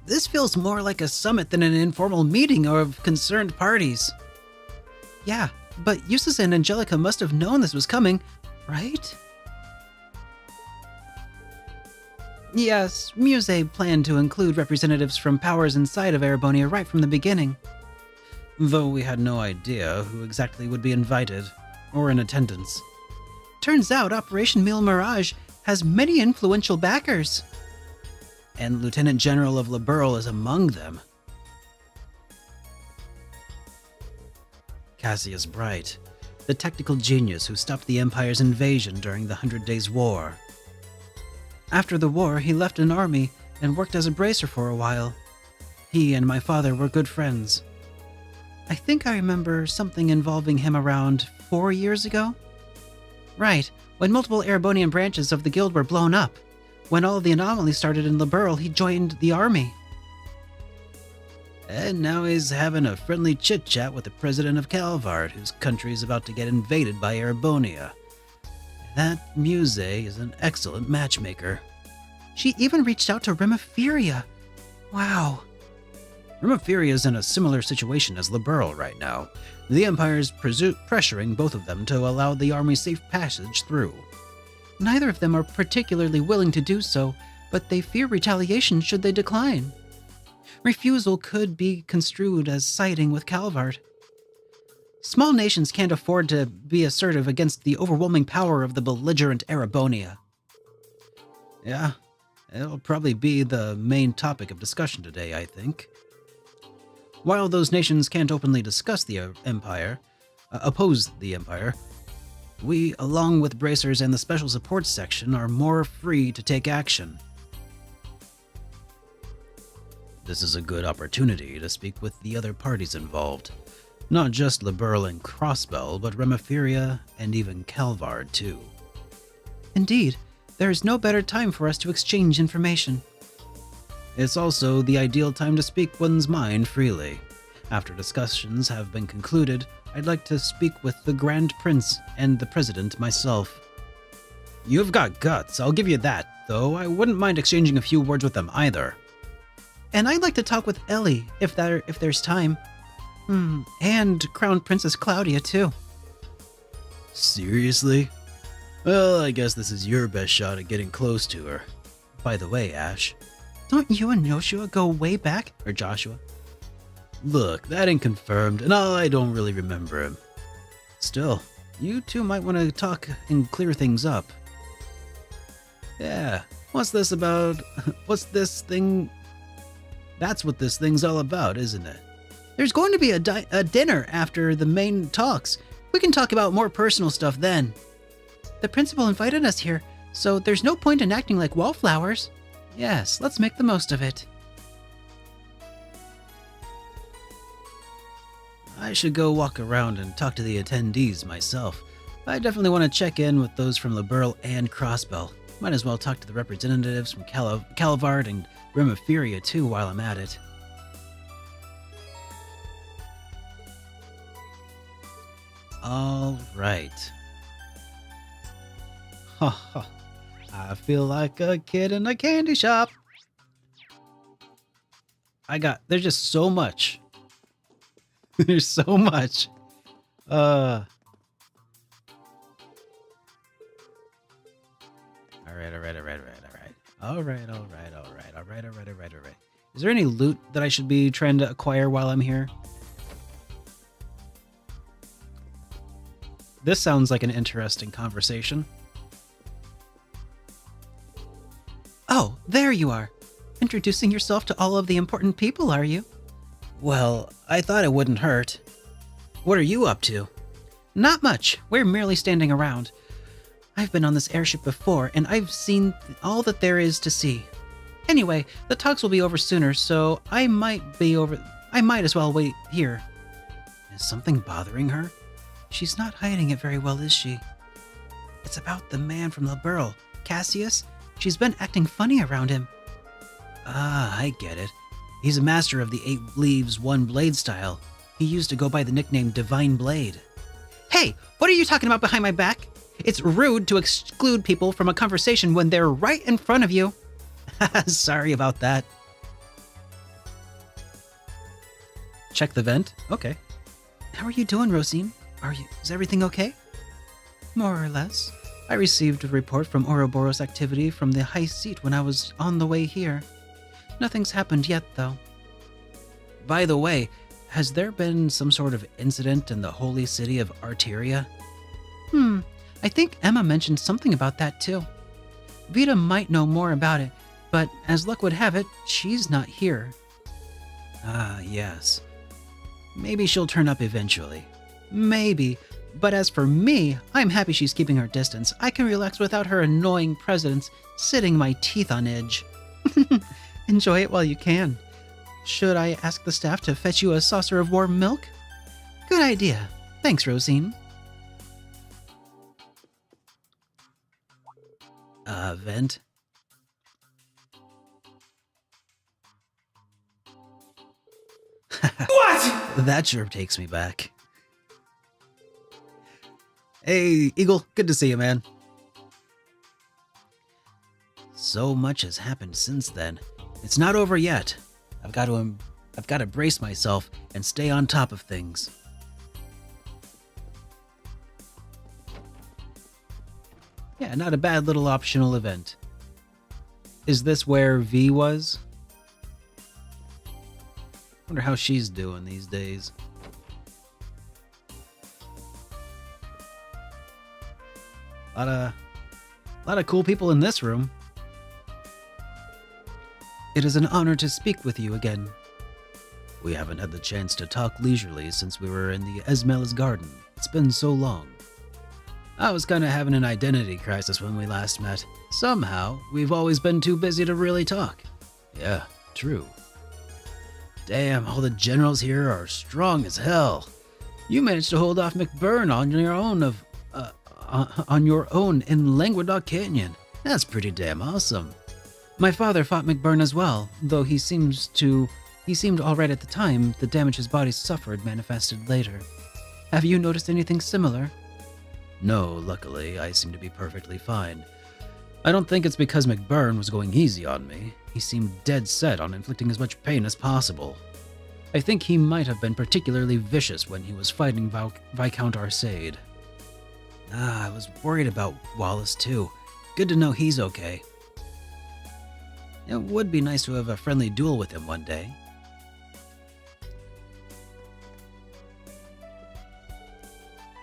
This feels more like a summit than an informal meeting of concerned parties. Yeah, but Eustace and Angelica must have known this was coming, right? Yes, Muse planned to include representatives from powers inside of Erebonia right from the beginning. Though we had no idea who exactly would be invited, or in attendance. Turns out Operation Mille Mirage has many influential backers. And Lieutenant General of Liberl is among them. Cassius Bright, the technical genius who stopped the Empire's invasion during the 100 Days' War. After the war, he left an army and worked as a bracer for a while. He and my father were good friends. I think I remember something involving him around 4 years ago? Right, when multiple Erebonian branches of the guild were blown up. When all the anomalies started in Liberl, he joined the army. And now he's having a friendly chit-chat with the president of Calvard, whose country is about to get invaded by Erebonia. That Muse is an excellent matchmaker. She even reached out to Remiferia. Wow. Remiferia is in a similar situation as Liberl right now. The Empire is pressuring both of them to allow the army safe passage through. Neither of them are particularly willing to do so, but they fear retaliation should they decline. Refusal could be construed as siding with Calvard. Small nations can't afford to be assertive against the overwhelming power of the belligerent Erebonia. Yeah, it'll probably be the main topic of discussion today, I think. While those nations can't openly discuss the oppose the Empire, we, along with Bracers and the Special Support Section, are more free to take action. This is a good opportunity to speak with the other parties involved. Not just Liberl and Crossbell, but Remiferia and even Calvard, too. Indeed, there is no better time for us to exchange information. It's also the ideal time to speak one's mind freely. After discussions have been concluded, I'd like to speak with the Grand Prince and the President myself. You've got guts, I'll give you that, though I wouldn't mind exchanging a few words with them either. And I'd like to talk with Ellie, if there's time. And Crown Princess Claudia, too. Seriously? Well, I guess this is your best shot at getting close to her. By the way, Ash, don't you and Joshua go way back? Or Joshua? Look, that ain't confirmed, and I don't really remember him. Still, you two might want to talk and clear things up. Yeah, what's this thing? That's what this thing's all about, isn't it? There's going to be a dinner after the main talks. We can talk about more personal stuff then. The principal invited us here, so there's no point in acting like wallflowers. Yes, let's make the most of it. I should go walk around and talk to the attendees myself. I definitely want to check in with those from Liberl and Crossbell. Might as well talk to the representatives from Calvard and Remiferia too while I'm at it. All right. Ha ha. I feel like a kid in a candy shop. There's just so much. There's so much. All All right. Is there any loot that I should be trying to acquire while I'm here? This sounds like an interesting conversation. Oh, there you are. Introducing yourself to all of the important people, are you? Well, I thought it wouldn't hurt. What are you up to? Not much. We're merely standing around. I've been on this airship before, and I've seen all that there is to see. Anyway, the talks will be over sooner, so I might as well wait here. Is something bothering her? She's not hiding it very well, is she? It's about the man from Liberl, Cassius. She's been acting funny around him. Ah, I get it. He's a master of the 8 leaves, 1 blade style. He used to go by the nickname Divine Blade. Hey, what are you talking about behind my back? It's rude to exclude people from a conversation when they're right in front of you. Sorry about that. Check the vent? Okay. How are you doing, Rosine? Is everything okay? More or less. I received a report from Ouroboros activity from the High Seat when I was on the way here. Nothing's happened yet, though. By the way, has there been some sort of incident in the holy city of Arteria? I think Emma mentioned something about that, too. Vita might know more about it, but as luck would have it, she's not here. Ah, yes. Maybe she'll turn up eventually. Maybe. But as for me, I'm happy she's keeping her distance. I can relax without her annoying presence sitting my teeth on edge. Enjoy it while you can. Should I ask the staff to fetch you a saucer of warm milk? Good idea. Thanks, Rosine. Vent? What? That sure takes me back. Hey, Eagle, good to see you, man. So much has happened since then. It's not over yet. I've got to brace myself and stay on top of things. Yeah, not a bad little optional event. Is this where V was? Wonder how she's doing these days. A lot of cool people in this room. It is an honor to speak with you again. We haven't had the chance to talk leisurely since we were in the Esmela's garden. It's been so long. I was kind of having an identity crisis when we last met. Somehow, we've always been too busy to really talk. Yeah, true. Damn, all the generals here are strong as hell. You managed to hold off McBurn on your own in Languedoc Canyon. That's pretty damn awesome. My father fought McBurn as well, though he seemed all right at the time. The damage his body suffered manifested later. Have you noticed anything similar? No, luckily, I seem to be perfectly fine. I don't think it's because McBurn was going easy on me. He seemed dead set on inflicting as much pain as possible. I think he might have been particularly vicious when he was fighting Viscount Arcade. I was worried about Wallace too. Good to know he's okay. It would be nice to have a friendly duel with him one day.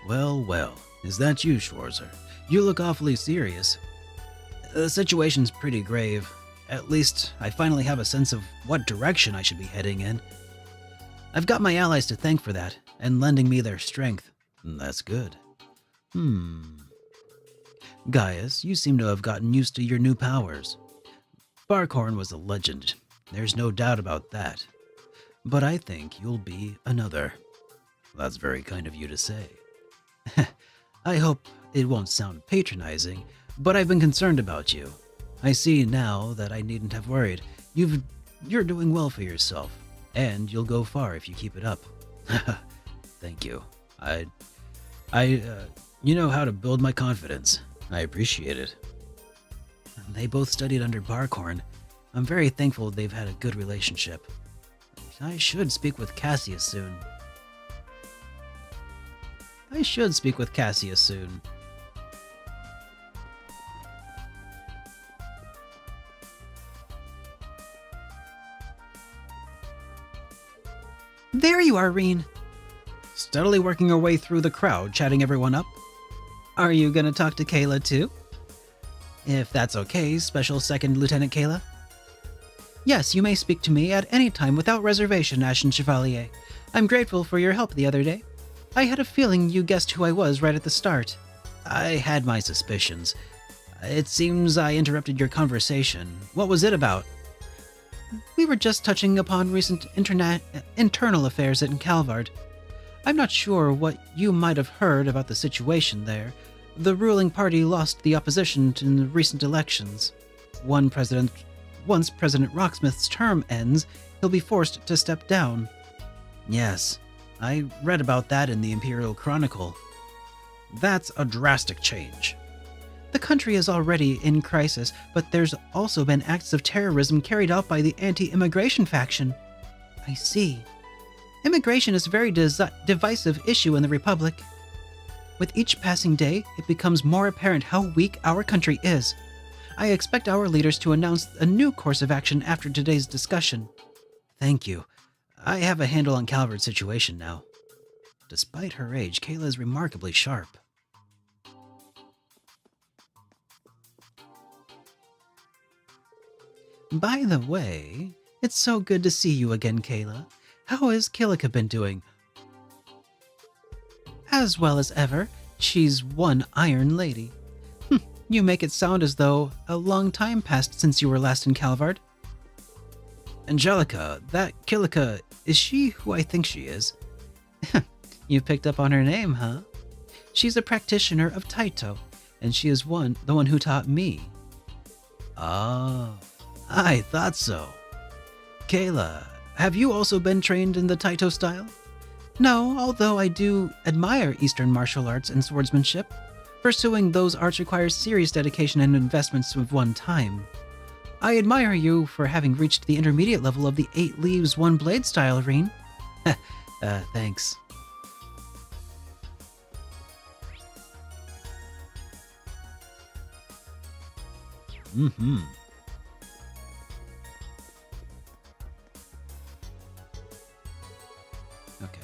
Well, is that you, Schwarzer? You look awfully serious. The situation's pretty grave. At least, I finally have a sense of what direction I should be heading in. I've got my allies to thank for that, and lending me their strength. That's good. Gaius, you seem to have gotten used to your new powers. Barkhorn was a legend. There's no doubt about that. But I think you'll be another. That's very kind of you to say. I hope it won't sound patronizing, but I've been concerned about you. I see now that I needn't have worried. You're doing well for yourself, and you'll go far if you keep it up. Thank you. You know how to build my confidence. I appreciate it. They both studied under Barkhorn. I'm very thankful they've had a good relationship. I should speak with Cassius soon. There you are, Reen. Steadily working her way through the crowd, chatting everyone up. Are you gonna talk to Kayla too? If that's okay, Special Second Lieutenant Kayla. Yes, you may speak to me at any time without reservation, Ashen Chevalier. I'm grateful for your help the other day. I had a feeling you guessed who I was right at the start. I had my suspicions. It seems I interrupted your conversation. What was it about? We were just touching upon recent internal affairs in Calvard. I'm not sure what you might have heard about the situation there. The ruling party lost the opposition in the recent elections. Once President Rocksmith's term ends, he'll be forced to step down. Yes, I read about that in the Imperial Chronicle. That's a drastic change. The country is already in crisis, but there's also been acts of terrorism carried out by the anti-immigration faction. I see. Immigration is a very divisive issue in the Republic. With each passing day, it becomes more apparent how weak our country is. I expect our leaders to announce a new course of action after today's discussion. Thank you. I have a handle on Calvard's situation now. Despite her age, Kayla is remarkably sharp. By the way, it's so good to see you again, Kayla. How has Kilika been doing? As well as ever. She's one iron lady. You make it sound as though a long time passed since you were last in Calvard. Angelica, that Kilika, is she who I think she is? You picked up on her name, huh? She's a practitioner of Taito, and she is the one who taught me. Oh, I thought so. Kayla, have you also been trained in the Taito style? No, although I do admire Eastern martial arts and swordsmanship. Pursuing those arts requires serious dedication and investments of one time. I admire you for having reached the intermediate level of the 8 leaves, 1 blade style, Reen. Thanks. Mm-hmm. Okay.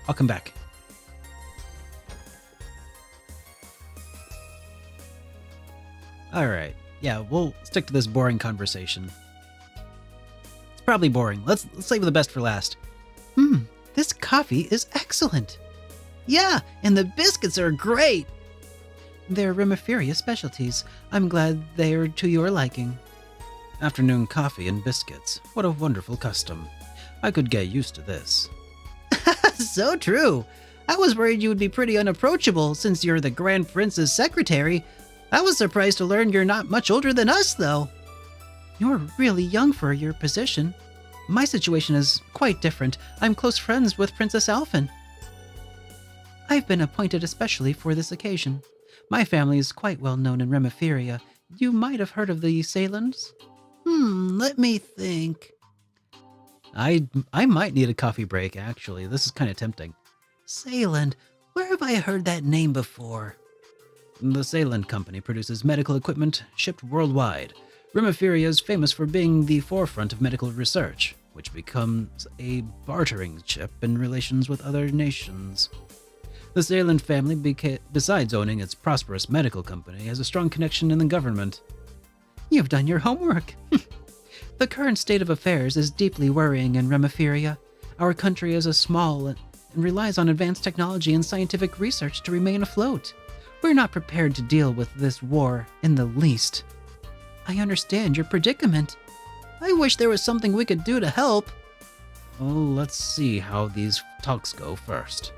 I'll come back. Alright. Yeah, we'll stick to this boring conversation. It's probably boring. Let's save the best for last. This coffee is excellent. Yeah, and the biscuits are great. They're Remiferia specialties. I'm glad they're to your liking. Afternoon coffee and biscuits. What a wonderful custom. I could get used to this. So true. I was worried you would be pretty unapproachable since you're the Grand Prince's secretary. I was surprised to learn you're not much older than us, though. You're really young for your position. My situation is quite different. I'm close friends with Princess Alphen. I've been appointed especially for this occasion. My family is quite well known in Remiferia. You might have heard of the Salans? Let me think. I might need a coffee break, actually. This is kind of tempting. Sayland? Where have I heard that name before? The Sayland Company produces medical equipment shipped worldwide. Remiferia is famous for being the forefront of medical research, which becomes a bartering chip in relations with other nations. The Sayland family, besides owning its prosperous medical company, has a strong connection in the government. You've done your homework. The current state of affairs is deeply worrying in Remiferia. Our country is small and relies on advanced technology and scientific research to remain afloat. We're not prepared to deal with this war in the least. I understand your predicament. I wish there was something we could do to help. Oh, let's see how these talks go first.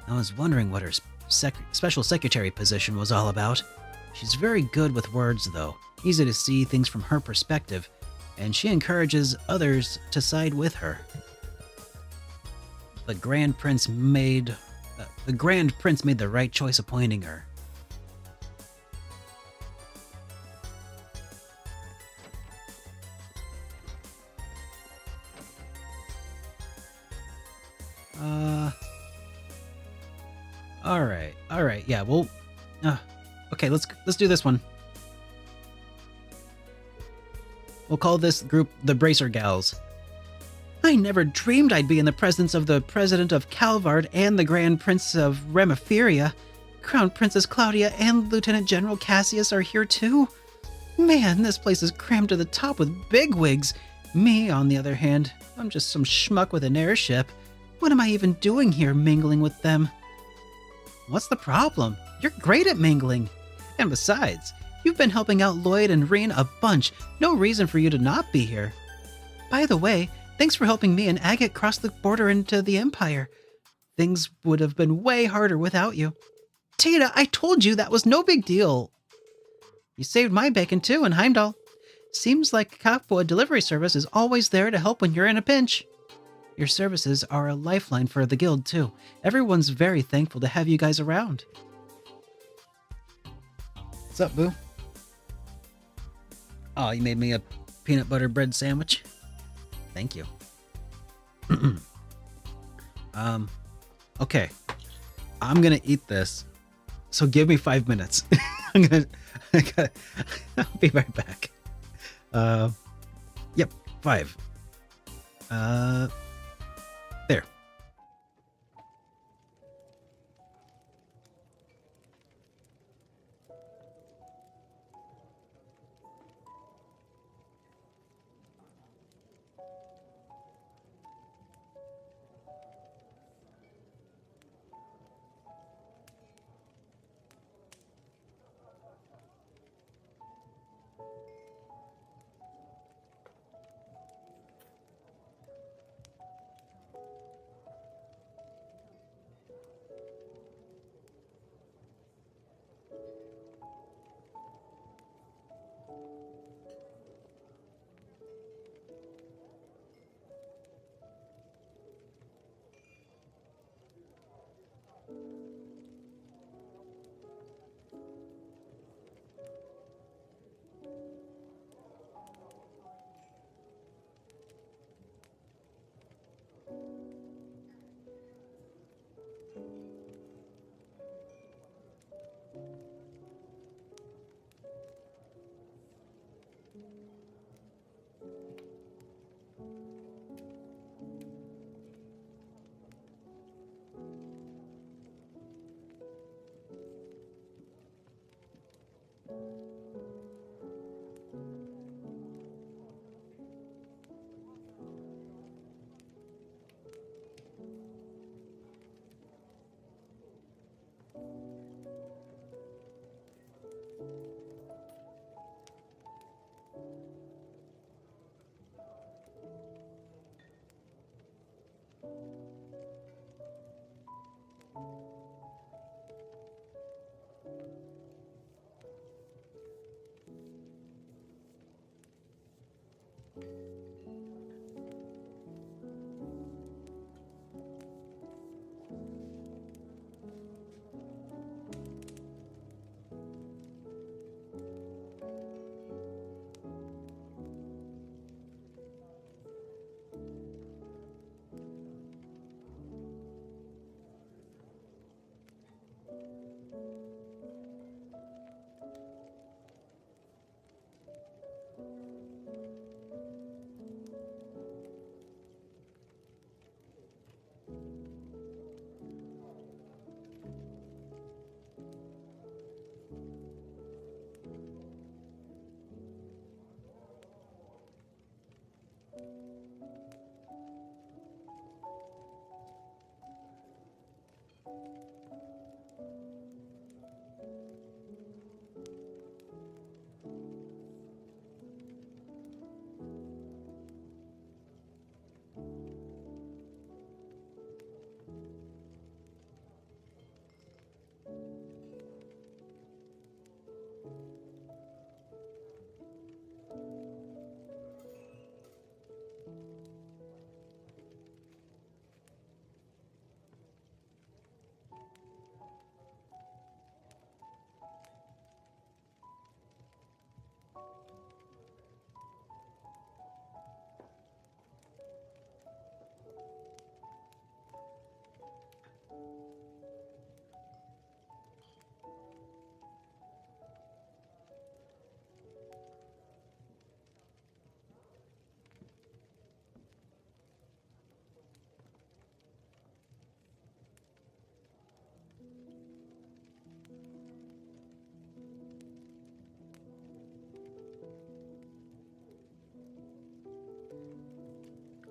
I was wondering what her special secretary position was all about. She's very good with words, though. Easy to see things from her perspective, and she encourages others to side with her. The Grand Prince made the right choice appointing her. All right. Yeah, we'll. Okay, let's do this one. We'll call this group the Bracer Gals. I never dreamed I'd be in the presence of the President of Calvard and the Grand Prince of Remiferia. Crown Princess Claudia and Lieutenant General Cassius are here too. Man, this place is crammed to the top with bigwigs. Me, on the other hand, I'm just some schmuck with an airship. What am I even doing here mingling with them? What's the problem? You're great at mingling. And besides, you've been helping out Lloyd and Reen a bunch. No reason for you to not be here. By the way, thanks for helping me and Agate cross the border into the Empire. Things would have been way harder without you. Tina, I told you that was no big deal. You saved my bacon too in Heimdall. Seems like Kapua Delivery Service is always there to help when you're in a pinch. Your services are a lifeline for the guild too. Everyone's very thankful to have you guys around. What's up, boo? Oh, you made me a peanut butter bread sandwich? Thank you. Okay. I'm gonna eat this. So give me 5 minutes. I'll be right back. Yep, 5. There.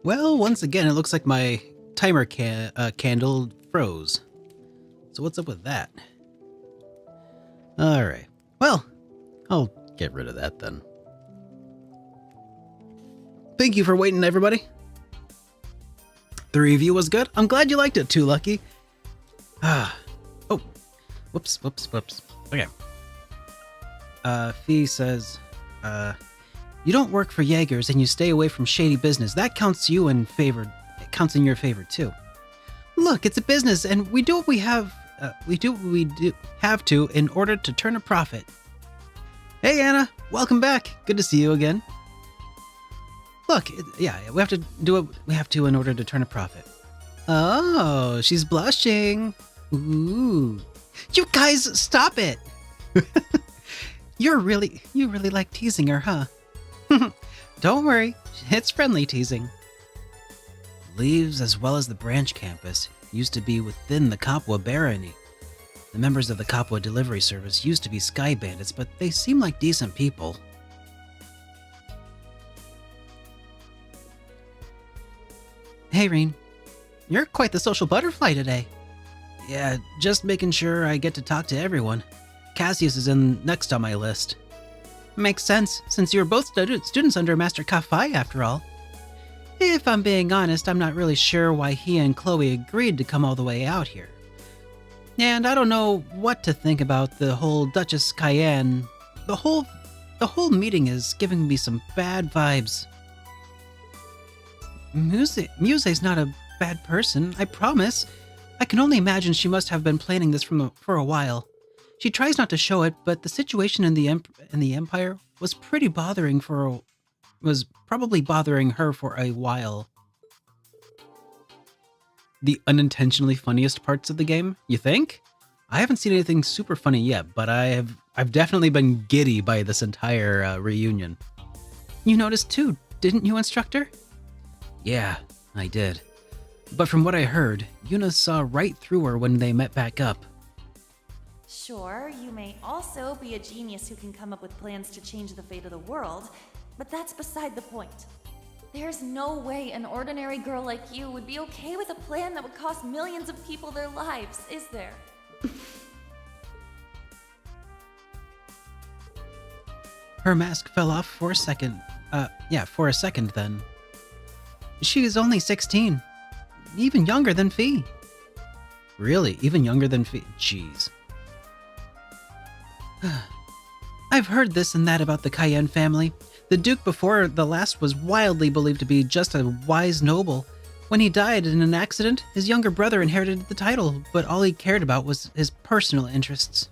Well, once again, it looks like my timer candle froze. So what's up with that? Alright. Well, I'll get rid of that then. Thank you for waiting, everybody. The review was good. I'm glad you liked it too, Lucky. Oh. Whoops. Okay. Fee says, you don't work for Jaegers and you stay away from shady business. That counts you in favor. It counts in your favor too. Look, it's a business, and we do what we have. We do what we have to in order to turn a profit. Hey, Anna, welcome back. Good to see you again. Look, yeah, we have to do what we have to in order to turn a profit. Oh, she's blushing. Ooh, you guys, stop it. You really like teasing her, huh? Don't worry, it's friendly teasing. Leaves, as well as the branch campus, used to be within the Kapwa barony. The members of the Kapwa delivery service used to be sky bandits, but they seem like decent people. Hey, Reen. You're quite the social butterfly today. Yeah, just making sure I get to talk to everyone. Cassius is in next on my list. Makes sense, since you're both students under Master Kafai, after all. If I'm being honest, I'm not really sure why he and Chloe agreed to come all the way out here. And I don't know what to think about the whole Duchess Cayenne. The whole meeting is giving me some bad vibes. Muse's not a bad person, I promise. I can only imagine she must have been planning this for a while. She tries not to show it, but the situation in the Empire was probably bothering her for a while. The unintentionally funniest parts of the game, you think? I haven't seen anything super funny yet, but I've definitely been giddy by this entire reunion. You noticed too, didn't you, Instructor? Yeah, I did. But from what I heard, Yuna saw right through her when they met back up. Sure, you may also be a genius who can come up with plans to change the fate of the world, but that's beside the point. There's no way an ordinary girl like you would be okay with a plan that would cost millions of people their lives, is there? Her mask fell off for a second. For a second then. She is only 16. Even younger than Fee. Really, even younger than Fee? Jeez. I've heard this and that about the Cayenne family. The Duke before the last was wildly believed to be just a wise noble. When he died in an accident, his younger brother inherited the title, but all he cared about was his personal interests.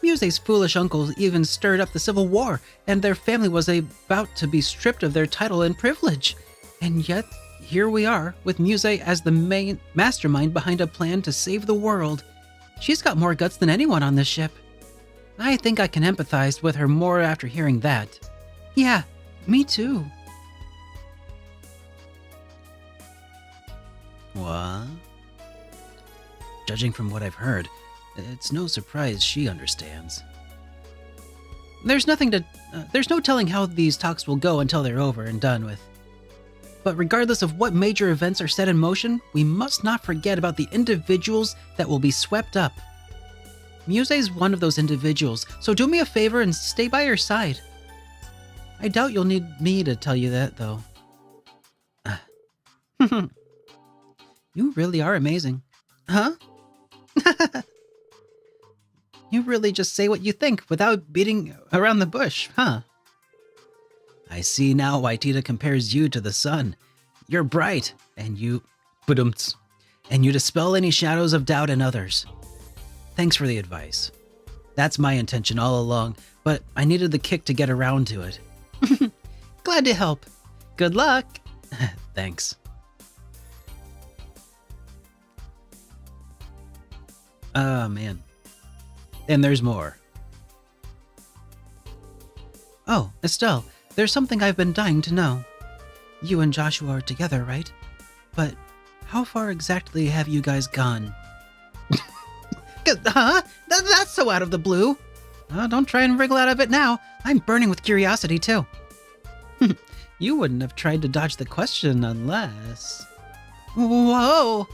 Muse's foolish uncle even stirred up the Civil War, and their family was about to be stripped of their title and privilege. And yet, here we are, with Muse as the main mastermind behind a plan to save the world. She's got more guts than anyone on this ship. I think I can empathize with her more after hearing that. Yeah, me too. What? Judging from what I've heard, it's no surprise she understands. There's no telling how these talks will go until they're over and done with. But regardless of what major events are set in motion, we must not forget about the individuals that will be swept up. Muse's one of those individuals, so do me a favor and stay by her side. I doubt you'll need me to tell you that, though. You really are amazing. Huh? You really just say what you think without beating around the bush, huh? I see now why Tita compares you to the sun. You're bright, and you dispel any shadows of doubt in others. Thanks for the advice. That's my intention all along, but I needed the kick to get around to it. Glad to help. Good luck. Thanks. Oh, man. And there's more. Oh, Estelle, there's something I've been dying to know. You and Joshua are together, right? But how far exactly have you guys gone? Huh? That's so out of the blue. Don't try and wriggle out of it now. I'm burning with curiosity, too. You wouldn't have tried to dodge the question unless... Whoa!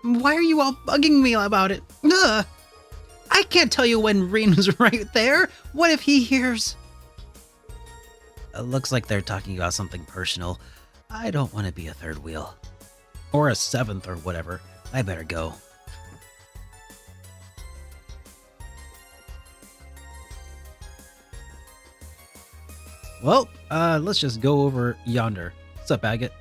Why are you all bugging me about it? Ugh! I can't tell you when Rean was right there. What if he hears... Looks like they're talking about something personal. I don't want to be a third wheel. Or a seventh or whatever. I better go. Well, let's just go over yonder. What's up, Agate?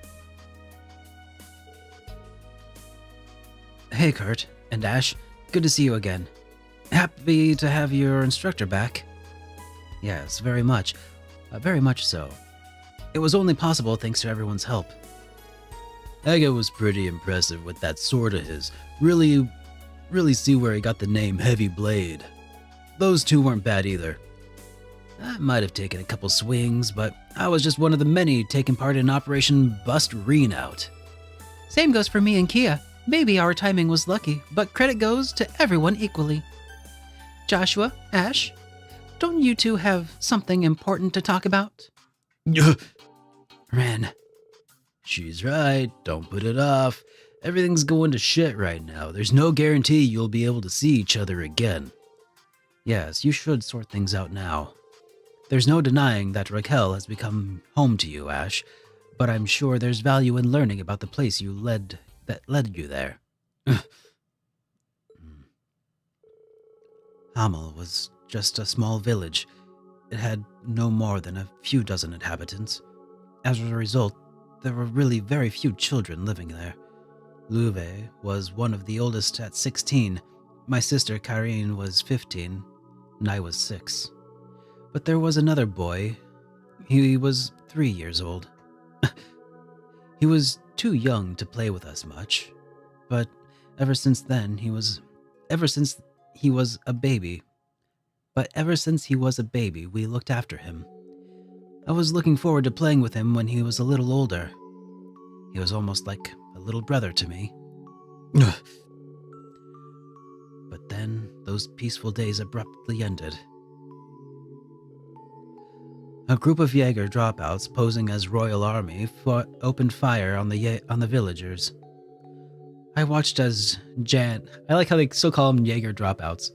Hey, Kurt and Ash. Good to see you again. Happy to have your instructor back. Yes, very much. Very much so. It was only possible thanks to everyone's help. Agate was pretty impressive with that sword of his. Really see where he got the name Heavy Blade. Those two weren't bad either. I might have taken a couple swings, but I was just one of the many taking part in Operation Bust Rean Out. Same goes for me and Kia. Maybe our timing was lucky, but credit goes to everyone equally. Joshua, Ash, don't you two have something important to talk about? Ren. She's right, don't put it off. Everything's going to shit right now. There's no guarantee you'll be able to see each other again. Yes, you should sort things out now. There's no denying that Raquel has become home to you, Ash, but I'm sure there's value in learning about the place that led you there. Hamel was just a small village. It had no more than a few dozen inhabitants. As a result, there were really very few children living there. Louve was one of the oldest at 16. My sister Karine was 15, and I was 6. But there was another boy. He was 3 years old. He was too young to play with us much, but ever since he was a baby, we looked after him. I was looking forward to playing with him when he was a little older. He was almost like a little brother to me. But then those peaceful days abruptly ended. A group of Jaeger dropouts posing as Royal Army opened fire on the villagers. I watched as Jan... I like how they still call them Jaeger dropouts.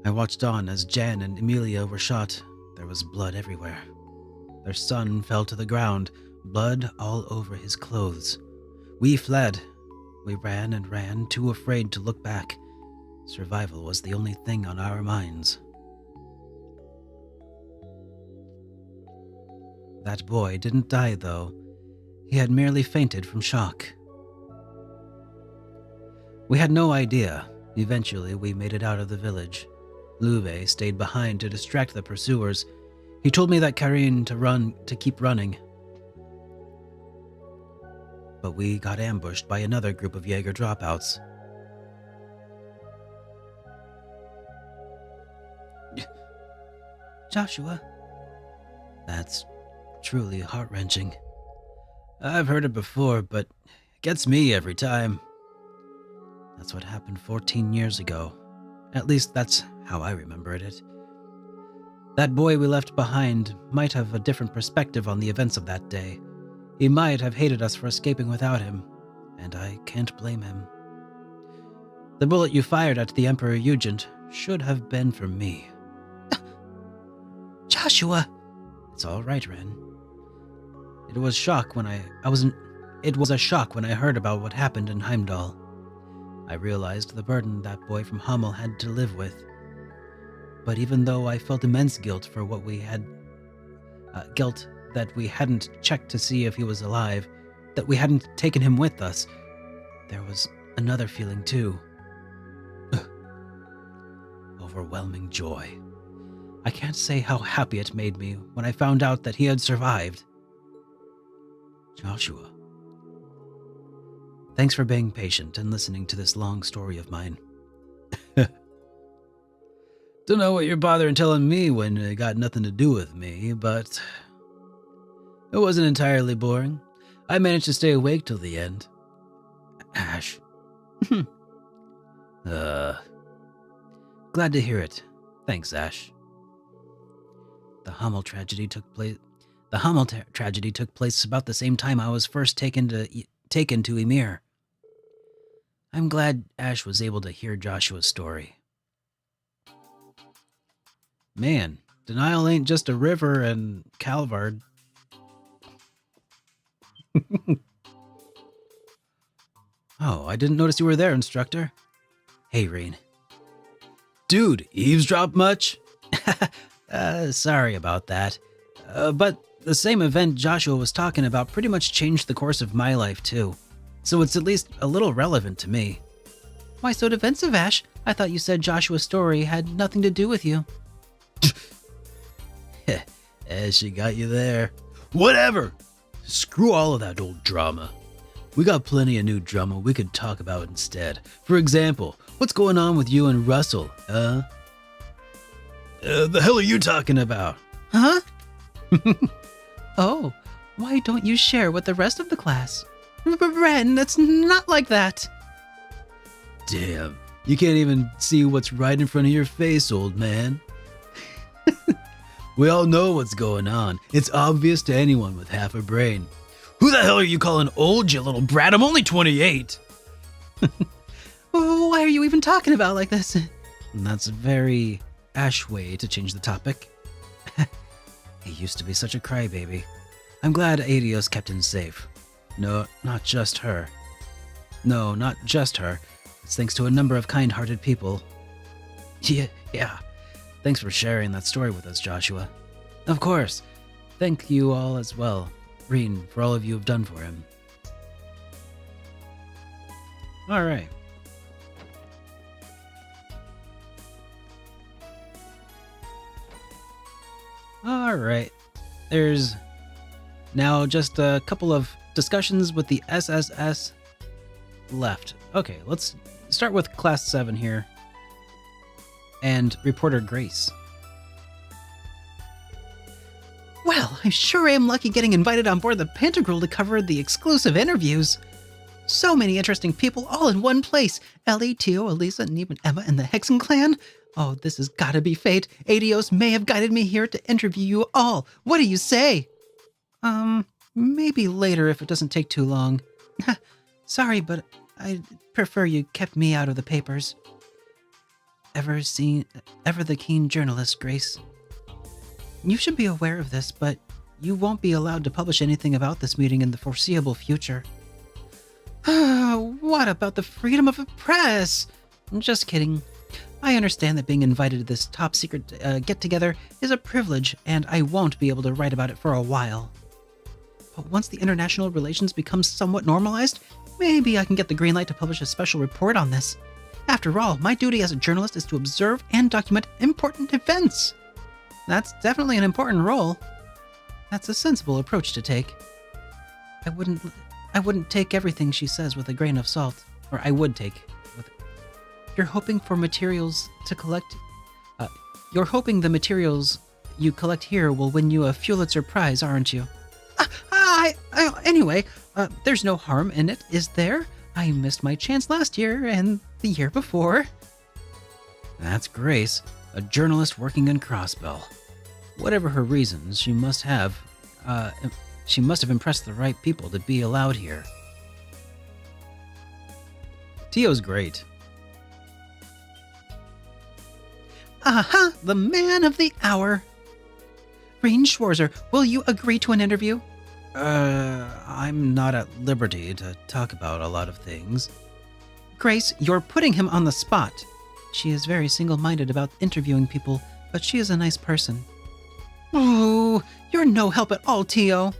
I watched on as Jan and Emilia were shot. There was blood everywhere. Their son fell to the ground, blood all over his clothes. We fled. We ran and ran, too afraid to look back. Survival was the only thing on our minds. That boy didn't die, though. He had merely fainted from shock. We had no idea. Eventually, we made it out of the village. Louve stayed behind to distract the pursuers. He told me that Karine to keep running. But we got ambushed by another group of Jaeger dropouts. Joshua. That's truly heart-wrenching. I've heard it before, but it gets me every time. That's what happened 14 years ago. At least that's how I remembered it. That boy we left behind might have a different perspective on the events of that day. He might have hated us for escaping without him, and I can't blame him. The bullet you fired at the Emperor Eugen should have been for me. Joshua! It's all right, Ren. It was a shock when I heard about what happened in Heimdall. I realized the burden that boy from Hamel had to live with. But even though I felt immense guilt for what we had, guilt that we hadn't checked to see if he was alive, that we hadn't taken him with us, there was another feeling too. Overwhelming joy. I can't say how happy it made me when I found out that he had survived. Joshua. Thanks for being patient and listening to this long story of mine. Don't know what you're bothering telling me when it got nothing to do with me, but it wasn't entirely boring. I managed to stay awake till the end. Ash. Glad to hear it. Thanks, Ash. The Hummel tragedy took place. The Hummel tragedy took place about the same time I was first taken to Ymir. I'm glad Ash was able to hear Joshua's story. Man, denial ain't just a river and Calvard. Oh, I didn't notice you were there, instructor. Hey, Rean. Dude, eavesdrop much? Sorry about that. But the same event Joshua was talking about pretty much changed the course of my life, too. So it's at least a little relevant to me. Why so defensive, Ash? I thought you said Joshua's story had nothing to do with you. She got you there. Whatever! Screw all of that old drama. We got plenty of new drama we could talk about instead. For example, what's going on with you and Russell, huh? The hell are you talking about? Huh? Oh, why don't you share with the rest of the class? Ren, it's not like that. Damn, you can't even see what's right in front of your face, old man. We all know what's going on. It's obvious to anyone with half a brain. Who the hell are you calling old, you little brat? I'm only 28. Why are you even talking about like this? That's a very Ash way to change the topic. He used to be such a crybaby. I'm glad Adios kept him safe. No, not just her. No, not just her. It's thanks to a number of kind-hearted people. Yeah. Thanks for sharing that story with us, Joshua. Of course. Thank you all as well, Rean, for all of you have done for him. All right. All right. There's now just a couple of discussions with the SSS left. Okay, let's start with Class 7 here. And Reporter Grace. Well, I sure am lucky getting invited on board the Pantagruel to cover the exclusive interviews. So many interesting people all in one place. Ellie, Tio, Elisa, and even Emma and the Hexen clan. Oh, this has gotta be fate. Adios may have guided me here to interview you all. What do you say? Maybe later if it doesn't take too long. Sorry, but I prefer you kept me out of the papers. Ever the keen journalist, Grace. You should be aware of this, but you won't be allowed to publish anything about this meeting in the foreseeable future. What about the freedom of the press? Just kidding. I understand that being invited to this top secret get-together is a privilege, and I won't be able to write about it for a while. But once the international relations become somewhat normalized, maybe I can get the green light to publish a special report on this. After all, my duty as a journalist is to observe and document important events. That's definitely an important role. That's a sensible approach to take. I wouldn't take everything she says with a grain of salt. Or I would take. You're hoping for materials to collect... you're hoping the materials you collect here will win you a Pulitzer Prize, aren't you? Anyway, there's no harm in it, is there? I missed my chance last year and the year before. That's Grace, a journalist working in Crossbell. Whatever her reasons, she must have impressed the right people to be allowed here. Tio's great. Aha, the man of the hour. Rean Schwarzer, will you agree to an interview? I'm not at liberty to talk about a lot of things. Grace, you're putting him on the spot. She is very single-minded about interviewing people, but she is a nice person. Oh, you're no help at all, Tio.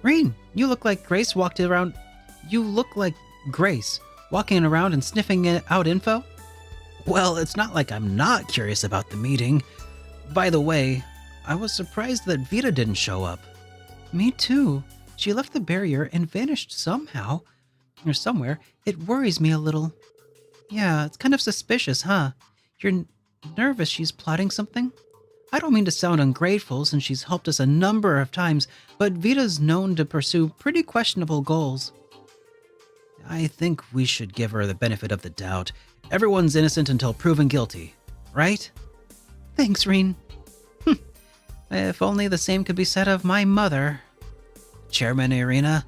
Rean, you look like Grace walking around and sniffing out info? Well, it's not like I'm not curious about the meeting. By the way, I was surprised that Vita didn't show up. Me too. She left the barrier and vanished somehow. Or somewhere. It worries me a little. Yeah, it's kind of suspicious, huh? You're nervous she's plotting something? I don't mean to sound ungrateful since she's helped us a number of times, but Vita's known to pursue pretty questionable goals. I think we should give her the benefit of the doubt. Everyone's innocent until proven guilty, right? Thanks, Rean. If only the same could be said of my mother. Chairman Irina.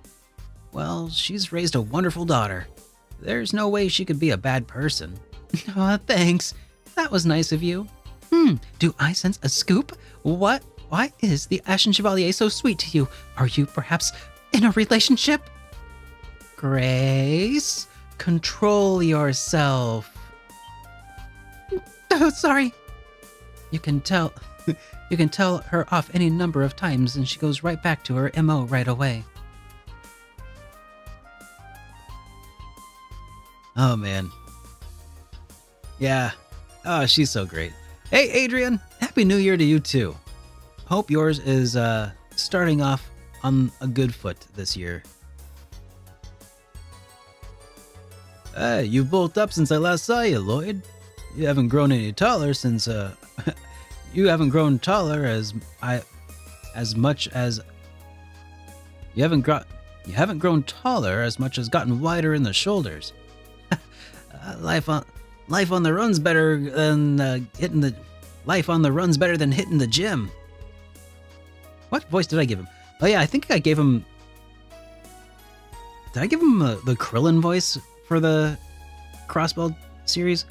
Well, she's raised a wonderful daughter. There's no way she could be a bad person. Aw, thanks. That was nice of you. Do I sense a scoop? What? Why is the Ashen Chevalier so sweet to you? Are you perhaps in a relationship? Grace, control yourself. Oh, sorry. You can tell her off any number of times and she goes right back to her MO right away. Oh, man. Yeah. Oh, she's so great. Hey, Adrian. Happy New Year to you, too. Hope yours is starting off on a good foot this year. You've bulked up since I last saw you, Lloyd. You haven't grown any taller since, you haven't grown taller as much as... You haven't grown taller as much as gotten wider in the shoulders. Life on the run's better than hitting the... Life on the run's better than hitting the gym. What voice did I give him? Oh yeah, I think I gave him... Did I give him the Krillin voice for the Crossbell series?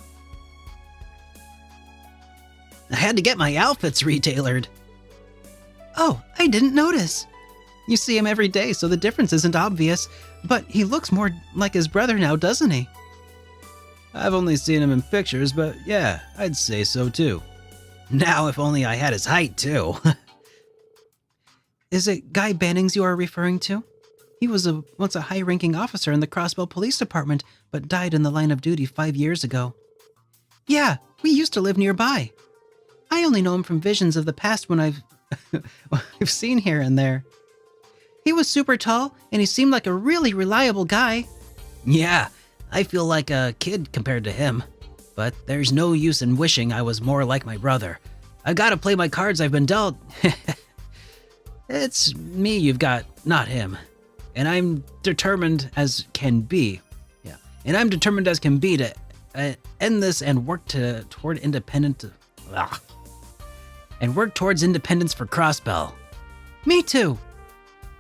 I had to get my outfits retailored. Oh, I didn't notice. You see him every day, so the difference isn't obvious, but he looks more like his brother now, doesn't he? I've only seen him in pictures, but yeah, I'd say so too. Now, if only I had his height, too. Is it Guy Bannings you are referring to? He was once a high-ranking officer in the Crossbell Police Department, but died in the line of duty 5 years ago. Yeah, we used to live nearby. I only know him from visions of the past when I've seen here and there. He was super tall, and he seemed like a really reliable guy. Yeah, I feel like a kid compared to him. But there's no use in wishing I was more like my brother. I gotta play my cards I've been dealt. It's me you've got, not him. And I'm determined as can be. Yeah. And I'm determined as can be to end this and work toward independence. And work towards independence for Crossbell. Me too.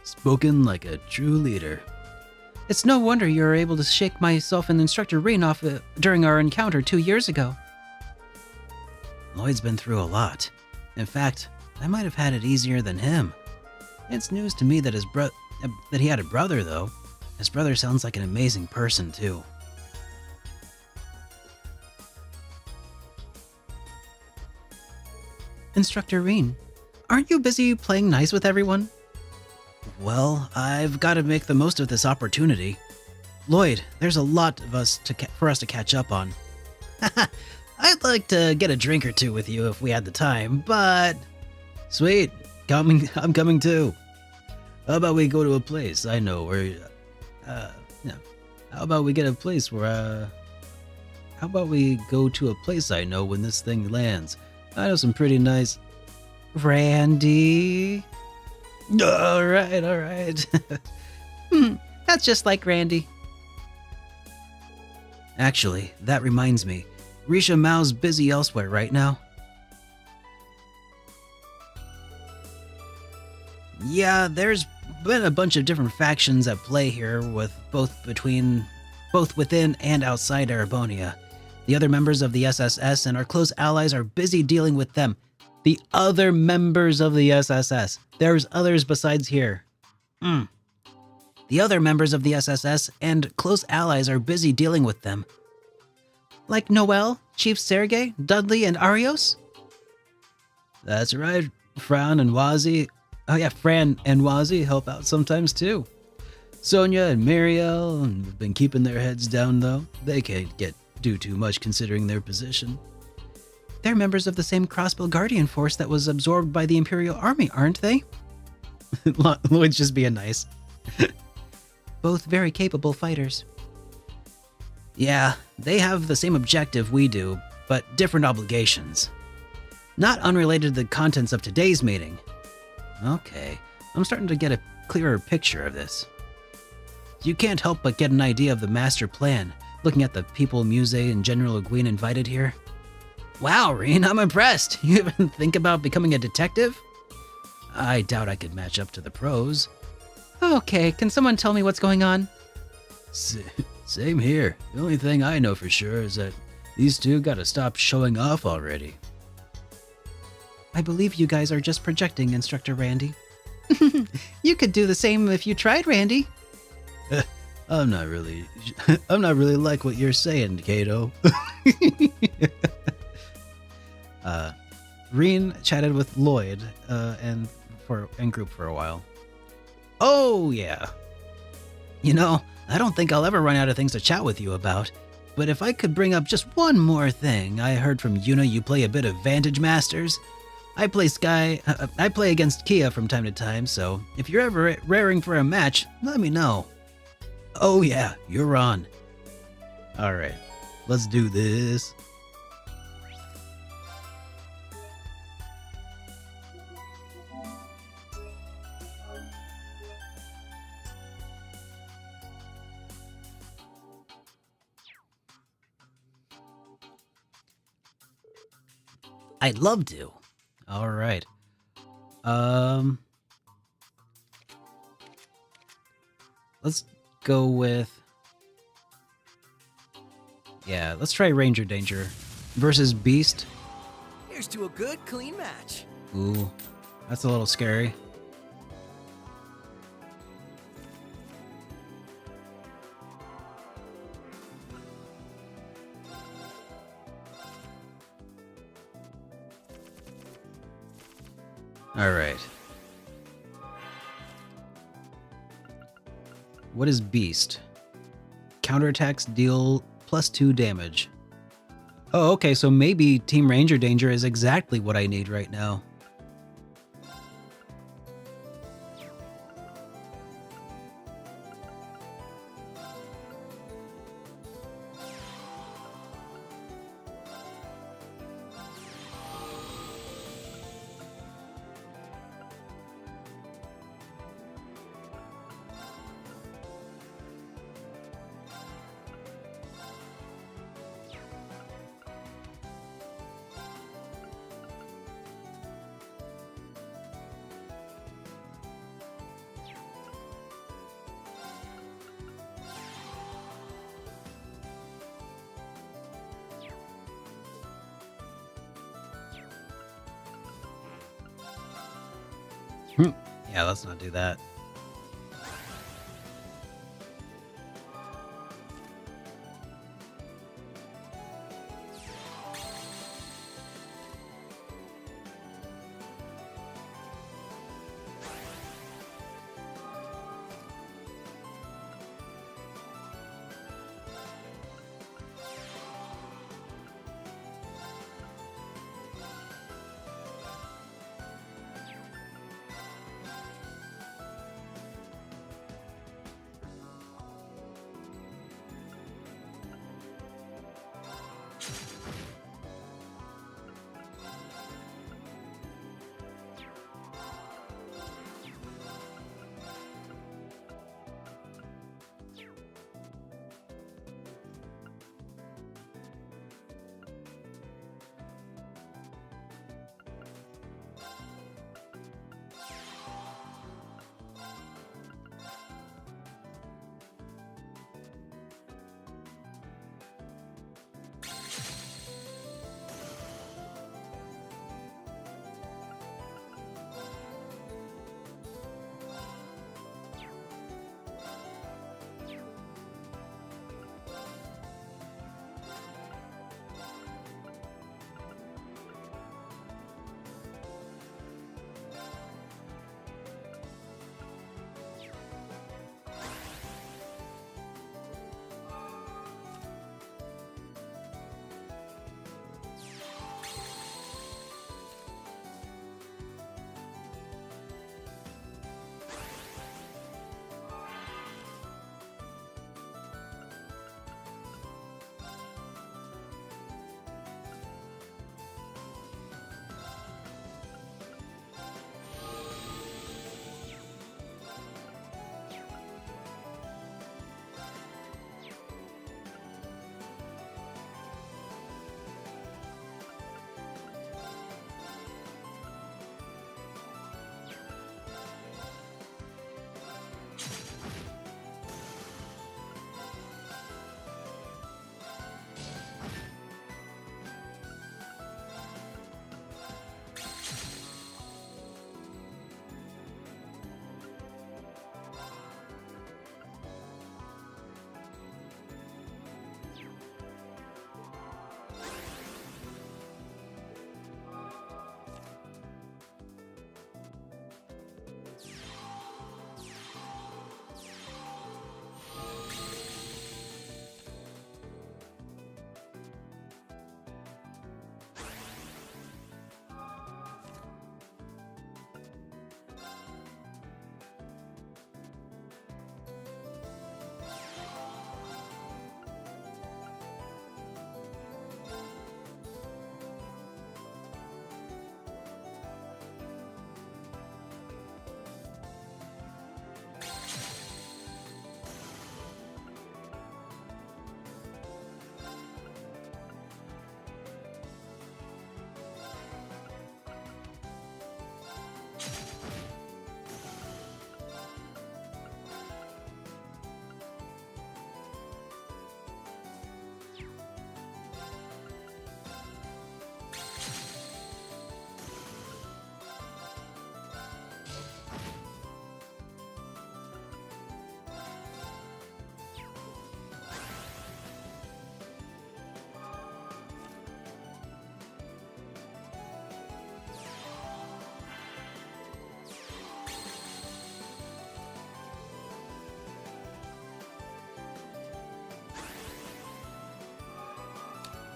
Spoken like a true leader. It's no wonder you were able to shake myself and Instructor Rean off during our encounter 2 years ago. Lloyd's been through a lot. In fact, I might have had it easier than him. It's news to me that that he had a brother, though. His brother sounds like an amazing person, too. Instructor Rean, aren't you busy playing nice with everyone? Well, I've got to make the most of this opportunity. Lloyd, there's a lot of us for us to catch up on. I'd like to get a drink or two with you if we had the time, but... Sweet, I'm coming too. How about we go to a place I know where... How about we get a place where, How about we go to a place I know when this thing lands? I know some pretty nice... Randy... Alright. That's just like Randy. Actually, that reminds me. Risha Mao's busy elsewhere right now. Yeah, there's been a bunch of different factions at play here, with both within and outside Erebonia. The other members of the SSS and our close allies are busy dealing with them. The other members of the SSS. There's others besides here. The other members of the SSS and close allies are busy dealing with them. Like Noel, Chief Sergei, Dudley, and Arios? That's right. Fran and Wazi. Oh yeah, Fran and Wazi help out sometimes too. Sonia and Muriel have been keeping their heads down though. They can't do too much considering their position. They're members of the same Crossbell Guardian force that was absorbed by the Imperial Army, aren't they? Lloyd's just being nice. Both very capable fighters. Yeah, they have the same objective we do, but different obligations. Not unrelated to the contents of today's meeting. Okay, I'm starting to get a clearer picture of this. You can't help but get an idea of the master plan, looking at the people Muse and General Egwene invited here. Wow, Rean, I'm impressed. You even think about becoming a detective? I doubt I could match up to the pros. Okay, can someone tell me what's going on? Same here. The only thing I know for sure is that these two gotta stop showing off already. I believe you guys are just projecting, Instructor Randy. You could do the same if you tried, Randy. I'm not really like what you're saying, Kato. Reen chatted with Lloyd and group for a while. Oh yeah. You know, I don't think I'll ever run out of things to chat with you about. But if I could bring up just one more thing, I heard from Yuna you play a bit of Vantage Masters. I play against Kia from time to time, so if you're ever raring for a match, let me know. Oh yeah, you're on. Alright, let's do this. I'd love to. All right. Let's go with... Yeah, let's try Ranger Danger versus Beast. Here's to a good, clean match. Ooh, that's a little scary. All right. What is Beast? Counterattacks deal +2 damage. Oh, okay, so maybe Team Ranger Danger is exactly what I need right now. Yeah, let's not do that.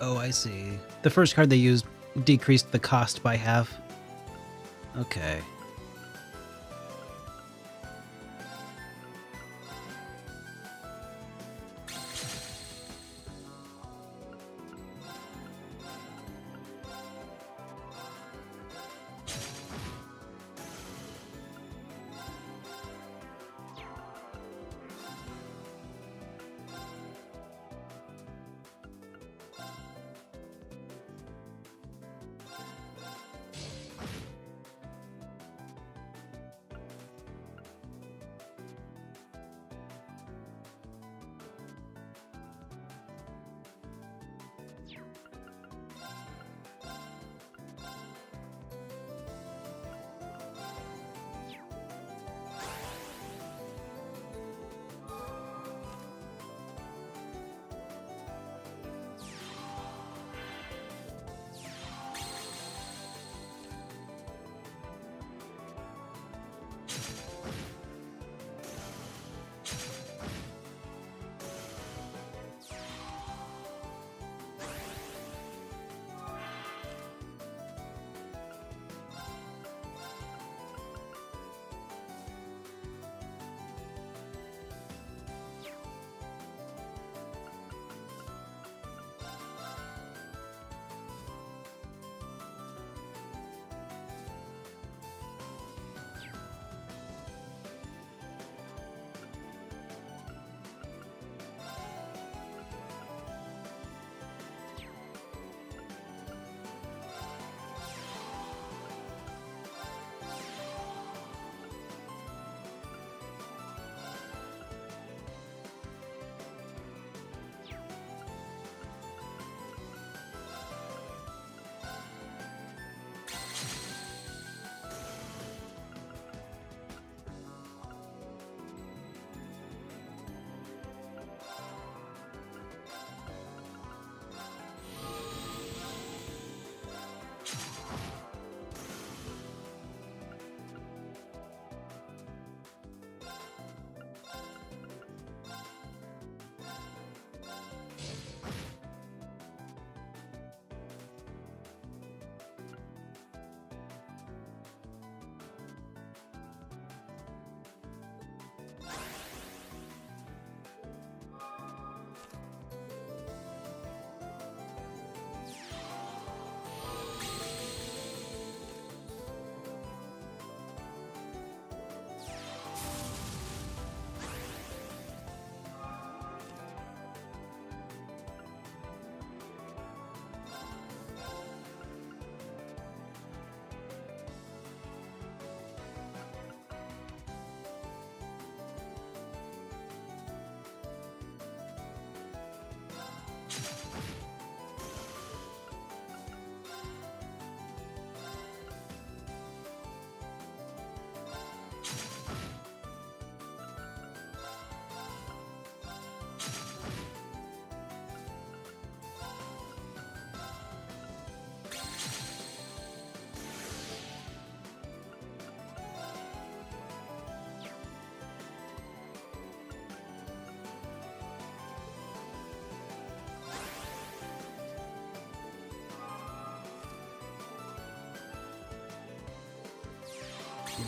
Oh, I see. The first card they used decreased the cost by half. Okay.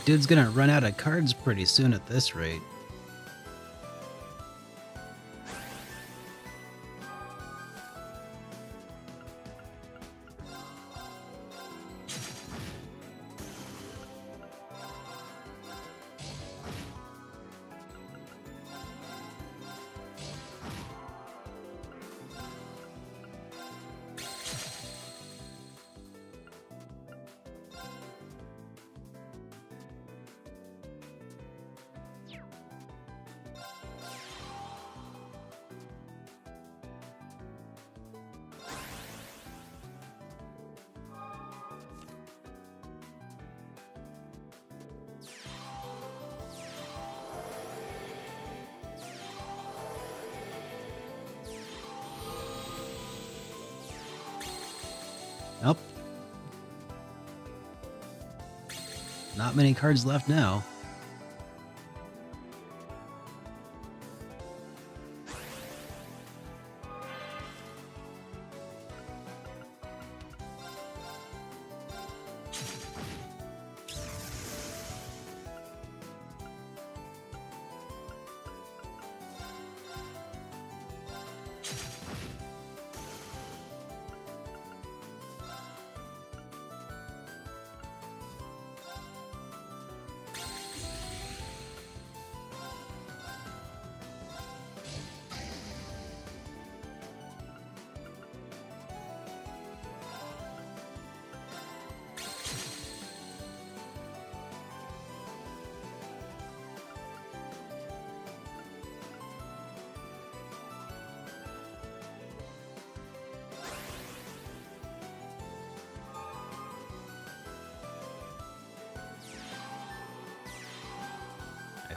Dude's gonna run out of cards pretty soon at this rate. Nope. Not many cards left now.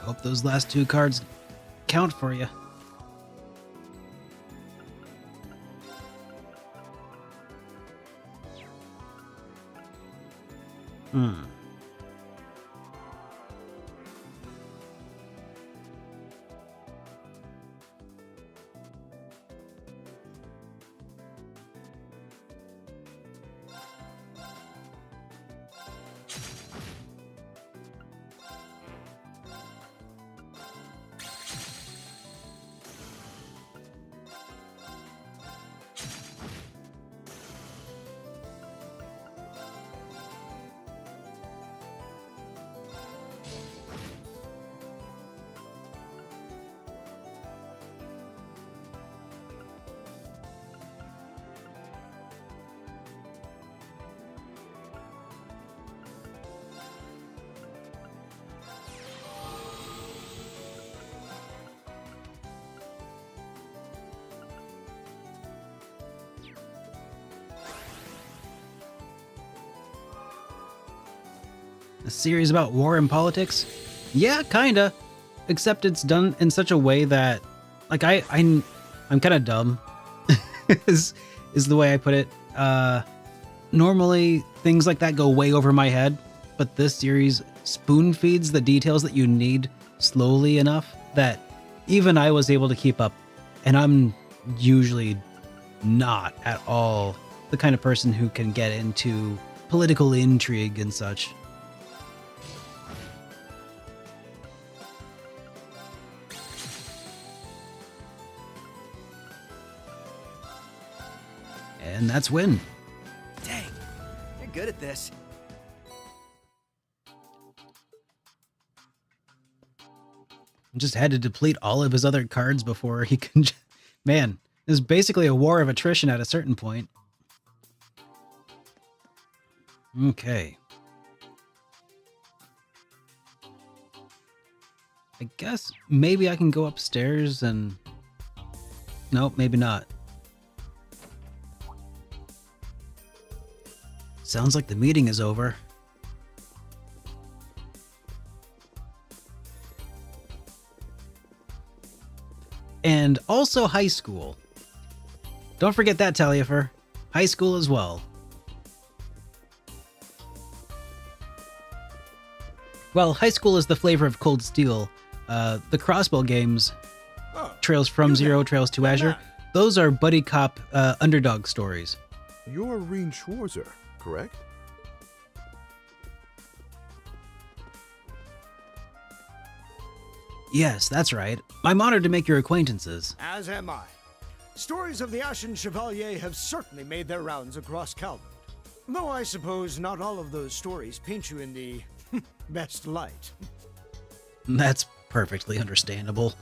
Hope those last 2 cards count for you. A series about war and politics? Yeah, kinda. Except it's done in such a way that, like, I'm kind of dumb, is the way I put it. Normally, things like that go way over my head, but this series spoon feeds the details that you need slowly enough that even I was able to keep up, and I'm usually not at all the kind of person who can get into political intrigue and such. And that's win. Dang, you're good at this. Just had to deplete all of his other cards before he can... Man, it was basically a war of attrition at a certain point. Okay. I guess maybe I can go upstairs and... Nope, maybe not. Sounds like the meeting is over. And also high school. Don't forget that, Taliafer. High school as well. Well, high school is the flavor of Cold Steel. The Crossbow games, Trails from Zero, Trails to Azure, those are buddy cop underdog stories. You're Rean Schwarzer, correct? Yes, that's right. I'm honored to make your acquaintances. As am I. Stories of the Ashen Chevalier have certainly made their rounds across Calvert. Though I suppose not all of those stories paint you in the best light. That's perfectly understandable.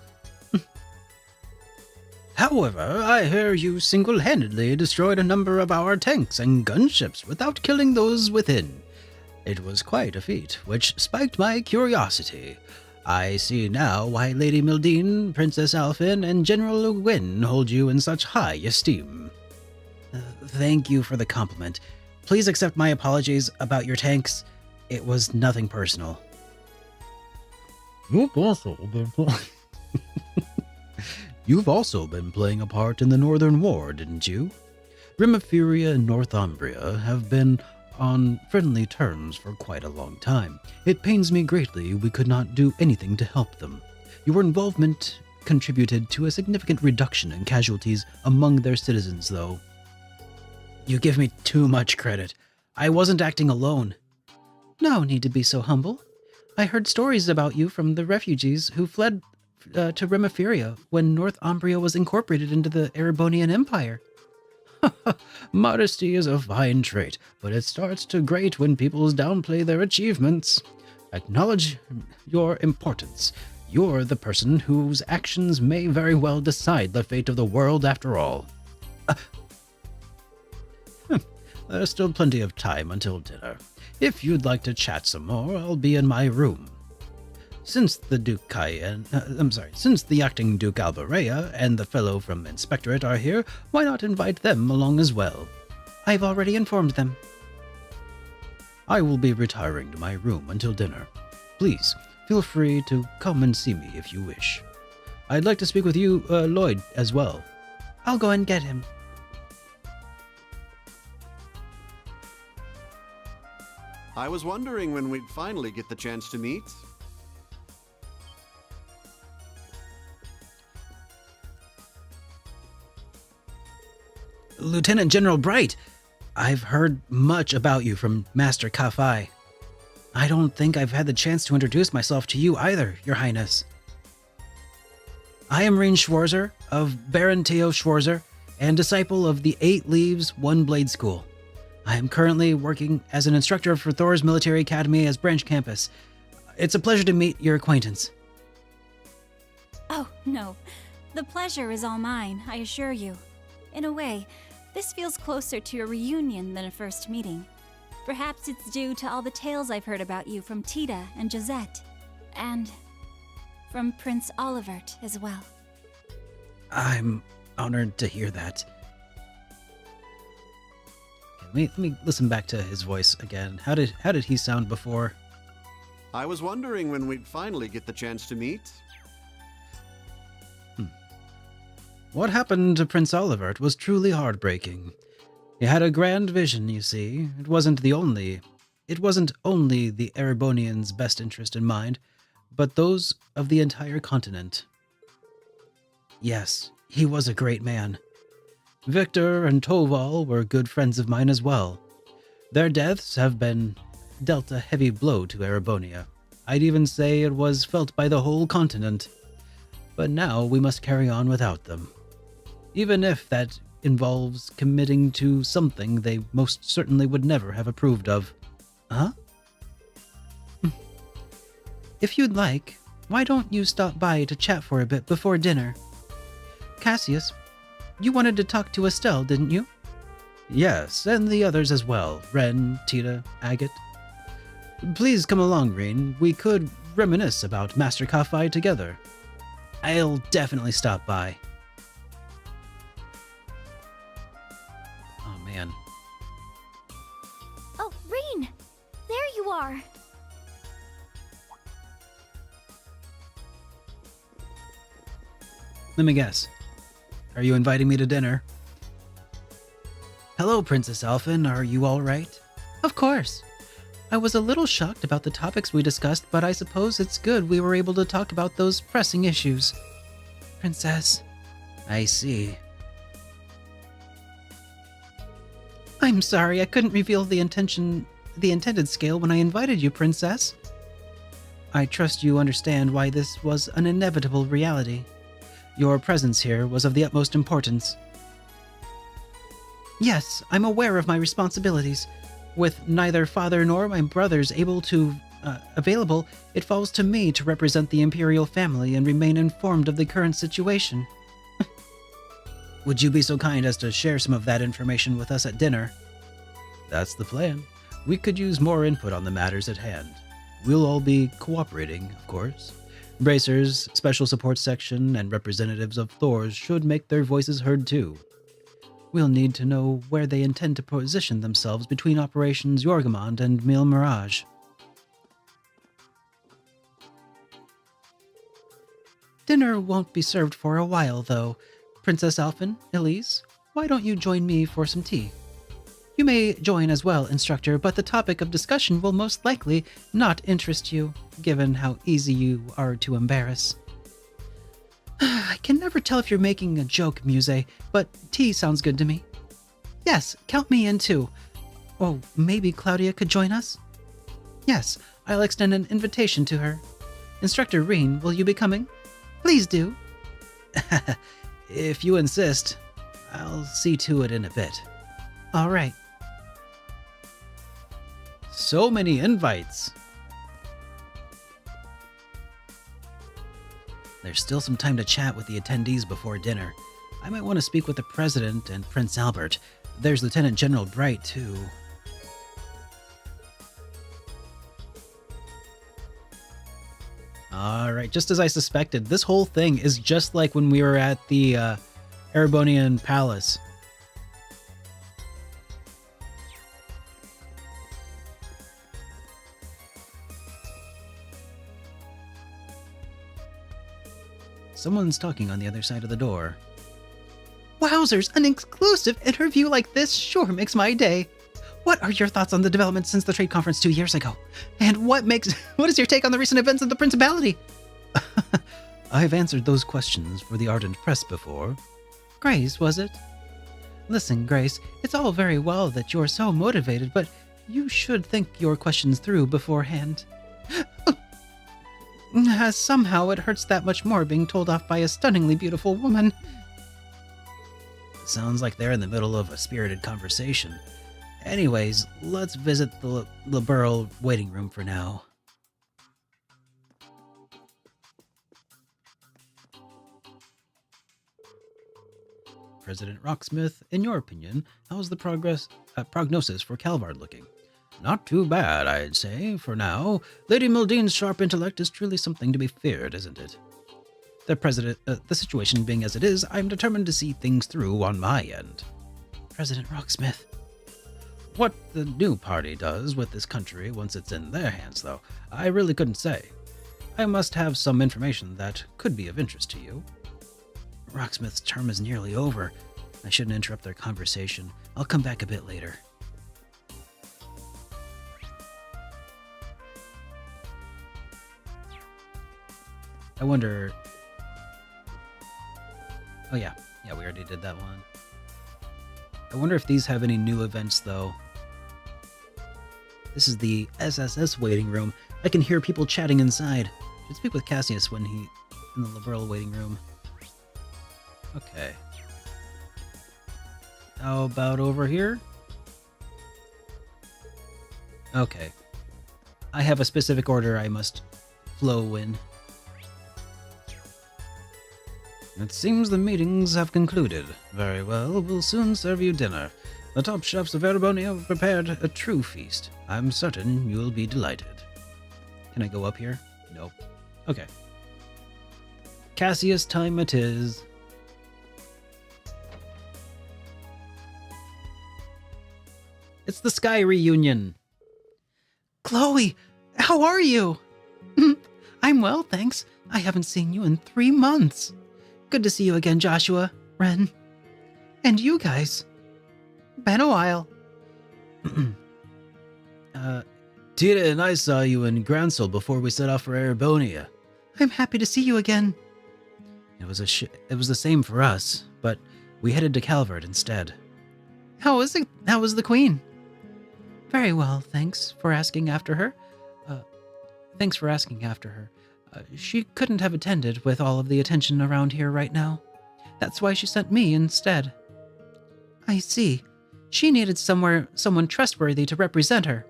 However, I hear you single-handedly destroyed a number of our tanks and gunships without killing those within. It was quite a feat, which spiked my curiosity. I see now why Lady Mildine, Princess Alphen, and General Nguyen hold you in such high esteem. Thank you for the compliment. Please accept my apologies about your tanks. It was nothing personal. You've also been playing a part in the Northern War, didn't you? Rimafuria and Northumbria have been on friendly terms for quite a long time. It pains me greatly we could not do anything to help them. Your involvement contributed to a significant reduction in casualties among their citizens, though. You give me too much credit. I wasn't acting alone. No need to be so humble. I heard stories about you from the refugees who fled to Rimafuria when Northumbria was incorporated into the Erebonian Empire. Modesty is a fine trait, but it starts to grate when people downplay their achievements. Acknowledge your importance. You're the person whose actions may very well decide the fate of the world after all. There's still plenty of time until dinner. If you'd like to chat some more, I'll be in my room. Since the since the acting Duke Alvarea and the fellow from Inspectorate are here, why not invite them along as well? I've already informed them. I will be retiring to my room until dinner. Please, feel free to come and see me if you wish. I'd like to speak with you, Lloyd, as well. I'll go and get him. I was wondering when we'd finally get the chance to meet. Lieutenant General Bright, I've heard much about you from Master Kafai. I don't think I've had the chance to introduce myself to you either, Your Highness. I am Rean Schwarzer of Baron Theo Schwarzer and disciple of the 8 Leaves, 1 Blade School. I am currently working as an instructor for Thor's Military Academy as Branch Campus. It's a pleasure to meet your acquaintance. Oh, no. The pleasure is all mine, I assure you. In a way, this feels closer to a reunion than a first meeting. Perhaps it's due to all the tales I've heard about you from Tita and Josette, and from Prince Olivert as well. I'm honored to hear that. Let me listen back to his voice again. How did he sound before? I was wondering when we'd finally get the chance to meet. What happened to Prince Olivert was truly heartbreaking. He had a grand vision, you see. It wasn't only the Erebonians' best interest in mind, but those of the entire continent. Yes, he was a great man. Victor and Toval were good friends of mine as well. Their deaths have been dealt a heavy blow to Erebonia. I'd even say it was felt by the whole continent. But now we must carry on without them. Even if that involves committing to something they most certainly would never have approved of. Huh? If you'd like, why don't you stop by to chat for a bit before dinner? Cassius, you wanted to talk to Estelle, didn't you? Yes, and the others as well. Ren, Tita, Agate. Please come along, Rean. We could reminisce about Master Kafai together. I'll definitely stop by. Oh, man. Oh, Rean! There you are! Let me guess. Are you inviting me to dinner? Hello, Princess Alphen. Are you all right? Of course. I was a little shocked about the topics we discussed, but I suppose it's good we were able to talk about those pressing issues. Princess. I see. I'm sorry, I couldn't reveal the intended scale when I invited you, Princess. I trust you understand why this was an inevitable reality. Your presence here was of the utmost importance. Yes, I'm aware of my responsibilities. With neither father nor my brothers available, it falls to me to represent the Imperial family and remain informed of the current situation. Would you be so kind as to share some of that information with us at dinner? That's the plan. We could use more input on the matters at hand. We'll all be cooperating, of course. Bracers, Special Support Section, and representatives of Thor's should make their voices heard too. We'll need to know where they intend to position themselves between Operations Yorgamond and Mille Mirage. Dinner won't be served for a while, though. Princess Alphen, Elise, why don't you join me for some tea? You may join as well, Instructor, but the topic of discussion will most likely not interest you, given how easy you are to embarrass. I can never tell if you're making a joke, Muse, but tea sounds good to me. Yes, count me in too. Oh, maybe Claudia could join us? Yes, I'll extend an invitation to her. Instructor Rean, will you be coming? Please do. If you insist, I'll see to it in a bit. All right. So many invites. There's still some time to chat with the attendees before dinner. I might want to speak with the President and Prince Albert. There's Lieutenant General Bright, too. Alright, just as I suspected, this whole thing is just like when we were at the Erebonian Palace. Someone's talking on the other side of the door. Wowzers, an exclusive interview like this sure makes my day. What are your thoughts on the developments since the trade conference 2 years ago? And what is your take on the recent events of the Principality? I've answered those questions for the Ardent Press before. Grace, was it? Listen, Grace, it's all very well that you're so motivated, but you should think your questions through beforehand. Somehow it hurts that much more being told off by a stunningly beautiful woman. Sounds like they're in the middle of a spirited conversation. Anyways, let's visit the Liberl waiting room for now. President Rocksmith, in your opinion, how's the prognosis for Calvard looking? Not too bad, I'd say, for now. Lady Mildean's sharp intellect is truly something to be feared, isn't it? The situation being as it is, I'm determined to see things through on my end. President Rocksmith. What the new party does with this country once it's in their hands, though, I really couldn't say. I must have some information that could be of interest to you. Rocksmith's term is nearly over. I shouldn't interrupt their conversation. I'll come back a bit later. I wonder... Oh yeah, we already did that one. I wonder if these have any new events, though. This is the SSS waiting room. I can hear people chatting inside. Should speak with Cassius when he... in the Liberl waiting room. Okay. How about over here? Okay. I have a specific order I must flow in. It seems the meetings have concluded. Very well, we'll soon serve you dinner. The top chefs of Erebonia have prepared a true feast. I'm certain you'll be delighted. Can I go up here? Nope. Okay. Cassius time it is. It's the Sky reunion. Chloe, how are you? I'm well, thanks. I haven't seen you in 3 months. Good to see you again, Joshua, Ren. And you guys. Been a while. Tita and I saw you in Gransel before we set off for Erebonia. I'm happy to see you again. It was the same for us, but we headed to Calvard instead. How was it? How was the Queen? Very well, thanks for asking after her. She couldn't have attended with all of the attention around here right now. That's why she sent me instead. I see. She needed someone trustworthy to represent her.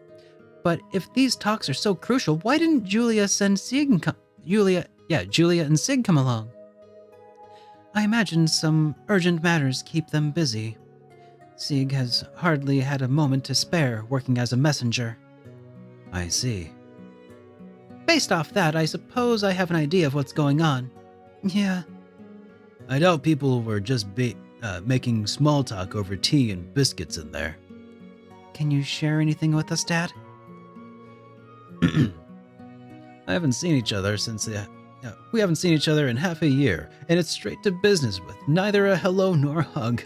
But if these talks are so crucial, why didn't Julia and Sig come along? I imagine some urgent matters keep them busy. Sig has hardly had a moment to spare working as a messenger. I see. Based off that, I suppose I have an idea of what's going on. Yeah. I doubt people were just making small talk over tea and biscuits in there. Can you share anything with us, Dad? I haven't seen each other we haven't seen each other in half a year, and it's straight to business with neither a hello nor a hug.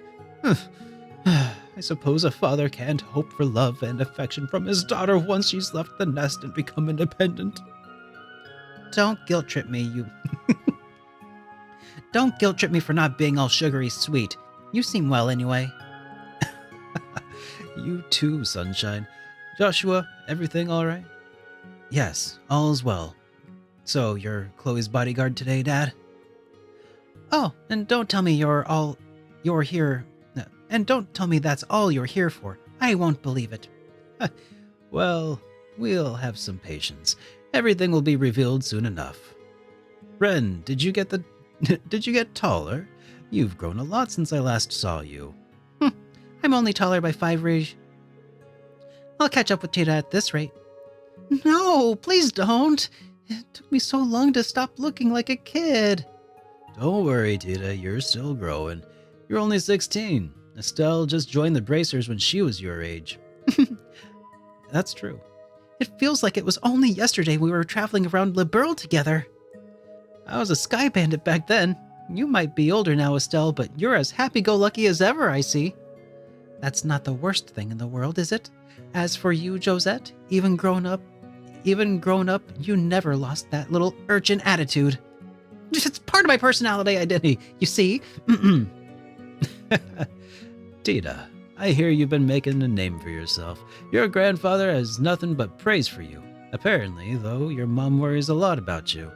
I suppose a father can't hope for love and affection from his daughter once she's left the nest and become independent. Don't guilt trip me, Don't guilt trip me for not being all sugary sweet. You seem well anyway. You too, sunshine. Joshua, everything all right? Yes, all's well. So, you're Chloe's bodyguard today, Dad? Oh, and don't tell me you're here. And don't tell me that's all you're here for. I won't believe it. Well, we'll have some patience. Everything will be revealed soon enough. Ren, did you get taller? You've grown a lot since I last saw you. I'm only taller by 5 rage. I'll catch up with Tita at this rate. No, please don't. It took me so long to stop looking like a kid. Don't worry, Tita, you're still growing. You're only 16. Estelle just joined the Bracers when she was your age. That's true. It feels like it was only yesterday we were traveling around Liberl together. I was a sky bandit back then. You might be older now, Estelle, but you're as happy-go-lucky as ever, I see. That's not the worst thing in the world, is it? As for you, Josette, even grown up, you never lost that little urchin attitude. It's part of my personality identity, you see. Tina, I hear you've been making a name for yourself. Your grandfather has nothing but praise for you. Apparently, though, your mom worries a lot about you.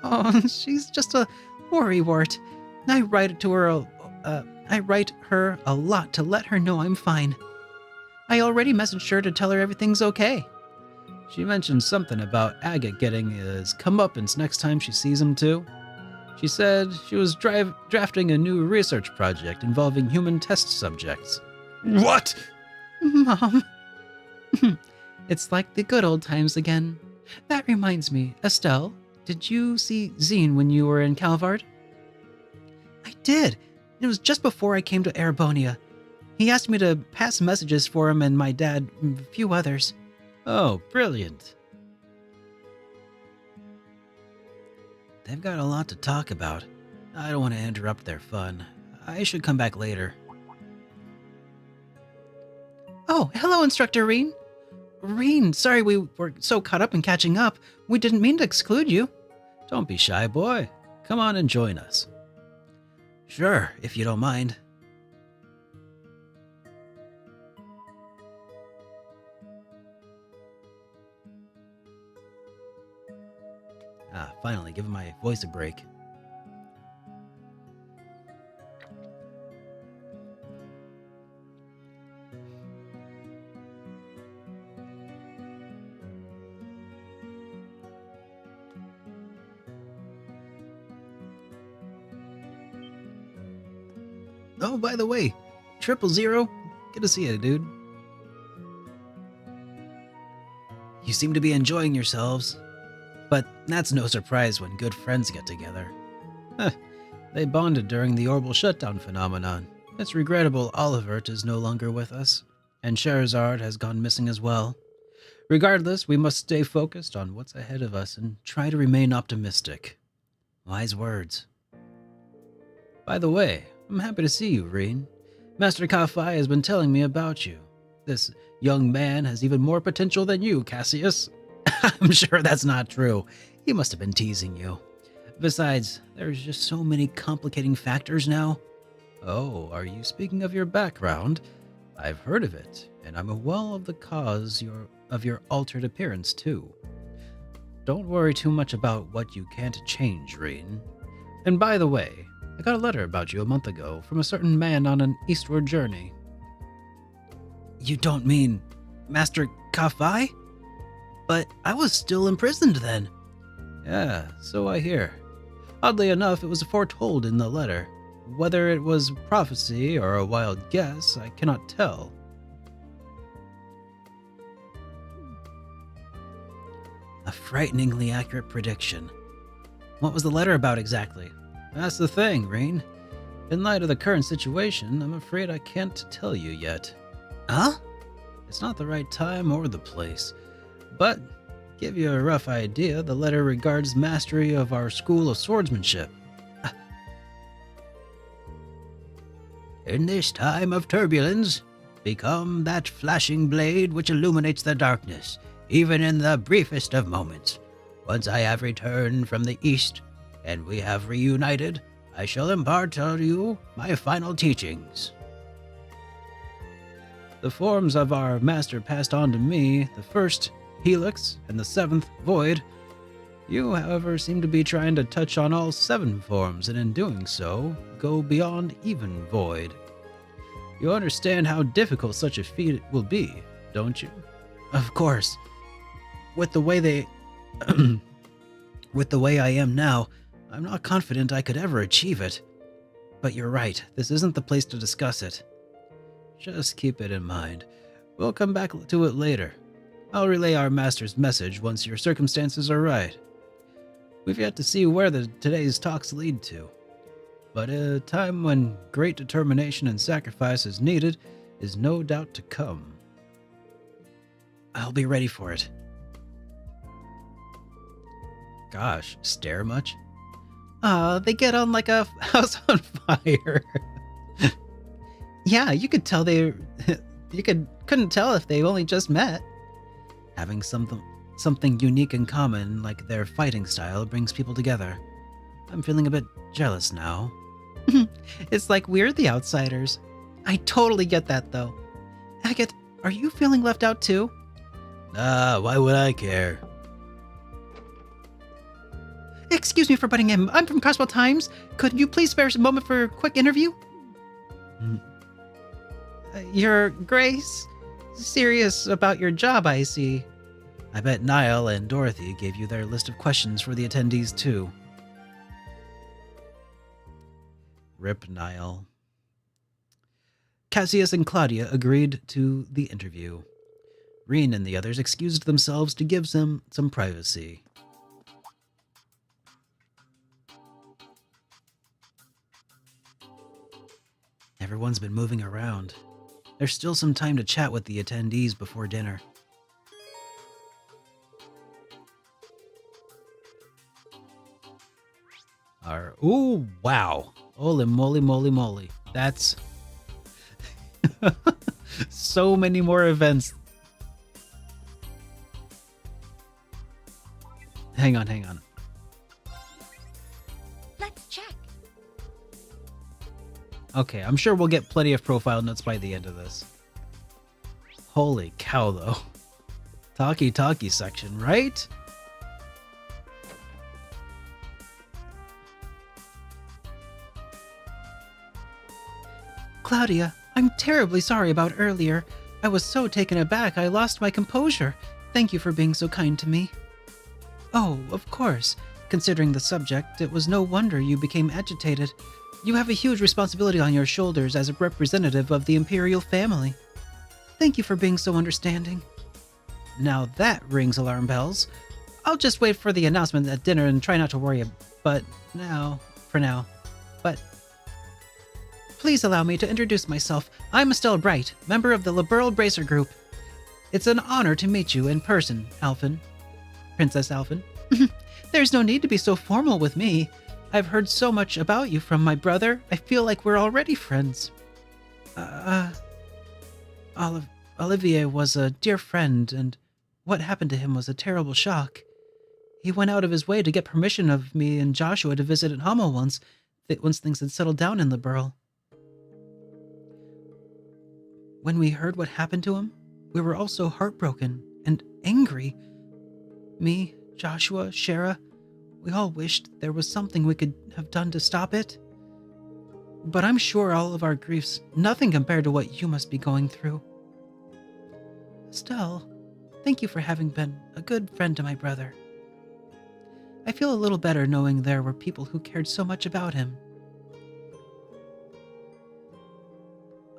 Oh, she's just a worrywart. I write her a lot to let her know I'm fine. I already messaged her to tell her everything's okay. She mentioned something about Agate getting his comeuppance next time she sees him too. She said she was drafting a new research project involving human test subjects. What? Mom. It's like the good old times again. That reminds me, Estelle, did you see Zine when you were in Calvard? I did. It was just before I came to Erebonia. He asked me to pass messages for him and my dad and a few others. Oh, brilliant. They've got a lot to talk about. I don't want to interrupt their fun. I should come back later. Oh, hello, Instructor Reen. Reen, sorry we were so caught up in catching up. We didn't mean to exclude you. Don't be shy, boy. Come on and join us. Sure, if you don't mind. Finally, giving my voice a break. Oh, by the way, 000, good to see you, dude. You seem to be enjoying yourselves. But that's no surprise when good friends get together. They bonded during the Orbital Shutdown phenomenon. It's regrettable Olivert is no longer with us, and Scheherazade has gone missing as well. Regardless, we must stay focused on what's ahead of us and try to remain optimistic. Wise words. By the way, I'm happy to see you, Reen. Master Kafai has been telling me about you. This young man has even more potential than you, Cassius. I'm sure that's not true. He must have been teasing you. Besides, there's just so many complicating factors now. Oh, are you speaking of your background? I've heard of it, and I'm well of the cause of your altered appearance, too. Don't worry too much about what you can't change, Reen. And by the way, I got a letter about you a month ago from a certain man on an eastward journey. You don't mean Master Kafai? But I was still imprisoned then. Yeah, so I hear. Oddly enough, it was foretold in the letter. Whether it was prophecy or a wild guess, I cannot tell. A frighteningly accurate prediction. What was the letter about exactly? That's the thing, Reen. In light of the current situation, I'm afraid I can't tell you yet. Huh? It's not the right time or the place. But, give you a rough idea, the letter regards mastery of our school of swordsmanship. In this time of turbulence, become that flashing blade which illuminates the darkness, even in the briefest of moments. Once I have returned from the east, and we have reunited, I shall impart on you my final teachings. The forms of our master passed on to me, the first, Helix, and the seventh, Void. You, however, seem to be trying to touch on all 7 forms, and in doing so, go beyond even Void. You understand how difficult such a feat will be, don't you? Of course. With the way I am now, I'm not confident I could ever achieve it. But you're right, this isn't the place to discuss it. Just keep it in mind. We'll come back to it later. I'll relay our master's message once your circumstances are right. We've yet to see where today's talks lead to. But a time when great determination and sacrifice is needed is no doubt to come. I'll be ready for it. Gosh, stare much? They get on like a house on fire. Yeah, you could tell couldn't tell if they only just met. Having something unique in common, like their fighting style, brings people together. I'm feeling a bit jealous now. It's like we're the outsiders. I totally get that, though. Agate, are you feeling left out too? Why would I care? Excuse me for butting in. I'm from Crosswell Times. Could you please spare us a moment for a quick interview? Your Grace? Serious about your job, I see. I bet Niall and Dorothy gave you their list of questions for the attendees, too. Rip Niall. Cassius and Claudia agreed to the interview. Reen and the others excused themselves to give them some privacy. Everyone's been moving around. There's still some time to chat with the attendees before dinner. Ooh, wow. Holy moly, moly, moly. That's so many more events. Hang on. Let's check. Okay, I'm sure we'll get plenty of profile notes by the end of this. Holy cow, though. Talkie section, right? Claudia, I'm terribly sorry about earlier. I was so taken aback I lost my composure. Thank you for being so kind to me. Oh, of course. Considering the subject, it was no wonder you became agitated. You have a huge responsibility on your shoulders as a representative of the Imperial family. Thank you for being so understanding. Now that rings alarm bells. I'll just wait for the announcement at dinner and try not to worry for now. But please allow me to introduce myself. I'm Estelle Bright, member of the Liberl Bracer Group. It's an honor to meet you in person, Alphen. Princess Alphen. There's no need to be so formal with me. I've heard so much about you from my brother. I feel like we're already friends. Olivier was a dear friend, and what happened to him was a terrible shock. He went out of his way to get permission of me and Joshua to visit at Hamel once things had settled down in Liberl. When we heard what happened to him, we were all so heartbroken and angry. Me, Joshua, Shara, we all wished there was something we could have done to stop it. But I'm sure all of our grief's nothing compared to what you must be going through. Estelle, thank you for having been a good friend to my brother. I feel a little better knowing there were people who cared so much about him.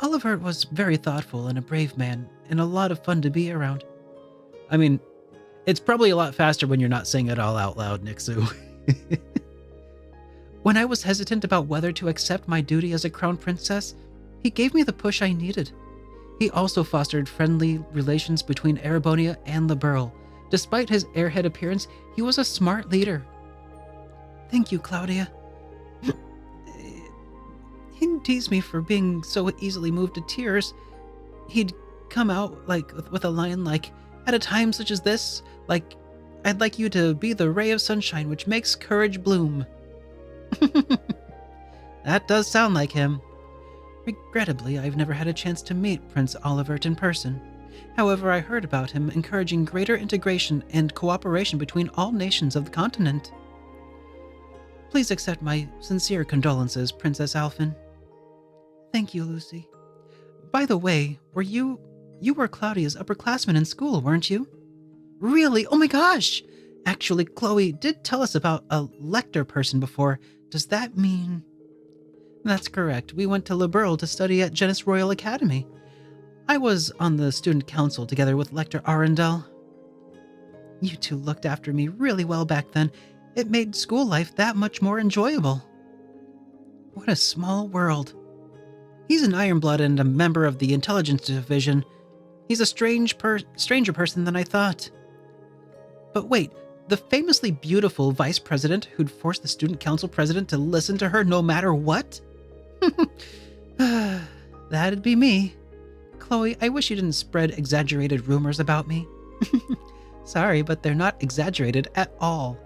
Oliver was very thoughtful and a brave man, and a lot of fun to be around. I mean, it's probably a lot faster when you're not saying it all out loud, Nixu. When I was hesitant about whether to accept my duty as a crown princess, he gave me the push I needed. He also fostered friendly relations between Erebonia and Liberl. Despite his airhead appearance, he was a smart leader. Thank you, Claudia. He'd tease me for being so easily moved to tears. He'd come out with a line like, "At a time such as this, I'd like you to be the ray of sunshine which makes courage bloom." That does sound like him. Regrettably, I've never had a chance to meet Prince Olivert in person. However, I heard about him encouraging greater integration and cooperation between all nations of the continent. Please accept my sincere condolences, Princess Alphen. Thank you, Lucy. By the way, you were Claudia's upperclassman in school, weren't you? Really? Oh my gosh! Actually, Chloe did tell us about a lector person before. Does that mean... That's correct. We went to Liberl to study at Genis Royal Academy. I was on the student council together with Lector Arundel. You two looked after me really well back then. It made school life that much more enjoyable. What a small world. He's an Ironblood and a member of the Intelligence Division. He's a stranger person than I thought. But wait, The famously beautiful vice president who'd force the student council president to listen to her no matter what? That'd be me. Chloe, I wish you didn't spread exaggerated rumors about me. Sorry, but they're not exaggerated at all.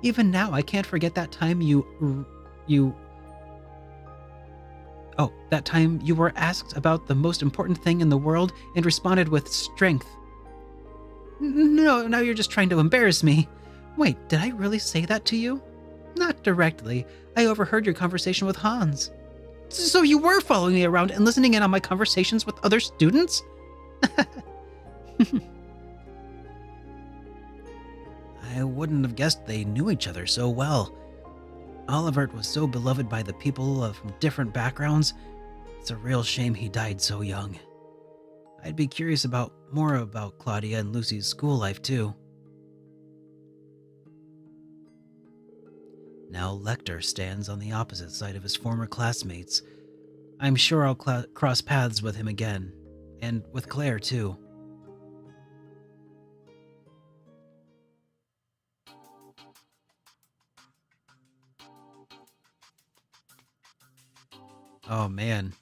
Even now, I can't forget that time that time you were asked about the most important thing in the world and responded with strength. No, now you're just trying to embarrass me. Wait, did I really say that to you? Not directly. I overheard your conversation with Hans. So you were following me around and listening in on my conversations with other students? I wouldn't have guessed they knew each other so well. Olivert was so beloved by the people from different backgrounds. It's a real shame he died so young. I'd be curious about more about Claudia and Lucy's school life too. Now Lecter stands on the opposite side of his former classmates. I'm sure I'll cross paths with him again, and with Claire too. Oh man.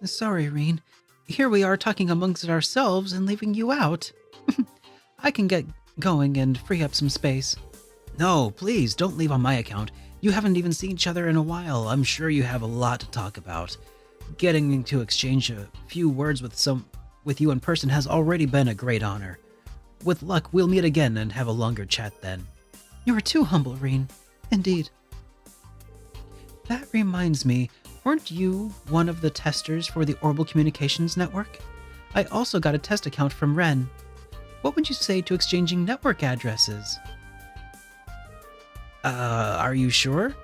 Sorry, Reen. Here we are talking amongst ourselves and leaving you out. I can get going and free up some space. No, please, don't leave on my account. You haven't even seen each other in a while. I'm sure you have a lot to talk about. Getting to exchange a few words with you in person has already been a great honor. With luck, we'll meet again and have a longer chat then. You're too humble, Reen. Indeed. That reminds me, weren't you one of the testers for the Orbital Communications Network? I also got a test account from Ren. What would you say to exchanging network addresses? Are you sure?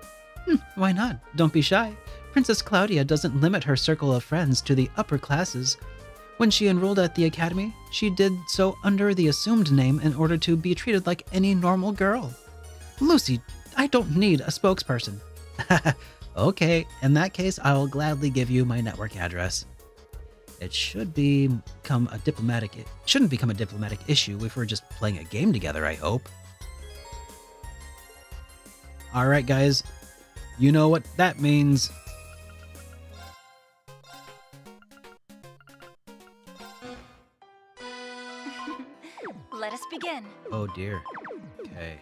Why not? Don't be shy. Princess Claudia doesn't limit her circle of friends to the upper classes. When she enrolled at the academy, she did so under the assumed name in order to be treated like any normal girl. Lucy, I don't need a spokesperson. Okay, in that case, I will gladly give you my network address. It shouldn't become a diplomatic issue if we're just playing a game together, I hope. Alright guys, you know what that means. Let us begin. Oh dear. Okay.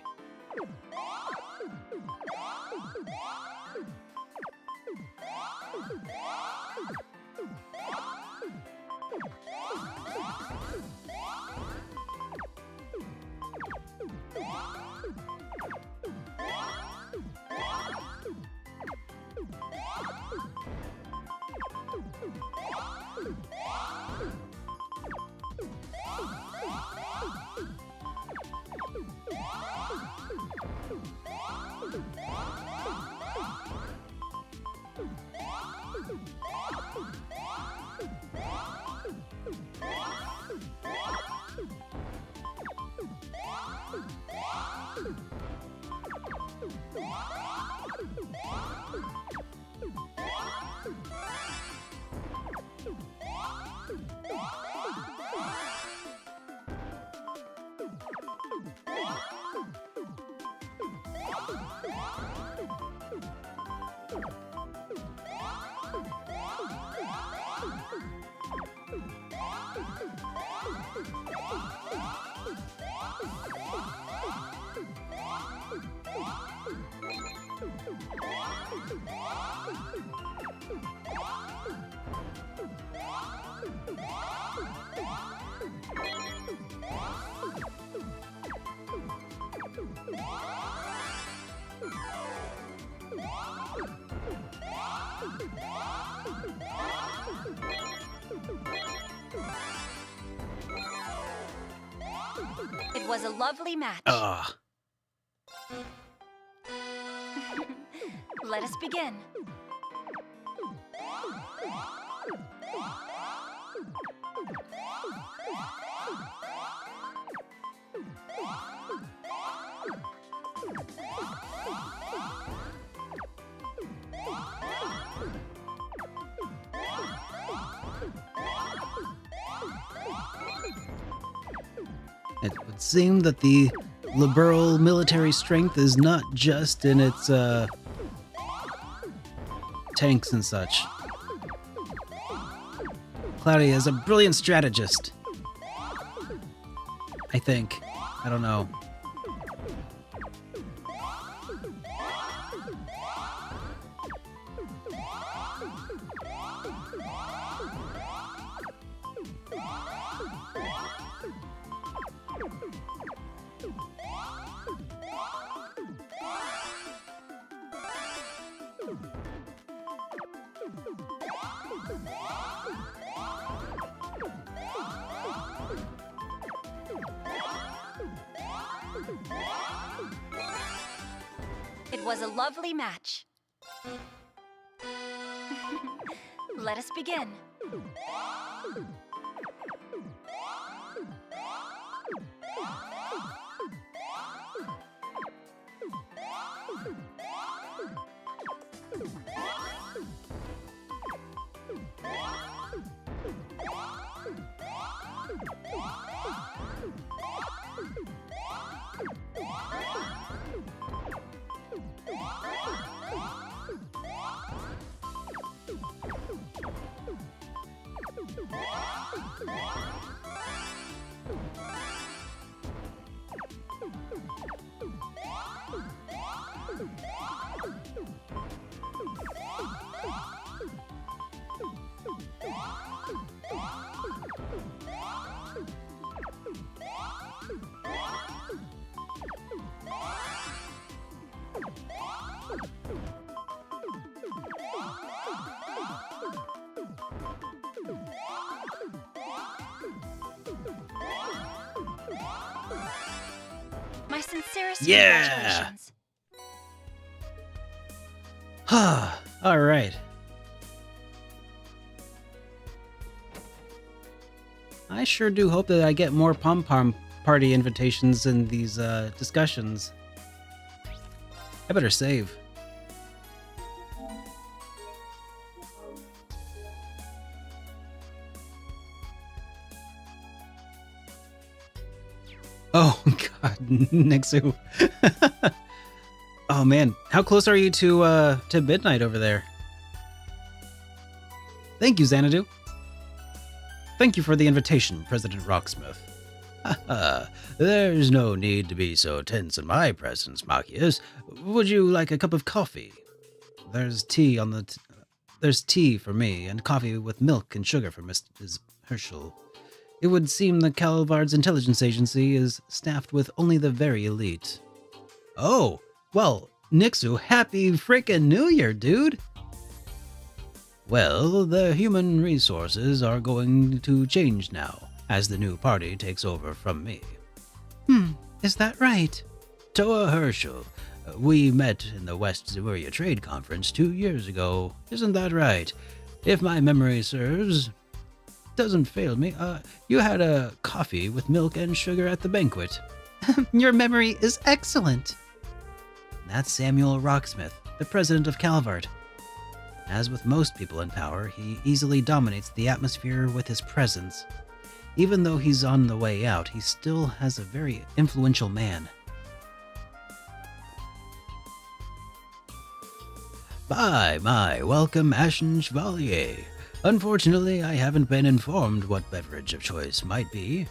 It was a lovely match. Ugh. Let us begin. It would seem that the liberal military strength is not just in its tanks and such. Cloudy is a brilliant strategist. I think. I don't know. It was a lovely match. Let us begin. My sincerest congratulations. All right. I sure do hope that I get more pom-pom party invitations in these discussions. I better save. Oh God, Nixu. Oh man, how close are you to midnight over there? Thank you, Xanadu. Thank you for the invitation, President Rocksmith. There's no need to be so tense in my presence, Marcius. Would you like a cup of coffee? There's tea on the there's tea for me and coffee with milk and sugar for Mrs. Herschel. It would seem the Calvard's intelligence agency is staffed with only the very elite. Oh, well, Nixu, happy frickin' New Year, dude! Well, the human resources are going to change now, as the new party takes over from me. Is that right? Toa Herschel, we met in the West Zemuria Trade Conference 2 years ago, isn't that right? If my memory doesn't fail me, you had a coffee with milk and sugar at the banquet. Your memory is excellent. That's Samuel Rocksmith, the president of Calvard. As with most people in power, he easily dominates the atmosphere with his presence. Even though he's on the way out, he still has a very influential man. My, welcome Ashen Chevalier. Unfortunately, I haven't been informed what beverage of choice might be,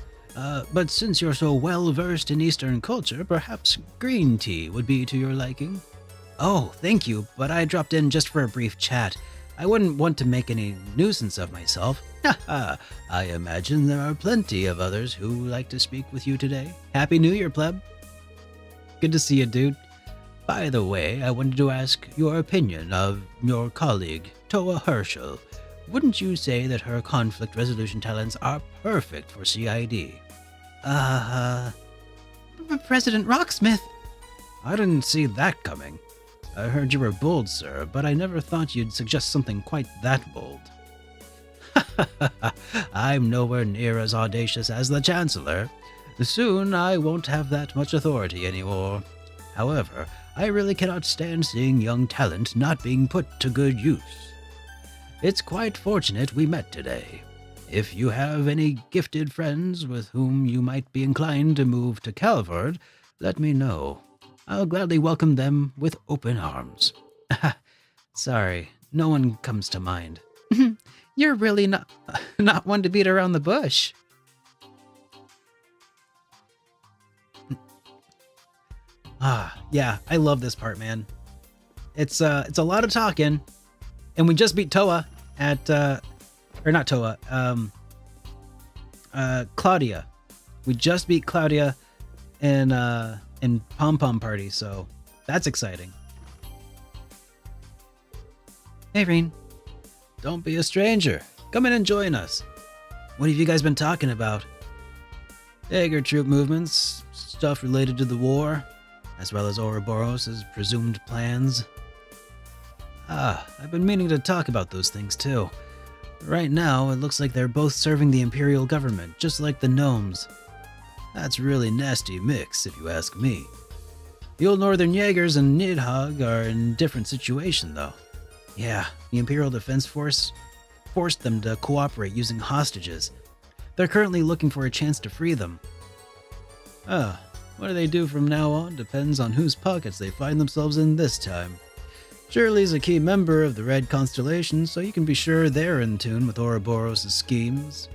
but since you're so well versed in Eastern culture, perhaps green tea would be to your liking. Oh, thank you, but I dropped in just for a brief chat. I wouldn't want to make any nuisance of myself. Haha, I imagine there are plenty of others who like to speak with you today. Happy New Year, pleb. Good to see you, dude. By the way, I wanted to ask your opinion of your colleague, Toa Herschel. Wouldn't you say that her conflict resolution talents are perfect for CID? President Rocksmith! I didn't see that coming. I heard you were bold, sir, but I never thought you'd suggest something quite that bold. I'm nowhere near as audacious as the Chancellor. Soon I won't have that much authority anymore. However, I really cannot stand seeing young talent not being put to good use. It's quite fortunate we met today. If you have any gifted friends with whom you might be inclined to move to Calvard, let me know. I'll gladly welcome them with open arms. Sorry, no one comes to mind. You're really not one to beat around the bush. Yeah, I love this part, man. It's a lot of talking, and we just beat Toa at or not Toa, Claudia. We just beat Claudia in Pom Pom Party, so that's exciting. Hey, Reen. Don't be a stranger. Come in and join us. What have you guys been talking about? Jaeger troop movements, stuff related to the war, as well as Ouroboros' presumed plans. I've been meaning to talk about those things too. Right now, it looks like they're both serving the Imperial government, just like the gnomes. That's really nasty mix, if you ask me. The old Northern Jaegers and Nidhogg are in a different situation, though. Yeah, the Imperial Defense Force forced them to cooperate using hostages. They're currently looking for a chance to free them. What do they do from now on depends on whose pockets they find themselves in this time. Shirley's a key member of the Red Constellation, so you can be sure they're in tune with Ouroboros' schemes.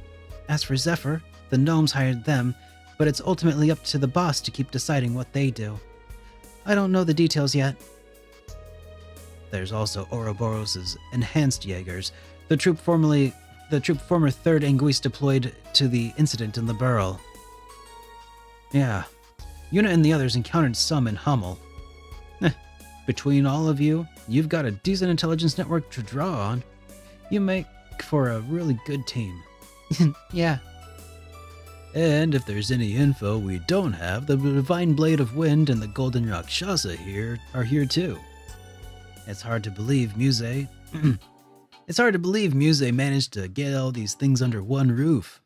As for Zephyr, the gnomes hired them, but it's ultimately up to the boss to keep deciding what they do. I don't know the details yet. There's also Ouroboros' enhanced Jaegers, the troop former 3rd Anguisse deployed to the incident in the Burl. Yeah, Yuna and the others encountered some in Hummel. Between all of you, you've got a decent intelligence network to draw on. You make for a really good team. Yeah. And if there's any info we don't have, the Divine Blade of Wind and the Golden Rakshasa are here too. It's hard to believe Muse managed to get all these things under one roof.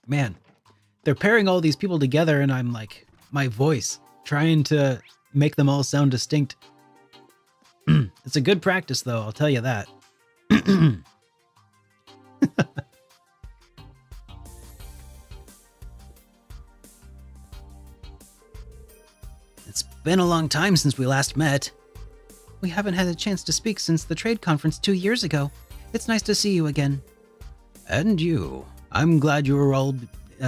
Man, they're pairing all these people together and I'm like, my voice, trying to make them all sound distinct. It's a good practice though, I'll tell you that. It's been a long time since we last met. We haven't had a chance to speak since the trade conference 2 years ago. It's nice to see you again. And you. I'm glad you all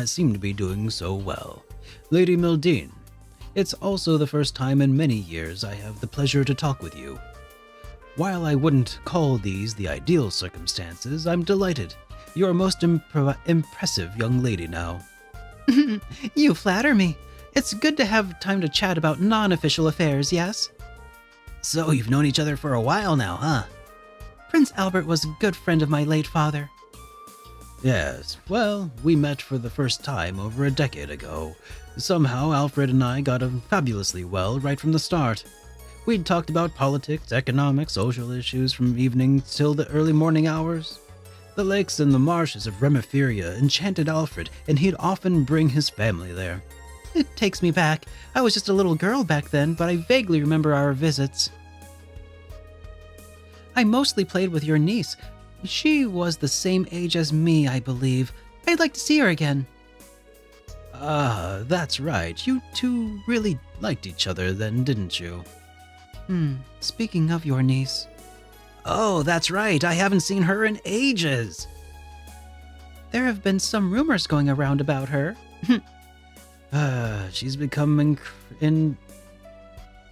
seem to be doing so well. Lady Mildine, it's also the first time in many years I have the pleasure to talk with you. While I wouldn't call these the ideal circumstances, I'm delighted. You're a most impressive young lady now. You flatter me. It's good to have time to chat about non-official affairs, yes? So you've known each other for a while now, huh? Prince Albert was a good friend of my late father. Yes, well, we met for the first time over a decade ago. Somehow Alfred and I got on fabulously well right from the start. We'd talked about politics, economics, social issues from evening till the early morning hours. The lakes and the marshes of Remiferia enchanted Alfred, and he'd often bring his family there. It takes me back. I was just a little girl back then, but I vaguely remember our visits. I mostly played with your niece. She was the same age as me, I believe. I'd like to see her again. That's right. You two really liked each other then, didn't you? Speaking of your niece. Oh, that's right. I haven't seen her in ages. There have been some rumors going around about her. She's become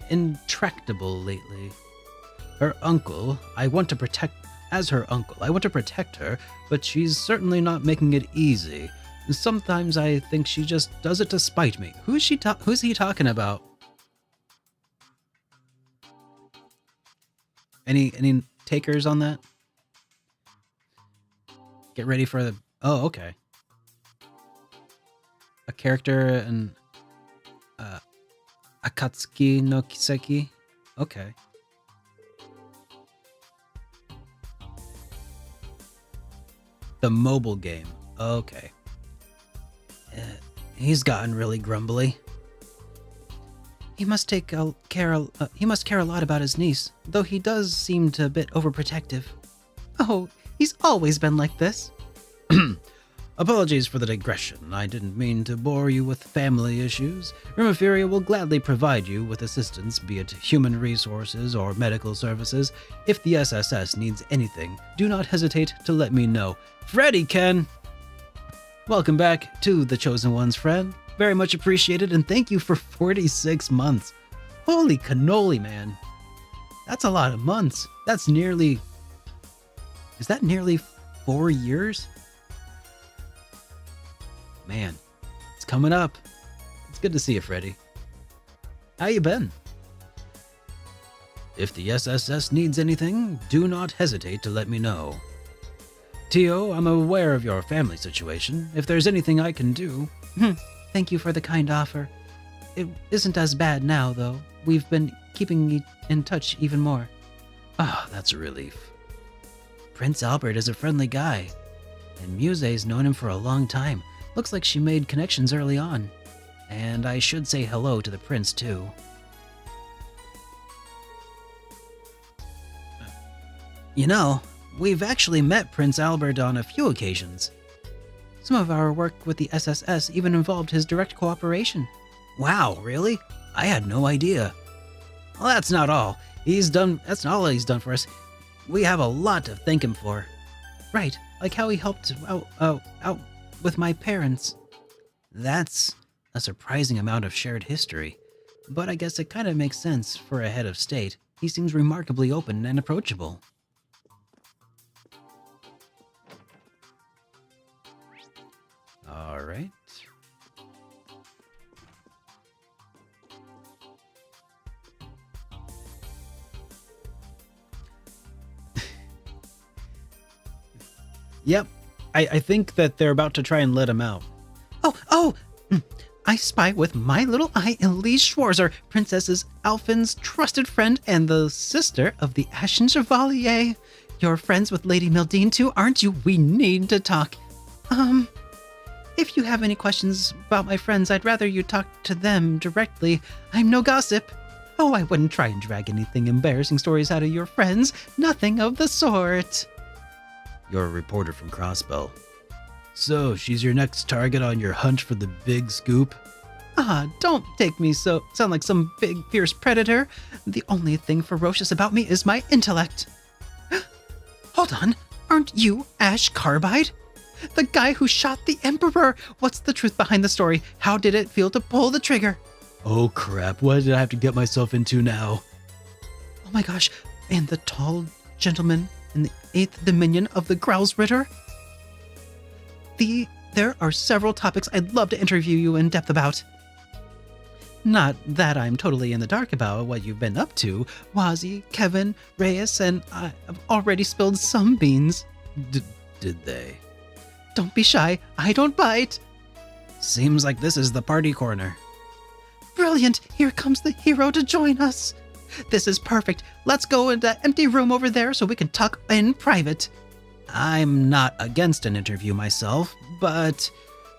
intractable lately. Her uncle, I want to protect her, but she's certainly not making it easy. Sometimes I think she just does it to spite me. Who's he talking about? Any takers on that? Get ready for the... Oh, okay. A character in Akatsuki no Kiseki. Okay. The mobile game. Okay. He's gotten really grumbly. He must care a lot about his niece, though he does seem a bit overprotective. Oh, He's always been like this. Apologies for the digression. I didn't mean to bore you with family issues. Rimafuria will gladly provide you with assistance, be it human resources or medical services. If the SSS needs anything, do not hesitate to let me know. Freddy Ken! Welcome back to the Chosen One's friend. Very much appreciated, and thank you for 46 months. Holy cannoli, man. That's a lot of months. That's nearly... Is that nearly 4 years? Man, it's coming up. It's good to see you, Freddy. How you been? If the SSS needs anything, do not hesitate to let me know. Tio, I'm aware of your family situation. If there's anything I can do... Thank you for the kind offer. It isn't as bad now, though. We've been keeping in touch even more. Ah, that's a relief. Prince Albert is a friendly guy, and Muse's known him for a long time. Looks like she made connections early on. And I should say hello to the prince, too. You know, we've actually met Prince Albert on a few occasions. Some of our work with the SSS even involved his direct cooperation. Wow, really? I had no idea. Well, that's not all. That's not all he's done for us. We have a lot to thank him for. Right, like how he helped out with my parents. That's a surprising amount of shared history. But I guess it kind of makes sense for a head of state. He seems remarkably open and approachable. All right. Yep. I think that they're about to try and let him out. Oh! I spy with my little eye Elise Schwarzer, Princess Alphen's trusted friend and the sister of the Ashen Chevalier. You're friends with Lady Mildine too, aren't you? We need to talk. If you have any questions about my friends, I'd rather you talk to them directly. I'm no gossip. Oh, I wouldn't try and drag anything embarrassing stories out of your friends. Nothing of the sort. You're a reporter from Crossbell. So, she's your next target on your hunt for the big scoop? Don't take me sound like some big, fierce predator. The only thing ferocious about me is my intellect. Hold on, aren't you Ash Carbide? The guy who shot the Emperor! What's the truth behind the story? How did it feel to pull the trigger? Oh crap, what did I have to get myself into now? Oh my gosh, and the tall gentleman in the 8th Dominion of the Growlsritter? There are several topics I'd love to interview you in depth about. Not that I'm totally in the dark about what you've been up to, Wazzy, Kevin, Reyes, and I've already spilled some beans. Did they? Don't be shy, I don't bite. Seems like this is the party corner. Brilliant, here comes the hero to join us. This is perfect. Let's go in that empty room over there so we can talk in private. I'm not against an interview myself, but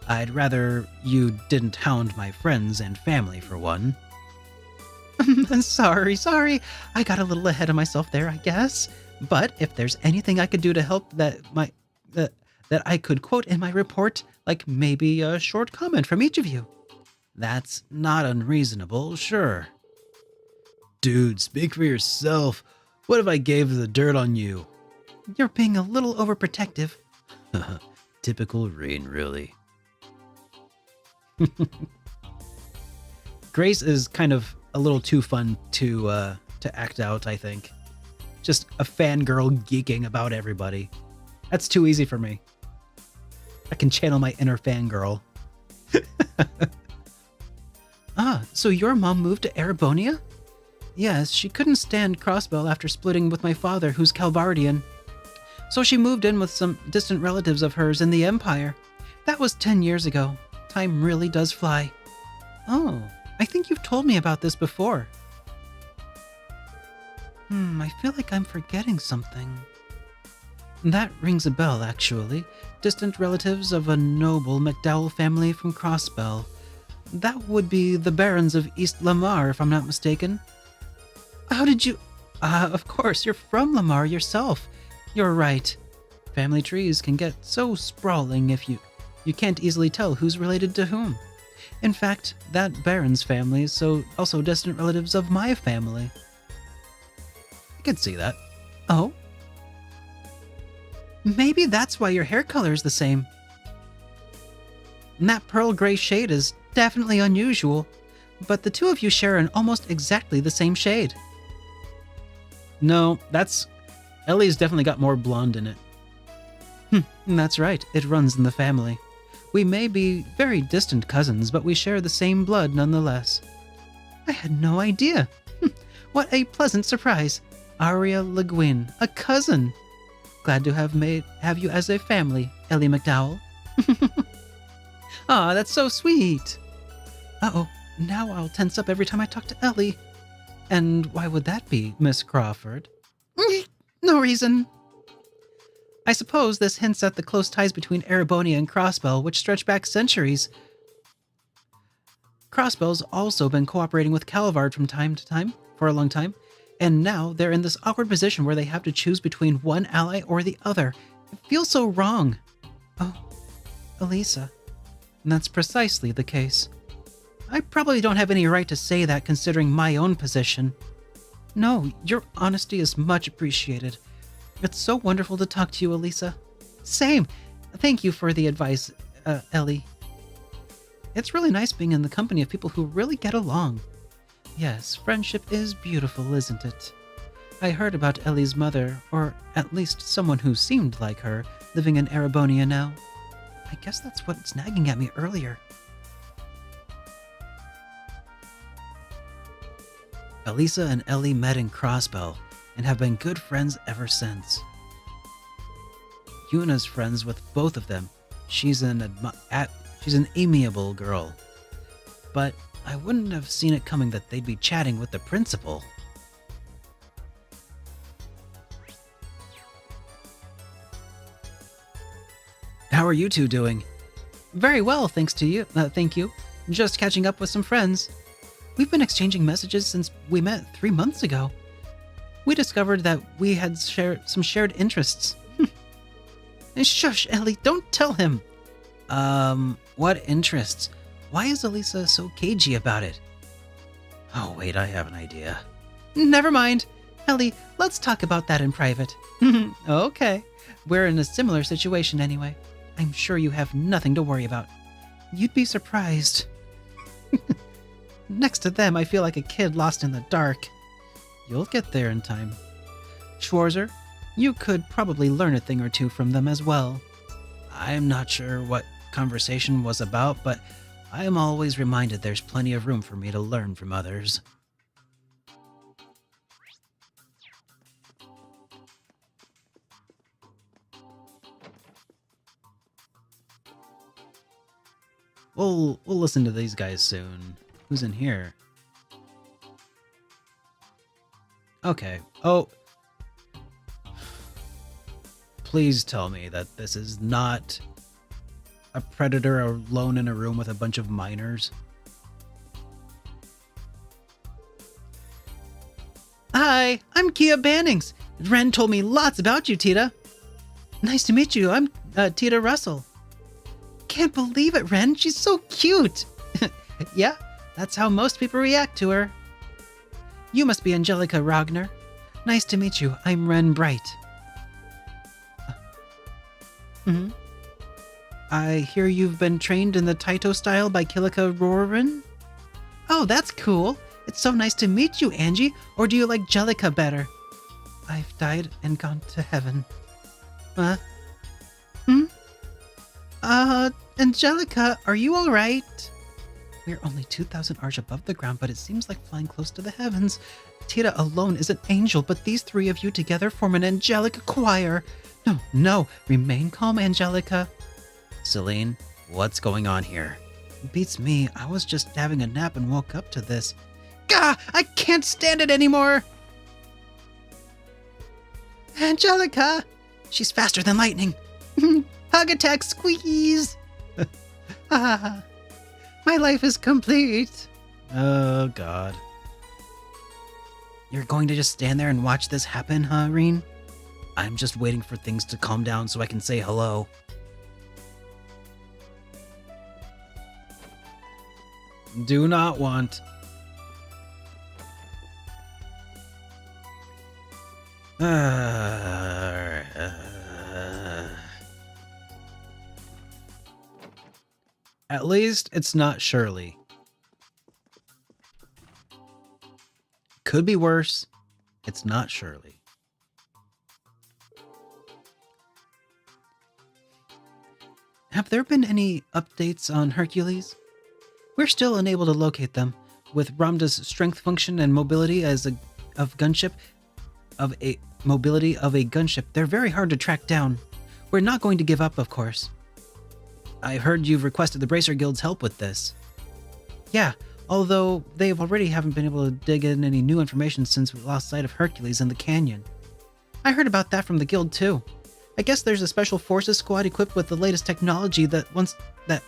I'd rather you didn't hound my friends and family for one. Sorry. I got a little ahead of myself there, I guess. But if there's anything I could do to help that I could quote in my report, like maybe a short comment from each of you. That's not unreasonable, sure. Dude, speak for yourself. What if I gave the dirt on you? You're being a little overprotective. Typical Rean, really. Grace is kind of a little too fun to act out, I think. Just a fangirl geeking about everybody. That's too easy for me. I can channel my inner fangirl. So your mom moved to Erebonia? Yes, she couldn't stand Crossbell after splitting with my father, who's Calvardian. So she moved in with some distant relatives of hers in the Empire. That was 10 years ago. Time really does fly. Oh, I think you've told me about this before. I feel like I'm forgetting something. That rings a bell, actually. Distant relatives of a noble McDowell family from Crossbell. That would be the Barons of East Lamar, if I'm not mistaken. How did you... of course, you're from Lamar yourself. You're right. family trees can get so sprawling if you can't easily tell who's related to whom. In fact, that Baron's family is also distant relatives of my family. I could see that. Oh? Maybe that's why your hair color is the same. And that pearl gray shade is definitely unusual, but the two of you share an almost exactly the same shade. No, Ellie's definitely got more blonde in it. That's right, it runs in the family. We may be very distant cousins, but we share the same blood nonetheless. I had no idea. What a pleasant surprise. Aria Le Guin, a cousin. Glad to have you as a family, Ellie McDowell. Aw, that's so sweet. Uh-oh, now I'll tense up every time I talk to Ellie. And why would that be, Miss Crawford? No reason. I suppose this hints at the close ties between Erebonia and Crossbell, which stretch back centuries. Crossbell's also been cooperating with Calvard from time to time, for a long time, and now they're in this awkward position where they have to choose between one ally or the other. It feels so wrong. Oh, Elisa. And that's precisely the case. I probably don't have any right to say that considering my own position. No, your honesty is much appreciated. It's so wonderful to talk to you, Elisa. Same. Thank you for the advice, Ellie. It's really nice being in the company of people who really get along. Yes, friendship is beautiful, isn't it? I heard about Ellie's mother, or at least someone who seemed like her, living in Erebonia now. I guess that's what's nagging at me earlier. Elisa and Ellie met in Crossbell and have been good friends ever since. Yuna's friends with both of them. She's an amiable girl. But I wouldn't have seen it coming that they'd be chatting with the principal. How are you two doing? Very well, thanks to you. Thank you. Just catching up with some friends. We've been exchanging messages since we met 3 months ago. We discovered that we had some shared interests. Shush, Ellie, don't tell him. What interests? Why is Elisa so cagey about it? Oh, wait, I have an idea. Never mind. Ellie, let's talk about that in private. Okay. We're in a similar situation anyway. I'm sure you have nothing to worry about. You'd be surprised. Next to them, I feel like a kid lost in the dark. You'll get there in time. Schwarzer, you could probably learn a thing or two from them as well. I'm not sure what conversation was about, but I am always reminded there's plenty of room for me to learn from others. We'll listen to these guys soon. Who's in here? Okay. Oh. Please tell me that this is not a predator alone in a room with a bunch of minors. Hi, I'm Kia Bannings. Ren told me lots about you, Tita. Nice to meet you. I'm Tita Russell. Can't believe it, Ren. She's so cute. Yeah, that's how most people react to her. You must be Angelica Ragnar. Nice to meet you. I'm Ren Bright. I hear you've been trained in the Taito style by Kilika Rorin? Oh, that's cool. It's so nice to meet you, Angie. Or do you like Jellica better? I've died and gone to heaven. Angelica, are you alright? We're only 2,000 arch above the ground, but it seems like flying close to the heavens. Tita alone is an angel, but these three of you together form an angelic choir. No, remain calm, Angelica. Celine, what's going on here? Beats me. I was just having a nap and woke up to this. Gah! I can't stand it anymore! Angelica! She's faster than lightning. Hug attack, squeeze! My life is complete. Oh, God. You're going to just stand there and watch this happen, huh, Reen? I'm just waiting for things to calm down so I can say hello. Do not want. At least it's not Shirley. Could be worse. It's not Shirley. Have there been any updates on Hercules? We're still unable to locate them. With Ramda's strength function and mobility of a gunship, they're very hard to track down. We're not going to give up, of course. I heard you've requested the Bracer Guild's help with this. Yeah, although they already haven't been able to dig in any new information since we lost sight of Hercules in the canyon. I heard about that from the guild too. I guess there's a special forces squad equipped with the latest technology that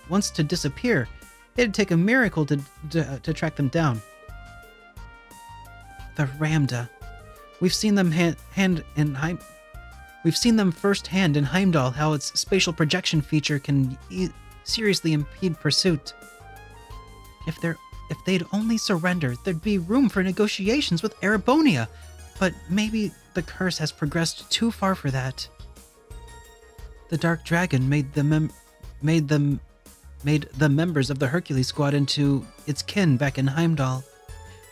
wants to disappear. It'd take a miracle to track them down. The Ramda. We've seen them We've seen them firsthand in Heimdall, how its spatial projection feature can seriously impede pursuit. If they'd only surrender, there'd be room for negotiations with Erebonia, but maybe the curse has progressed too far for that. The Dark Dragon made the members of the Hercules squad into its kin back in Heimdall.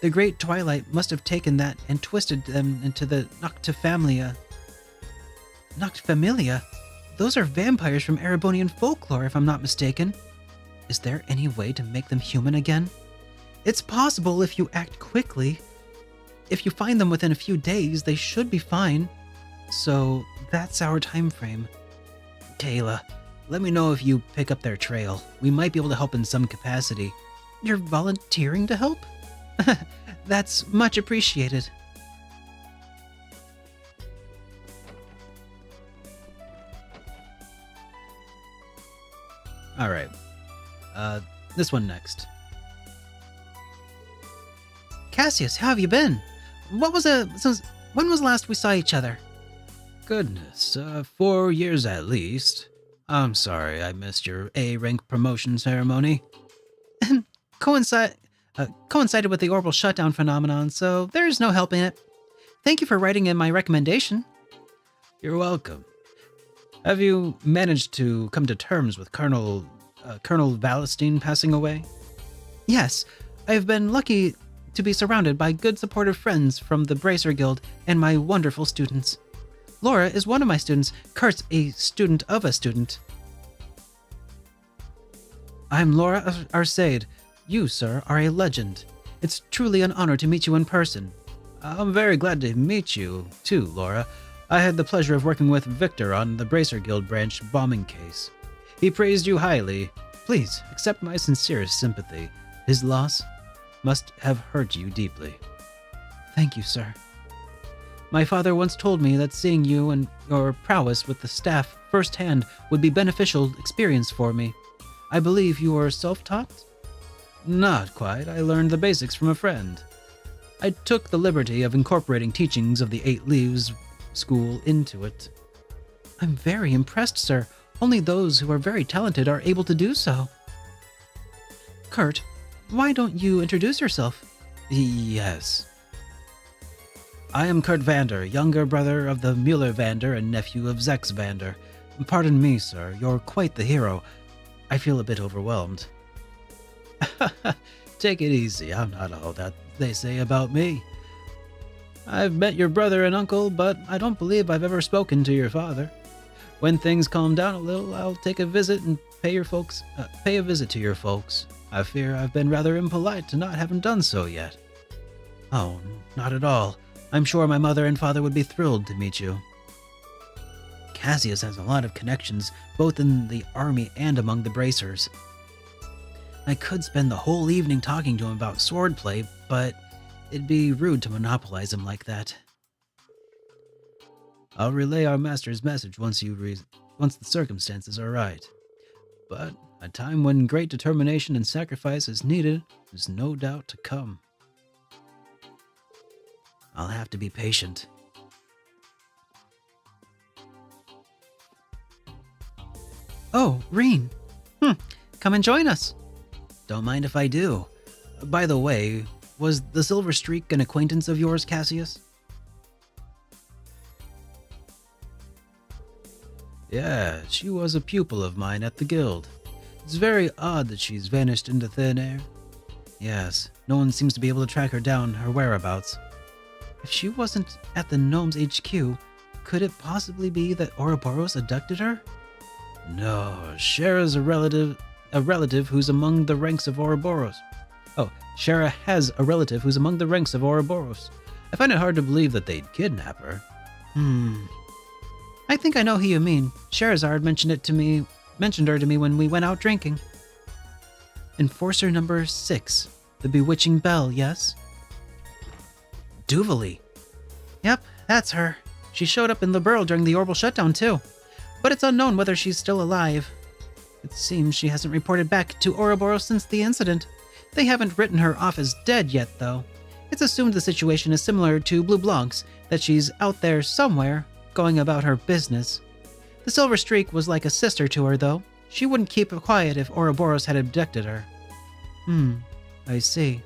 The Great Twilight must have taken that and twisted them into the Noctifamilia. Noctifamilia? Those are vampires from Erebonian folklore, if I'm not mistaken. Is there any way to make them human again? It's possible if you act quickly. If you find them within a few days, they should be fine. So that's our time frame. Kayla, let me know if you pick up their trail. We might be able to help in some capacity. You're volunteering to help? That's much appreciated. Alright. This one next. Cassius, how have you been? When was the last we saw each other? Goodness, 4 years at least. I'm sorry I missed your A-rank promotion ceremony. Coincided with the orbital shutdown phenomenon, so there's no helping it. Thank you for writing in my recommendation. You're welcome. Have you managed to come to terms with Colonel Valestine passing away? Yes, I've been lucky to be surrounded by good supportive friends from the Bracer Guild and my wonderful students. Laura is one of my students. Kurt's a student of a student. I'm Laura Arcade. You, sir, are a legend. It's truly an honor to meet you in person. I'm very glad to meet you, too, Laura. I had the pleasure of working with Victor on the Bracer Guild branch bombing case. He praised you highly. Please, accept my sincerest sympathy. His loss must have hurt you deeply. Thank you, sir. My father once told me that seeing you and your prowess with the staff firsthand would be beneficial experience for me. I believe you are self-taught? Not quite. I learned the basics from a friend. I took the liberty of incorporating teachings of the Eight Leaves school into it. I'm very impressed, sir. Only those who are very talented are able to do so. Kurt, why don't you introduce yourself? Yes. I am Kurt Vander, younger brother of the Mueller Vander and nephew of Zex Vander. Pardon me, sir. You're quite the hero. I feel a bit overwhelmed. Take it easy. I'm not all that they say about me. I've met your brother and uncle, but I don't believe I've ever spoken to your father. When things calm down a little, I'll take a visit and pay a visit to your folks. I fear I've been rather impolite to not having done so yet. Oh, not at all. I'm sure my mother and father would be thrilled to meet you. Cassius has a lot of connections, both in the army and among the bracers. I could spend the whole evening talking to him about swordplay, but it'd be rude to monopolize him like that. I'll relay our master's message once the circumstances are right. But a time when great determination and sacrifice is needed is no doubt to come. I'll have to be patient. Oh, Reen. Come and join us. Don't mind if I do. By the way, was the Silver Streak an acquaintance of yours, Cassius? Yeah, she was a pupil of mine at the guild. It's very odd that she's vanished into thin air. Yes, no one seems to be able to track her down, her whereabouts. If she wasn't at the Gnomes HQ, could it possibly be that Ouroboros abducted her? No, Shara's a relative who's among the ranks of Ouroboros. Oh, Shara has a relative who's among the ranks of Ouroboros. I find it hard to believe that they'd kidnap her. I think I know who you mean. Sherazard mentioned her to me when we went out drinking. Enforcer number 6, the Bewitching Belle, yes? Duvalie. Yep, that's her. She showed up in Liberl during the Orbital shutdown too. But it's unknown whether she's still alive. It seems she hasn't reported back to Ouroboros since the incident. They haven't written her off as dead yet, though. It's assumed the situation is similar to Blue Blanc's, that she's out there somewhere, going about her business. The Silver Streak was like a sister to her, though. She wouldn't keep it quiet if Ouroboros had abducted her. I see.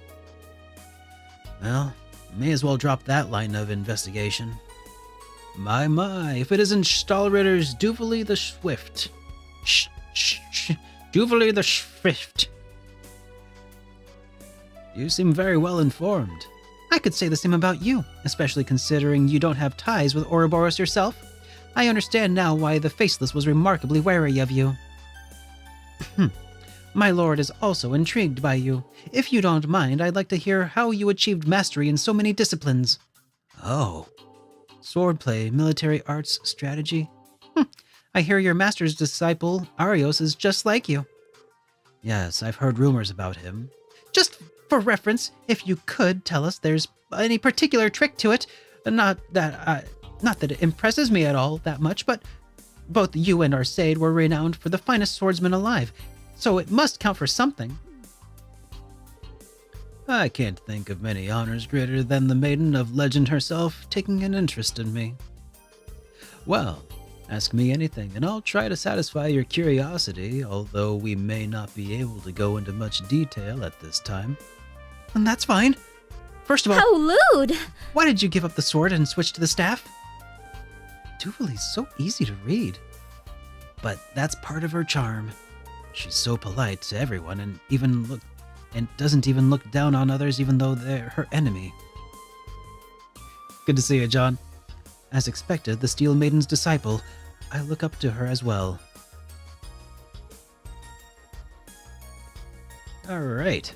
Well, may as well drop that line of investigation. My, if it isn't Stahlritter's Duvalie the Swift. Duvalie the Swift. You seem very well informed. I could say the same about you, especially considering you don't have ties with Ouroboros yourself. I understand now why the Faceless was remarkably wary of you. My lord is also intrigued by you. If you don't mind, I'd like to hear how you achieved mastery in so many disciplines. Oh. Swordplay, military arts, strategy. I hear your master's disciple, Arios, is just like you. Yes, I've heard rumors about him. Just for reference, if you could tell us there's any particular trick to it, not that it impresses me at all that much, but both you and Arsaid were renowned for the finest swordsman alive, so it must count for something. I can't think of many honors greater than the maiden of legend herself taking an interest in me. Well, ask me anything, and I'll try to satisfy your curiosity, although we may not be able to go into much detail at this time. And that's fine. First of all, how lewd! Why did you give up the sword and switch to the staff? Duvalie's so easy to read. But that's part of her charm. She's so polite to everyone and doesn't even look down on others even though they're her enemy. Good to see you, John. As expected, the Steel Maiden's disciple, I look up to her as well. All right.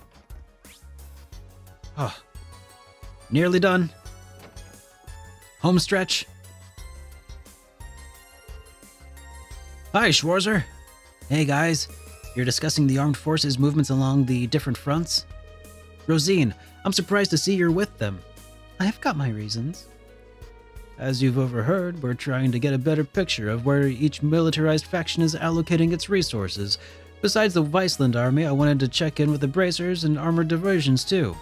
Oh, nearly done. Home stretch. Hi, Schwarzer. Hey, guys. You're discussing the armed forces' movements along the different fronts? Rosine, I'm surprised to see you're with them. I've got my reasons. As you've overheard, we're trying to get a better picture of where each militarized faction is allocating its resources. Besides the Weisland army, I wanted to check in with the Bracers and armored divisions, too.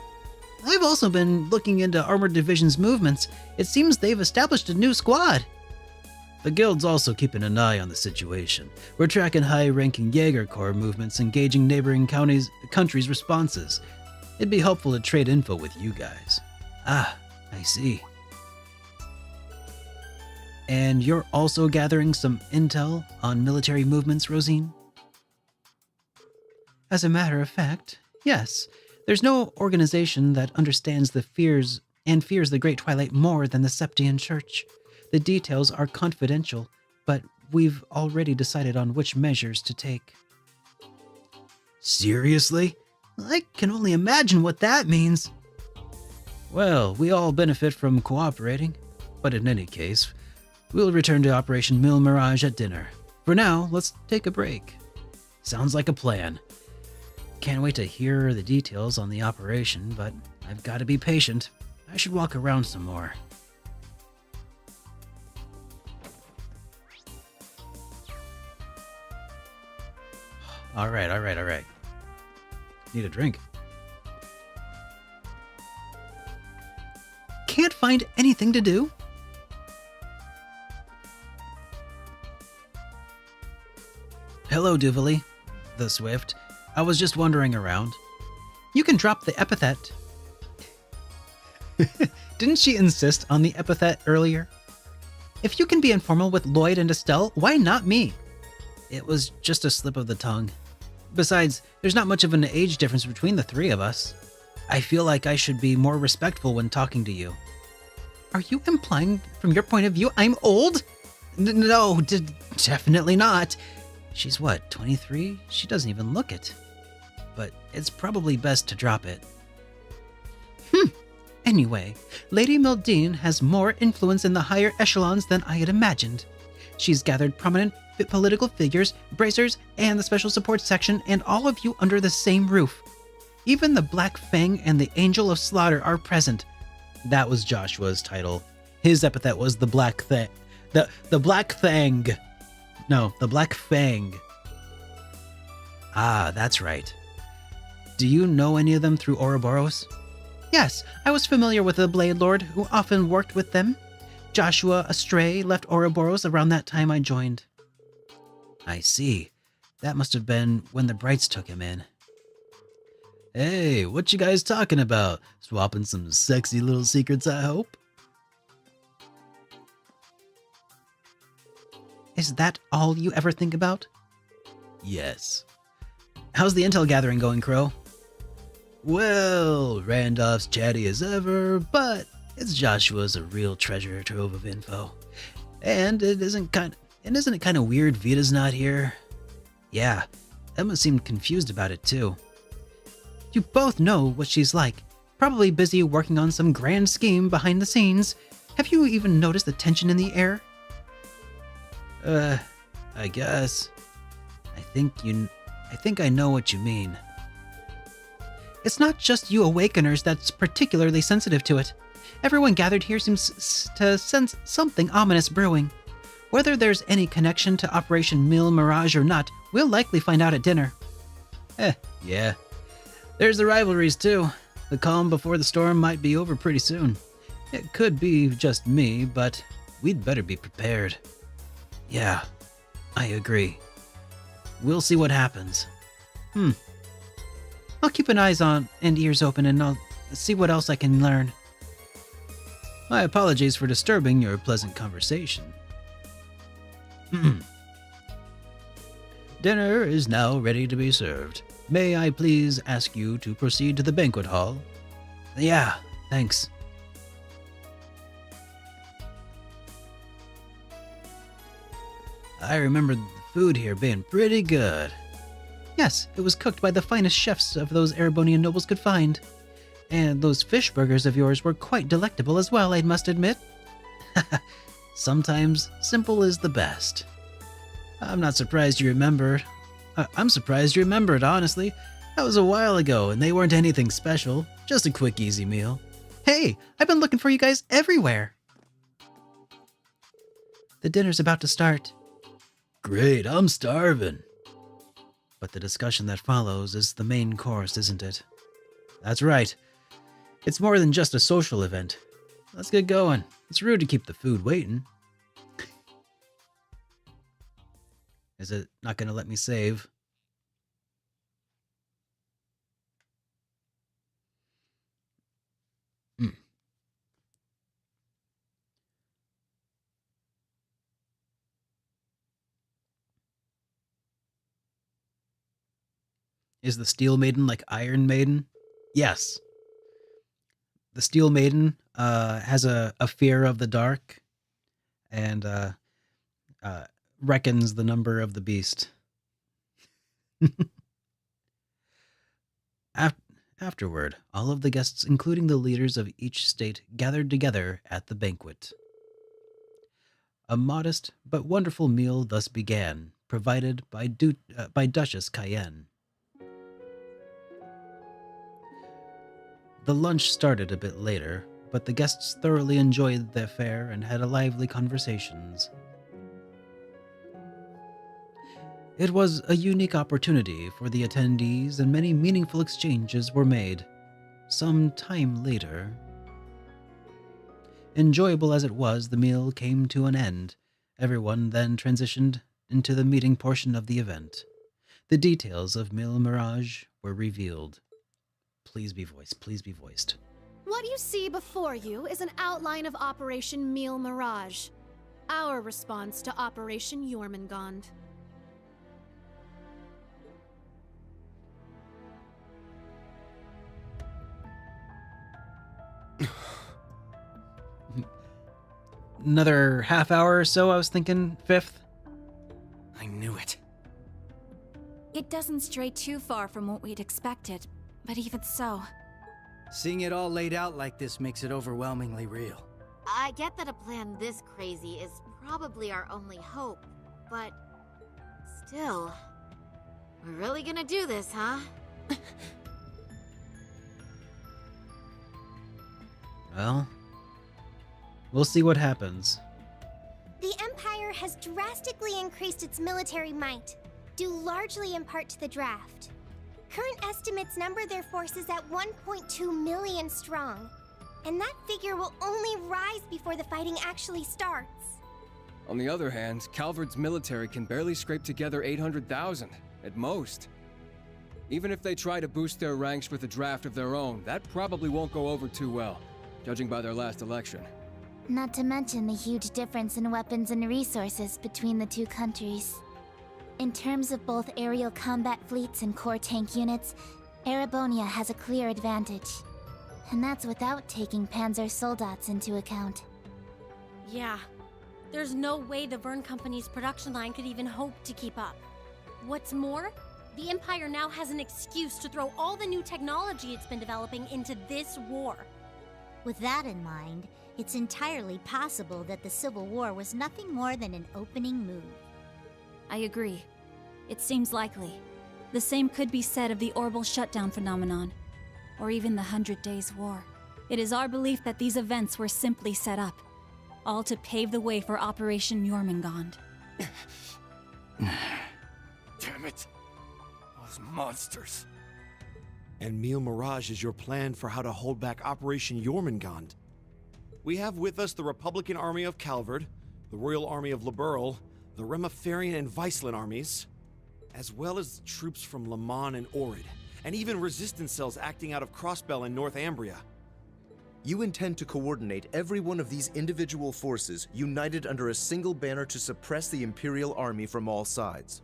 I've also been looking into armored divisions' movements. It seems they've established a new squad. The Guild's also keeping an eye on the situation. We're tracking high-ranking Jaeger Corps movements, engaging neighboring countries' responses. It'd be helpful to trade info with you guys. Ah, I see. And you're also gathering some intel on military movements, Rosine? As a matter of fact, yes. There's no organization that understands the fears the Great Twilight more than the Septian Church. The details are confidential, but we've already decided on which measures to take. Seriously? I can only imagine what that means. Well, we all benefit from cooperating, but in any case, we'll return to Operation Mille Mirage at dinner. For now, let's take a break. Sounds like a plan. Can't wait to hear the details on the operation, but I've got to be patient. I should walk around some more. All right. Need a drink. Can't find anything to do? Hello, Duvally. The Swift. I was just wandering around. You can drop the epithet. Didn't she insist on the epithet earlier? If you can be informal with Lloyd and Estelle, why not me? It was just a slip of the tongue. Besides, there's not much of an age difference between the three of us. I feel like I should be more respectful when talking to you. Are you implying, from your point of view, I'm old? No, definitely not. She's what, 23? She doesn't even look it. But it's probably best to drop it. Anyway, Lady Mildine has more influence in the higher echelons than I had imagined. She's gathered prominent political figures, bracers, and the special support section, and all of you under the same roof. Even the Black Fang and the Angel of Slaughter are present. That was Joshua's title. His epithet was the Black Thang. The Black Fang. No, the Black Fang. Ah, that's right. Do you know any of them through Ouroboros? Yes, I was familiar with the Blade Lord, who often worked with them. Joshua Astray left Ouroboros around that time I joined. I see. That must have been when the Brights took him in. Hey, what you guys talking about? Swapping some sexy little secrets, I hope? Is that all you ever think about? Yes. How's the intel gathering going, Crow? Well, Randolph's chatty as ever, but it's Joshua's a real treasure trove of info. And isn't it kind of weird Vita's not here? Yeah, Emma seemed confused about it too. You both know what she's like. Probably busy working on some grand scheme behind the scenes. Have you even noticed the tension in the air? I guess. I think I know what you mean. It's not just you Awakeners that's particularly sensitive to it. Everyone gathered here seems to sense something ominous brewing. Whether there's any connection to Operation Mille Mirage or not, we'll likely find out at dinner. Yeah. There's the rivalries too. The calm before the storm might be over pretty soon. It could be just me, but we'd better be prepared. Yeah, I agree. We'll see what happens. I'll keep an eyes on and ears open, and I'll see what else I can learn. My apologies for disturbing your pleasant conversation. Dinner is now ready to be served. May I please ask you to proceed to the banquet hall? Yeah, thanks. I remember the food here being pretty good. Yes, it was cooked by the finest chefs of those Erebonian nobles could find. And those fish burgers of yours were quite delectable as well, I must admit. Sometimes simple is the best. I'm surprised you remembered, honestly. That was a while ago, and they weren't anything special. Just a quick, easy meal. Hey, I've been looking for you guys everywhere. The dinner's about to start. Great, I'm starving. But the discussion that follows is the main course, isn't it? That's right. It's more than just a social event. Let's get going. It's rude to keep the food waiting. Is it not going to let me save? Is the Steel Maiden like Iron Maiden? Yes. The Steel Maiden has a fear of the dark and reckons the number of the beast. Afterward, all of the guests, including the leaders of each state, gathered together at the banquet. A modest but wonderful meal thus began, provided by Duchess Cayenne. The lunch started a bit later, but the guests thoroughly enjoyed their fare and had lively conversations. It was a unique opportunity for the attendees, and many meaningful exchanges were made. Some time later, enjoyable as it was, the meal came to an end. Everyone then transitioned into the meeting portion of the event. The details of Mille Mirage were revealed. Please be voiced, please be voiced. What you see before you is an outline of Operation Mille Mirage, our response to Operation Jormungand. Another half hour or so, I was thinking, Fifth. I knew it. It doesn't stray too far from what we'd expected, but even so. Seeing it all laid out like this makes it overwhelmingly real. I get that a plan this crazy is probably our only hope, but still, we're really gonna do this, huh? Well, we'll see what happens. The Empire has drastically increased its military might, due largely in part to the draft. Current estimates number their forces at 1.2 million strong, and that figure will only rise before the fighting actually starts. On the other hand, Calvard's military can barely scrape together 800,000, at most. Even if they try to boost their ranks with a draft of their own, that probably won't go over too well, judging by their last election. Not to mention the huge difference in weapons and resources between the two countries. In terms of both aerial combat fleets and core tank units, Erebonia has a clear advantage. And that's without taking Panzer Soldats into account. Yeah. There's no way the Verne Company's production line could even hope to keep up. What's more, the Empire now has an excuse to throw all the new technology it's been developing into this war. With that in mind, it's entirely possible that the Civil War was nothing more than an opening move. I agree. It seems likely. The same could be said of the Orbital Shutdown phenomenon, or even the 100 Days War. It is our belief that these events were simply set up, all to pave the way for Operation Jormungand. Damn it. Those monsters. And Mille Mirage is your plan for how to hold back Operation Jormungand. We have with us the Republican Army of Calvard, the Royal Army of Liberl, the Remiferian and Viceland armies, as well as troops from Le Mans and Orid, and even resistance cells acting out of Crossbell and Northumbria. You intend to coordinate every one of these individual forces united under a single banner to suppress the Imperial Army from all sides.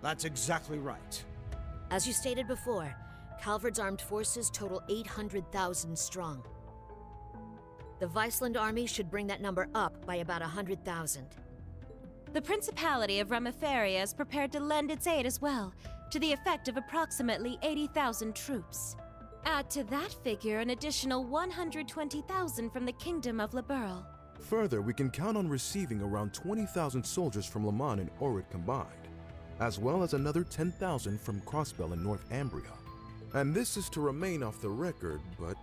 That's exactly right. As you stated before, Calvard's armed forces total 800,000 strong. The Viceland army should bring that number up by about 100,000. The Principality of Remiferia is prepared to lend its aid as well, to the effect of approximately 80,000 troops. Add to that figure an additional 120,000 from the Kingdom of Liberl. Further, we can count on receiving around 20,000 soldiers from Le Mans and Orid combined, as well as another 10,000 from Crossbell and Northumbria. And this is to remain off the record, but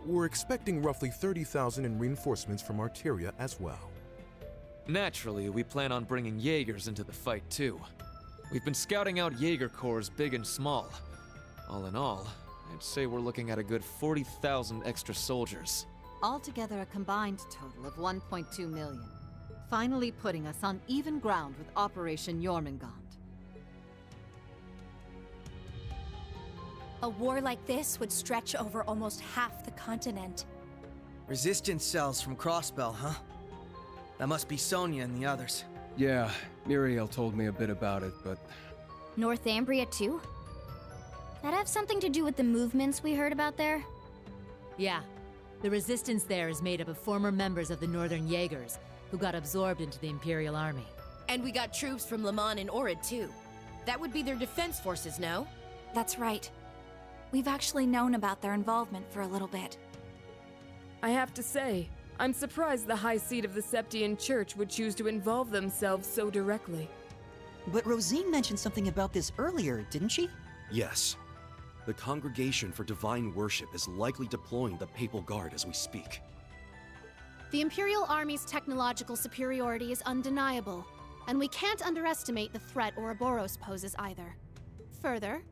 we're expecting roughly 30,000 in reinforcements from Arteria as well. Naturally, we plan on bringing Jaegers into the fight too. We've been scouting out Jaeger corps big and small. All in all, I'd say we're looking at a good 40,000 extra soldiers. Altogether a combined total of 1.2 million, finally putting us on even ground with Operation Jormungand. A war like this would stretch over almost half the continent. Resistance cells from Crossbell, huh? That must be Sonia and the others. Yeah, Muriel told me a bit about it, but... Northumbria too? That have something to do with the movements we heard about there? Yeah. The resistance there is made up of former members of the Northern Jaegers, who got absorbed into the Imperial Army. And we got troops from Le Mans and Orid too. That would be their defense forces, no? That's right. We've actually known about their involvement for a little bit. I have to say, I'm surprised the High Seat of the Septian Church would choose to involve themselves so directly. But Rosine mentioned something about this earlier, didn't she? Yes. The Congregation for Divine Worship is likely deploying the Papal Guard as we speak. The Imperial Army's technological superiority is undeniable, and we can't underestimate the threat Ouroboros poses either. Further,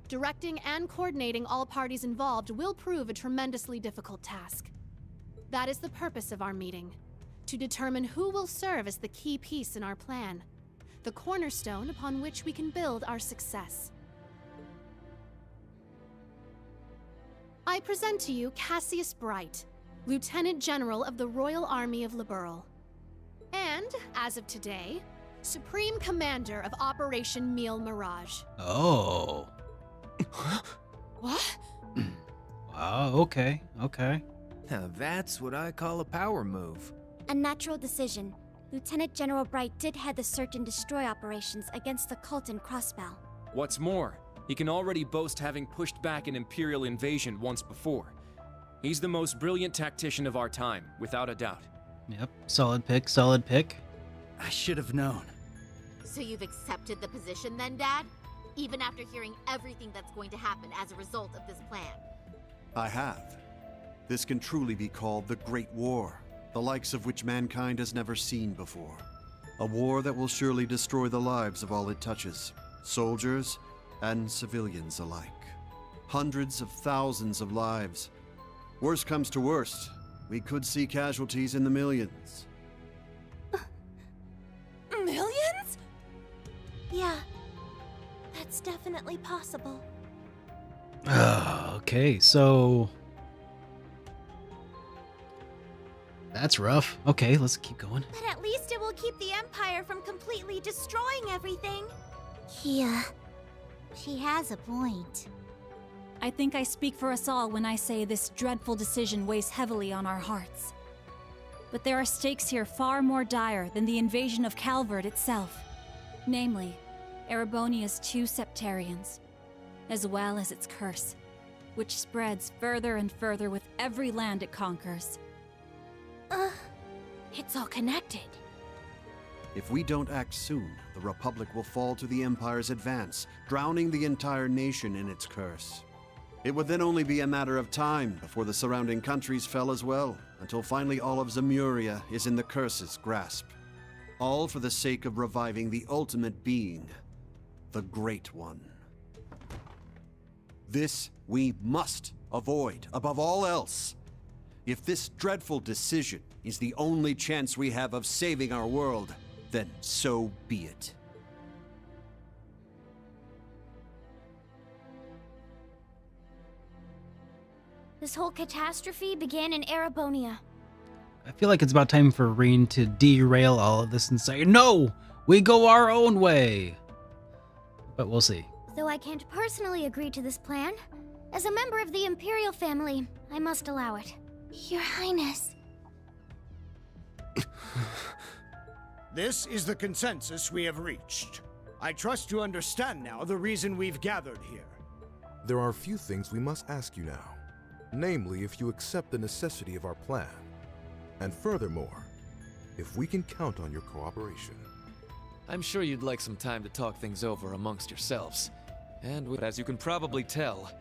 directing and coordinating all parties involved will prove a tremendously difficult task. That is the purpose of our meeting, to determine who will serve as the key piece in our plan, the cornerstone upon which we can build our success. I present to you Cassius Bright, Lieutenant General of the Royal Army of Liberl. And, as of today, Supreme Commander of Operation Mille Mirage. Oh. What? Wow, okay. Now that's what I call a power move. A natural decision. Lieutenant General Bright did head the search and destroy operations against the cult in Crossbell. What's more, he can already boast having pushed back an Imperial invasion once before. He's the most brilliant tactician of our time, without a doubt. Yep, solid pick. I should have known. So you've accepted the position then, Dad? Even after hearing everything that's going to happen as a result of this plan? I have. This can truly be called the Great War, the likes of which mankind has never seen before. A war that will surely destroy the lives of all it touches, soldiers and civilians alike. Hundreds of thousands of lives. Worst comes to worst, we could see casualties in the millions. Millions? Yeah, that's definitely possible. Okay, so that's rough. Okay, let's keep going. But at least it will keep the Empire from completely destroying everything. Yeah, she has a point. I think I speak for us all when I say this dreadful decision weighs heavily on our hearts. But there are stakes here far more dire than the invasion of Calvard itself. Namely, Erebonia's 2 Septarians, as well as its curse, which spreads further and further with every land it conquers. It's all connected. If we don't act soon, the Republic will fall to the Empire's advance, drowning the entire nation in its curse. It would then only be a matter of time before the surrounding countries fell as well, until finally all of Zemuria is in the curse's grasp. All for the sake of reviving the ultimate being, the Great One. This we must avoid above all else. If this dreadful decision is the only chance we have of saving our world, then so be it. This whole catastrophe began in Erebonia. I feel like it's about time for Reen to derail all of this and say, no, we go our own way. But we'll see. Though I can't personally agree to this plan, as a member of the Imperial family, I must allow it. Your Highness. This is the consensus we have reached. I trust you understand now the reason we've gathered here. There are a few things we must ask you now. Namely, if you accept the necessity of our plan. And furthermore, if we can count on your cooperation. I'm sure you'd like some time to talk things over amongst yourselves. And as you can probably tell,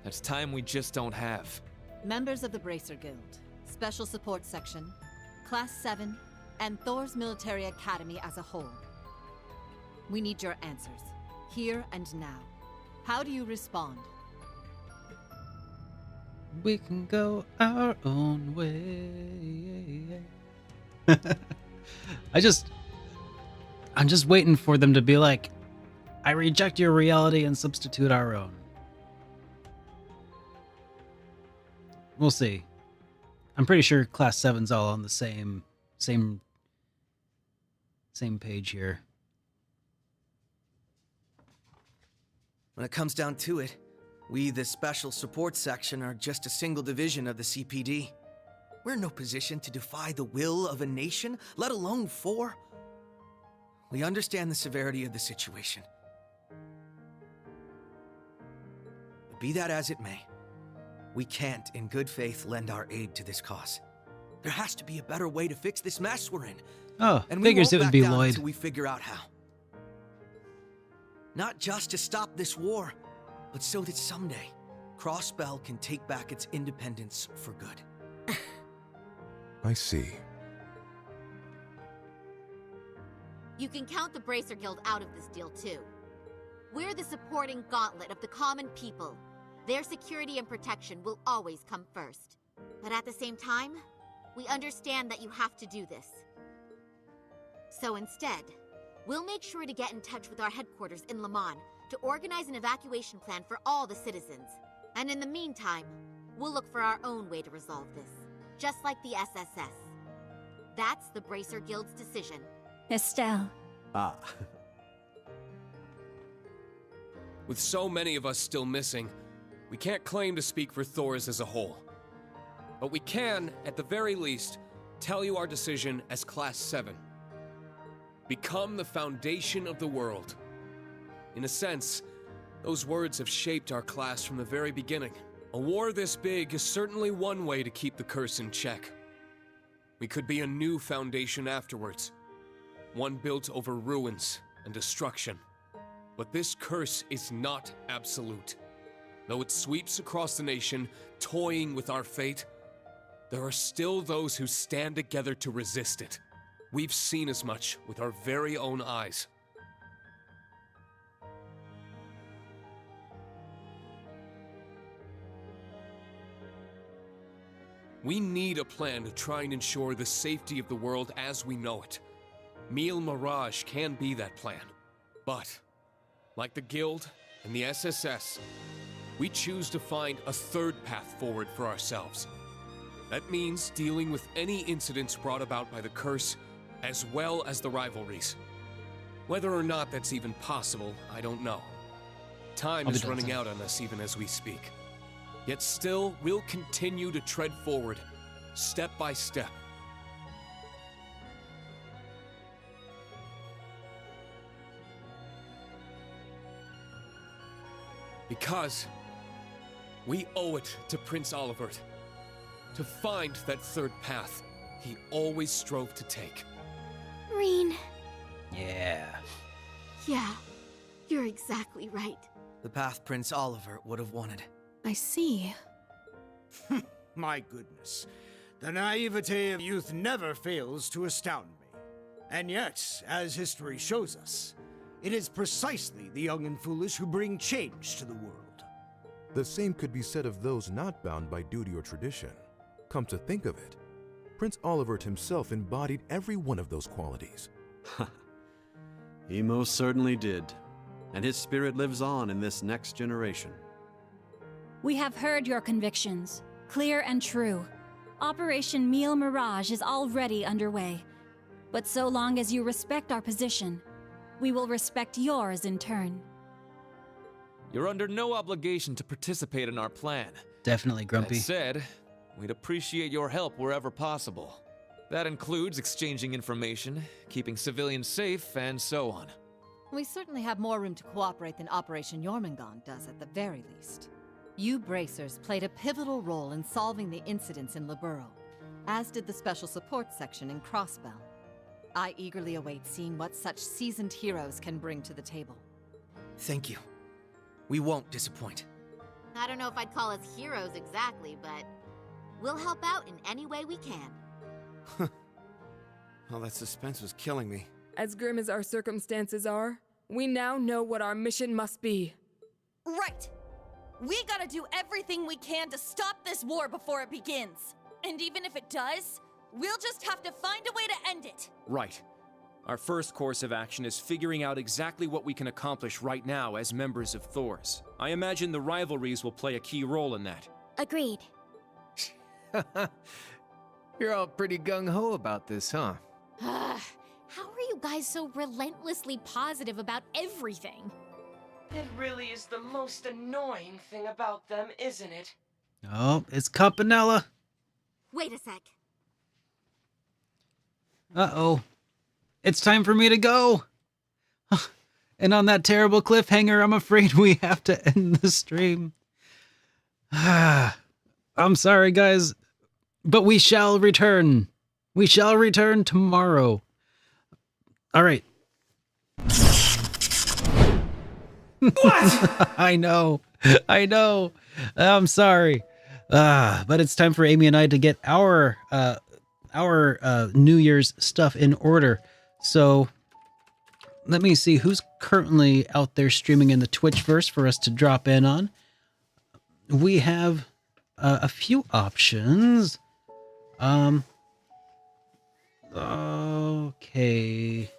that's time we just don't have. Members of the Bracer Guild, Special Support Section, Class 7, and Thor's Military Academy as a whole. We need your answers, here and now. How do you respond? We can go our own way. I'm just waiting for them to be like, I reject your reality and substitute our own. We'll see. I'm pretty sure Class 7's all on the same page here. When it comes down to it, we, the Special Support Section, are just a single division of the CPD. We're in no position to defy the will of a nation, let alone 4. We understand the severity of the situation. But be that as it may, we can't, in good faith, lend our aid to this cause. There has to be a better way to fix this mess we're in. Oh, and figures we it won't would back be down Lloyd. until we figure out how. Not just to stop this war, but so that someday, Crossbell can take back its independence for good. I see. You can count the Bracer Guild out of this deal, too. We're the supporting gauntlet of the common people. Their security and protection will always come first. But at the same time, we understand that you have to do this. So instead, We'll make sure to get in touch with our headquarters in Le Mans to organize an evacuation plan for all the citizens. And in the meantime, we'll look for our own way to resolve this, just like the SSS. That's the Bracer Guild's decision. Estelle. Ah. With so many of us still missing, we can't claim to speak for Thors as a whole. But we can, at the very least, tell you our decision as Class 7. Become the foundation of the world. In a sense, those words have shaped our class from the very beginning. A war this big is certainly one way to keep the curse in check. We could be a new foundation afterwards. One built over ruins and destruction. But this curse is not absolute. Though it sweeps across the nation, toying with our fate, there are still those who stand together to resist it. We've seen as much with our very own eyes. We need a plan to try and ensure the safety of the world as we know it. Mille Mirage can be that plan. But, like the Guild and the SSS, we choose to find a third path forward for ourselves. That means dealing with any incidents brought about by the curse, as well as the rivalries. Whether or not that's even possible, I don't know. Time is running out on us even as we speak. Yet still, we'll continue to tread forward, step by step. Because we owe it to Prince Olivert to find that third path he always strove to take. Rean. Yeah. Yeah, you're exactly right. The path Prince Olivert would have wanted. I see. My goodness. The naivete of youth never fails to astound me. And yet, as history shows us, it is precisely the young and foolish who bring change to the world. The same could be said of those not bound by duty or tradition. Come to think of it, Prince Olivert himself embodied every one of those qualities. He most certainly did, and his spirit lives on in this next generation. We have heard your convictions, clear and true. Operation Mille Mirage is already underway. But so long as you respect our position, we will respect yours in turn. You're under no obligation to participate in our plan. Definitely, Grumpy. That said, we'd appreciate your help wherever possible. That includes exchanging information, keeping civilians safe, and so on. We certainly have more room to cooperate than Operation Jormungand does at the very least. You Bracers played a pivotal role in solving the incidents in Liberl, as did the Special Support Section in Crossbell. I eagerly await seeing what such seasoned heroes can bring to the table. Thank you. We won't disappoint. I don't know if I'd call us heroes exactly, but we'll help out in any way we can. Well, that suspense was killing me. As grim as our circumstances are, we now know what our mission must be. Right! We gotta do everything we can to stop this war before it begins. And even if it does, we'll just have to find a way to end it. Right. Our first course of action is figuring out exactly what we can accomplish right now as members of Thors. I imagine the rivalries will play a key role in that. Agreed. You're all pretty gung-ho about this, huh? How are you guys so relentlessly positive about everything? It really is the most annoying thing about them, isn't it? Oh, it's Campanella. Wait a sec. Uh-oh. It's time for me to go. And on that terrible cliffhanger, I'm afraid we have to end the stream. I'm sorry, guys, but we shall return. We shall return tomorrow. All right. What? I know. I'm sorry. But it's time for Amy and I to get our New Year's stuff in order. So let me see who's currently out there streaming in the Twitchverse for us to drop in on. We have a few options. Okay.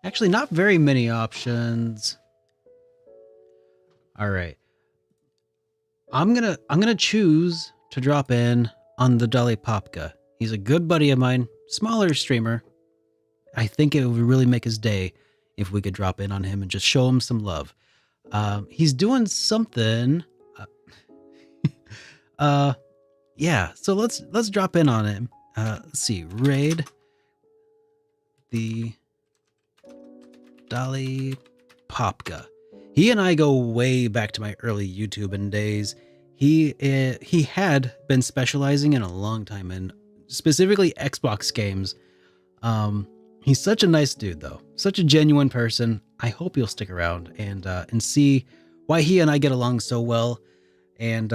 Actually, not very many options. All right. I'm gonna choose to drop in on the Dolly Popka. He's a good buddy of mine, smaller streamer. I think it would really make his day if we could drop in on him and just show him some love. He's doing something. Yeah. So let's drop in on him. Let's see. Raid the Dolly Popka. He and I go way back to my early YouTubing days. He had been specializing in a long time in specifically Xbox games. He's such a nice dude though, such a genuine person. I hope you'll stick around and see why he and I get along so well. And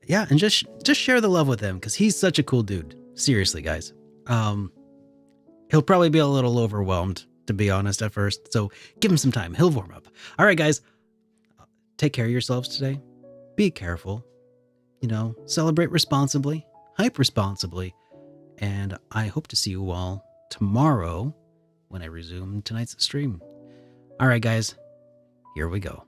yeah, and just share the love with him because he's such a cool dude. Seriously, guys. He'll probably be a little overwhelmed, to be honest, at first. So give him some time. He'll warm up. All right, guys. Take care of yourselves today. Be careful. You know, celebrate responsibly. Hype responsibly. And I hope to see you all tomorrow when I resume tonight's stream. All right, guys. Here we go.